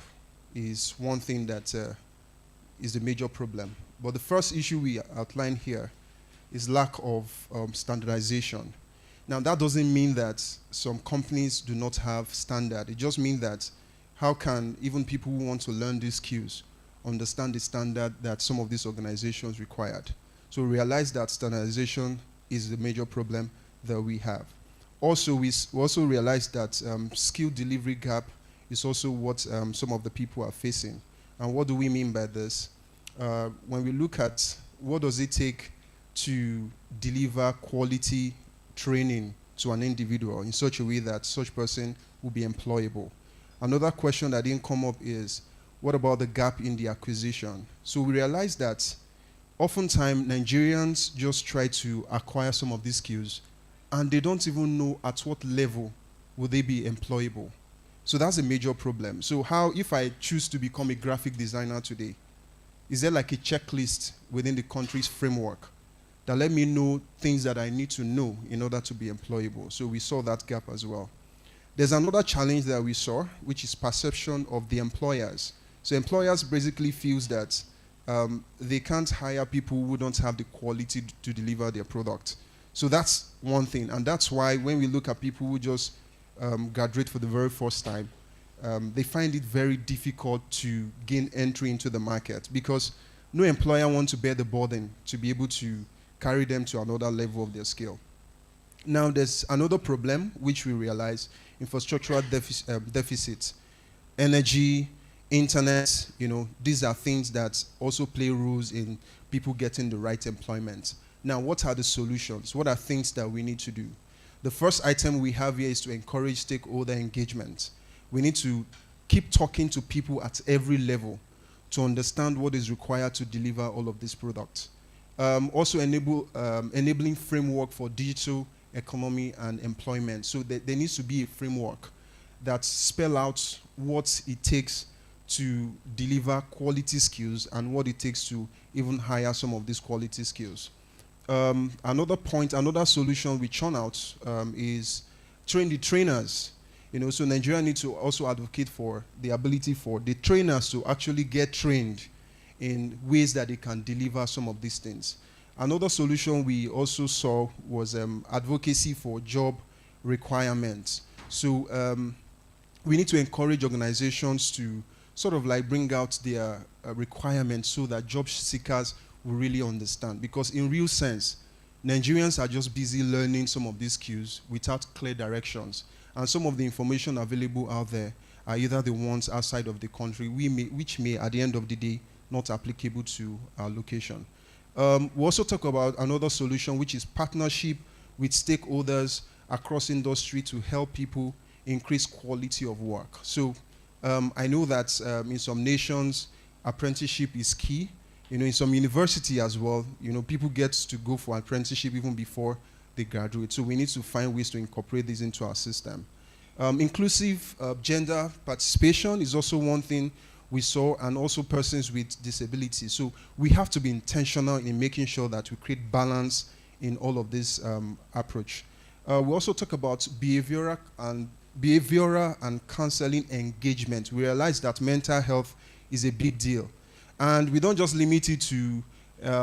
is one thing that is the major problem. But the first issue we outline here is lack of standardization. Now, that doesn't mean that some companies do not have standard. It just means that how can even people who want to learn these skills understand the standard that some of these organizations required? So realize that standardization is the major problem that we have. Also, we also realize that skill delivery gap is also what some of the people are facing. And what do we mean by this? When we look at what does it take to deliver quality training to an individual in such a way that such person will be employable. Another question that didn't come up is, what about the gap in the acquisition? So we realize that oftentimes Nigerians just try to acquire some of these skills and they don't even know at what level will they be employable. So that's a major problem. So how, if I choose to become a graphic designer today, is there like a checklist within the country's framework that let me know things that I need to know in order to be employable? So we saw that gap as well. There's another challenge that we saw, which is perception of the employers. So employers basically feels that they can't hire people who don't have the quality to deliver their product. So that's one thing. And that's why when we look at people who just graduate for the very first time, they find it very difficult to gain entry into the market because no employer wants to bear the burden to be able to carry them to another level of their skill. Now, there's another problem which we realize, infrastructural deficits, energy, internet, you know, these are things that also play roles in people getting the right employment. Now, what are the solutions? What are things that we need to do? The first item we have here is to encourage stakeholder engagement. We need to keep talking to people at every level to understand what is required to deliver all of these products. Also enabling framework for digital economy and employment. So there needs to be a framework. that spell out what it takes to deliver quality skills and what it takes to even hire some of these quality skills. Another solution we churn out is train the trainers. So Nigeria needs to also advocate for the ability for the trainers to actually get trained in ways that they can deliver some of these things. Another solution we also saw was advocacy for job requirements. So we need to encourage organizations to sort of like bring out their requirements so that job seekers will really understand. Because in real sense, Nigerians are just busy learning some of these skills without clear directions. And some of the information available out there are either the ones outside of the country, which may, at the end of the day, not applicable to our location. We also talk about another solution, which is partnership with stakeholders across industry to help people increase quality of work. So I know that in some nations, apprenticeship is key. In some university as well, people get to go for apprenticeship even before they graduate. So we need to find ways to incorporate this into our system. Inclusive gender participation is also one thing we saw, and also persons with disabilities. So we have to be intentional in making sure that we create balance in all of this approach. We also talk about behavioral and counseling engagement. We realize that mental health is a big deal. And we don't just limit it to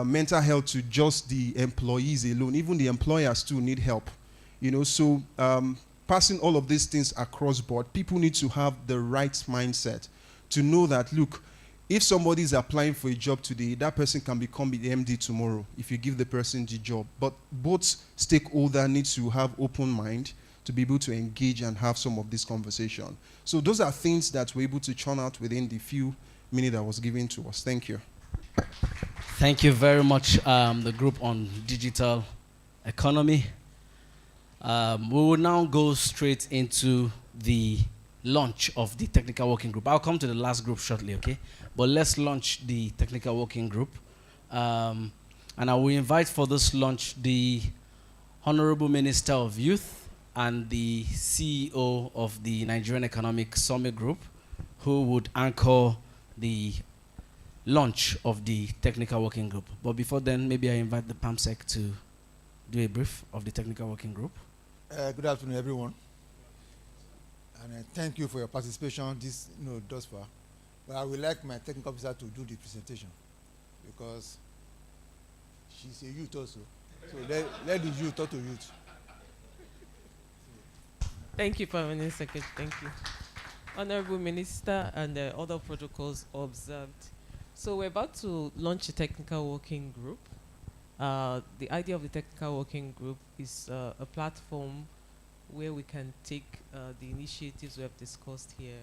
mental health to just the employees alone. Even the employers too need help. So passing all of these things across board, people need to have the right mindset to know that, look, if somebody is applying for a job today, that person can become the MD tomorrow if you give the person the job. But both stakeholders need to have open mind to be able to engage and have some of this conversation. So those are things that we're able to churn out within the few minutes that was given to us. Thank you. Thank you very much, the group on digital economy. We will now go straight into the launch of the technical working group. I'll come to the last group shortly, okay? But let's launch the technical working group. And I will invite for this launch the Honorable Minister of Youth and the CEO of the Nigerian Economic Summit Group, who would anchor the launch of the technical working group. But before then, maybe I invite the PAMSEC to do a brief of the technical working group. Good afternoon, everyone. And thank you for your participation thus far. But I would like my technical officer to do the presentation because she's a youth also. So let the youth talk to youth. Thank you, Permanent Secretary. Thank you. Honorable Minister and other protocols observed. So we're about to launch a technical working group. The idea of the technical working group is a platform where we can take the initiatives we have discussed here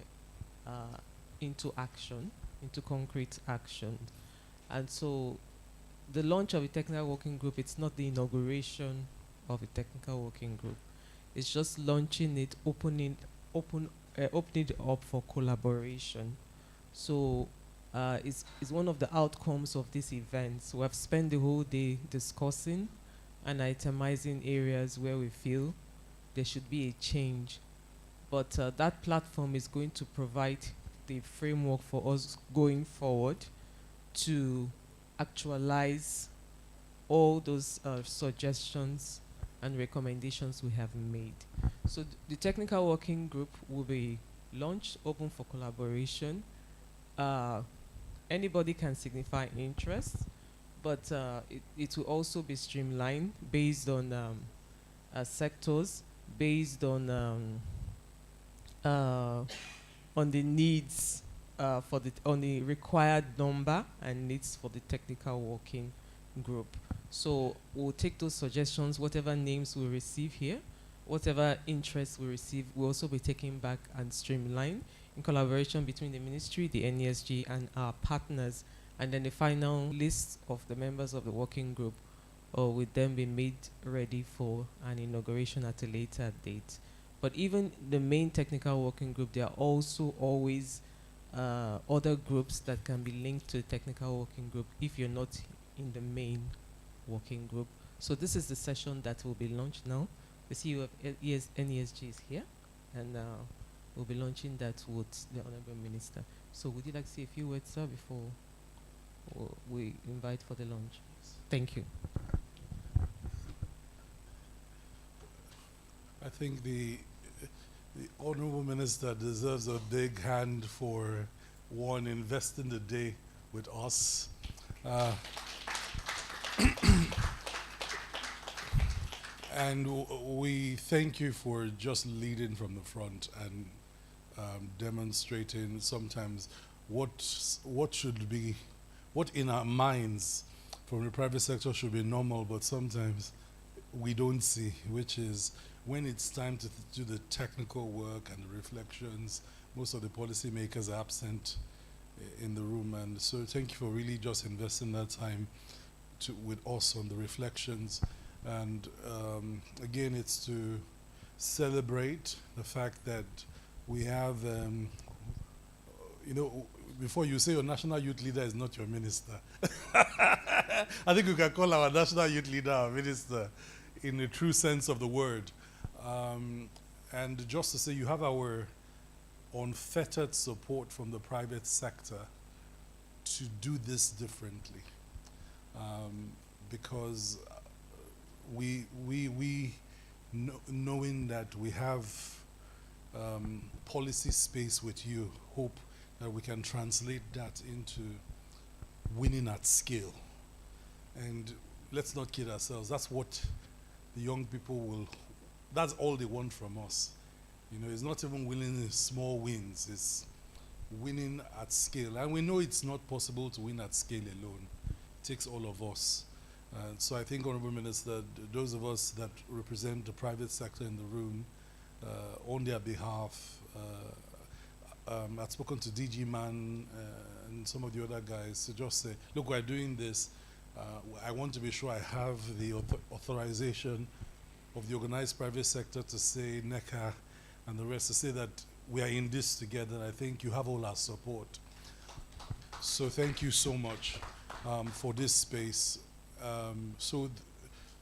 into action, into concrete action. And so the launch of a technical working group, it's not the inauguration of a technical working group. It's just launching it, opening it up for collaboration. So it's one of the outcomes of this event. So we have spent the whole day discussing and itemizing areas where we feel there should be a change. But that platform is going to provide the framework for us going forward to actualize all those suggestions and recommendations we have made. So the technical working group will be launched, open for collaboration. Anybody can signify interest, but it will also be streamlined based on sectors, based on the needs on the required number and needs for the technical working group. So we'll take those suggestions, whatever names we receive here, whatever interest we receive, we'll also be taken back and streamlined in collaboration between the ministry, the NESG, and our partners. And then the final list of the members of the working group will then be made ready for an inauguration at a later date. But even the main technical working group, there are also always other groups that can be linked to the technical working group if you're not in the main working group. So this is the session that will be launched now. The CEO of NESG is here, and we'll be launching that with the Honorable Minister. So would you like to say a few words, sir, before we invite for the launch? Thank you. I think the Honorable Minister deserves a big hand for, one, investing the day with us. And we thank you for just leading from the front and demonstrating sometimes what should be, what in our minds from the private sector should be normal, but sometimes we don't see, which is when it's time to do the technical work and the reflections, most of the policymakers are absent in the room. And so thank you for really just investing that time with us on the reflections. And again, it's to celebrate the fact that we have, you know, before you say your national youth leader is not your minister, I think we can call our national youth leader our minister in the true sense of the word. And just to say, you have our unfettered support from the private sector to do this differently. Because knowing that we have policy space with you, hope that we can translate that into winning at scale. And let's not kid ourselves, that's what the young people will, that's all they want from us. You know, it's not even winning small wins, it's winning at scale. And we know it's not possible to win at scale alone. It takes all of us. So I think, Honorable Minister, those of us that represent the private sector in the room, on their behalf, I've spoken to DG Man and some of the other guys to just say, look, we're doing this. I want to be sure I have the authorization of the organized private sector to say, NECA and the rest, to say that we are in this together. I think you have all our support. So thank you so much for this space. So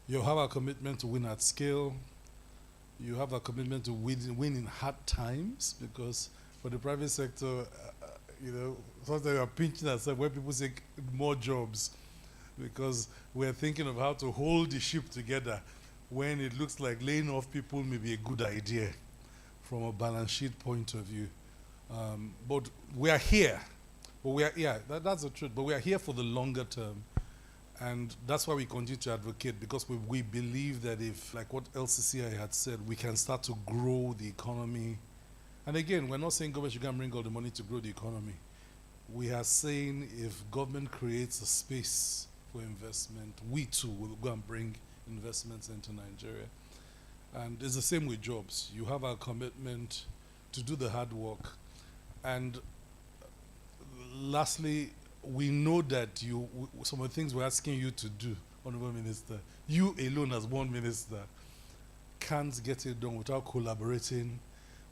you have our commitment to win at scale. You have a commitment to win in hard times, because for the private sector, you know, sometimes we are pinching ourselves when people say more jobs, because we're thinking of how to hold the ship together when it looks like laying off people may be a good idea from a balance sheet point of view. But we are here. But we are, yeah, that's the truth. But we are here for the longer term. And that's why we continue to advocate, because we believe that if, like what LCCI had said, we can start to grow the economy. And again, we're not saying government should go and bring all the money to grow the economy. We are saying if government creates a space for investment, we too will go and bring investments into Nigeria. And it's the same with jobs. You have our commitment to do the hard work. And lastly, we know that some of the things we're asking you to do, Honorable Minister, you alone as one minister can't get it done without collaborating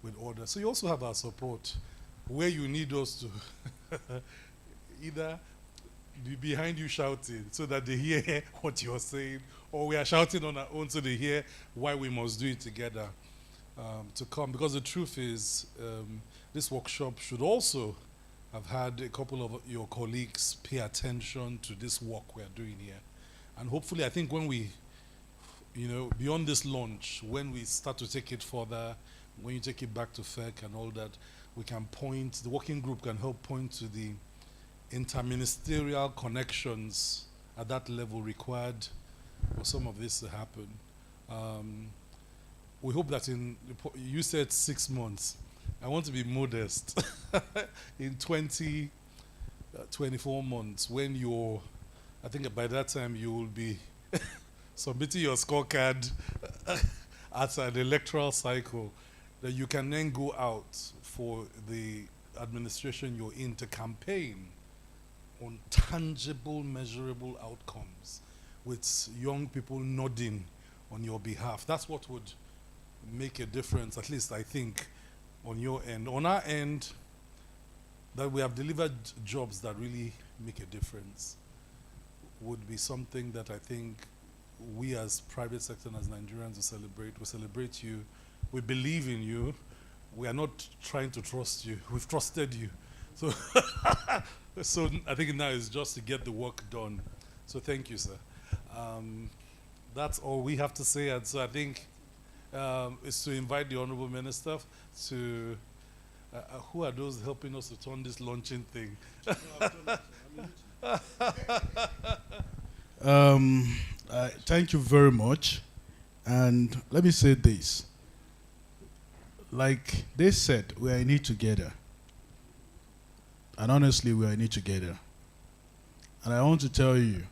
with others. So you also have our support where you need us to either be behind you shouting so that they hear what you're saying, or we are shouting on our own so they hear why we must do it together to come. Because the truth is, this workshop should also have had a couple of your colleagues pay attention to this work we're doing here. And hopefully, I think when we, you know, beyond this launch, when we start to take it further, when you take it back to FEC and all that, we can point, the working group can help point to the interministerial connections at that level required for some of this to happen. We hope that you said 6 months. I want to be modest. In 24 months, when you're, I think by that time you will be submitting your scorecard at an electoral cycle, that you can then go out for the administration you're in to campaign on tangible, measurable outcomes with young people nodding on your behalf. That's what would make a difference, at least I think, on your end. On our end, that we have delivered jobs that really make a difference would be something that I think we as private sector and as Nigerians will celebrate. We celebrate you. We believe in you. we are not trying to trust you. We've trusted you. So, so I think now is just to get the work done. So thank you, sir. That's all we have to say. And so I think is to invite the Honorable Minister to, who are those helping us to turn this launching thing? Thank you very much. And let me say this. Like they said, we are in it together. And honestly, we are in it together. And I want to tell you,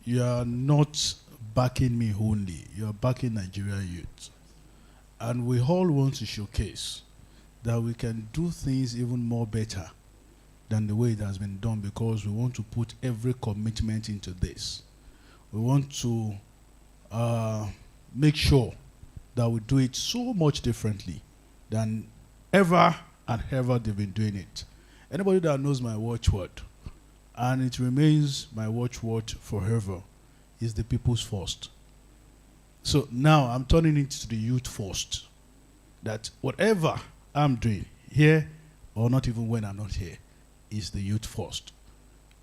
you are not backing me only. You are backing Nigerian youth. And we all want to showcase that we can do things even more better than the way it has been done, because we want to put every commitment into this. We want to make sure that we do it so much differently than ever and ever they've been doing it. Anybody that knows my watchword, and it remains my watchword forever, is the people's first. So now I'm turning it to the youth first. That whatever I'm doing, here or not even when I'm not here, is the youth first.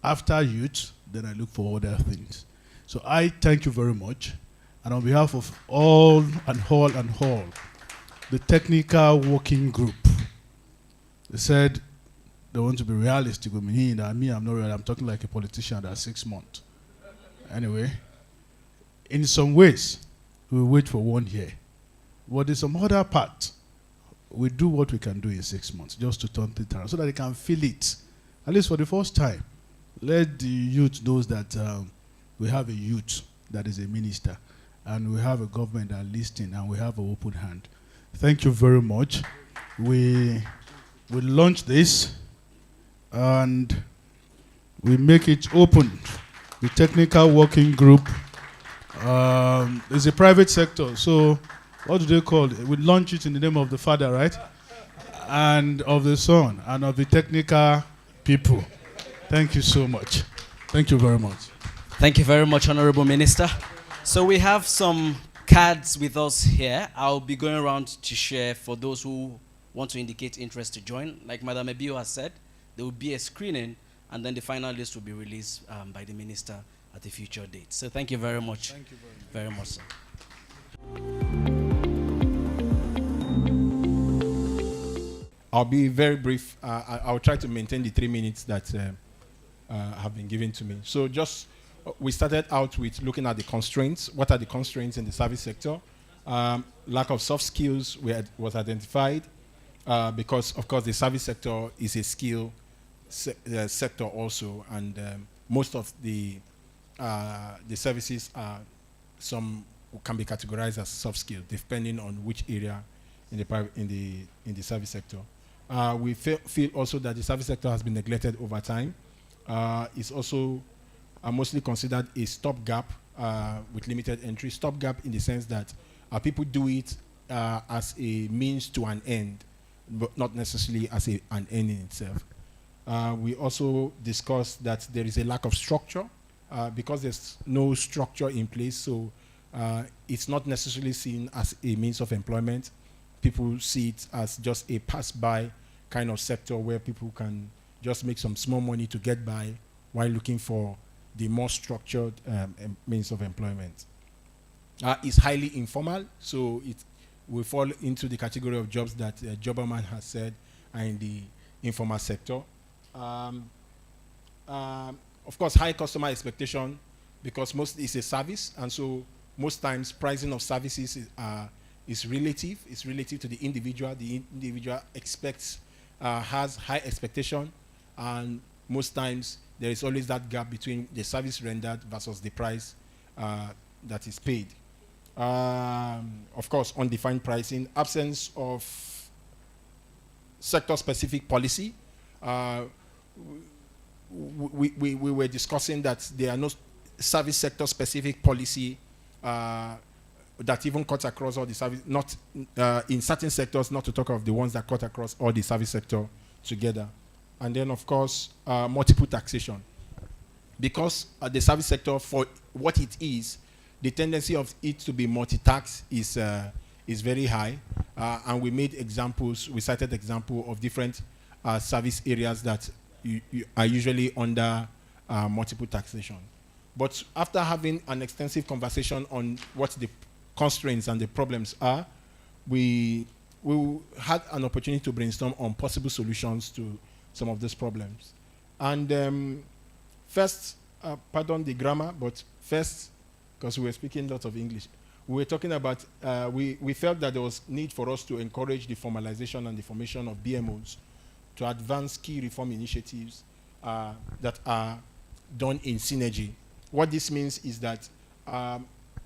After youth, then I look for other things. So I thank you very much. And on behalf of all, the technical working group, they said they want to be realistic with me. And me, I'm not real. I'm talking like a politician that's 6 months. Anyway, in some ways, we wait for 1 year. But in some other part, we do what we can do in 6 months, just to turn things around, so that they can feel it, at least for the first time. Let the youth know that we have a youth that is a minister, and we have a government that listens, and we have an open hand. Thank you very much. We launch this, and we make it open. The technical working group is a private sector, so what do they call it? We launch it in the name of the Father, right? And of the Son, and of the technical people. Thank you so much. Thank you very much. Thank you very much, Honorable Minister. So we have some cards with us here. I'll be going around to share for those who want to indicate interest to join. Like Madam Ebio has said, there will be a screening, and then the final list will be released by the Minister at a future date. So thank you very much. Thank you very much, sir. I'll be very brief. I'll try to maintain the 3 minutes that have been given to me. So just, we started out with looking at the constraints. What are the constraints in the service sector? Lack of soft skills was identified because, of course, the service sector is a skill sector also, and most of the services are, some can be categorized as soft skills depending on which area in the service sector. We feel also that the service sector has been neglected over time. It's also mostly considered a stopgap with limited entry. Stopgap in the sense that people do it as a means to an end, but not necessarily as an end in itself. We also discussed that there is a lack of structure because there's no structure in place, so it's not necessarily seen as a means of employment. People see it as just a pass-by kind of sector where people can just make some small money to get by while looking for the more structured means of employment. It's highly informal, so it will fall into the category of jobs that Jobberman has said are in the informal sector. Of course, high customer expectation, because most is a service, and so most times pricing of services is relative. It's relative to the individual. The individual expects, has high expectation, and most times there is always that gap between the service rendered versus the price that is paid. Of course, undefined pricing, absence of sector-specific policy. We were discussing that there are no service sector-specific policy that even cuts across all the service, not in certain sectors, not to talk of the ones that cut across all the service sector together. And then, of course, multiple taxation. Because the service sector, for what it is, the tendency of it to be multi-tax is very high. And we made examples, we cited example of different service areas that are usually under multiple taxation. But after having an extensive conversation on what the constraints and the problems are, we had an opportunity to brainstorm on possible solutions to some of these problems. And first, pardon the grammar, but first, because we were speaking lots of English, we were talking about, we felt that there was need for us to encourage the formalization and the formation of BMOs to advance key reform initiatives that are done in synergy. What this means is that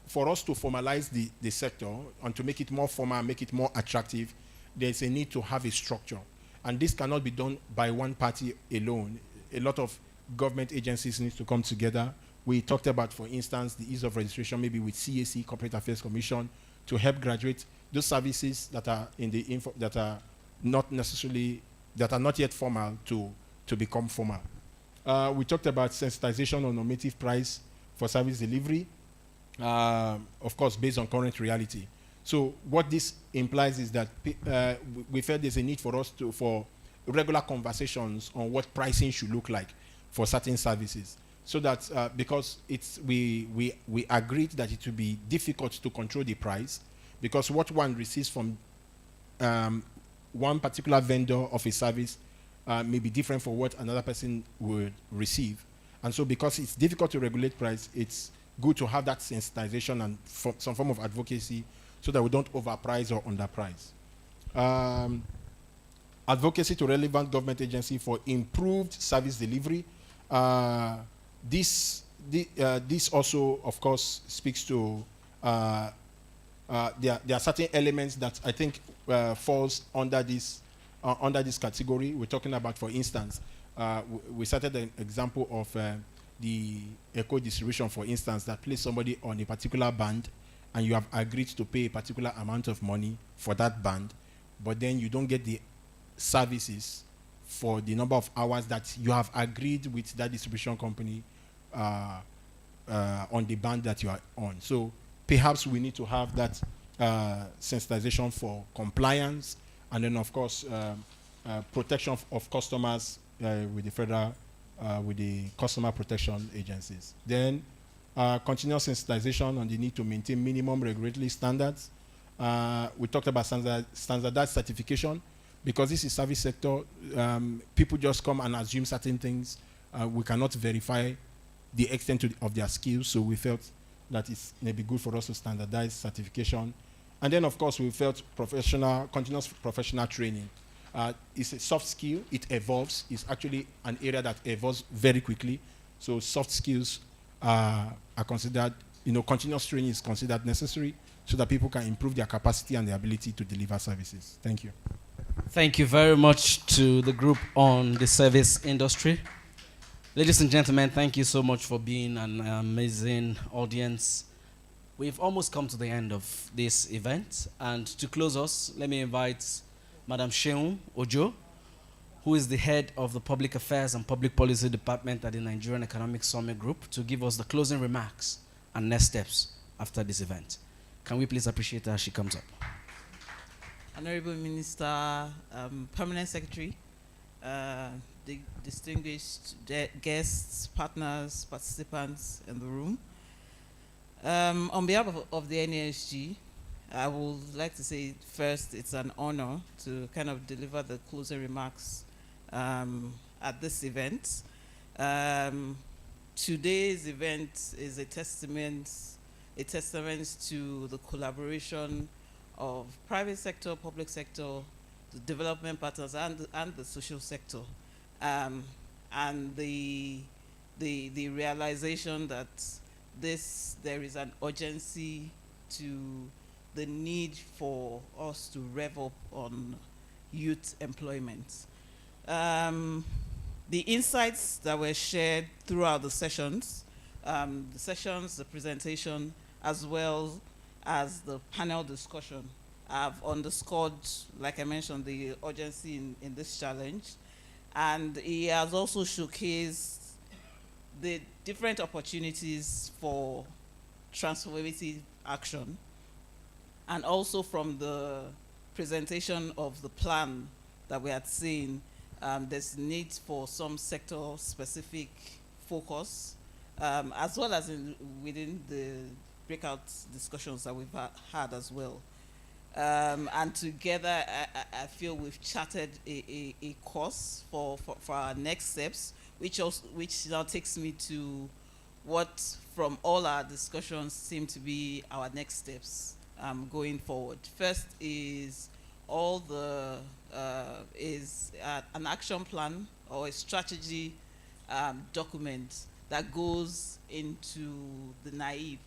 for us to formalize the sector and to make it more formal, make it more attractive, there's a need to have a structure. And this cannot be done by one party alone. A lot of government agencies need to come together. We talked about, for instance, the ease of registration, maybe with CAC, Corporate Affairs Commission, to help graduate those services that are in the that are not necessarily, that are not yet formal to become formal. We talked about sensitization on normative price for service delivery, of course, based on current reality. So what this implies is that we felt there's a need for us for regular conversations on what pricing should look like for certain services. So that because we agreed that it would be difficult to control the price, because what one receives from one particular vendor of a service may be different from what another person would receive. And so because it's difficult to regulate price, it's good to have that sensitization and some form of advocacy so that we don't overprice or underprice. Advocacy to relevant government agency for improved service delivery. This also, of course, speaks to there are certain elements that I think falls under this category. We're talking about, for instance, we cited an example of the eco distribution, for instance, that place somebody on a particular band, and you have agreed to pay a particular amount of money for that band, but then you don't get the services for the number of hours that you have agreed with that distribution company on the band that you are on. So perhaps we need to have that sensitization for compliance, and then of course protection of customers with the federal, with the customer protection agencies. Then continuous sensitization on the need to maintain minimum regulatory standards. We talked about standardized certification. Because this is service sector, people just come and assume certain things. We cannot verify the extent of their skills, so we felt that it may be good for us to standardize certification. And then, of course, we felt continuous professional training. It's a soft skill, it evolves. It's actually an area that evolves very quickly. So soft skills are considered, continuous training is considered necessary so that people can improve their capacity and their ability to deliver services. Thank you. Thank you very much to the group on the service industry. Ladies and gentlemen, thank you so much for being an amazing audience. We've almost come to the end of this event. And to close us, let me invite Madam Sheun Ojo, who is the head of the Public Affairs and Public Policy Department at the Nigerian Economic Summit Group, to give us the closing remarks and next steps after this event. Can we please appreciate her as she comes up? Honorable Minister, Permanent Secretary, the distinguished guests, partners, participants in the room. On behalf of the NISG, I would like to say first it's an honor to kind of deliver the closing remarks at this event. Today's event is a testament to the collaboration of private sector, public sector, the development partners, and the social sector, and the realization that there is an urgency to the need for us to rev up on youth employment. The insights that were shared throughout the sessions, the presentation, as well as the panel discussion, have underscored, like I mentioned, the urgency in this challenge. And he has also showcased the different opportunities for transformative action, and also from the presentation of the plan that we had seen, there's need for some sector-specific focus, as well as within the breakout discussions that we've had as well. And together, I feel we've charted a course for our next steps, which now takes me to what, from all our discussions, seem to be our next steps going forward. First is an action plan or a strategy document that goes into the NIYEAP,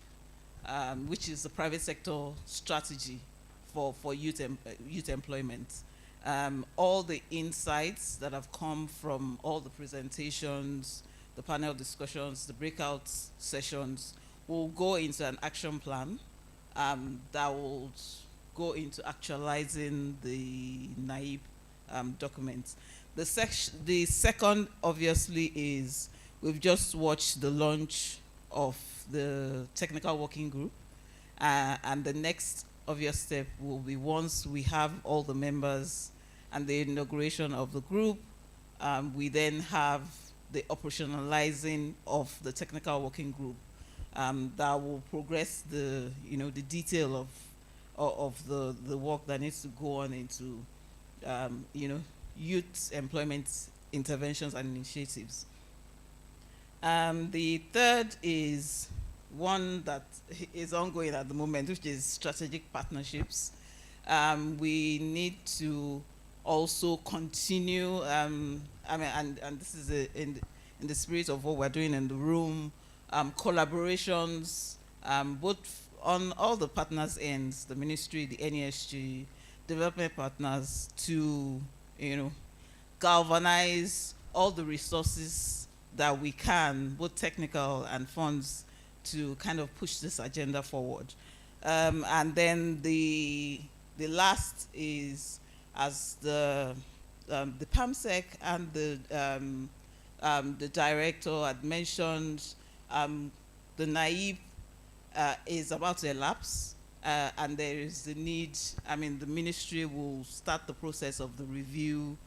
which is the private sector strategy for youth employment. All the insights that have come from all the presentations, the panel discussions, the breakout sessions will go into an action plan that will go into actualizing the NIYEAP document. The second, obviously, is we've just watched the launch of the technical working group, and the next obvious step will be, once we have all the members and the inauguration of the group, we then have the operationalizing of the technical working group that will progress the detail of the work that needs to go on into youth employment interventions and initiatives. The third is one that is ongoing at the moment, which is strategic partnerships. We need to also continue, and this is in the spirit of what we're doing in the room, collaborations, both on all the partners' ends, the ministry, the NESG, development partners, to galvanize all the resources that we can, both technical and funds, to kind of push this agenda forward. And then the last is, as the PAMSEC and the director had mentioned, the NIYEAP is about to elapse, and there is the need, the ministry will start the process of the review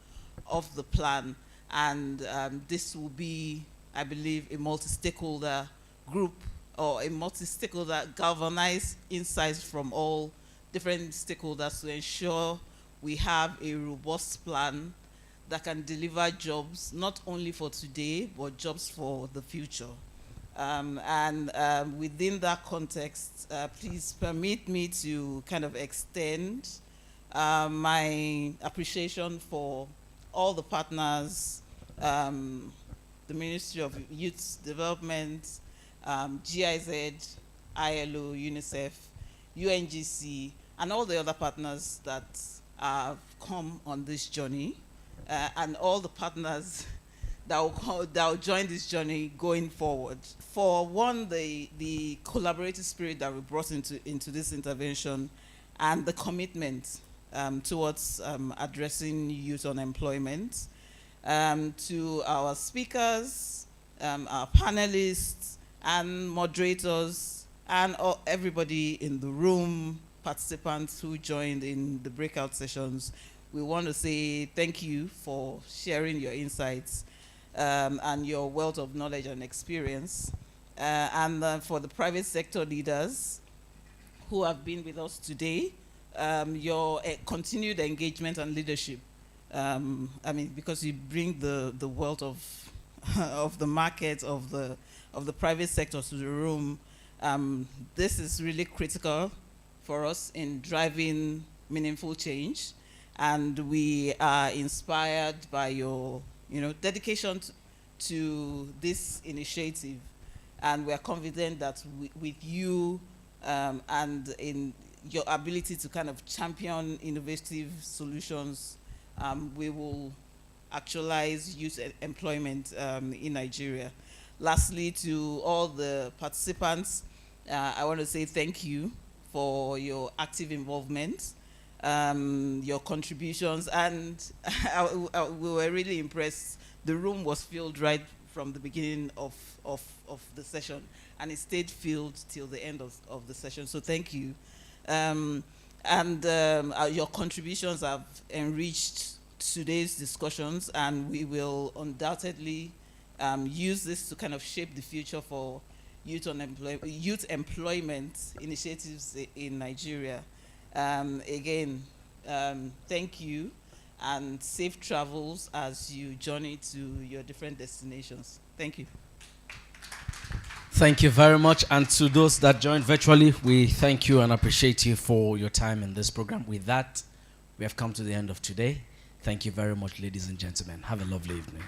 of the plan, and this will be, I believe, a multi-stakeholder group, or a multi-stakeholder galvanized insights from all different stakeholders to ensure we have a robust plan that can deliver jobs, not only for today, but jobs for the future. Within that context, please permit me to kind of extend my appreciation for all the partners, the Ministry of Youth Development, GIZ, ILO, UNICEF, UNGC, and all the other partners that have come on this journey, and all the partners that will join this journey going forward. For one, the collaborative spirit that we brought into this intervention, and the commitment towards addressing youth unemployment. To our speakers, our panelists, and moderators, and everybody in the room, participants who joined in the breakout sessions, we want to say thank you for sharing your insights and your wealth of knowledge and experience. For the private sector leaders who have been with us today, your continued engagement and leadership. Because you bring the wealth of the market, of the private sector to the room. This is really critical for us in driving meaningful change, and we are inspired by your dedication to this initiative, and we are confident that with you and in your ability to kind of champion innovative solutions, we will actualize youth employment in Nigeria. Lastly, to all the participants, I want to say thank you for your active involvement, your contributions, and we were really impressed. The room was filled right from the beginning of the session, and it stayed filled till the end of the session, so thank you. And your contributions have enriched today's discussions, and we will undoubtedly use this to kind of shape the future for youth employment initiatives in Nigeria. Again, thank you, and safe travels as you journey to your different destinations. Thank you. Thank you very much. And to those that joined virtually, we thank you and appreciate you for your time in this program. With that, we have come to the end of today. Thank you very much, ladies and gentlemen. Have a lovely evening.